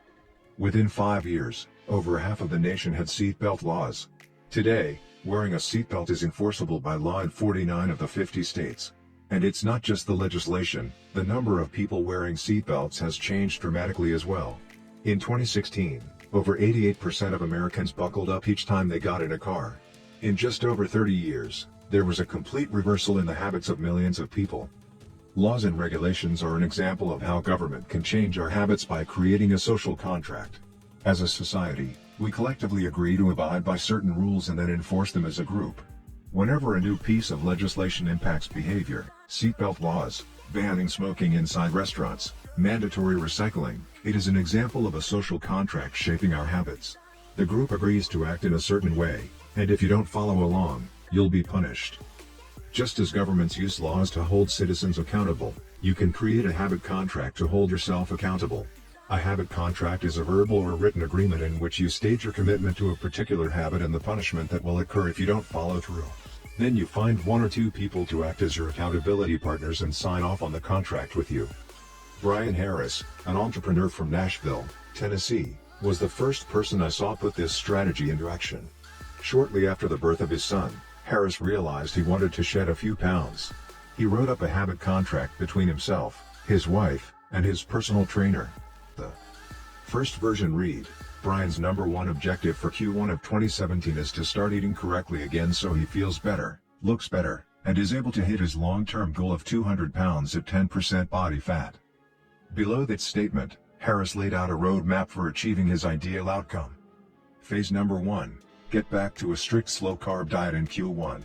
Within 5 years, over half of the nation had seatbelt laws. Today, wearing a seatbelt is enforceable by law in 49 of the 50 states. And it's not just the legislation, the number of people wearing seatbelts has changed dramatically as well. In 2016, over 88% of Americans buckled up each time they got in a car. In just over 30 years, there was a complete reversal in the habits of millions of people. Laws and regulations are an example of how government can change our habits by creating a social contract. As a society, we collectively agree to abide by certain rules and then enforce them as a group. Whenever a new piece of legislation impacts behavior, seatbelt laws, banning smoking inside restaurants, mandatory recycling, it is an example of a social contract shaping our habits. The group agrees to act in a certain way, and if you don't follow along, you'll be punished. Just as governments use laws to hold citizens accountable, you can create a habit contract to hold yourself accountable. A habit contract is a verbal or written agreement in which you state your commitment to a particular habit and the punishment that will occur if you don't follow through. Then you find one or two people to act as your accountability partners and sign off on the contract with you. Brian Harris, an entrepreneur from Nashville, Tennessee, was the first person I saw put this strategy into action. Shortly after the birth of his son, Harris realized he wanted to shed a few pounds. He wrote up a habit contract between himself, his wife, and his personal trainer. The first version read, Brian's #1 objective for Q1 of 2017 is to start eating correctly again so he feels better, looks better, and is able to hit his long-term goal of 200 pounds at 10% body fat. Below that statement, Harris laid out a roadmap for achieving his ideal outcome. Phase number 1. Get back to a strict slow-carb diet in Q1.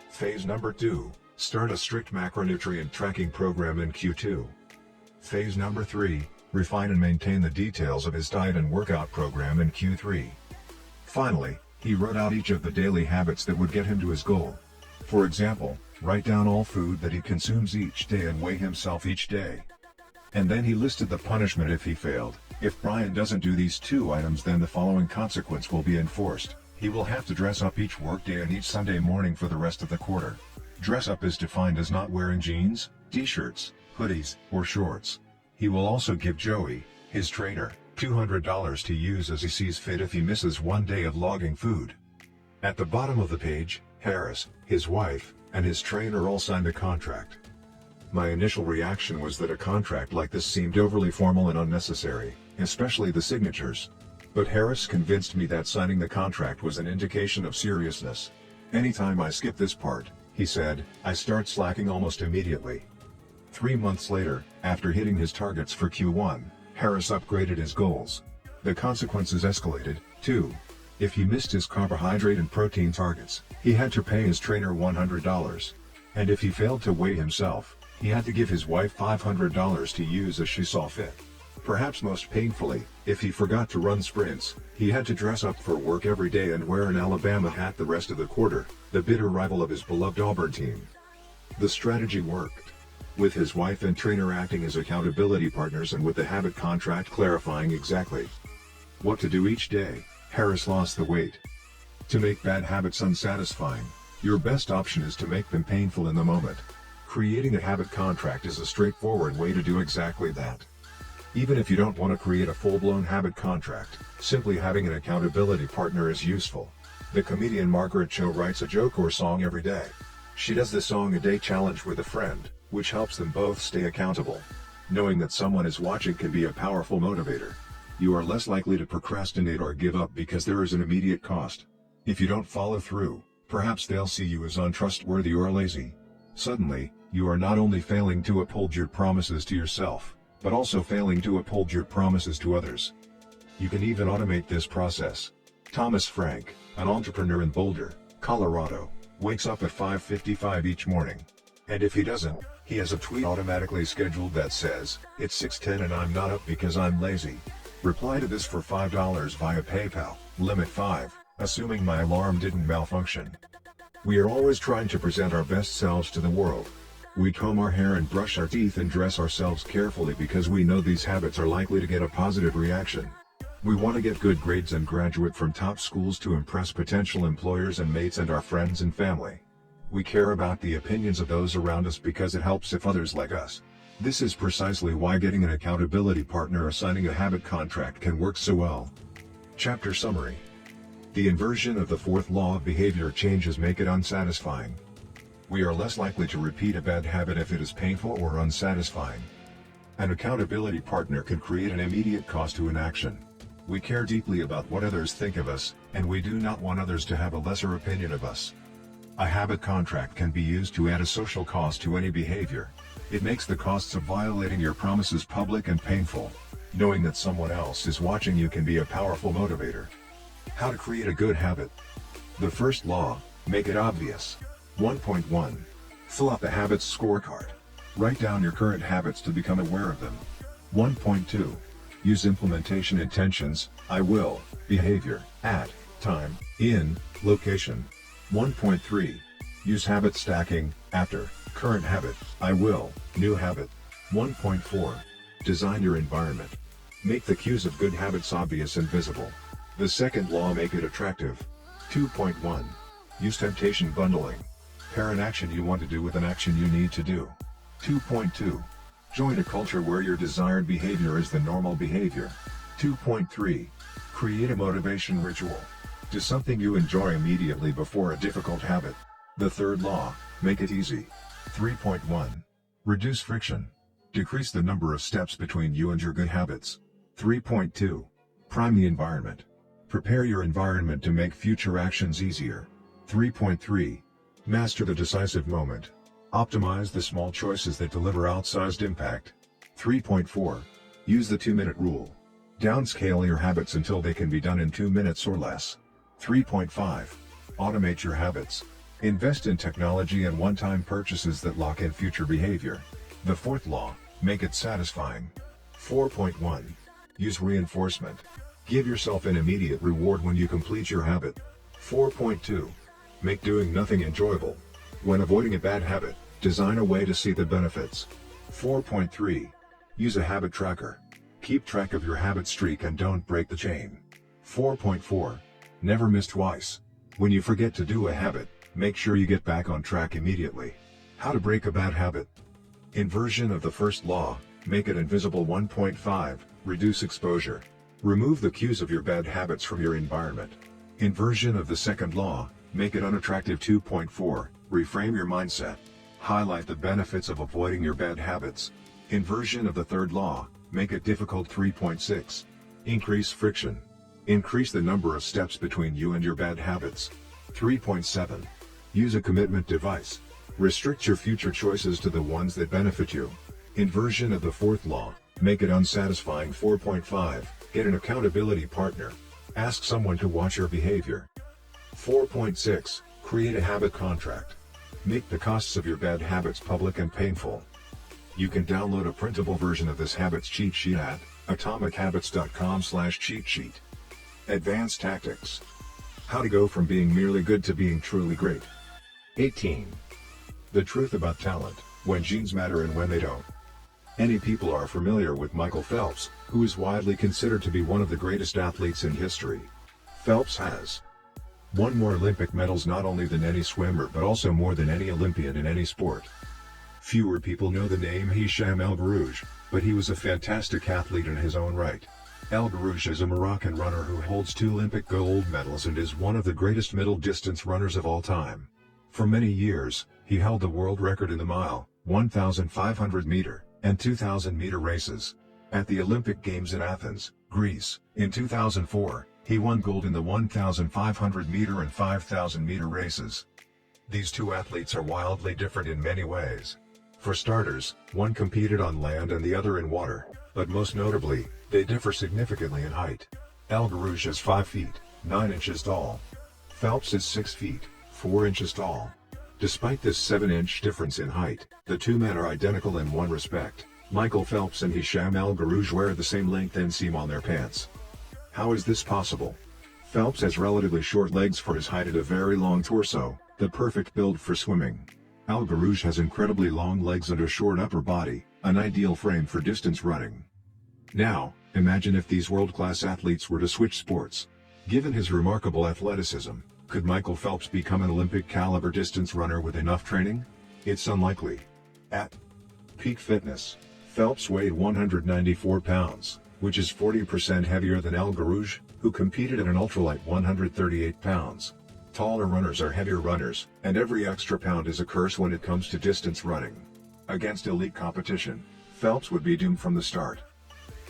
Phase number 2. Start a strict macronutrient tracking program in Q2. Phase number 3. Refine and maintain the details of his diet and workout program in Q3. Finally, he wrote out each of the daily habits that would get him to his goal. For example, write down all food that he consumes each day and weigh himself each day. And then he listed the punishment if he failed. If Brian doesn't do these 2 items, then the following consequence will be enforced. He will have to dress up each workday and each Sunday morning for the rest of the quarter. Dress up is defined as not wearing jeans, t-shirts, hoodies, or shorts. He will also give Joey, his trainer, $200 to use as he sees fit if he misses 1 day of logging food. At the bottom of the page, Harris, his wife, and his trainer all signed a contract. My initial reaction was that a contract like this seemed overly formal and unnecessary, especially the signatures. But Harris convinced me that signing the contract was an indication of seriousness. Anytime I skip this part, he said, I start slacking almost immediately. 3 months later, after hitting his targets for Q1, Harris upgraded his goals. The consequences escalated, too. If he missed his carbohydrate and protein targets, he had to pay his trainer $100. And if he failed to weigh himself, he had to give his wife $500 to use as she saw fit. Perhaps most painfully, if he forgot to run sprints, he had to dress up for work every day and wear an Alabama hat the rest of the quarter, the bitter rival of his beloved Auburn team. The strategy worked. With his wife and trainer acting as accountability partners and with the habit contract clarifying exactly What to do each day. Harris lost the weight. To make bad habits unsatisfying, your best option is to make them painful in the moment. Creating a habit contract is a straightforward way to do exactly that. Even if you don't want to create a full-blown habit contract, simply having an accountability partner is useful. The comedian Margaret Cho writes a joke or song every day. She does the song a day challenge with a friend, which helps them both stay accountable. Knowing that someone is watching can be a powerful motivator. You are less likely to procrastinate or give up because there is an immediate cost. If you don't follow through, perhaps they'll see you as untrustworthy or lazy. Suddenly, you are not only failing to uphold your promises to yourself, but also failing to uphold your promises to others. You can even automate this process. Thomas Frank, an entrepreneur in Boulder, Colorado, wakes up at 5:55 each morning. And if he doesn't, he has a tweet automatically scheduled that says, "It's 6:10 and I'm not up because I'm lazy. Reply to this for $5 via PayPal, limit 5, assuming my alarm didn't malfunction." We are always trying to present our best selves to the world. We comb our hair and brush our teeth and dress ourselves carefully because we know these habits are likely to get a positive reaction. We want to get good grades and graduate from top schools to impress potential employers and mates and our friends and family. We care about the opinions of those around us because it helps if others like us. This is precisely why getting an accountability partner or signing a habit contract can work so well. Chapter Summary. The inversion of the fourth law of behavior changes make it unsatisfying. We are less likely to repeat a bad habit if it is painful or unsatisfying. An accountability partner can create an immediate cost to inaction. We care deeply about what others think of us, and we do not want others to have a lesser opinion of us. A habit contract can be used to add a social cost to any behavior. It makes the costs of violating your promises public and painful. Knowing that someone else is watching you can be a powerful motivator. How to create a good habit. The first law, make it obvious. 1.1. Fill out the habits scorecard. Write down your current habits to become aware of them. 1.2. Use implementation intentions, I will, behavior, at, time, in, location. 1.3. Use habit stacking, after, current habit, I will, new habit. 1.4. Design your environment. Make the cues of good habits obvious and visible. The second law, make it attractive. 2.1. Use temptation bundling. Pair an action you want to do with an action you need to do. 2.2. Join a culture where your desired behavior is the normal behavior. 2.3. Create a motivation ritual. Do something you enjoy immediately before a difficult habit. The third law, make it easy. 3.1. Reduce friction. Decrease the number of steps between you and your good habits. 3.2. Prime the environment. Prepare your environment to make future actions easier. 3.3. Master the decisive moment. Optimize the small choices that deliver outsized impact. 3.4. Use the 2-minute rule. Downscale your habits until they can be done in 2 minutes or less. 3.5. Automate your habits. Invest in technology and one-time purchases that lock in future behavior. The fourth law, make it satisfying. 4.1. Use reinforcement. Give yourself an immediate reward when you complete your habit. 4.2. Make doing nothing enjoyable. When avoiding a bad habit, design a way to see the benefits. 4.3. Use a habit tracker. Keep track of your habit streak and don't break the chain. 4.4. Never miss twice. When you forget to do a habit, make sure you get back on track immediately. How to break a bad habit. Inversion of the first law, make it invisible. 1.5. Reduce exposure. Remove the cues of your bad habits from your environment. Inversion of the second law, make it unattractive. 2.4. Reframe your mindset. Highlight the benefits of avoiding your bad habits. Inversion of the third law, make it difficult. 3.6. Increase friction. Increase the number of steps between you and your bad habits. 3.7. Use a commitment device. Restrict your future choices to the ones that benefit you. Inversion of the fourth law, make it unsatisfying. 4.5. Get an accountability partner. Ask someone to watch your behavior. 4.6. Create a habit contract. Make the costs of your bad habits public and painful. You can download a printable version of this habits cheat sheet at atomichabits.com/cheat sheet. Advanced tactics. How to go from being merely good to being truly great. 18. The truth about talent, when genes matter and when they don't. Many people are familiar with Michael Phelps, who is widely considered to be one of the greatest athletes in history. Phelps has won more Olympic medals not only than any swimmer but also more than any Olympian in any sport. Fewer people know the name Hicham El Guerrouj, but he was a fantastic athlete in his own right. El Guerrouj is a Moroccan runner who holds 2 Olympic gold medals and is one of the greatest middle-distance runners of all time. For many years, he held the world record in the mile, 1,500-meter, and 2,000-meter races. At the Olympic Games in Athens, Greece, in 2004, he won gold in the 1,500-meter and 5,000-meter races. These two athletes are wildly different in many ways. For starters, one competed on land and the other in water, but most notably, they differ significantly in height. El Guerrouj is 5 feet, 9 inches tall. Phelps is 6 feet, 4 inches tall. Despite this 7-inch difference in height, the two men are identical in one respect. Michael Phelps and Hicham El Guerrouj wear the same length inseam on their pants. How is this possible? Phelps has relatively short legs for his height and a very long torso, the perfect build for swimming. El Guerrouj has incredibly long legs and a short upper body, an ideal frame for distance running. Now, imagine if these world-class athletes were to switch sports. Given his remarkable athleticism, could Michael Phelps become an Olympic-caliber distance runner with enough training? It's unlikely. At peak fitness, Phelps weighed 194 pounds, which is 40% heavier than El Guerrouj, who competed at an ultralight 138 pounds. Taller runners are heavier runners, and every extra pound is a curse when it comes to distance running. Against elite competition, Phelps would be doomed from the start.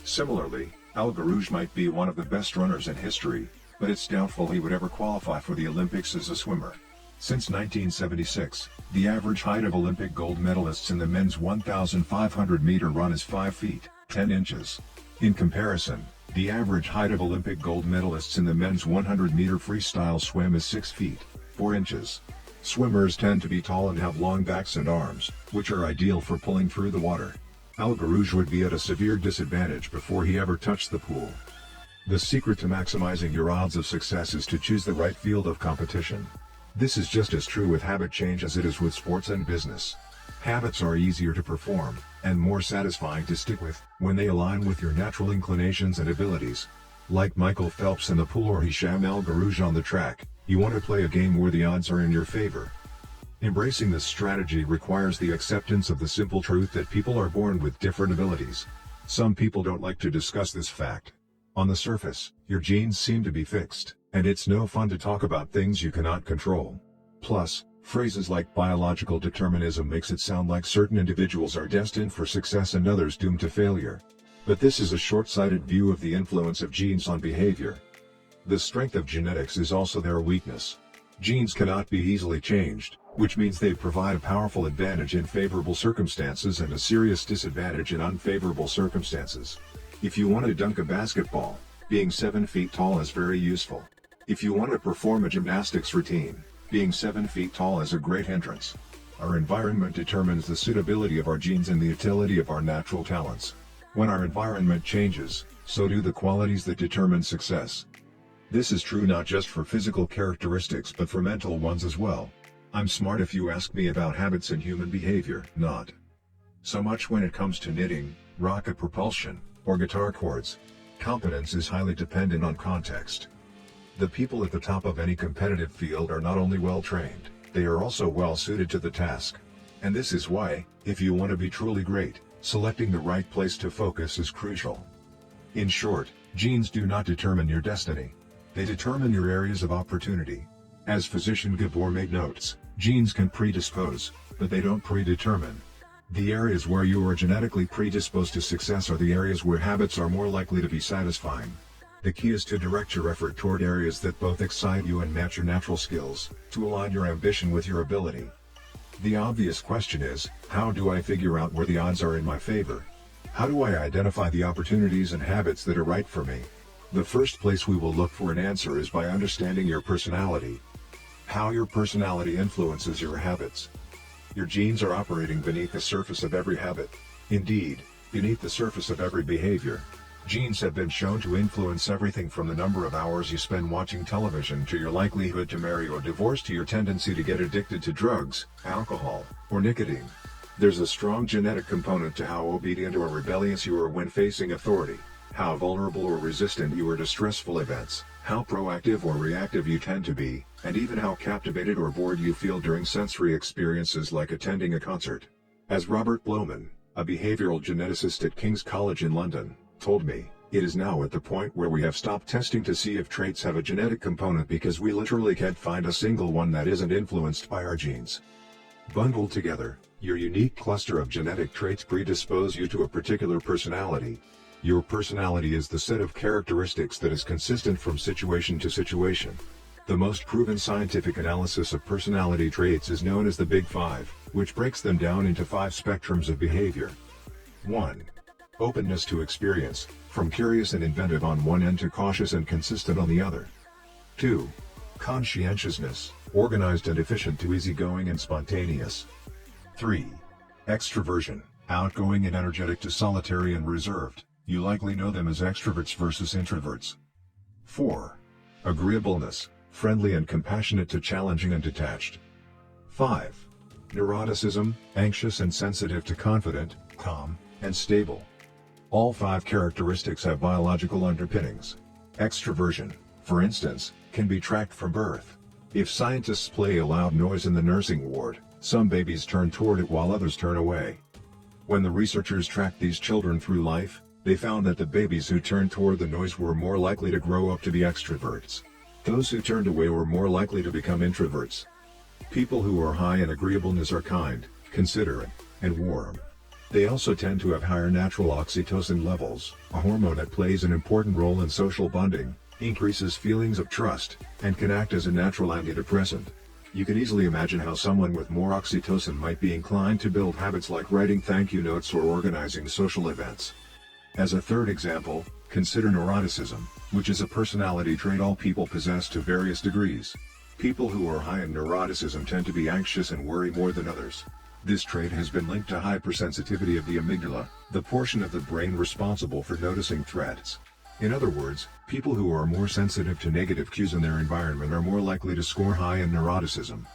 Similarly, El Guerrouj might be one of the best runners in history, but it's doubtful he would ever qualify for the Olympics as a swimmer. Since 1976, the average height of Olympic gold medalists in the men's 1,500-meter run is 5 feet, 10 inches. In comparison, the average height of Olympic gold medalists in the men's 100-meter freestyle swim is 6 feet, 4 inches. Swimmers tend to be tall and have long backs and arms, which are ideal for pulling through the water. El Guerrouj would be at a severe disadvantage before he ever touched the pool. The secret to maximizing your odds of success is to choose the right field of competition. This is just as true with habit change as it is with sports and business. Habits are easier to perform, and more satisfying to stick with, when they align with your natural inclinations and abilities. Like Michael Phelps in the pool or Hicham El Guerrouj on the track, you want to play a game where the odds are in your favor. Embracing this strategy requires the acceptance of the simple truth that people are born with different abilities. Some people don't like to discuss this fact. On the surface, your genes seem to be fixed, and it's no fun to talk about things you cannot control. Plus, phrases like biological determinism makes it sound like certain individuals are destined for success and others doomed to failure. But this is a short-sighted view of the influence of genes on behavior. The strength of genetics is also their weakness. Genes cannot be easily changed, which means they provide a powerful advantage in favorable circumstances and a serious disadvantage in unfavorable circumstances. If you want to dunk a basketball, being 7 feet tall is very useful. If you want to perform a gymnastics routine, being 7 feet tall is a great hindrance. Our environment determines the suitability of our genes and the utility of our natural talents. When our environment changes, so do the qualities that determine success. This is true not just for physical characteristics but for mental ones as well. I'm smart if you ask me about habits and human behavior, not so much when it comes to knitting, rocket propulsion, or guitar chords. Competence is highly dependent on context. The people at the top of any competitive field are not only well trained, they are also well suited to the task. And this is why, if you want to be truly great, selecting the right place to focus is crucial. In short, genes do not determine your destiny. They determine your areas of opportunity. As physician Gabor made notes, genes can predispose, but they don't predetermine. The areas where you are genetically predisposed to success are the areas where habits are more likely to be satisfying. The key is to direct your effort toward areas that both excite you and match your natural skills, to align your ambition with your ability. The obvious question is, how do I figure out where the odds are in my favor? How do I identify the opportunities and habits that are right for me? The first place we will look for an answer is by understanding your personality. How your personality influences your habits. Your genes are operating beneath the surface of every habit. Indeed, beneath the surface of every behavior. Genes have been shown to influence everything from the number of hours you spend watching television to your likelihood to marry or divorce to your tendency to get addicted to drugs, alcohol, or nicotine. There's a strong genetic component to how obedient or rebellious you are when facing authority, how vulnerable or resistant you are to stressful events, how proactive or reactive you tend to be, and even how captivated or bored you feel during sensory experiences like attending a concert. As Robert Blowman, a behavioral geneticist at King's College in London, told me, it is now at the point where we have stopped testing to see if traits have a genetic component because we literally can't find a single one that isn't influenced by our genes. Bundled together, your unique cluster of genetic traits predispose you to a particular personality. Your personality is the set of characteristics that is consistent from situation to situation. The most proven scientific analysis of personality traits is known as the Big Five, which breaks them down into 5 spectrums of behavior. 1. Openness to experience, from curious and inventive on one end to cautious and consistent on the other. 2. Conscientiousness, organized and efficient to easygoing and spontaneous. 3. Extroversion, outgoing and energetic to solitary and reserved. You likely know them as extroverts versus introverts. 4. Agreeableness, friendly and compassionate to challenging and detached. 5. Neuroticism, anxious and sensitive to confident, calm, and stable. All 5 characteristics have biological underpinnings. Extroversion, for instance, can be tracked from birth. If scientists play a loud noise in the nursing ward, some babies turn toward it while others turn away. When the researchers tracked these children through life, they found that the babies who turned toward the noise were more likely to grow up to be extroverts. Those who turned away were more likely to become introverts. People who are high in agreeableness are kind, considerate, and warm. They also tend to have higher natural oxytocin levels, a hormone that plays an important role in social bonding, increases feelings of trust, and can act as a natural antidepressant. You can easily imagine how someone with more oxytocin might be inclined to build habits like writing thank you notes or organizing social events. As a third example, consider neuroticism, which is a personality trait all people possess to various degrees. People who are high in neuroticism tend to be anxious and worry more than others. This trait has been linked to hypersensitivity of the amygdala, the portion of the brain responsible for noticing threats. In other words, people who are more sensitive to negative cues in their environment are more likely to score high in neuroticism.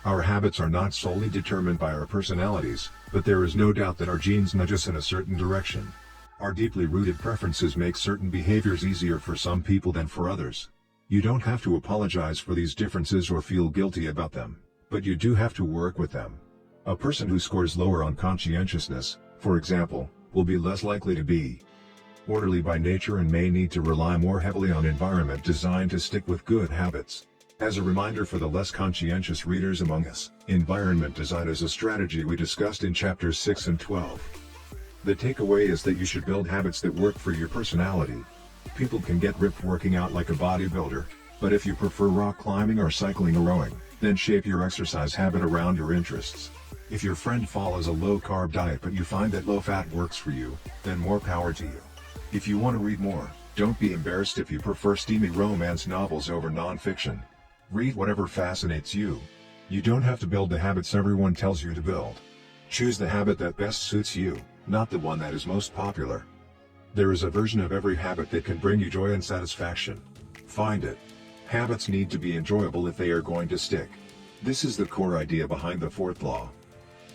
Our habits are not solely determined by our personalities, but there is no doubt that our genes nudge us in a certain direction. Our deeply rooted preferences make certain behaviors easier for some people than for others. You don't have to apologize for these differences or feel guilty about them, but you do have to work with them. A person who scores lower on conscientiousness, for example, will be less likely to be orderly by nature and may need to rely more heavily on environment design to stick with good habits. As a reminder for the less conscientious readers among us, environment design is a strategy we discussed in chapters 6 and 12. The takeaway is that you should build habits that work for your personality. People can get ripped working out like a bodybuilder, but if you prefer rock climbing or cycling or rowing, then shape your exercise habit around your interests. If your friend follows a low-carb diet but you find that low-fat works for you, then more power to you. If you want to read more, don't be embarrassed if you prefer steamy romance novels over non-fiction. Read whatever fascinates you. You don't have to build the habits everyone tells you to build. Choose the habit that best suits you, not the one that is most popular. There is a version of every habit that can bring you joy and satisfaction. Find it. Habits need to be enjoyable if they are going to stick. This is the core idea behind the 4th law.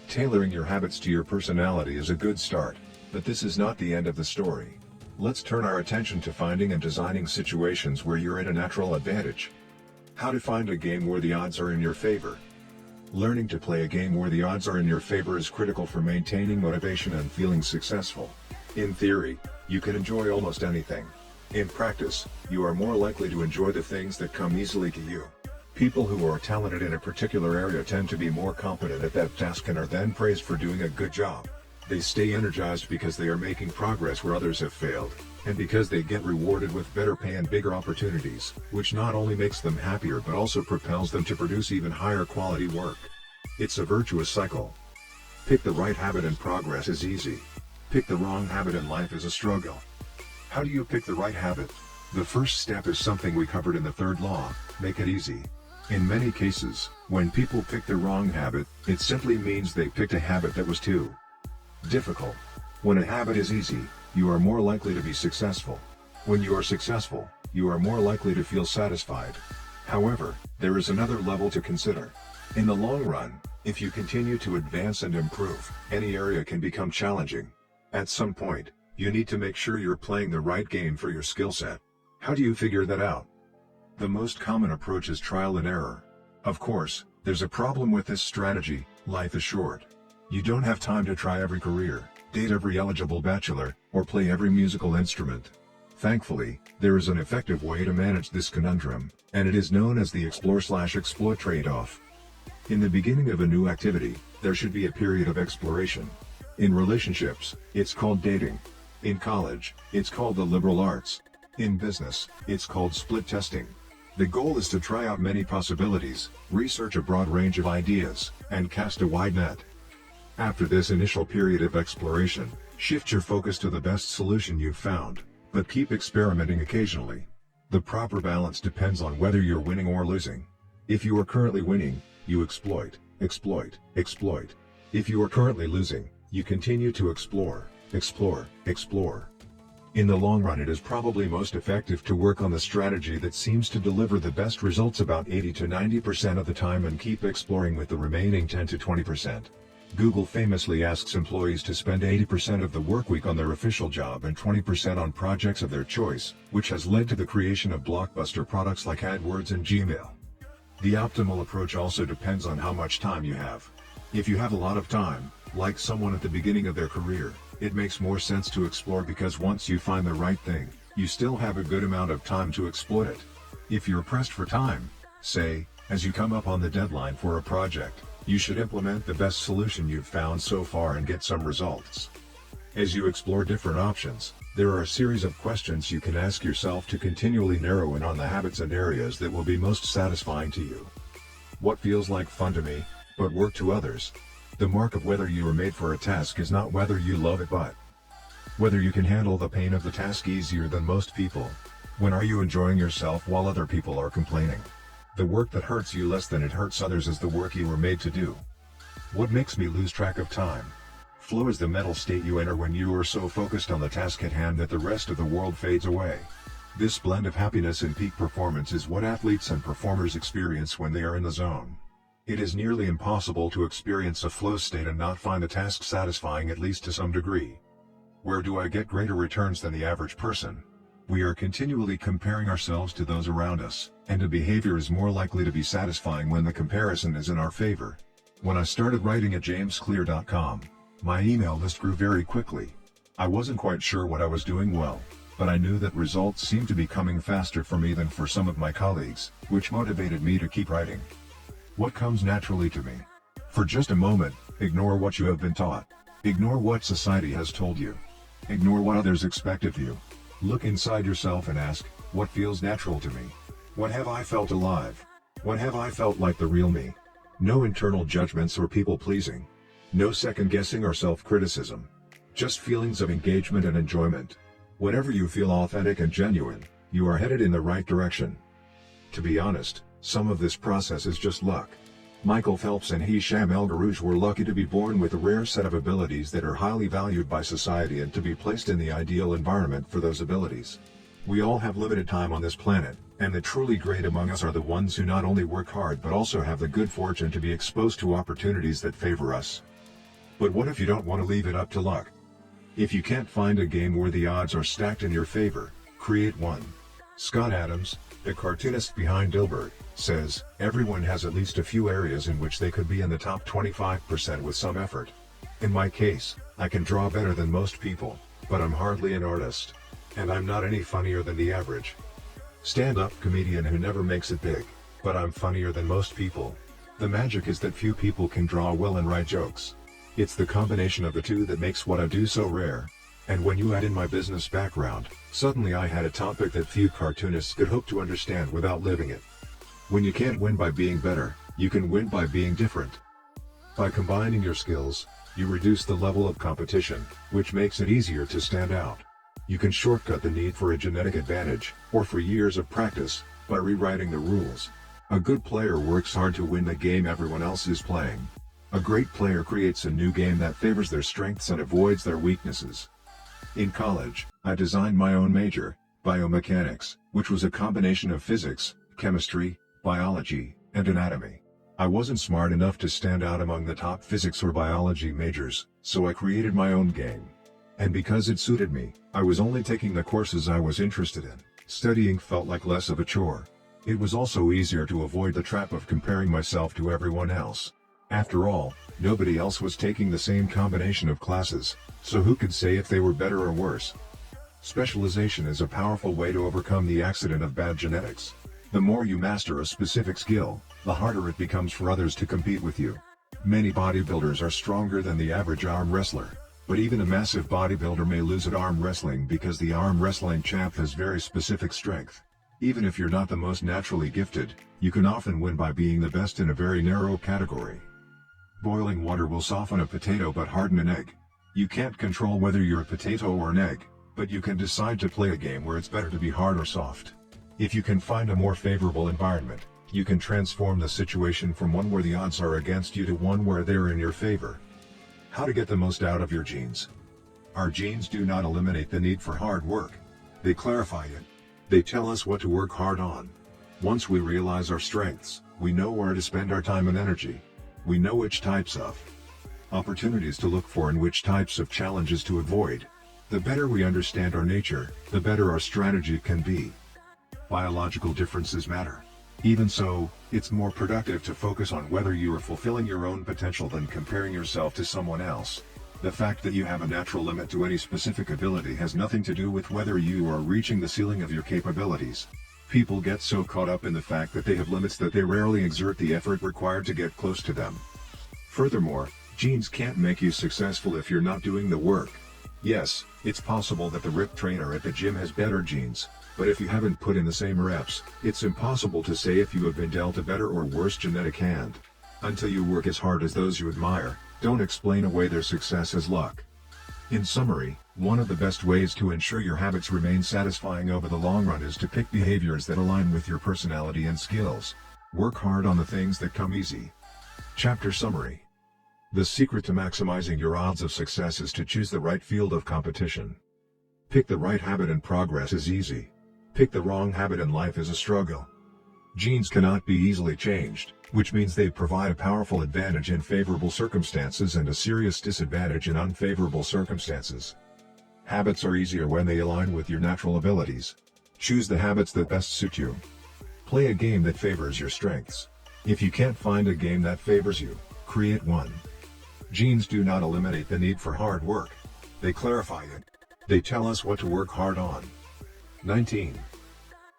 Tailoring your habits to your personality is a good start, but this is not the end of the story. Let's turn our attention to finding and designing situations where you're at a natural advantage. How to find a game where the odds are in your favor. Learning to play a game where the odds are in your favor is critical for maintaining motivation and feeling successful. In theory, you can enjoy almost anything. In practice, you are more likely to enjoy the things that come easily to you. People who are talented in a particular area tend to be more competent at that task and are then praised for doing a good job. They stay energized because they are making progress where others have failed, and because they get rewarded with better pay and bigger opportunities, which not only makes them happier but also propels them to produce even higher quality work. It's a virtuous cycle. Pick the right habit and progress is easy. Pick the wrong habit and life is a struggle. How do you pick the right habit? The first step is something we covered in the 3rd law: make it easy. In many cases, when people pick the wrong habit, it simply means they picked a habit that was too difficult. When a habit is easy, you are more likely to be successful. When you are successful, you are more likely to feel satisfied. However, there is another level to consider. In the long run, If you continue to advance and improve, any area can become challenging. At some point, you need to make sure you're playing the right game for your skill set. How do you figure that out? The most common approach is trial and error. Of course, there's a problem with this strategy: life is short. You don't have time to try every career, date every eligible bachelor, or play every musical instrument. Thankfully, there is an effective way to manage this conundrum, and it is known as the explore/exploit trade-off. In the beginning of a new activity, there should be a period of exploration. In relationships, it's called dating. In college, it's called the liberal arts. In business, it's called split testing. The goal is to try out many possibilities, research a broad range of ideas, and cast a wide net. After this initial period of exploration, shift your focus to the best solution you've found, but keep experimenting occasionally. The proper balance depends on whether you're winning or losing. If you are currently winning, you exploit, exploit, exploit. If you are currently losing, you continue to explore, explore, explore. In the long run, it is probably most effective to work on the strategy that seems to deliver the best results about 80 to 90% of the time and keep exploring with the remaining 10 to 20%. Google famously asks employees to spend 80% of the workweek on their official job and 20% on projects of their choice, which has led to the creation of blockbuster products like AdWords and Gmail. The optimal approach also depends on how much time you have. If you have a lot of time, like someone at the beginning of their career, it makes more sense to explore because once you find the right thing, you still have a good amount of time to exploit it. If you're pressed for time, say, as you come up on the deadline for a project, you should implement the best solution you've found so far and get some results. As you explore different options, there are a series of questions you can ask yourself to continually narrow in on the habits and areas that will be most satisfying to you. What feels like fun to me, but work to others? The mark of whether you are made for a task is not whether you love it but whether you can handle the pain of the task easier than most people. When are you enjoying yourself while other people are complaining? The work that hurts you less than it hurts others is the work you were made to do. What makes me lose track of time? Flow is the mental state you enter when you are so focused on the task at hand that the rest of the world fades away. This blend of happiness and peak performance is what athletes and performers experience when they are in the zone. It is nearly impossible to experience a flow state and not find the task satisfying, at least to some degree. Where do I get greater returns than the average person? We are continually comparing ourselves to those around us, and a behavior is more likely to be satisfying when the comparison is in our favor. When I started writing at jamesclear.com, my email list grew very quickly. I wasn't quite sure what I was doing well, but I knew that results seemed to be coming faster for me than for some of my colleagues, which motivated me to keep writing. What comes naturally to me? For just a moment, ignore what you have been taught. Ignore what society has told you. Ignore what others expect of you. Look inside yourself and ask, what feels natural to me? What have I felt alive? What have I felt like the real me? No internal judgments or people-pleasing. No second-guessing or self-criticism. Just feelings of engagement and enjoyment. Whenever you feel authentic and genuine, you are headed in the right direction. To be honest, some of this process is just luck. Michael Phelps and Hisham El Garouj were lucky to be born with a rare set of abilities that are highly valued by society and to be placed in the ideal environment for those abilities. We all have limited time on this planet, and the truly great among us are the ones who not only work hard but also have the good fortune to be exposed to opportunities that favor us. But what if you don't want to leave it up to luck? If you can't find a game where the odds are stacked in your favor, create one. Scott Adams, the cartoonist behind Dilbert, says, everyone has at least a few areas in which they could be in the top 25% with some effort. In my case, I can draw better than most people, but I'm hardly an artist. And I'm not any funnier than the average stand-up comedian who never makes it big, but I'm funnier than most people. The magic is that few people can draw well and write jokes. It's the combination of the two that makes what I do so rare. And when you add in my business background, suddenly I had a topic that few cartoonists could hope to understand without living it. When you can't win by being better, you can win by being different. By combining your skills, you reduce the level of competition, which makes it easier to stand out. You can shortcut the need for a genetic advantage, or for years of practice, by rewriting the rules. A good player works hard to win the game everyone else is playing. A great player creates a new game that favors their strengths and avoids their weaknesses. In college, I designed my own major, biomechanics, which was a combination of physics, chemistry, biology, and anatomy. I wasn't smart enough to stand out among the top physics or biology majors, so I created my own game. And because it suited me, I was only taking the courses I was interested in. Studying felt like less of a chore. It was also easier to avoid the trap of comparing myself to everyone else. After all, nobody else was taking the same combination of classes, so who could say if they were better or worse? Specialization is a powerful way to overcome the accident of bad genetics. The more you master a specific skill, the harder it becomes for others to compete with you. Many bodybuilders are stronger than the average arm wrestler, but even a massive bodybuilder may lose at arm wrestling because the arm wrestling champ has very specific strength. Even if you're not the most naturally gifted, you can often win by being the best in a very narrow category. Boiling water will soften a potato but harden an egg. You can't control whether you're a potato or an egg, but you can decide to play a game where it's better to be hard or soft. If you can find a more favorable environment, you can transform the situation from one where the odds are against you to one where they're in your favor. How to get the most out of your genes. Our genes do not eliminate the need for hard work. They clarify it. They tell us what to work hard on. Once we realize our strengths, we know where to spend our time and energy. We know which types of opportunities to look for and which types of challenges to avoid. The better we understand our nature, the better our strategy can be. Biological differences matter. Even so, it's more productive to focus on whether you are fulfilling your own potential than comparing yourself to someone else. The fact that you have a natural limit to any specific ability has nothing to do with whether you are reaching the ceiling of your capabilities. People get so caught up in the fact that they have limits that they rarely exert the effort required to get close to them. Furthermore, genes can't make you successful if you're not doing the work. Yes, it's possible that the ripped trainer at the gym has better genes, but if you haven't put in the same reps, it's impossible to say if you have been dealt a better or worse genetic hand. Until you work as hard as those you admire, don't explain away their success as luck. In summary, one of the best ways to ensure your habits remain satisfying over the long run is to pick behaviors that align with your personality and skills. Work hard on the things that come easy. Chapter Summary. The secret to maximizing your odds of success is to choose the right field of competition. Pick the right habit and progress is easy. Pick the wrong habit and life is a struggle. Genes cannot be easily changed, which means they provide a powerful advantage in favorable circumstances and a serious disadvantage in unfavorable circumstances. Habits are easier when they align with your natural abilities. Choose the habits that best suit you. Play a game that favors your strengths. If you can't find a game that favors you, create one. Genes do not eliminate the need for hard work. They clarify it. They tell us what to work hard on. 19.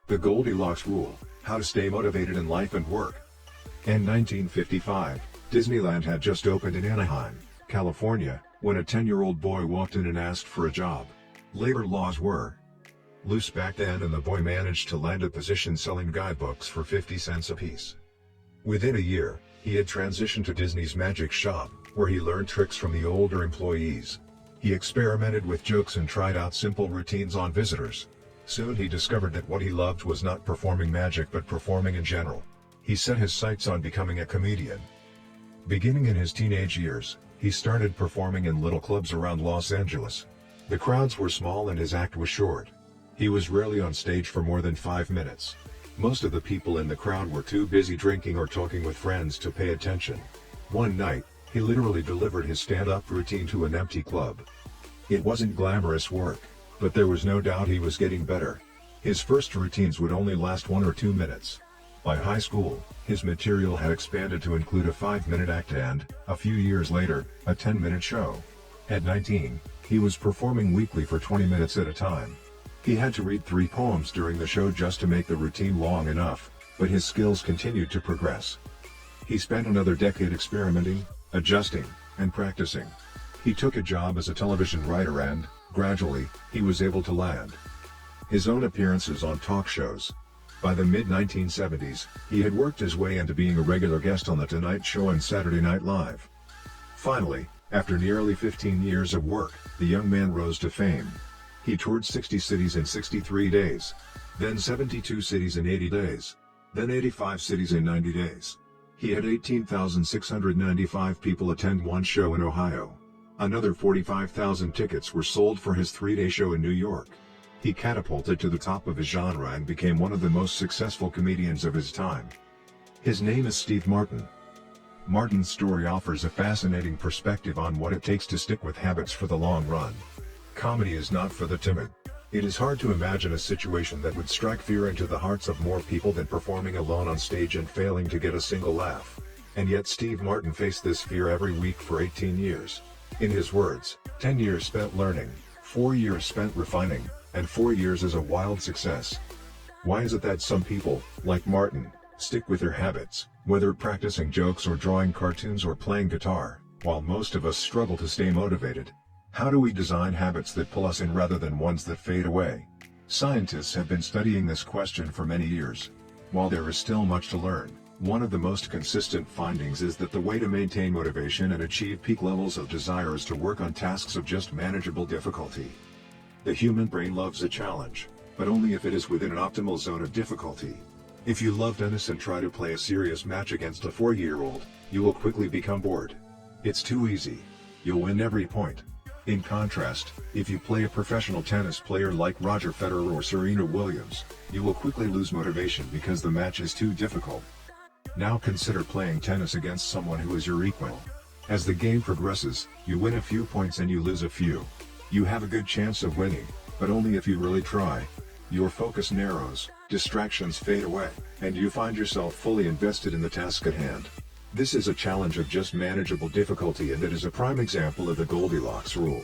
The Goldilocks Rule: How to Stay Motivated in Life and Work. In 1955, Disneyland had just opened in Anaheim, California, when a 10-year-old boy walked in and asked for a job. Labor laws were loose back then, and the boy managed to land a position selling guidebooks for 50 cents apiece. Within a year, he had transitioned to Disney's Magic Shop, where he learned tricks from the older employees. He experimented with jokes and tried out simple routines on visitors. Soon he discovered that what he loved was not performing magic but performing in general. He set his sights on becoming a comedian. Beginning in his teenage years, he started performing in little clubs around Los Angeles. The crowds were small and his act was short. He was rarely on stage for more than 5 minutes. Most of the people in the crowd were too busy drinking or talking with friends to pay attention. One night, he literally delivered his stand-up routine to an empty club. It wasn't glamorous work, but there was no doubt he was getting better. His first routines would only last 1 or 2 minutes. By high school, his material had expanded to include a 5-minute act and, a few years later, a 10-minute show. At 19, he was performing weekly for 20 minutes at a time. He had to read 3 poems during the show just to make the routine long enough, but his skills continued to progress. He spent another decade experimenting, adjusting, and practicing. He took a job as a television writer and, gradually, he was able to land his own appearances on talk shows. By the mid-1970s, he had worked his way into being a regular guest on The Tonight Show and Saturday Night Live. Finally, after nearly 15 years of work, the young man rose to fame. He toured 60 cities in 63 days, then 72 cities in 80 days, then 85 cities in 90 days. He had 18,695 people attend one show in Ohio. Another 45,000 tickets were sold for his 3-day show in New York. He catapulted to the top of his genre and became one of the most successful comedians of his time. His name is Steve Martin. Martin's story offers a fascinating perspective on what it takes to stick with habits for the long run. Comedy is not for the timid. It is hard to imagine a situation that would strike fear into the hearts of more people than performing alone on stage and failing to get a single laugh. And yet Steve Martin faced this fear every week for 18 years. In his words, 10 years spent learning, 4 years spent refining, and 4 years is a wild success. Why is it that some people, like Martin, stick with their habits, whether practicing jokes or drawing cartoons or playing guitar, while most of us struggle to stay motivated? How do we design habits that pull us in rather than ones that fade away? Scientists have been studying this question for many years. While there is still much to learn, one of the most consistent findings is that the way to maintain motivation and achieve peak levels of desire is to work on tasks of just manageable difficulty. The human brain loves a challenge, but only if it is within an optimal zone of difficulty. If you love tennis and try to play a serious match against a 4-year-old, you will quickly become bored. It's too easy. You'll win every point. In contrast, if you play a professional tennis player like Roger Federer or Serena Williams, you will quickly lose motivation because the match is too difficult. Now consider playing tennis against someone who is your equal. As the game progresses, you win a few points and you lose a few. You have a good chance of winning, but only if you really try. Your focus narrows, distractions fade away, and you find yourself fully invested in the task at hand. This is a challenge of just manageable difficulty, and it is a prime example of the Goldilocks rule.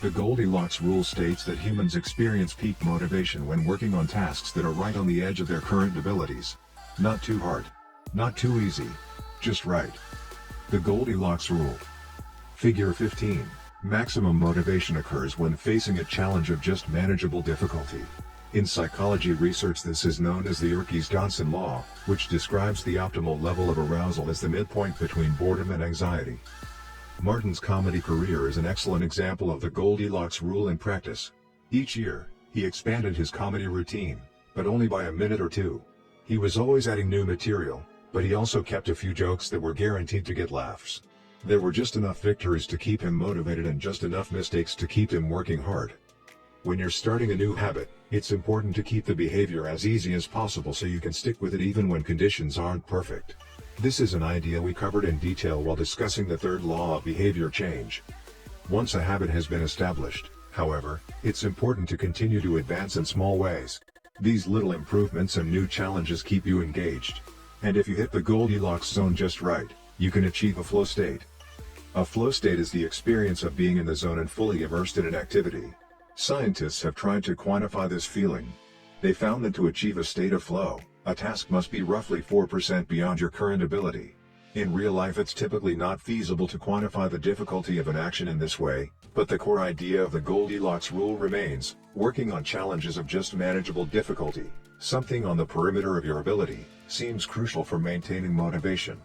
The Goldilocks rule states that humans experience peak motivation when working on tasks that are right on the edge of their current abilities. Not too hard. Not too easy. Just right. The Goldilocks rule. Figure 15. Maximum motivation occurs when facing a challenge of just manageable difficulty. In psychology research, this is known as the Yerkes-Dodson law, which describes the optimal level of arousal as the midpoint between boredom and anxiety. Martin's comedy career is an excellent example of the Goldilocks rule in practice. Each year, he expanded his comedy routine, but only by a minute or two. He was always adding new material, but he also kept a few jokes that were guaranteed to get laughs. There were just enough victories to keep him motivated and just enough mistakes to keep him working hard. When you're starting a new habit, it's important to keep the behavior as easy as possible so you can stick with it even when conditions aren't perfect. This is an idea we covered in detail while discussing the third law of behavior change. Once a habit has been established, however, it's important to continue to advance in small ways. These little improvements and new challenges keep you engaged. And if you hit the Goldilocks zone just right, you can achieve a flow state. A flow state is the experience of being in the zone and fully immersed in an activity. Scientists have tried to quantify this feeling. They found that to achieve a state of flow, a task must be roughly 4% beyond your current ability. In real life, it's typically not feasible to quantify the difficulty of an action in this way, but the core idea of the Goldilocks rule remains: working on challenges of just manageable difficulty, something on the perimeter of your ability, seems crucial for maintaining motivation.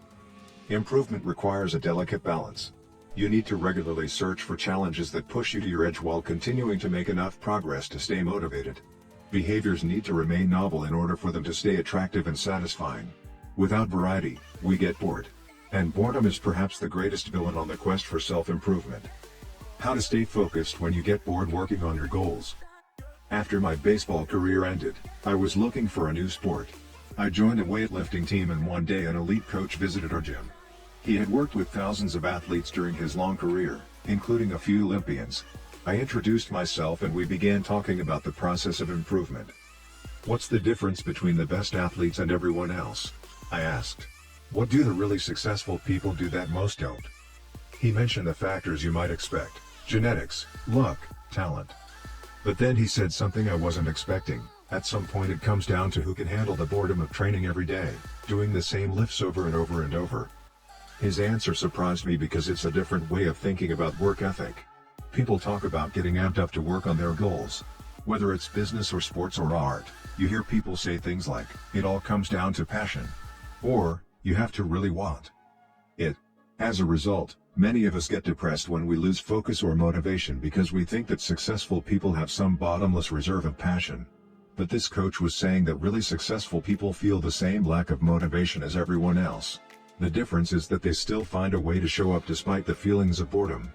Improvement requires a delicate balance. You need to regularly search for challenges that push you to your edge while continuing to make enough progress to stay motivated. Behaviors need to remain novel in order for them to stay attractive and satisfying. Without variety, we get bored. And boredom is perhaps the greatest villain on the quest for self-improvement. How to stay focused when you get bored working on your goals. After my baseball career ended, I was looking for a new sport. I joined a weightlifting team, and one day an elite coach visited our gym. He had worked with thousands of athletes during his long career, including a few Olympians. I introduced myself and we began talking about the process of improvement. "What's the difference between the best athletes and everyone else?" I asked. "What do the really successful people do that most don't?" He mentioned the factors you might expect: genetics, luck, talent. But then he said something I wasn't expecting: at some point it comes down to who can handle the boredom of training every day, doing the same lifts over and over and over. His answer surprised me because it's a different way of thinking about work ethic. People talk about getting amped up to work on their goals. Whether it's business or sports or art, you hear people say things like, "It all comes down to passion," or, "You have to really want it." As a result, many of us get depressed when we lose focus or motivation because we think that successful people have some bottomless reserve of passion. But this coach was saying that really successful people feel the same lack of motivation as everyone else. The difference is that they still find a way to show up despite the feelings of boredom.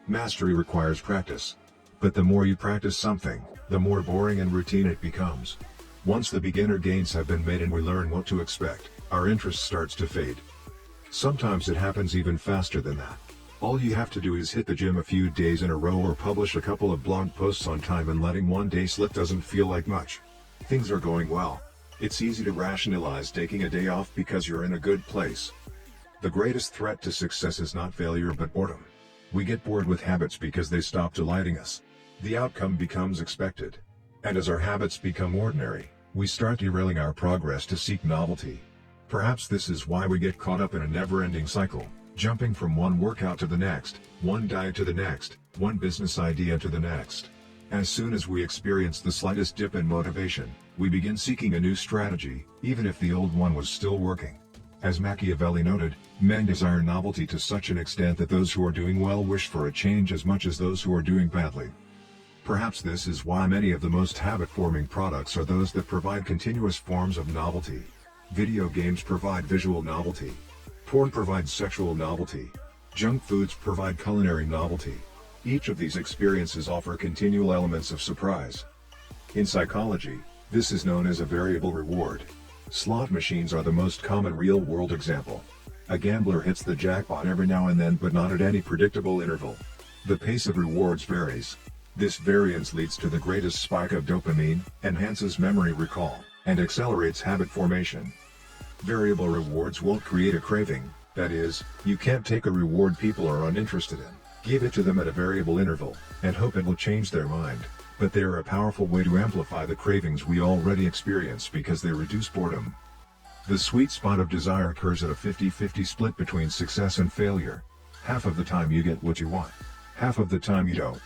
Mastery requires practice. But the more you practice something, the more boring and routine it becomes. Once the beginner gains have been made and we learn what to expect, our interest starts to fade. Sometimes it happens even faster than that. All you have to do is hit the gym a few days in a row or publish a couple of blog posts on time, and letting one day slip doesn't feel like much. Things are going well. It's easy to rationalize taking a day off because you're in a good place. The greatest threat to success is not failure but boredom. We get bored with habits because they stop delighting us. The outcome becomes expected. And as our habits become ordinary, we start derailing our progress to seek novelty. Perhaps this is why we get caught up in a never-ending cycle, jumping from one workout to the next, one diet to the next, one business idea to the next. As soon as we experience the slightest dip in motivation, we begin seeking a new strategy, even if the old one was still working. As Machiavelli noted, men desire novelty to such an extent that those who are doing well wish for a change as much as those who are doing badly. Perhaps this is why many of the most habit-forming products are those that provide continuous forms of novelty. Video games provide visual novelty. Porn provides sexual novelty. Junk foods provide culinary novelty. Each of these experiences offer continual elements of surprise. In psychology, this is known as a variable reward. Slot machines are the most common real-world example. A gambler hits the jackpot every now and then, but not at any predictable interval. The pace of rewards varies. This variance leads to the greatest spike of dopamine, enhances memory recall, and accelerates habit formation. Variable rewards won't create a craving, that is, you can't take a reward people are uninterested in, give it to them at a variable interval, and hope it will change their mind, but they are a powerful way to amplify the cravings we already experience because they reduce boredom. The sweet spot of desire occurs at a 50-50 split between success and failure. Half of the time you get what you want. Half of the time you don't.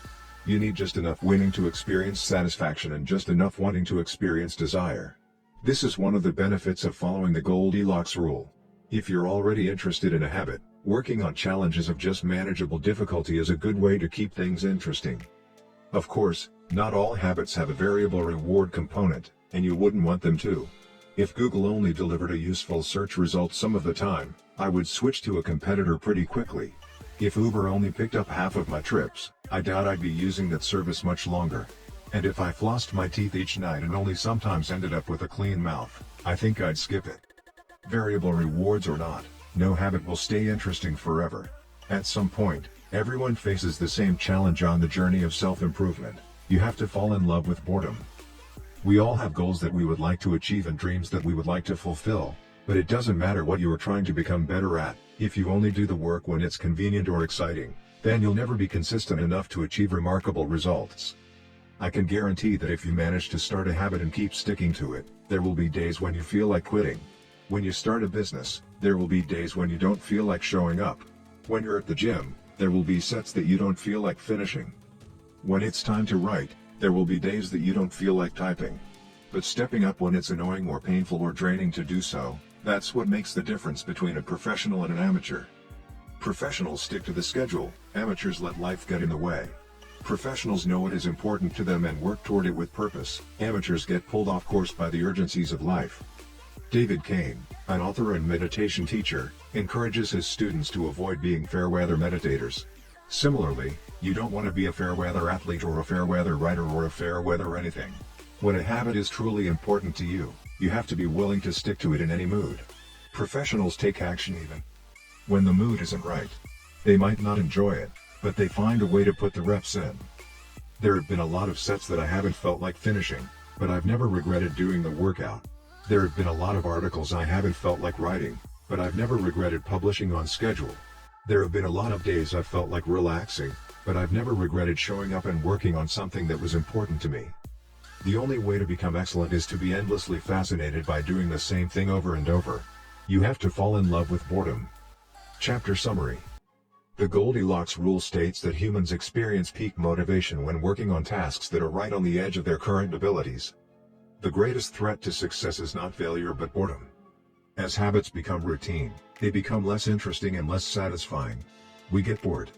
You need just enough winning to experience satisfaction and just enough wanting to experience desire. This is one of the benefits of following the Goldilocks rule. If you're already interested in a habit, working on challenges of just manageable difficulty is a good way to keep things interesting. Of course, not all habits have a variable reward component, and you wouldn't want them to. If Google only delivered a useful search result some of the time, I would switch to a competitor pretty quickly. If Uber only picked up half of my trips, I doubt I'd be using that service much longer. And if I flossed my teeth each night and only sometimes ended up with a clean mouth, I think I'd skip it. Variable rewards or not, no habit will stay interesting forever. At some point, everyone faces the same challenge on the journey of self-improvement. You have to fall in love with boredom. We all have goals that we would like to achieve and dreams that we would like to fulfill, but it doesn't matter what you are trying to become better at. If you only do the work when it's convenient or exciting, then you'll never be consistent enough to achieve remarkable results. I can guarantee that if you manage to start a habit and keep sticking to it, there will be days when you feel like quitting. When you start a business, there will be days when you don't feel like showing up. When you're at the gym, there will be sets that you don't feel like finishing. When it's time to write, there will be days that you don't feel like typing. But stepping up when it's annoying or painful or draining to do so, that's what makes the difference between a professional and an amateur. Professionals stick to the schedule, amateurs let life get in the way. Professionals know what is important to them and work toward it with purpose. Amateurs get pulled off course by the urgencies of life. David Kane, an author and meditation teacher, encourages his students to avoid being fair-weather meditators. Similarly, you don't want to be a fair-weather athlete or a fair-weather writer or a fair-weather anything. When a habit is truly important to you, you have to be willing to stick to it in any mood. Professionals take action even when the mood isn't right. They might not enjoy it, but they find a way to put the reps in. There have been a lot of sets that I haven't felt like finishing, but I've never regretted doing the workout. There have been a lot of articles I haven't felt like writing, but I've never regretted publishing on schedule. There have been a lot of days I've felt like relaxing, but I've never regretted showing up and working on something that was important to me. The only way to become excellent is to be endlessly fascinated by doing the same thing over and over. You have to fall in love with boredom. Chapter Summary. The Goldilocks rule states that humans experience peak motivation when working on tasks that are right on the edge of their current abilities. The greatest threat to success is not failure but boredom. As habits become routine, they become less interesting and less satisfying. We get bored.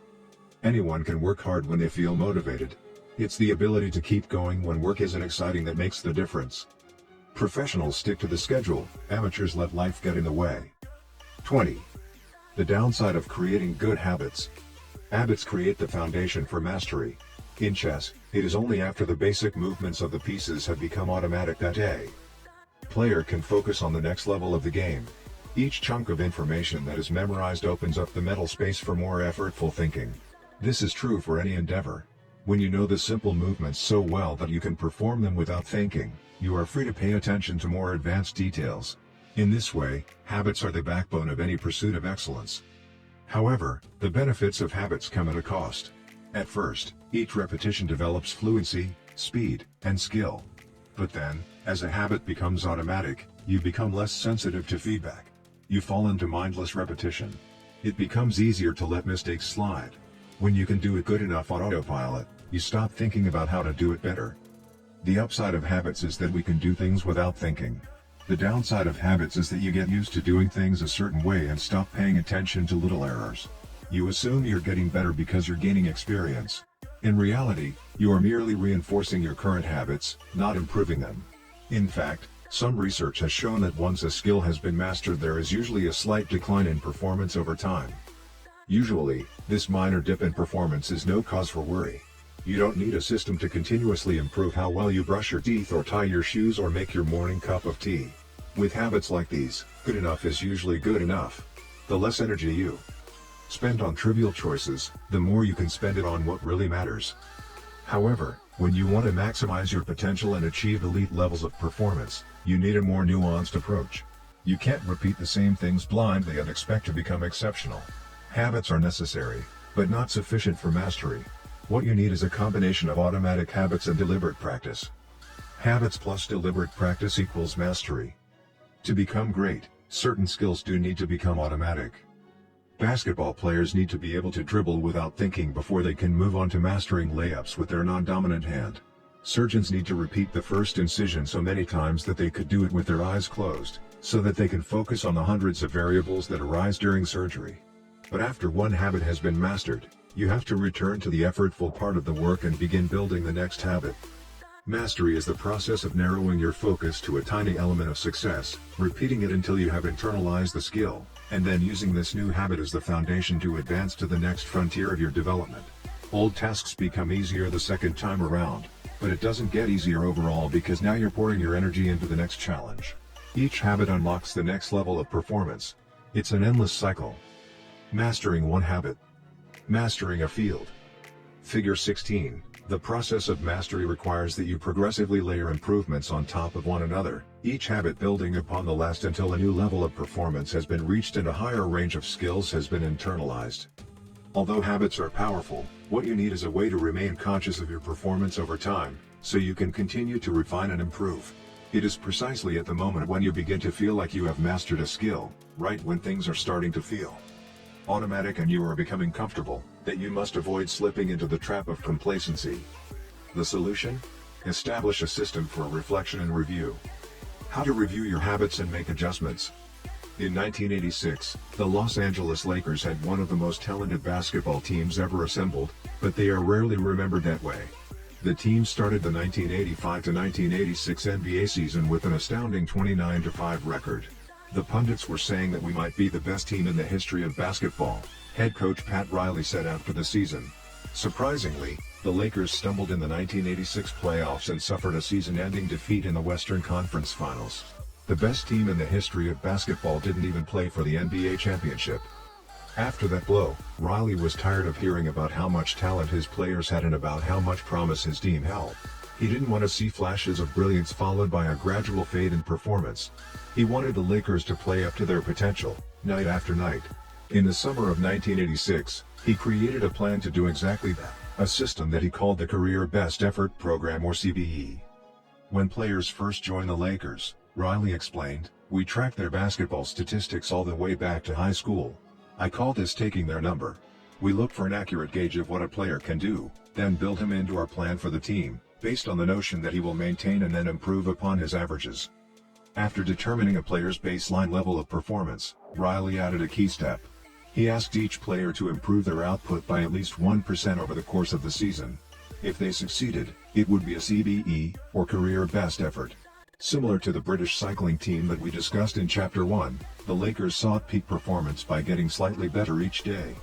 Anyone can work hard when they feel motivated. It's the ability to keep going when work isn't exciting that makes the difference. Professionals stick to the schedule, amateurs let life get in the way. 20. The downside of creating good habits. Habits create the foundation for mastery. In chess, it is only after the basic movements of the pieces have become automatic that a player can focus on the next level of the game. Each chunk of information that is memorized opens up the mental space for more effortful thinking. This is true for any endeavor. When you know the simple movements so well that you can perform them without thinking, you are free to pay attention to more advanced details. In this way, habits are the backbone of any pursuit of excellence. However, the benefits of habits come at a cost. At first, each repetition develops fluency, speed, and skill. But then, as a habit becomes automatic, you become less sensitive to feedback. You fall into mindless repetition. It becomes easier to let mistakes slide. When you can do it good enough on autopilot, you stop thinking about how to do it better. The upside of habits is that we can do things without thinking. The downside of habits is that you get used to doing things a certain way and stop paying attention to little errors. You assume you're getting better because you're gaining experience. In reality, you are merely reinforcing your current habits, not improving them. In fact, some research has shown that once a skill has been mastered, there is usually a slight decline in performance over time. Usually, this minor dip in performance is no cause for worry. You don't need a system to continuously improve how well you brush your teeth or tie your shoes or make your morning cup of tea. With habits like these, good enough is usually good enough. The less energy you spend on trivial choices, the more you can spend it on what really matters. However, when you want to maximize your potential and achieve elite levels of performance, you need a more nuanced approach. You can't repeat the same things blindly and expect to become exceptional. Habits are necessary, but not sufficient for mastery. What you need is a combination of automatic habits and deliberate practice. Habits plus deliberate practice equals mastery. To become great, certain skills do need to become automatic. Basketball players need to be able to dribble without thinking before they can move on to mastering layups with their non-dominant hand. Surgeons need to repeat the first incision so many times that they could do it with their eyes closed, so that they can focus on the hundreds of variables that arise during surgery. But after one habit has been mastered, you have to return to the effortful part of the work and begin building the next habit. Mastery is the process of narrowing your focus to a tiny element of success, repeating it until you have internalized the skill, and then using this new habit as the foundation to advance to the next frontier of your development. Old tasks become easier the second time around, but it doesn't get easier overall because now you're pouring your energy into the next challenge. Each habit unlocks the next level of performance. It's an endless cycle. Mastering one habit. Mastering a field. Figure 16. The process of mastery requires that you progressively layer improvements on top of one another, each habit building upon the last until a new level of performance has been reached and a higher range of skills has been internalized. Although habits are powerful, what you need is a way to remain conscious of your performance over time, so you can continue to refine and improve. It is precisely at the moment when you begin to feel like you have mastered a skill, right when things are starting to feel automatic and you are becoming comfortable, that you must avoid slipping into the trap of complacency. The solution? Establish a system for reflection and review. How to review your habits and make adjustments. In 1986, the Los Angeles Lakers had one of the most talented basketball teams ever assembled, but they are rarely remembered that way. The team started the 1985 to 1986 NBA season with an astounding 29-5 record. The pundits were saying that we might be the best team in the history of basketball, head coach Pat Riley said after the season. Surprisingly, the Lakers stumbled in the 1986 playoffs and suffered a season-ending defeat in the Western Conference Finals. The best team in the history of basketball didn't even play for the NBA championship. After that blow, Riley was tired of hearing about how much talent his players had and about how much promise his team held. He didn't want to see flashes of brilliance followed by a gradual fade in performance. He wanted the Lakers to play up to their potential, night after night. In the summer of 1986, he created a plan to do exactly that, a system that he called the Career Best Effort Program or CBE. When players first joined the Lakers, Riley explained, we tracked their basketball statistics all the way back to high school. I call this taking their number. We look for an accurate gauge of what a player can do, then build him into our plan for the team, based on the notion that he will maintain and then improve upon his averages. After determining a player's baseline level of performance, Riley added a key step. He asked each player to improve their output by at least 1% over the course of the season. If they succeeded, it would be a CBE, or Career Best Effort. Similar to the British cycling team that we discussed in Chapter 1, the Lakers sought peak performance by getting slightly better each day.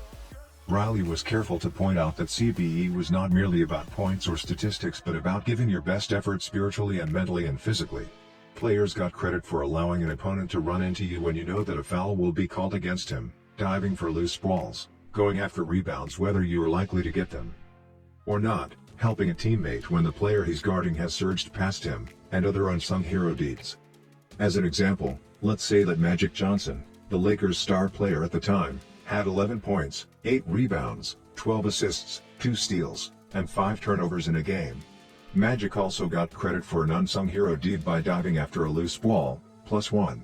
Riley was careful to point out that CBE was not merely about points or statistics but about giving your best effort spiritually and mentally and physically. Players got credit for allowing an opponent to run into you when you know that a foul will be called against him, diving for loose balls, going after rebounds whether you are likely to get them or not, helping a teammate when the player he's guarding has surged past him, and other unsung hero deeds. As an example, let's say that Magic Johnson, the Lakers' star player at the time, had 11 points, 8 rebounds, 12 assists, 2 steals, and 5 turnovers in a game. Magic also got credit for an unsung hero deed by diving after a loose ball, +1.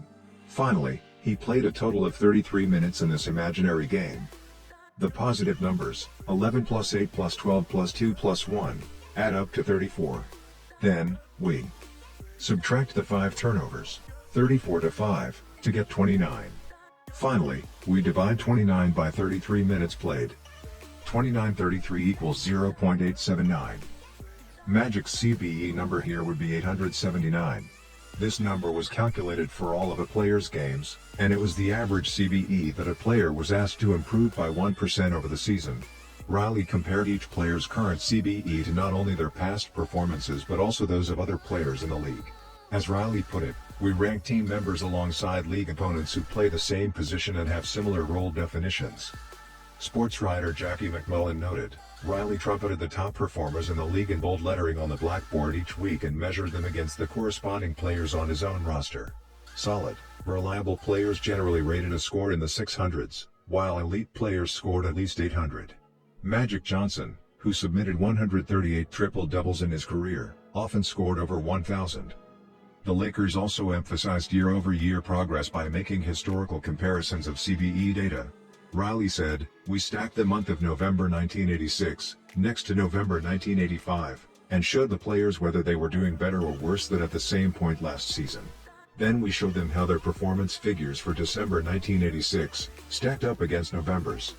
Finally, he played a total of 33 minutes in this imaginary game. The positive numbers, 11 plus 8 plus 12 plus 2 plus 1, add up to 34. Then, we subtract the 5 turnovers, 34 to 5, to get 29. Finally, we divide 29 by 33 minutes played. 2933 equals 0.879. Magic's CBE number here would be 879. This number was calculated for all of a player's games, and it was the average CBE that a player was asked to improve by 1% over the season. Riley compared each player's current CBE to not only their past performances but also those of other players in the league. As Riley put it, we rank team members alongside league opponents who play the same position and have similar role definitions. Sports writer Jackie McMullen noted, Riley trumpeted the top performers in the league in bold lettering on the blackboard each week and measured them against the corresponding players on his own roster. Solid, reliable players generally rated a score in the 600s, while elite players scored at least 800. Magic Johnson, who submitted 138 triple-doubles in his career, often scored over 1,000. The Lakers also emphasized year-over-year progress by making historical comparisons of CBE data. Riley said, "We stacked the month of November 1986, next to November 1985, and showed the players whether they were doing better or worse than at the same point last season. Then we showed them how their performance figures for December 1986 stacked up against November's."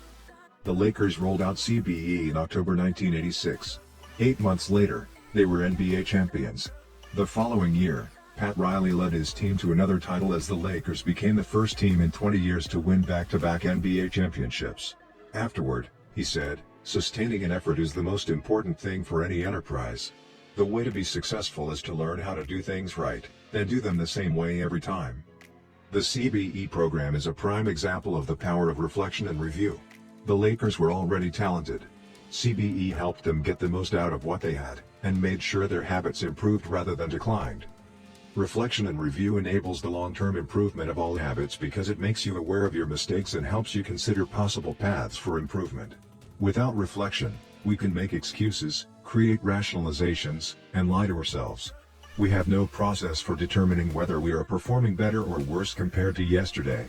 The Lakers rolled out CBE in October 1986. 8 months later, they were NBA champions. The following year, Pat Riley led his team to another title as the Lakers became the first team in 20 years to win back-to-back NBA championships. Afterward, he said, "Sustaining an effort is the most important thing for any enterprise. The way to be successful is to learn how to do things right, then do them the same way every time." The CBE program is a prime example of the power of reflection and review. The Lakers were already talented. CBE helped them get the most out of what they had, and made sure their habits improved rather than declined. Reflection and review enables the long-term improvement of all habits because it makes you aware of your mistakes and helps you consider possible paths for improvement. Without reflection, we can make excuses, create rationalizations, and lie to ourselves. We have no process for determining whether we are performing better or worse compared to yesterday.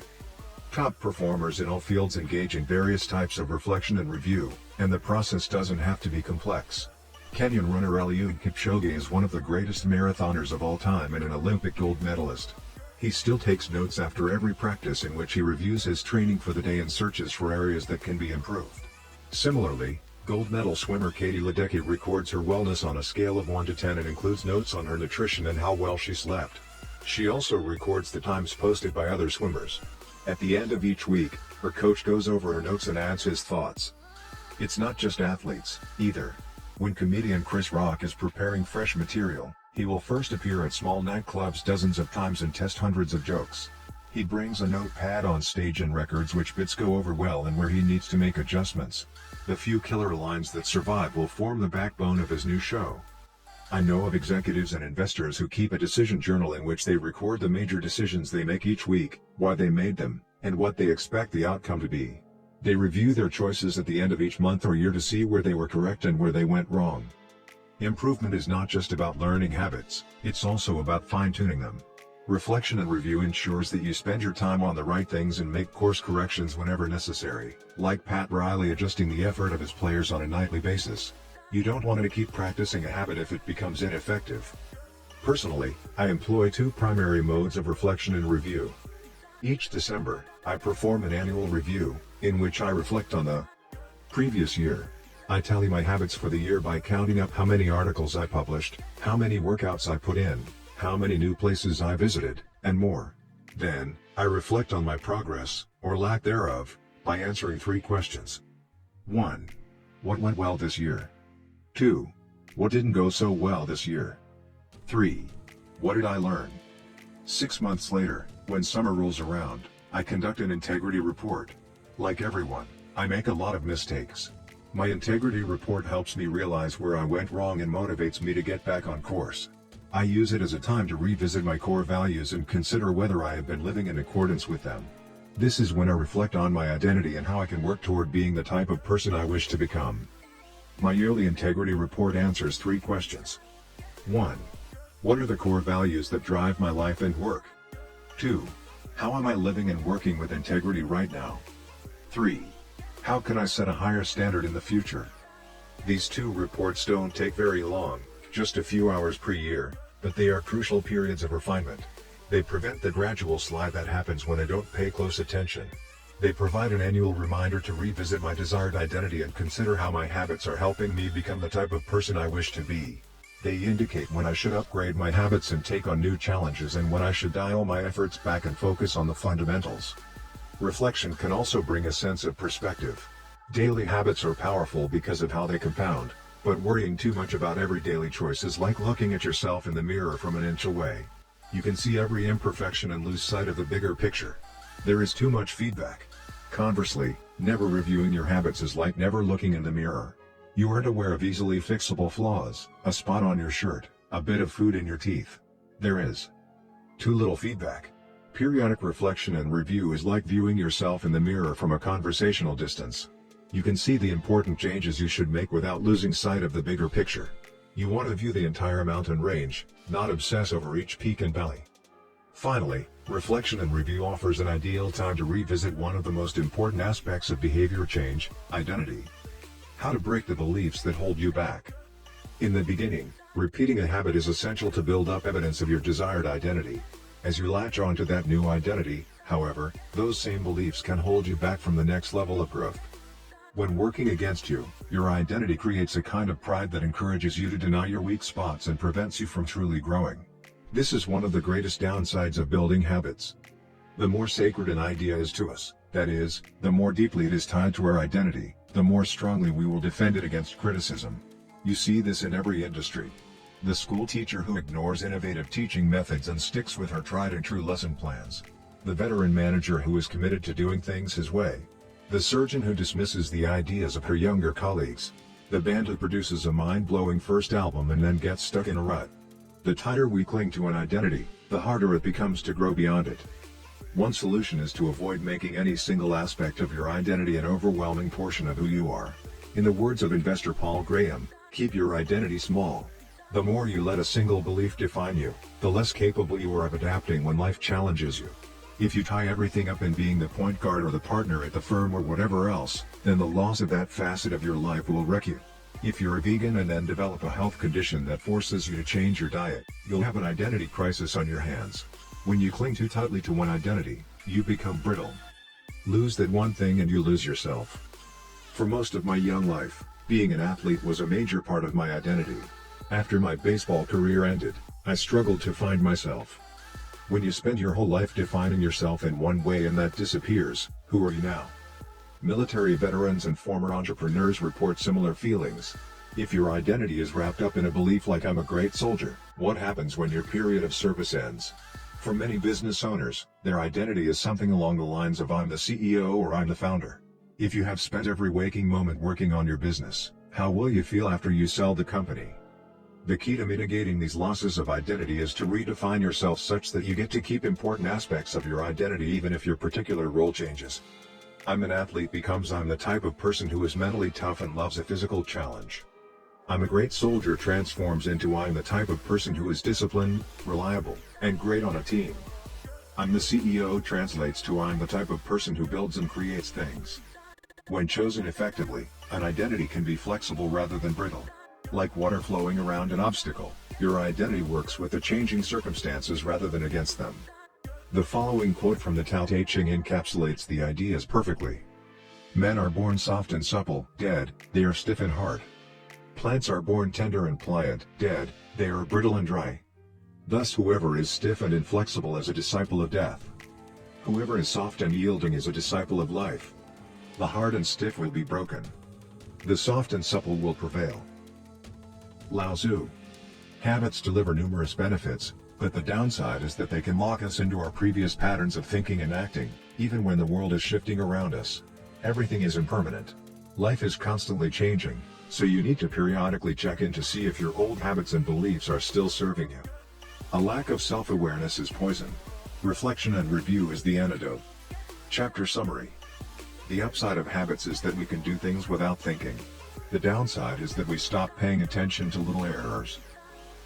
Top performers in all fields engage in various types of reflection and review, and the process doesn't have to be complex. Kenyan runner Eliud Kipchoge is one of the greatest marathoners of all time and an Olympic gold medalist. He still takes notes after every practice in which he reviews his training for the day and searches for areas that can be improved. Similarly, gold medal swimmer Katie Ledecky records her wellness on a scale of 1 to 10 and includes notes on her nutrition and how well she slept. She also records the times posted by other swimmers. At the end of each week, her coach goes over her notes and adds his thoughts. It's not just athletes, either. When comedian Chris Rock is preparing fresh material, he will first appear at small nightclubs dozens of times and test hundreds of jokes. He brings a notepad on stage and records which bits go over well and where he needs to make adjustments. The few killer lines that survive will form the backbone of his new show. I know of executives and investors who keep a decision journal in which they record the major decisions they make each week, why they made them, and what they expect the outcome to be. They review their choices at the end of each month or year to see where they were correct and where they went wrong. Improvement is not just about learning habits, it's also about fine-tuning them. Reflection and review ensures that you spend your time on the right things and make course corrections whenever necessary, like Pat Riley adjusting the effort of his players on a nightly basis. You don't want to keep practicing a habit if it becomes ineffective. Personally, I employ 2 primary modes of reflection and review. Each December, I perform an annual review, in which I reflect on the previous year. I tally my habits for the year by counting up how many articles I published, how many workouts I put in, how many new places I visited, and more. Then, I reflect on my progress, or lack thereof, by answering 3 questions. 1. What went well this year? 2. What didn't go so well this year? 3. What did I learn? 6 months later, when summer rolls around, I conduct an integrity report. Like everyone, I make a lot of mistakes. My integrity report helps me realize where I went wrong and motivates me to get back on course. I use it as a time to revisit my core values and consider whether I have been living in accordance with them. This is when I reflect on my identity and how I can work toward being the type of person I wish to become. My yearly integrity report answers 3 questions. 1. What are the core values that drive my life and work? 2. How am I living and working with integrity right now? 3. How can I set a higher standard in the future? These 2 reports don't take very long, just a few hours per year, but they are crucial periods of refinement. They prevent the gradual slide that happens when I don't pay close attention. They provide an annual reminder to revisit my desired identity and consider how my habits are helping me become the type of person I wish to be. They indicate when I should upgrade my habits and take on new challenges and when I should dial my efforts back and focus on the fundamentals. Reflection can also bring a sense of perspective. Daily habits are powerful because of how they compound, but worrying too much about every daily choice is like looking at yourself in the mirror from an inch away. You can see every imperfection and lose sight of the bigger picture. There is too much feedback. Conversely, never reviewing your habits is like never looking in the mirror. You aren't aware of easily fixable flaws, a spot on your shirt, a bit of food in your teeth. There is too little feedback. Periodic reflection and review is like viewing yourself in the mirror from a conversational distance. You can see the important changes you should make without losing sight of the bigger picture. You want to view the entire mountain range, not obsess over each peak and valley. Finally, reflection and review offers an ideal time to revisit one of the most important aspects of behavior change, identity. How to break the beliefs that hold you back. In the beginning, repeating a habit is essential to build up evidence of your desired identity. As you latch onto that new identity, however, those same beliefs can hold you back from the next level of growth. When working against you, your identity creates a kind of pride that encourages you to deny your weak spots and prevents you from truly growing. This is one of the greatest downsides of building habits. The more sacred an idea is to us, that is, the more deeply it is tied to our identity, the more strongly we will defend it against criticism. You see this in every industry. The school teacher who ignores innovative teaching methods and sticks with her tried and true lesson plans. The veteran manager who is committed to doing things his way. The surgeon who dismisses the ideas of her younger colleagues. The band who produces a mind-blowing first album and then gets stuck in a rut. The tighter we cling to an identity, the harder it becomes to grow beyond it. One solution is to avoid making any single aspect of your identity an overwhelming portion of who you are. In the words of investor Paul Graham, keep your identity small. The more you let a single belief define you, the less capable you are of adapting when life challenges you. If you tie everything up in being the point guard or the partner at the firm or whatever else, then the loss of that facet of your life will wreck you. If you're a vegan and then develop a health condition that forces you to change your diet, you'll have an identity crisis on your hands. When you cling too tightly to one identity, you become brittle. Lose that one thing and you lose yourself. For most of my young life, being an athlete was a major part of my identity. After my baseball career ended, I struggled to find myself. When you spend your whole life defining yourself in one way and that disappears, who are you now? Military veterans and former entrepreneurs report similar feelings. If your identity is wrapped up in a belief like I'm a great soldier, what happens when your period of service ends? For many business owners, their identity is something along the lines of I'm the CEO or I'm the founder. If you have spent every waking moment working on your business, how will you feel after you sell the company? The key to mitigating these losses of identity is to redefine yourself such that you get to keep important aspects of your identity even if your particular role changes. I'm an athlete becomes I'm the type of person who is mentally tough and loves a physical challenge. I'm a great soldier transforms into I'm the type of person who is disciplined, reliable, and great on a team. I'm the CEO translates to I'm the type of person who builds and creates things. When chosen effectively, an identity can be flexible rather than brittle. Like water flowing around an obstacle, your identity works with the changing circumstances rather than against them. The following quote from the Tao Te Ching encapsulates the ideas perfectly. Men are born soft and supple, dead, they are stiff and hard. Plants are born tender and pliant, dead, they are brittle and dry. Thus whoever is stiff and inflexible is a disciple of death. Whoever is soft and yielding is a disciple of life. The hard and stiff will be broken. The soft and supple will prevail. Lao Tzu. Habits deliver numerous benefits, But the downside is that they can lock us into our previous patterns of thinking and acting, even when the world is shifting around us. Everything is impermanent. Life is constantly changing, so you need to periodically check in to see if your old habits and beliefs are still serving you. A lack of self-awareness is poison. Reflection and review is the antidote. Chapter summary. The upside of habits is that we can do things without thinking. The downside is that we stop paying attention to little errors.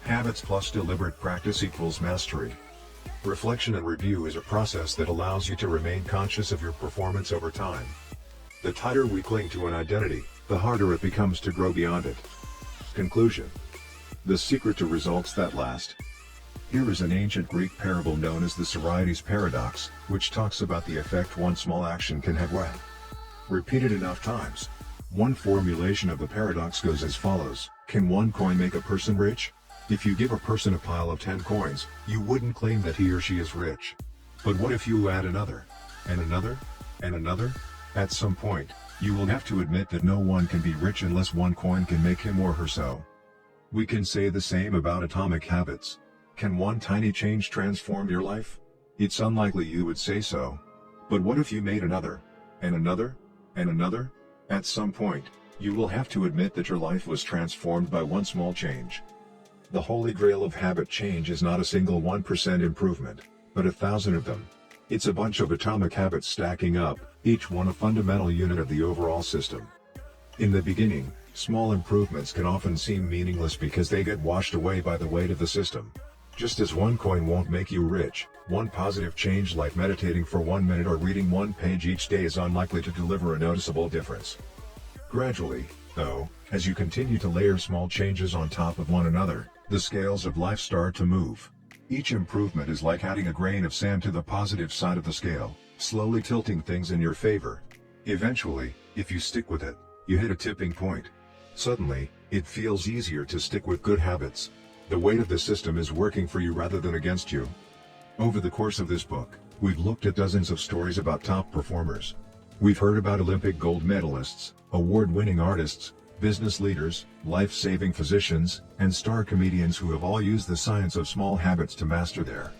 Habits plus deliberate practice equals mastery. Reflection and review is a process that allows you to remain conscious of your performance over time. The tighter we cling to an identity, the harder it becomes to grow beyond it. Conclusion. The secret to results that last. Here is an ancient Greek parable known as the Sorites paradox, which talks about the effect one small action can have when repeated enough times. One formulation of the paradox goes as follows: can one coin make a person rich? If you give a person a pile of 10 coins, you wouldn't claim that he or she is rich. But what if you add another, and another, and another? At some point, you will have to admit that no one can be rich unless one coin can make him or her so. We can say the same about atomic habits. Can one tiny change transform your life? It's unlikely you would say so. But what if you made another, and another, and another? At some point, you will have to admit that your life was transformed by one small change. The holy grail of habit change is not a single 1% improvement, but 1,000 of them. It's a bunch of atomic habits stacking up, each one a fundamental unit of the overall system. In the beginning, small improvements can often seem meaningless because they get washed away by the weight of the system. Just as one coin won't make you rich, one positive change like meditating for 1 minute or reading one page each day is unlikely to deliver a noticeable difference. Gradually, though, as you continue to layer small changes on top of one another, the scales of life start to move. Each improvement is like adding a grain of sand to the positive side of the scale, slowly tilting things in your favor. Eventually, if you stick with it, you hit a tipping point. Suddenly, it feels easier to stick with good habits. The weight of the system is working for you rather than against you. Over the course of this book, we've looked at dozens of stories about top performers. We've heard about Olympic gold medalists, award-winning artists, business leaders, life-saving physicians, and star comedians who have all used the science of small habits to master their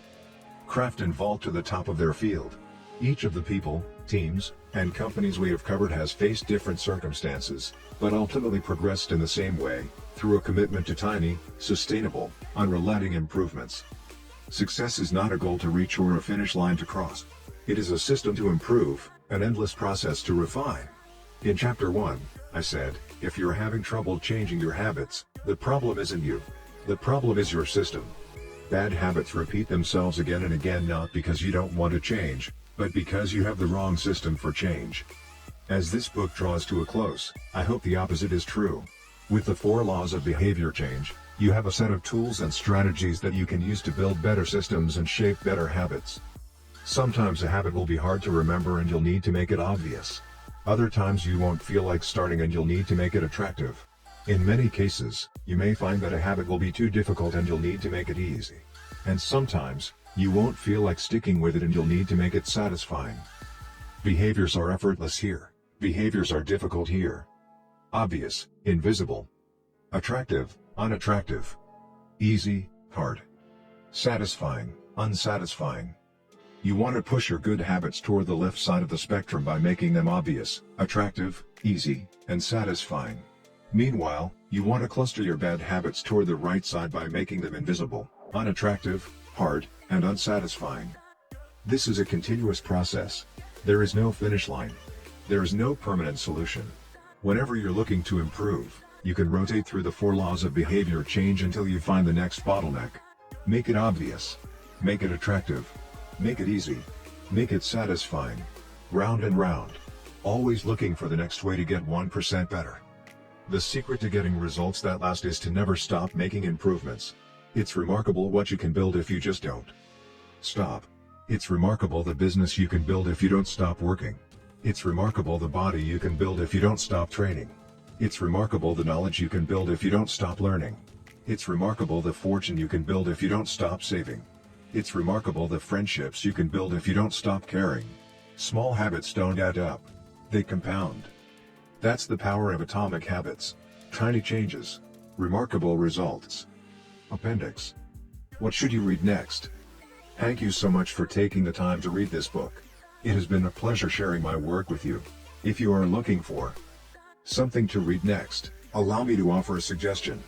craft and vault to the top of their field. Each of the people, teams, and companies we have covered has faced different circumstances, but ultimately progressed in the same way, through a commitment to tiny, sustainable, unrelenting improvements. Success is not a goal to reach or a finish line to cross. It is a system to improve, an endless process to refine. In Chapter 1, I said, if you're having trouble changing your habits, the problem isn't you. The problem is your system. Bad habits repeat themselves again and again not because you don't want to change, but because you have the wrong system for change. As this book draws to a close, I hope the opposite is true. With the 4 laws of behavior change, you have a set of tools and strategies that you can use to build better systems and shape better habits. Sometimes a habit will be hard to remember and you'll need to make it obvious. Other times you won't feel like starting and you'll need to make it attractive. In many cases, you may find that a habit will be too difficult and you'll need to make it easy. And sometimes, you won't feel like sticking with it and you'll need to make it satisfying. Behaviors are effortless here. Behaviors are difficult here. Obvious, invisible. Attractive, unattractive. Easy, hard. Satisfying, unsatisfying. You want to push your good habits toward the left side of the spectrum by making them obvious, attractive, easy, and satisfying. Meanwhile, you want to cluster your bad habits toward the right side by making them invisible, unattractive, hard, and unsatisfying. This is a continuous process. There is no finish line. There is no permanent solution. Whenever you're looking to improve, you can rotate through the 4 laws of behavior change until you find the next bottleneck. Make it obvious. Make it attractive. Make it easy. Make it satisfying. Round and round. Always looking for the next way to get 1% better. The secret to getting results that last is to never stop making improvements. It's remarkable what you can build if you just don't stop. It's remarkable the business you can build if you don't stop working. It's remarkable the body you can build if you don't stop training. It's remarkable the knowledge you can build if you don't stop learning. It's remarkable the fortune you can build if you don't stop saving. It's remarkable the friendships you can build if you don't stop caring. Small habits don't add up. They compound. That's the power of atomic habits. Tiny changes. Remarkable results. Appendix. What should you read next? Thank you so much for taking the time to read this book. It has been a pleasure sharing my work with you. If you are looking for something to read next, allow me to offer a suggestion.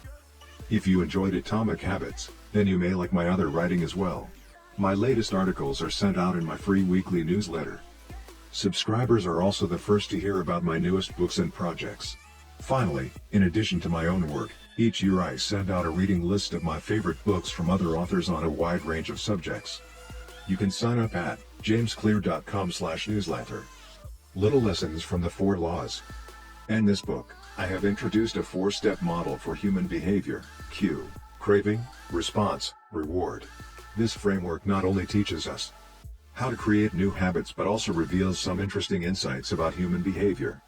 If you enjoyed Atomic Habits, then you may like my other writing as well. My latest articles are sent out in my free weekly newsletter. Subscribers are also the first to hear about my newest books and projects. Finally, in addition to my own work, each year I send out a reading list of my favorite books from other authors on a wide range of subjects. You can sign up at jamesclear.com/newsletter. Little Lessons from the 4 Laws. In this book, I have introduced a 4-step model for human behavior: cue, craving, response, reward. This framework not only teaches us how to create new habits but also reveals some interesting insights about human behavior.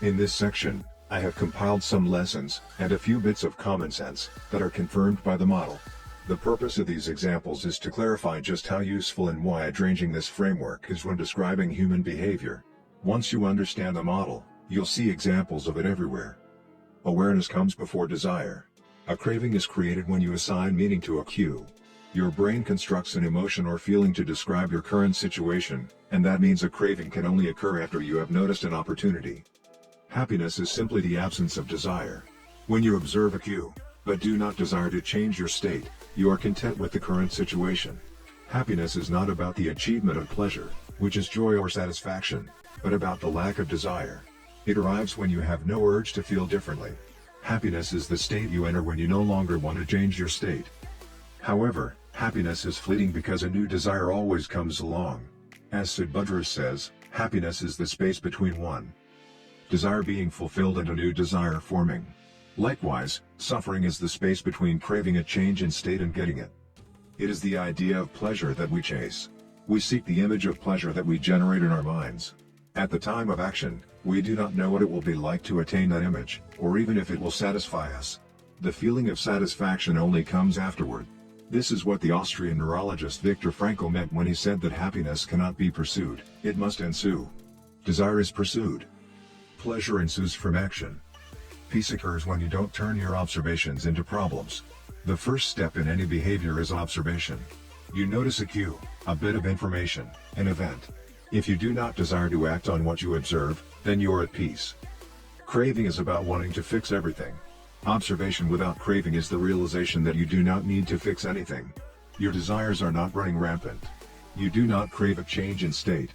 In this section, I have compiled some lessons and a few bits of common sense that are confirmed by the model. The purpose of these examples is to clarify just how useful and wide-ranging this framework is when describing human behavior. Once you understand the model, you'll see examples of it everywhere. Awareness comes before desire. A craving is created when you assign meaning to a cue. Your brain constructs an emotion or feeling to describe your current situation, and that means a craving can only occur after you have noticed an opportunity. Happiness is simply the absence of desire. When you observe a cue, but do not desire to change your state, you are content with the current situation. Happiness is not about the achievement of pleasure, which is joy or satisfaction, but about the lack of desire. It arrives when you have no urge to feel differently. Happiness is the state you enter when you no longer want to change your state. However, happiness is fleeting because a new desire always comes along. As Sid Budrous says, happiness is the space between one desire being fulfilled and a new desire forming. Likewise, suffering is the space between craving a change in state and getting it. It is the idea of pleasure that we chase. We seek the image of pleasure that we generate in our minds. At the time of action, we do not know what it will be like to attain that image, or even if it will satisfy us. The feeling of satisfaction only comes afterward. This is what the Austrian neurologist Viktor Frankl meant when he said that happiness cannot be pursued, it must ensue. Desire is pursued. Pleasure ensues from action. Peace occurs when you don't turn your observations into problems. The first step in any behavior is observation. You notice a cue, a bit of information, an event. If you do not desire to act on what you observe, then you are at peace. Craving is about wanting to fix everything. Observation without craving is the realization that you do not need to fix anything. Your desires are not running rampant. You do not crave a change in state.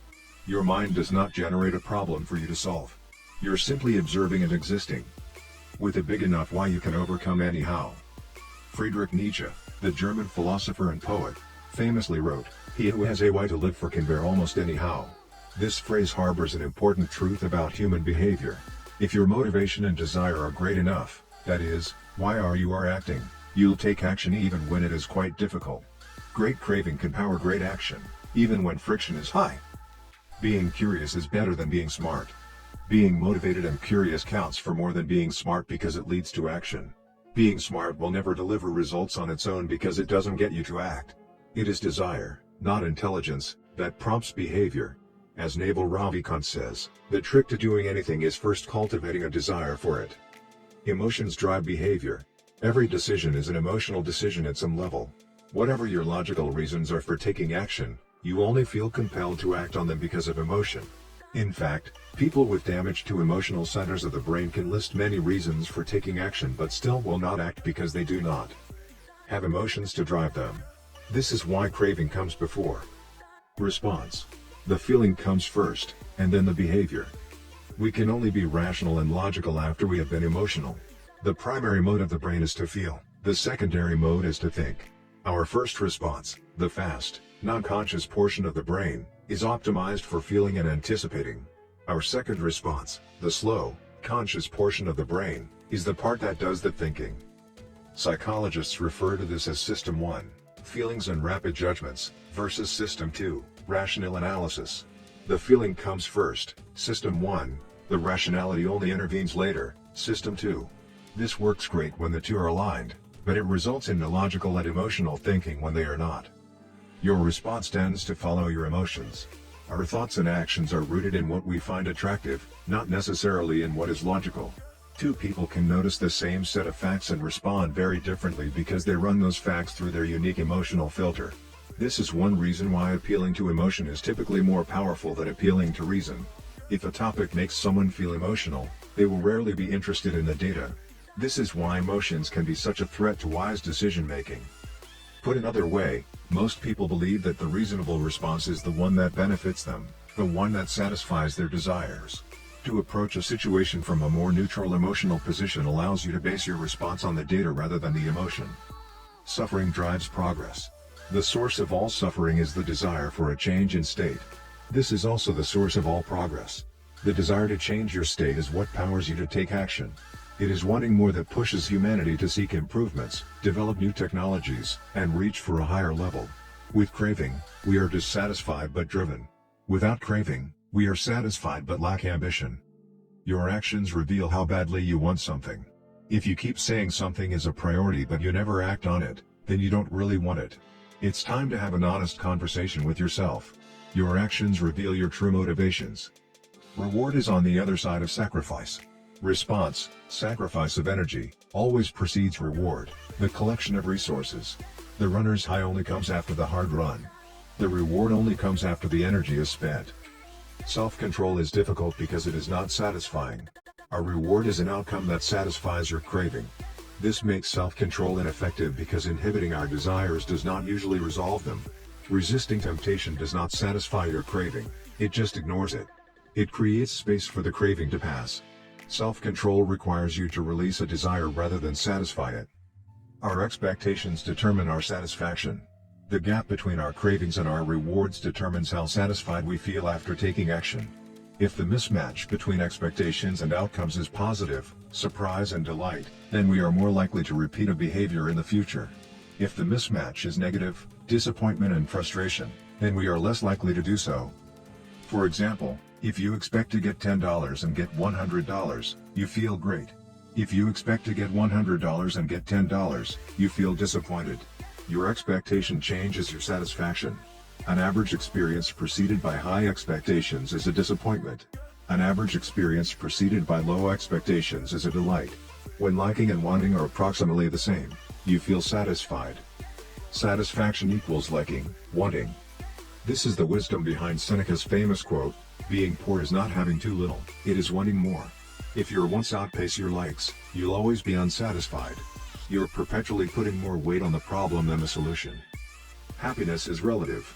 Your mind does not generate a problem for you to solve. You're simply observing and existing. With a big enough why, you can overcome any how. Friedrich Nietzsche, the German philosopher and poet, famously wrote, "He who has a why to live for can bear almost any how." This phrase harbors an important truth about human behavior. If your motivation and desire are great enough, that is, why you are acting, you'll take action even when it is quite difficult. Great craving can power great action, even when friction is high. Being curious is better than being smart. Being motivated and curious counts for more than being smart because it leads to action. Being smart will never deliver results on its own because it doesn't get you to act. It is desire, not intelligence, that prompts behavior. As Naval Ravikant says, the trick to doing anything is first cultivating a desire for it. Emotions drive behavior. Every decision is an emotional decision at some level. Whatever your logical reasons are for taking action, you only feel compelled to act on them because of emotion. In fact, people with damage to emotional centers of the brain can list many reasons for taking action but still will not act because they do not have emotions to drive them. This is why craving comes before response. The feeling comes first, and then the behavior. We can only be rational and logical after we have been emotional. The primary mode of the brain is to feel, the secondary mode is to think. Our first response, the fast, non-conscious portion of the brain, is optimized for feeling and anticipating. Our second response, the slow, conscious portion of the brain, is the part that does the thinking. Psychologists refer to this as System 1, feelings and rapid judgments, versus System 2, rational analysis. The feeling comes first, System 1, the rationality only intervenes later, System 2. This works great when the two are aligned, but it results in illogical and emotional thinking when they are not. Your response tends to follow your emotions. Our thoughts and actions are rooted in what we find attractive, not necessarily in what is logical. Two people can notice the same set of facts and respond very differently because they run those facts through their unique emotional filter. This is one reason why appealing to emotion is typically more powerful than appealing to reason. If a topic makes someone feel emotional, they will rarely be interested in the data. This is why emotions can be such a threat to wise decision-making. Put another way, most people believe that the reasonable response is the one that benefits them, the one that satisfies their desires. To approach a situation from a more neutral emotional position allows you to base your response on the data rather than the emotion. Suffering drives progress. The source of all suffering is the desire for a change in state. This is also the source of all progress. The desire to change your state is what powers you to take action. It is wanting more that pushes humanity to seek improvements, develop new technologies, and reach for a higher level. With craving, we are dissatisfied but driven. Without craving, we are satisfied but lack ambition. Your actions reveal how badly you want something. If you keep saying something is a priority but you never act on it, then you don't really want it. It's time to have an honest conversation with yourself. Your actions reveal your true motivations. Reward is on the other side of sacrifice. Response, sacrifice of energy, always precedes reward, the collection of resources. The runner's high only comes after the hard run. The reward only comes after the energy is spent. Self-control is difficult because it is not satisfying. A reward is an outcome that satisfies your craving. This makes self-control ineffective because inhibiting our desires does not usually resolve them. Resisting temptation does not satisfy your craving, it just ignores it. It creates space for the craving to pass. Self-control requires you to release a desire rather than satisfy it. Our expectations determine our satisfaction. The gap between our cravings and our rewards determines how satisfied we feel after taking action. If the mismatch between expectations and outcomes is positive, surprise and delight, then we are more likely to repeat a behavior in the future. If the mismatch is negative, disappointment and frustration, then we are less likely to do so. For example, if you expect to get $10 and get $100, you feel great. If you expect to get $100 and get $10, you feel disappointed. Your expectation changes your satisfaction. An average experience preceded by high expectations is a disappointment. An average experience preceded by low expectations is a delight. When liking and wanting are approximately the same, you feel satisfied. Satisfaction equals liking, wanting. This is the wisdom behind Seneca's famous quote, "Being poor is not having too little, it is wanting more." If your wants outpace your likes, you'll always be unsatisfied. You're perpetually putting more weight on the problem than the solution. Happiness is relative.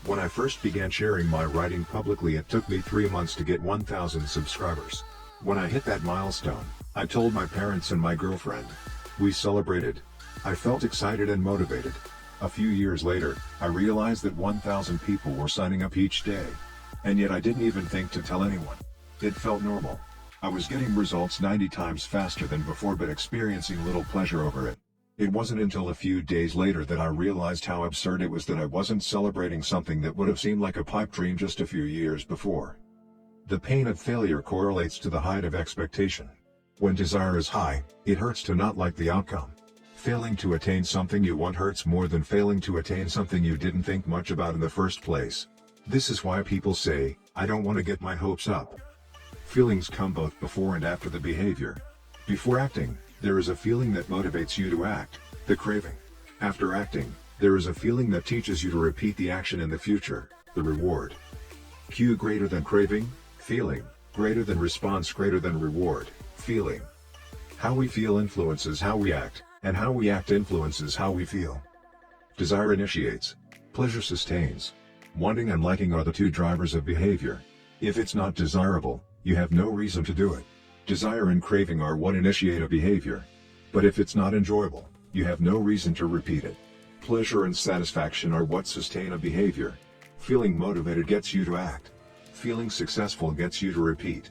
When I first began sharing my writing publicly, it took me 3 months to get 1,000 subscribers. When I hit that milestone, I told my parents and my girlfriend. We celebrated. I felt excited and motivated. A few years later, I realized that 1,000 people were signing up each day. And yet I didn't even think to tell anyone. It felt normal. I was getting results 90 times faster than before but experiencing little pleasure over it. It wasn't until a few days later that I realized how absurd it was that I wasn't celebrating something that would have seemed like a pipe dream just a few years before. The pain of failure correlates to the height of expectation. When desire is high, it hurts to not like the outcome. Failing to attain something you want hurts more than failing to attain something you didn't think much about in the first place. This is why people say, "I don't want to get my hopes up." Feelings come both before and after the behavior. Before acting, there is a feeling that motivates you to act, the craving. After acting, there is a feeling that teaches you to repeat the action in the future, the reward. Cue greater than craving, feeling, greater than response, greater than reward, feeling. How we feel influences how we act, and how we act influences how we feel. Desire initiates, pleasure sustains. Wanting and liking are the two drivers of behavior. If it's not desirable, you have no reason to do it. Desire and craving are what initiate a behavior. But if it's not enjoyable, you have no reason to repeat it. Pleasure and satisfaction are what sustain a behavior. Feeling motivated gets you to act. Feeling successful gets you to repeat.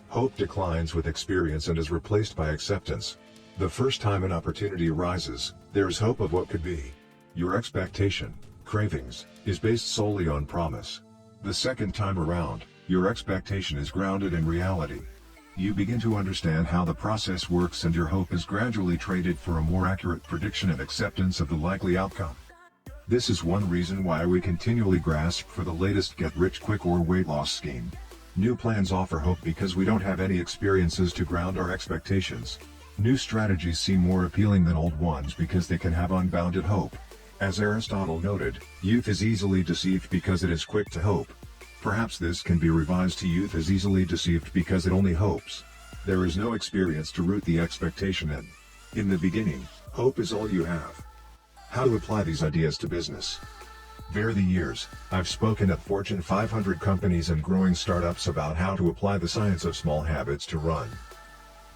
Hope declines with experience and is replaced by acceptance. The first time an opportunity arises, there is hope of what could be. Your expectation, cravings, is based solely on promise. The second time around, your expectation is grounded in reality. You begin to understand how the process works and your hope is gradually traded for a more accurate prediction and acceptance of the likely outcome. This is one reason why we continually grasp for the latest get-rich-quick or weight loss scheme. New plans offer hope because we don't have any experiences to ground our expectations. New strategies seem more appealing than old ones because they can have unbounded hope. As Aristotle noted, youth is easily deceived because it is quick to hope. Perhaps this can be revised to youth is easily deceived because it only hopes. There is no experience to root the expectation in. In the beginning, hope is all you have. How to apply these ideas to business. Over the years, I've spoken at Fortune 500 companies and growing startups about how to apply the science of small habits to run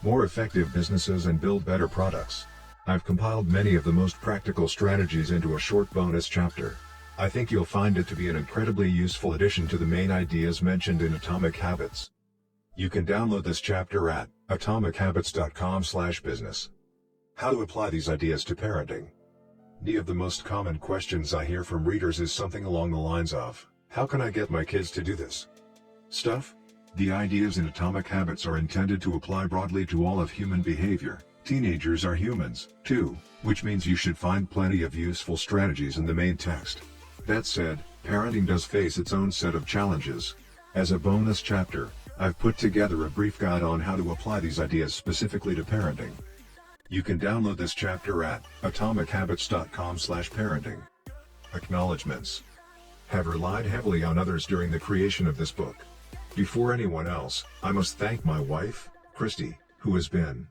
more effective businesses and build better products. I've compiled many of the most practical strategies into a short bonus chapter. I think you'll find it to be an incredibly useful addition to the main ideas mentioned in Atomic Habits. You can download this chapter at atomichabits.com/business. How to apply these ideas to parenting. One of the most common questions I hear from readers is something along the lines of, how can I get my kids to do this stuff? The ideas in Atomic Habits are intended to apply broadly to all of human behavior. Teenagers are humans, too, which means you should find plenty of useful strategies in the main text. That said, parenting does face its own set of challenges. As a bonus chapter, I've put together a brief guide on how to apply these ideas specifically to parenting. You can download this chapter at atomichabits.com/parenting. Acknowledgements. Have relied heavily on others during the creation of this book. Before anyone else, I must thank my wife, Christy, who has been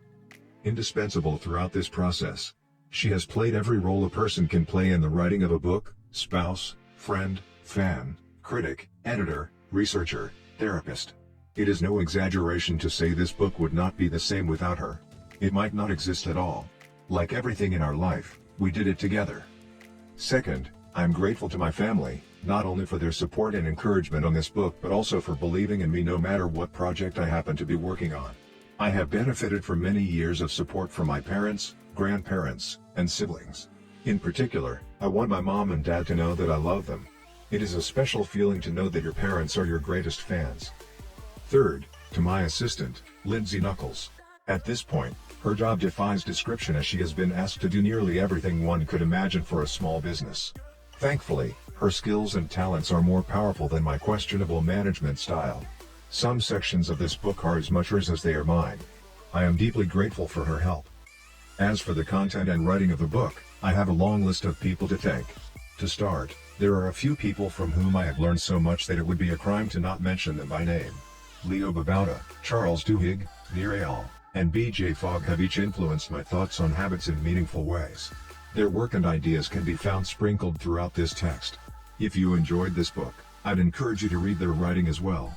indispensable throughout this process. She has played every role a person can play in the writing of a book: spouse, friend, fan, critic, editor, researcher, therapist. It is no exaggeration to say this book would not be the same without her. It might not exist at all. Like everything in our life, we did it together. Second, I'm grateful to my family, not only for their support and encouragement on this book but also for believing in me no matter what project I happen to be working on. I have benefited from many years of support from my parents, grandparents, and siblings. In particular, I want my mom and dad to know that I love them. It is a special feeling to know that your parents are your greatest fans. Third, to my assistant, Lindsay Knuckles. At this point, her job defies description as she has been asked to do nearly everything one could imagine for a small business. Thankfully, her skills and talents are more powerful than my questionable management style. Some sections of this book are as much hers as they are mine. I am deeply grateful for her help. As for the content and writing of the book, I have a long list of people to thank. To start, there are a few people from whom I have learned so much that it would be a crime to not mention them by name. Leo Babauta, Charles Duhigg, Nir Eyal, and B.J. Fogg have each influenced my thoughts on habits in meaningful ways. Their work and ideas can be found sprinkled throughout this text. If you enjoyed this book, I'd encourage you to read their writing as well.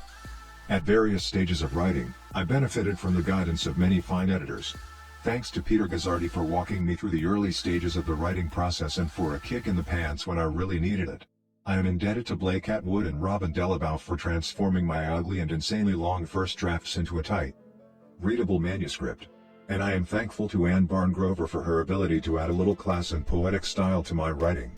At various stages of writing, I benefited from the guidance of many fine editors. Thanks to Peter Gazzardi for walking me through the early stages of the writing process and for a kick in the pants when I really needed it. I am indebted to Blake Atwood and Robin Delabow for transforming my ugly and insanely long first drafts into a tight, readable manuscript. And I am thankful to Anne Barngrover for her ability to add a little class and poetic style to my writing.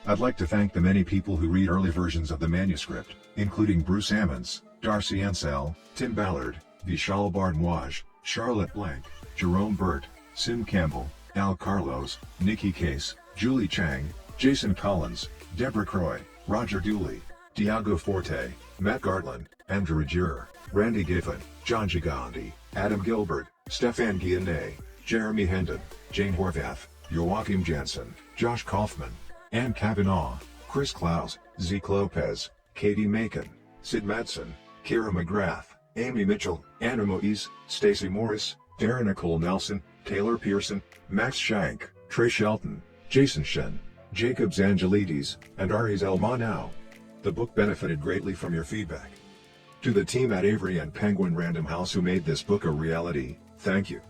I'd like to thank the many people who read early versions of the manuscript, including Bruce Ammons, Darcy Ansell, Tim Ballard, Vishal Bardwaj, Charlotte Blank, Jerome Burt, Sim Campbell, Al Carlos, Nikki Case, Julie Chang, Jason Collins, Deborah Croy, Roger Dooley, Diago Forte, Matt Gartland, Andrew Aguirre, Randy Giffen, John Gigandi, Adam Gilbert, Stefan Guillenay, Jeremy Hendon, Jane Horvath, Joachim Jansen, Josh Kaufman, Ann Kavanaugh, Chris Klaus, Zeke Lopez, Katie Macon, Sid Madsen, Kira McGrath, Amy Mitchell, Anna Moise, Stacey Morris, Darren Nicole Nelson, Taylor Pearson, Max Shank, Trey Shelton, Jason Shen, Jacob Zangelides, and Aries Elmanau. The book benefited greatly from your feedback. To the team at Avery and Penguin Random House who made this book a reality, thank you.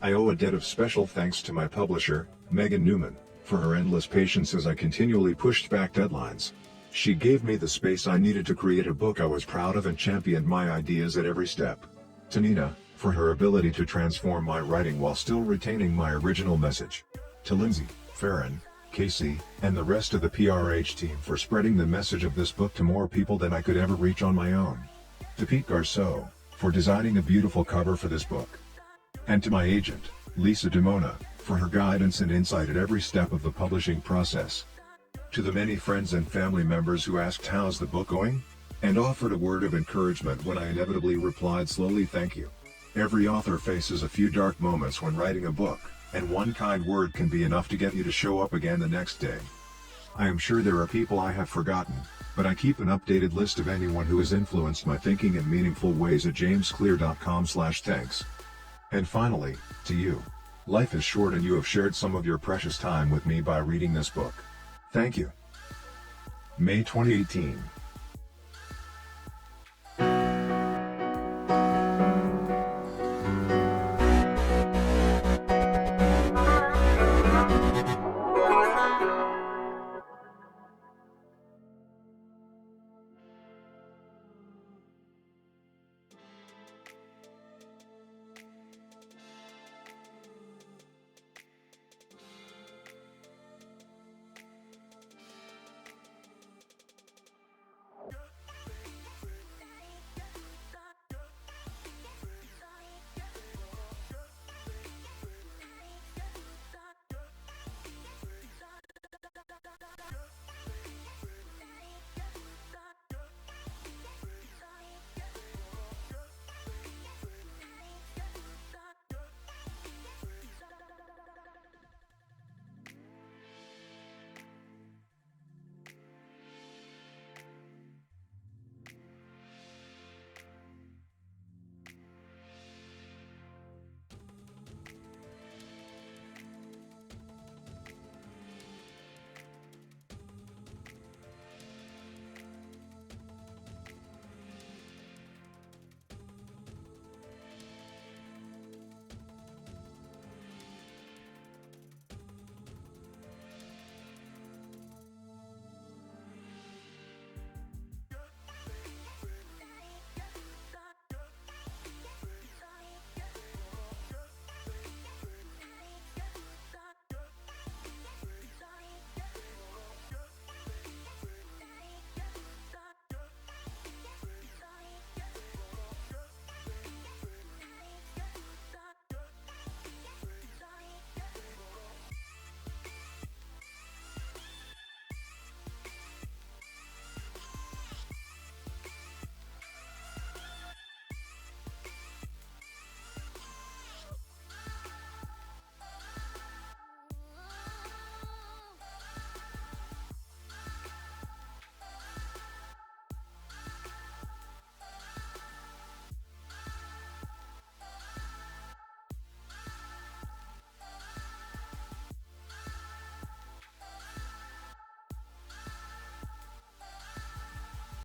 I owe a debt of special thanks to my publisher, Megan Newman, for her endless patience as I continually pushed back deadlines. She gave me the space I needed to create a book I was proud of and championed my ideas at every step. To Nina, for her ability to transform my writing while still retaining my original message. To Lindsay, Farron, Casey, and the rest of the PRH team for spreading the message of this book to more people than I could ever reach on my own. To Pete Garceau, for designing a beautiful cover for this book. And to my agent, Lisa DeMona, for her guidance and insight at every step of the publishing process. To the many friends and family members who asked how's the book going? and offered a word of encouragement when I inevitably replied slowly, "Thank you." Every author faces a few dark moments when writing a book, and one kind word can be enough to get you to show up again the next day. I am sure there are people I have forgotten, but I keep an updated list of anyone who has influenced my thinking in meaningful ways at jamesclear.com/thanks. And finally, to you. Life is short and you have shared some of your precious time with me by reading this book. Thank you. May 2018.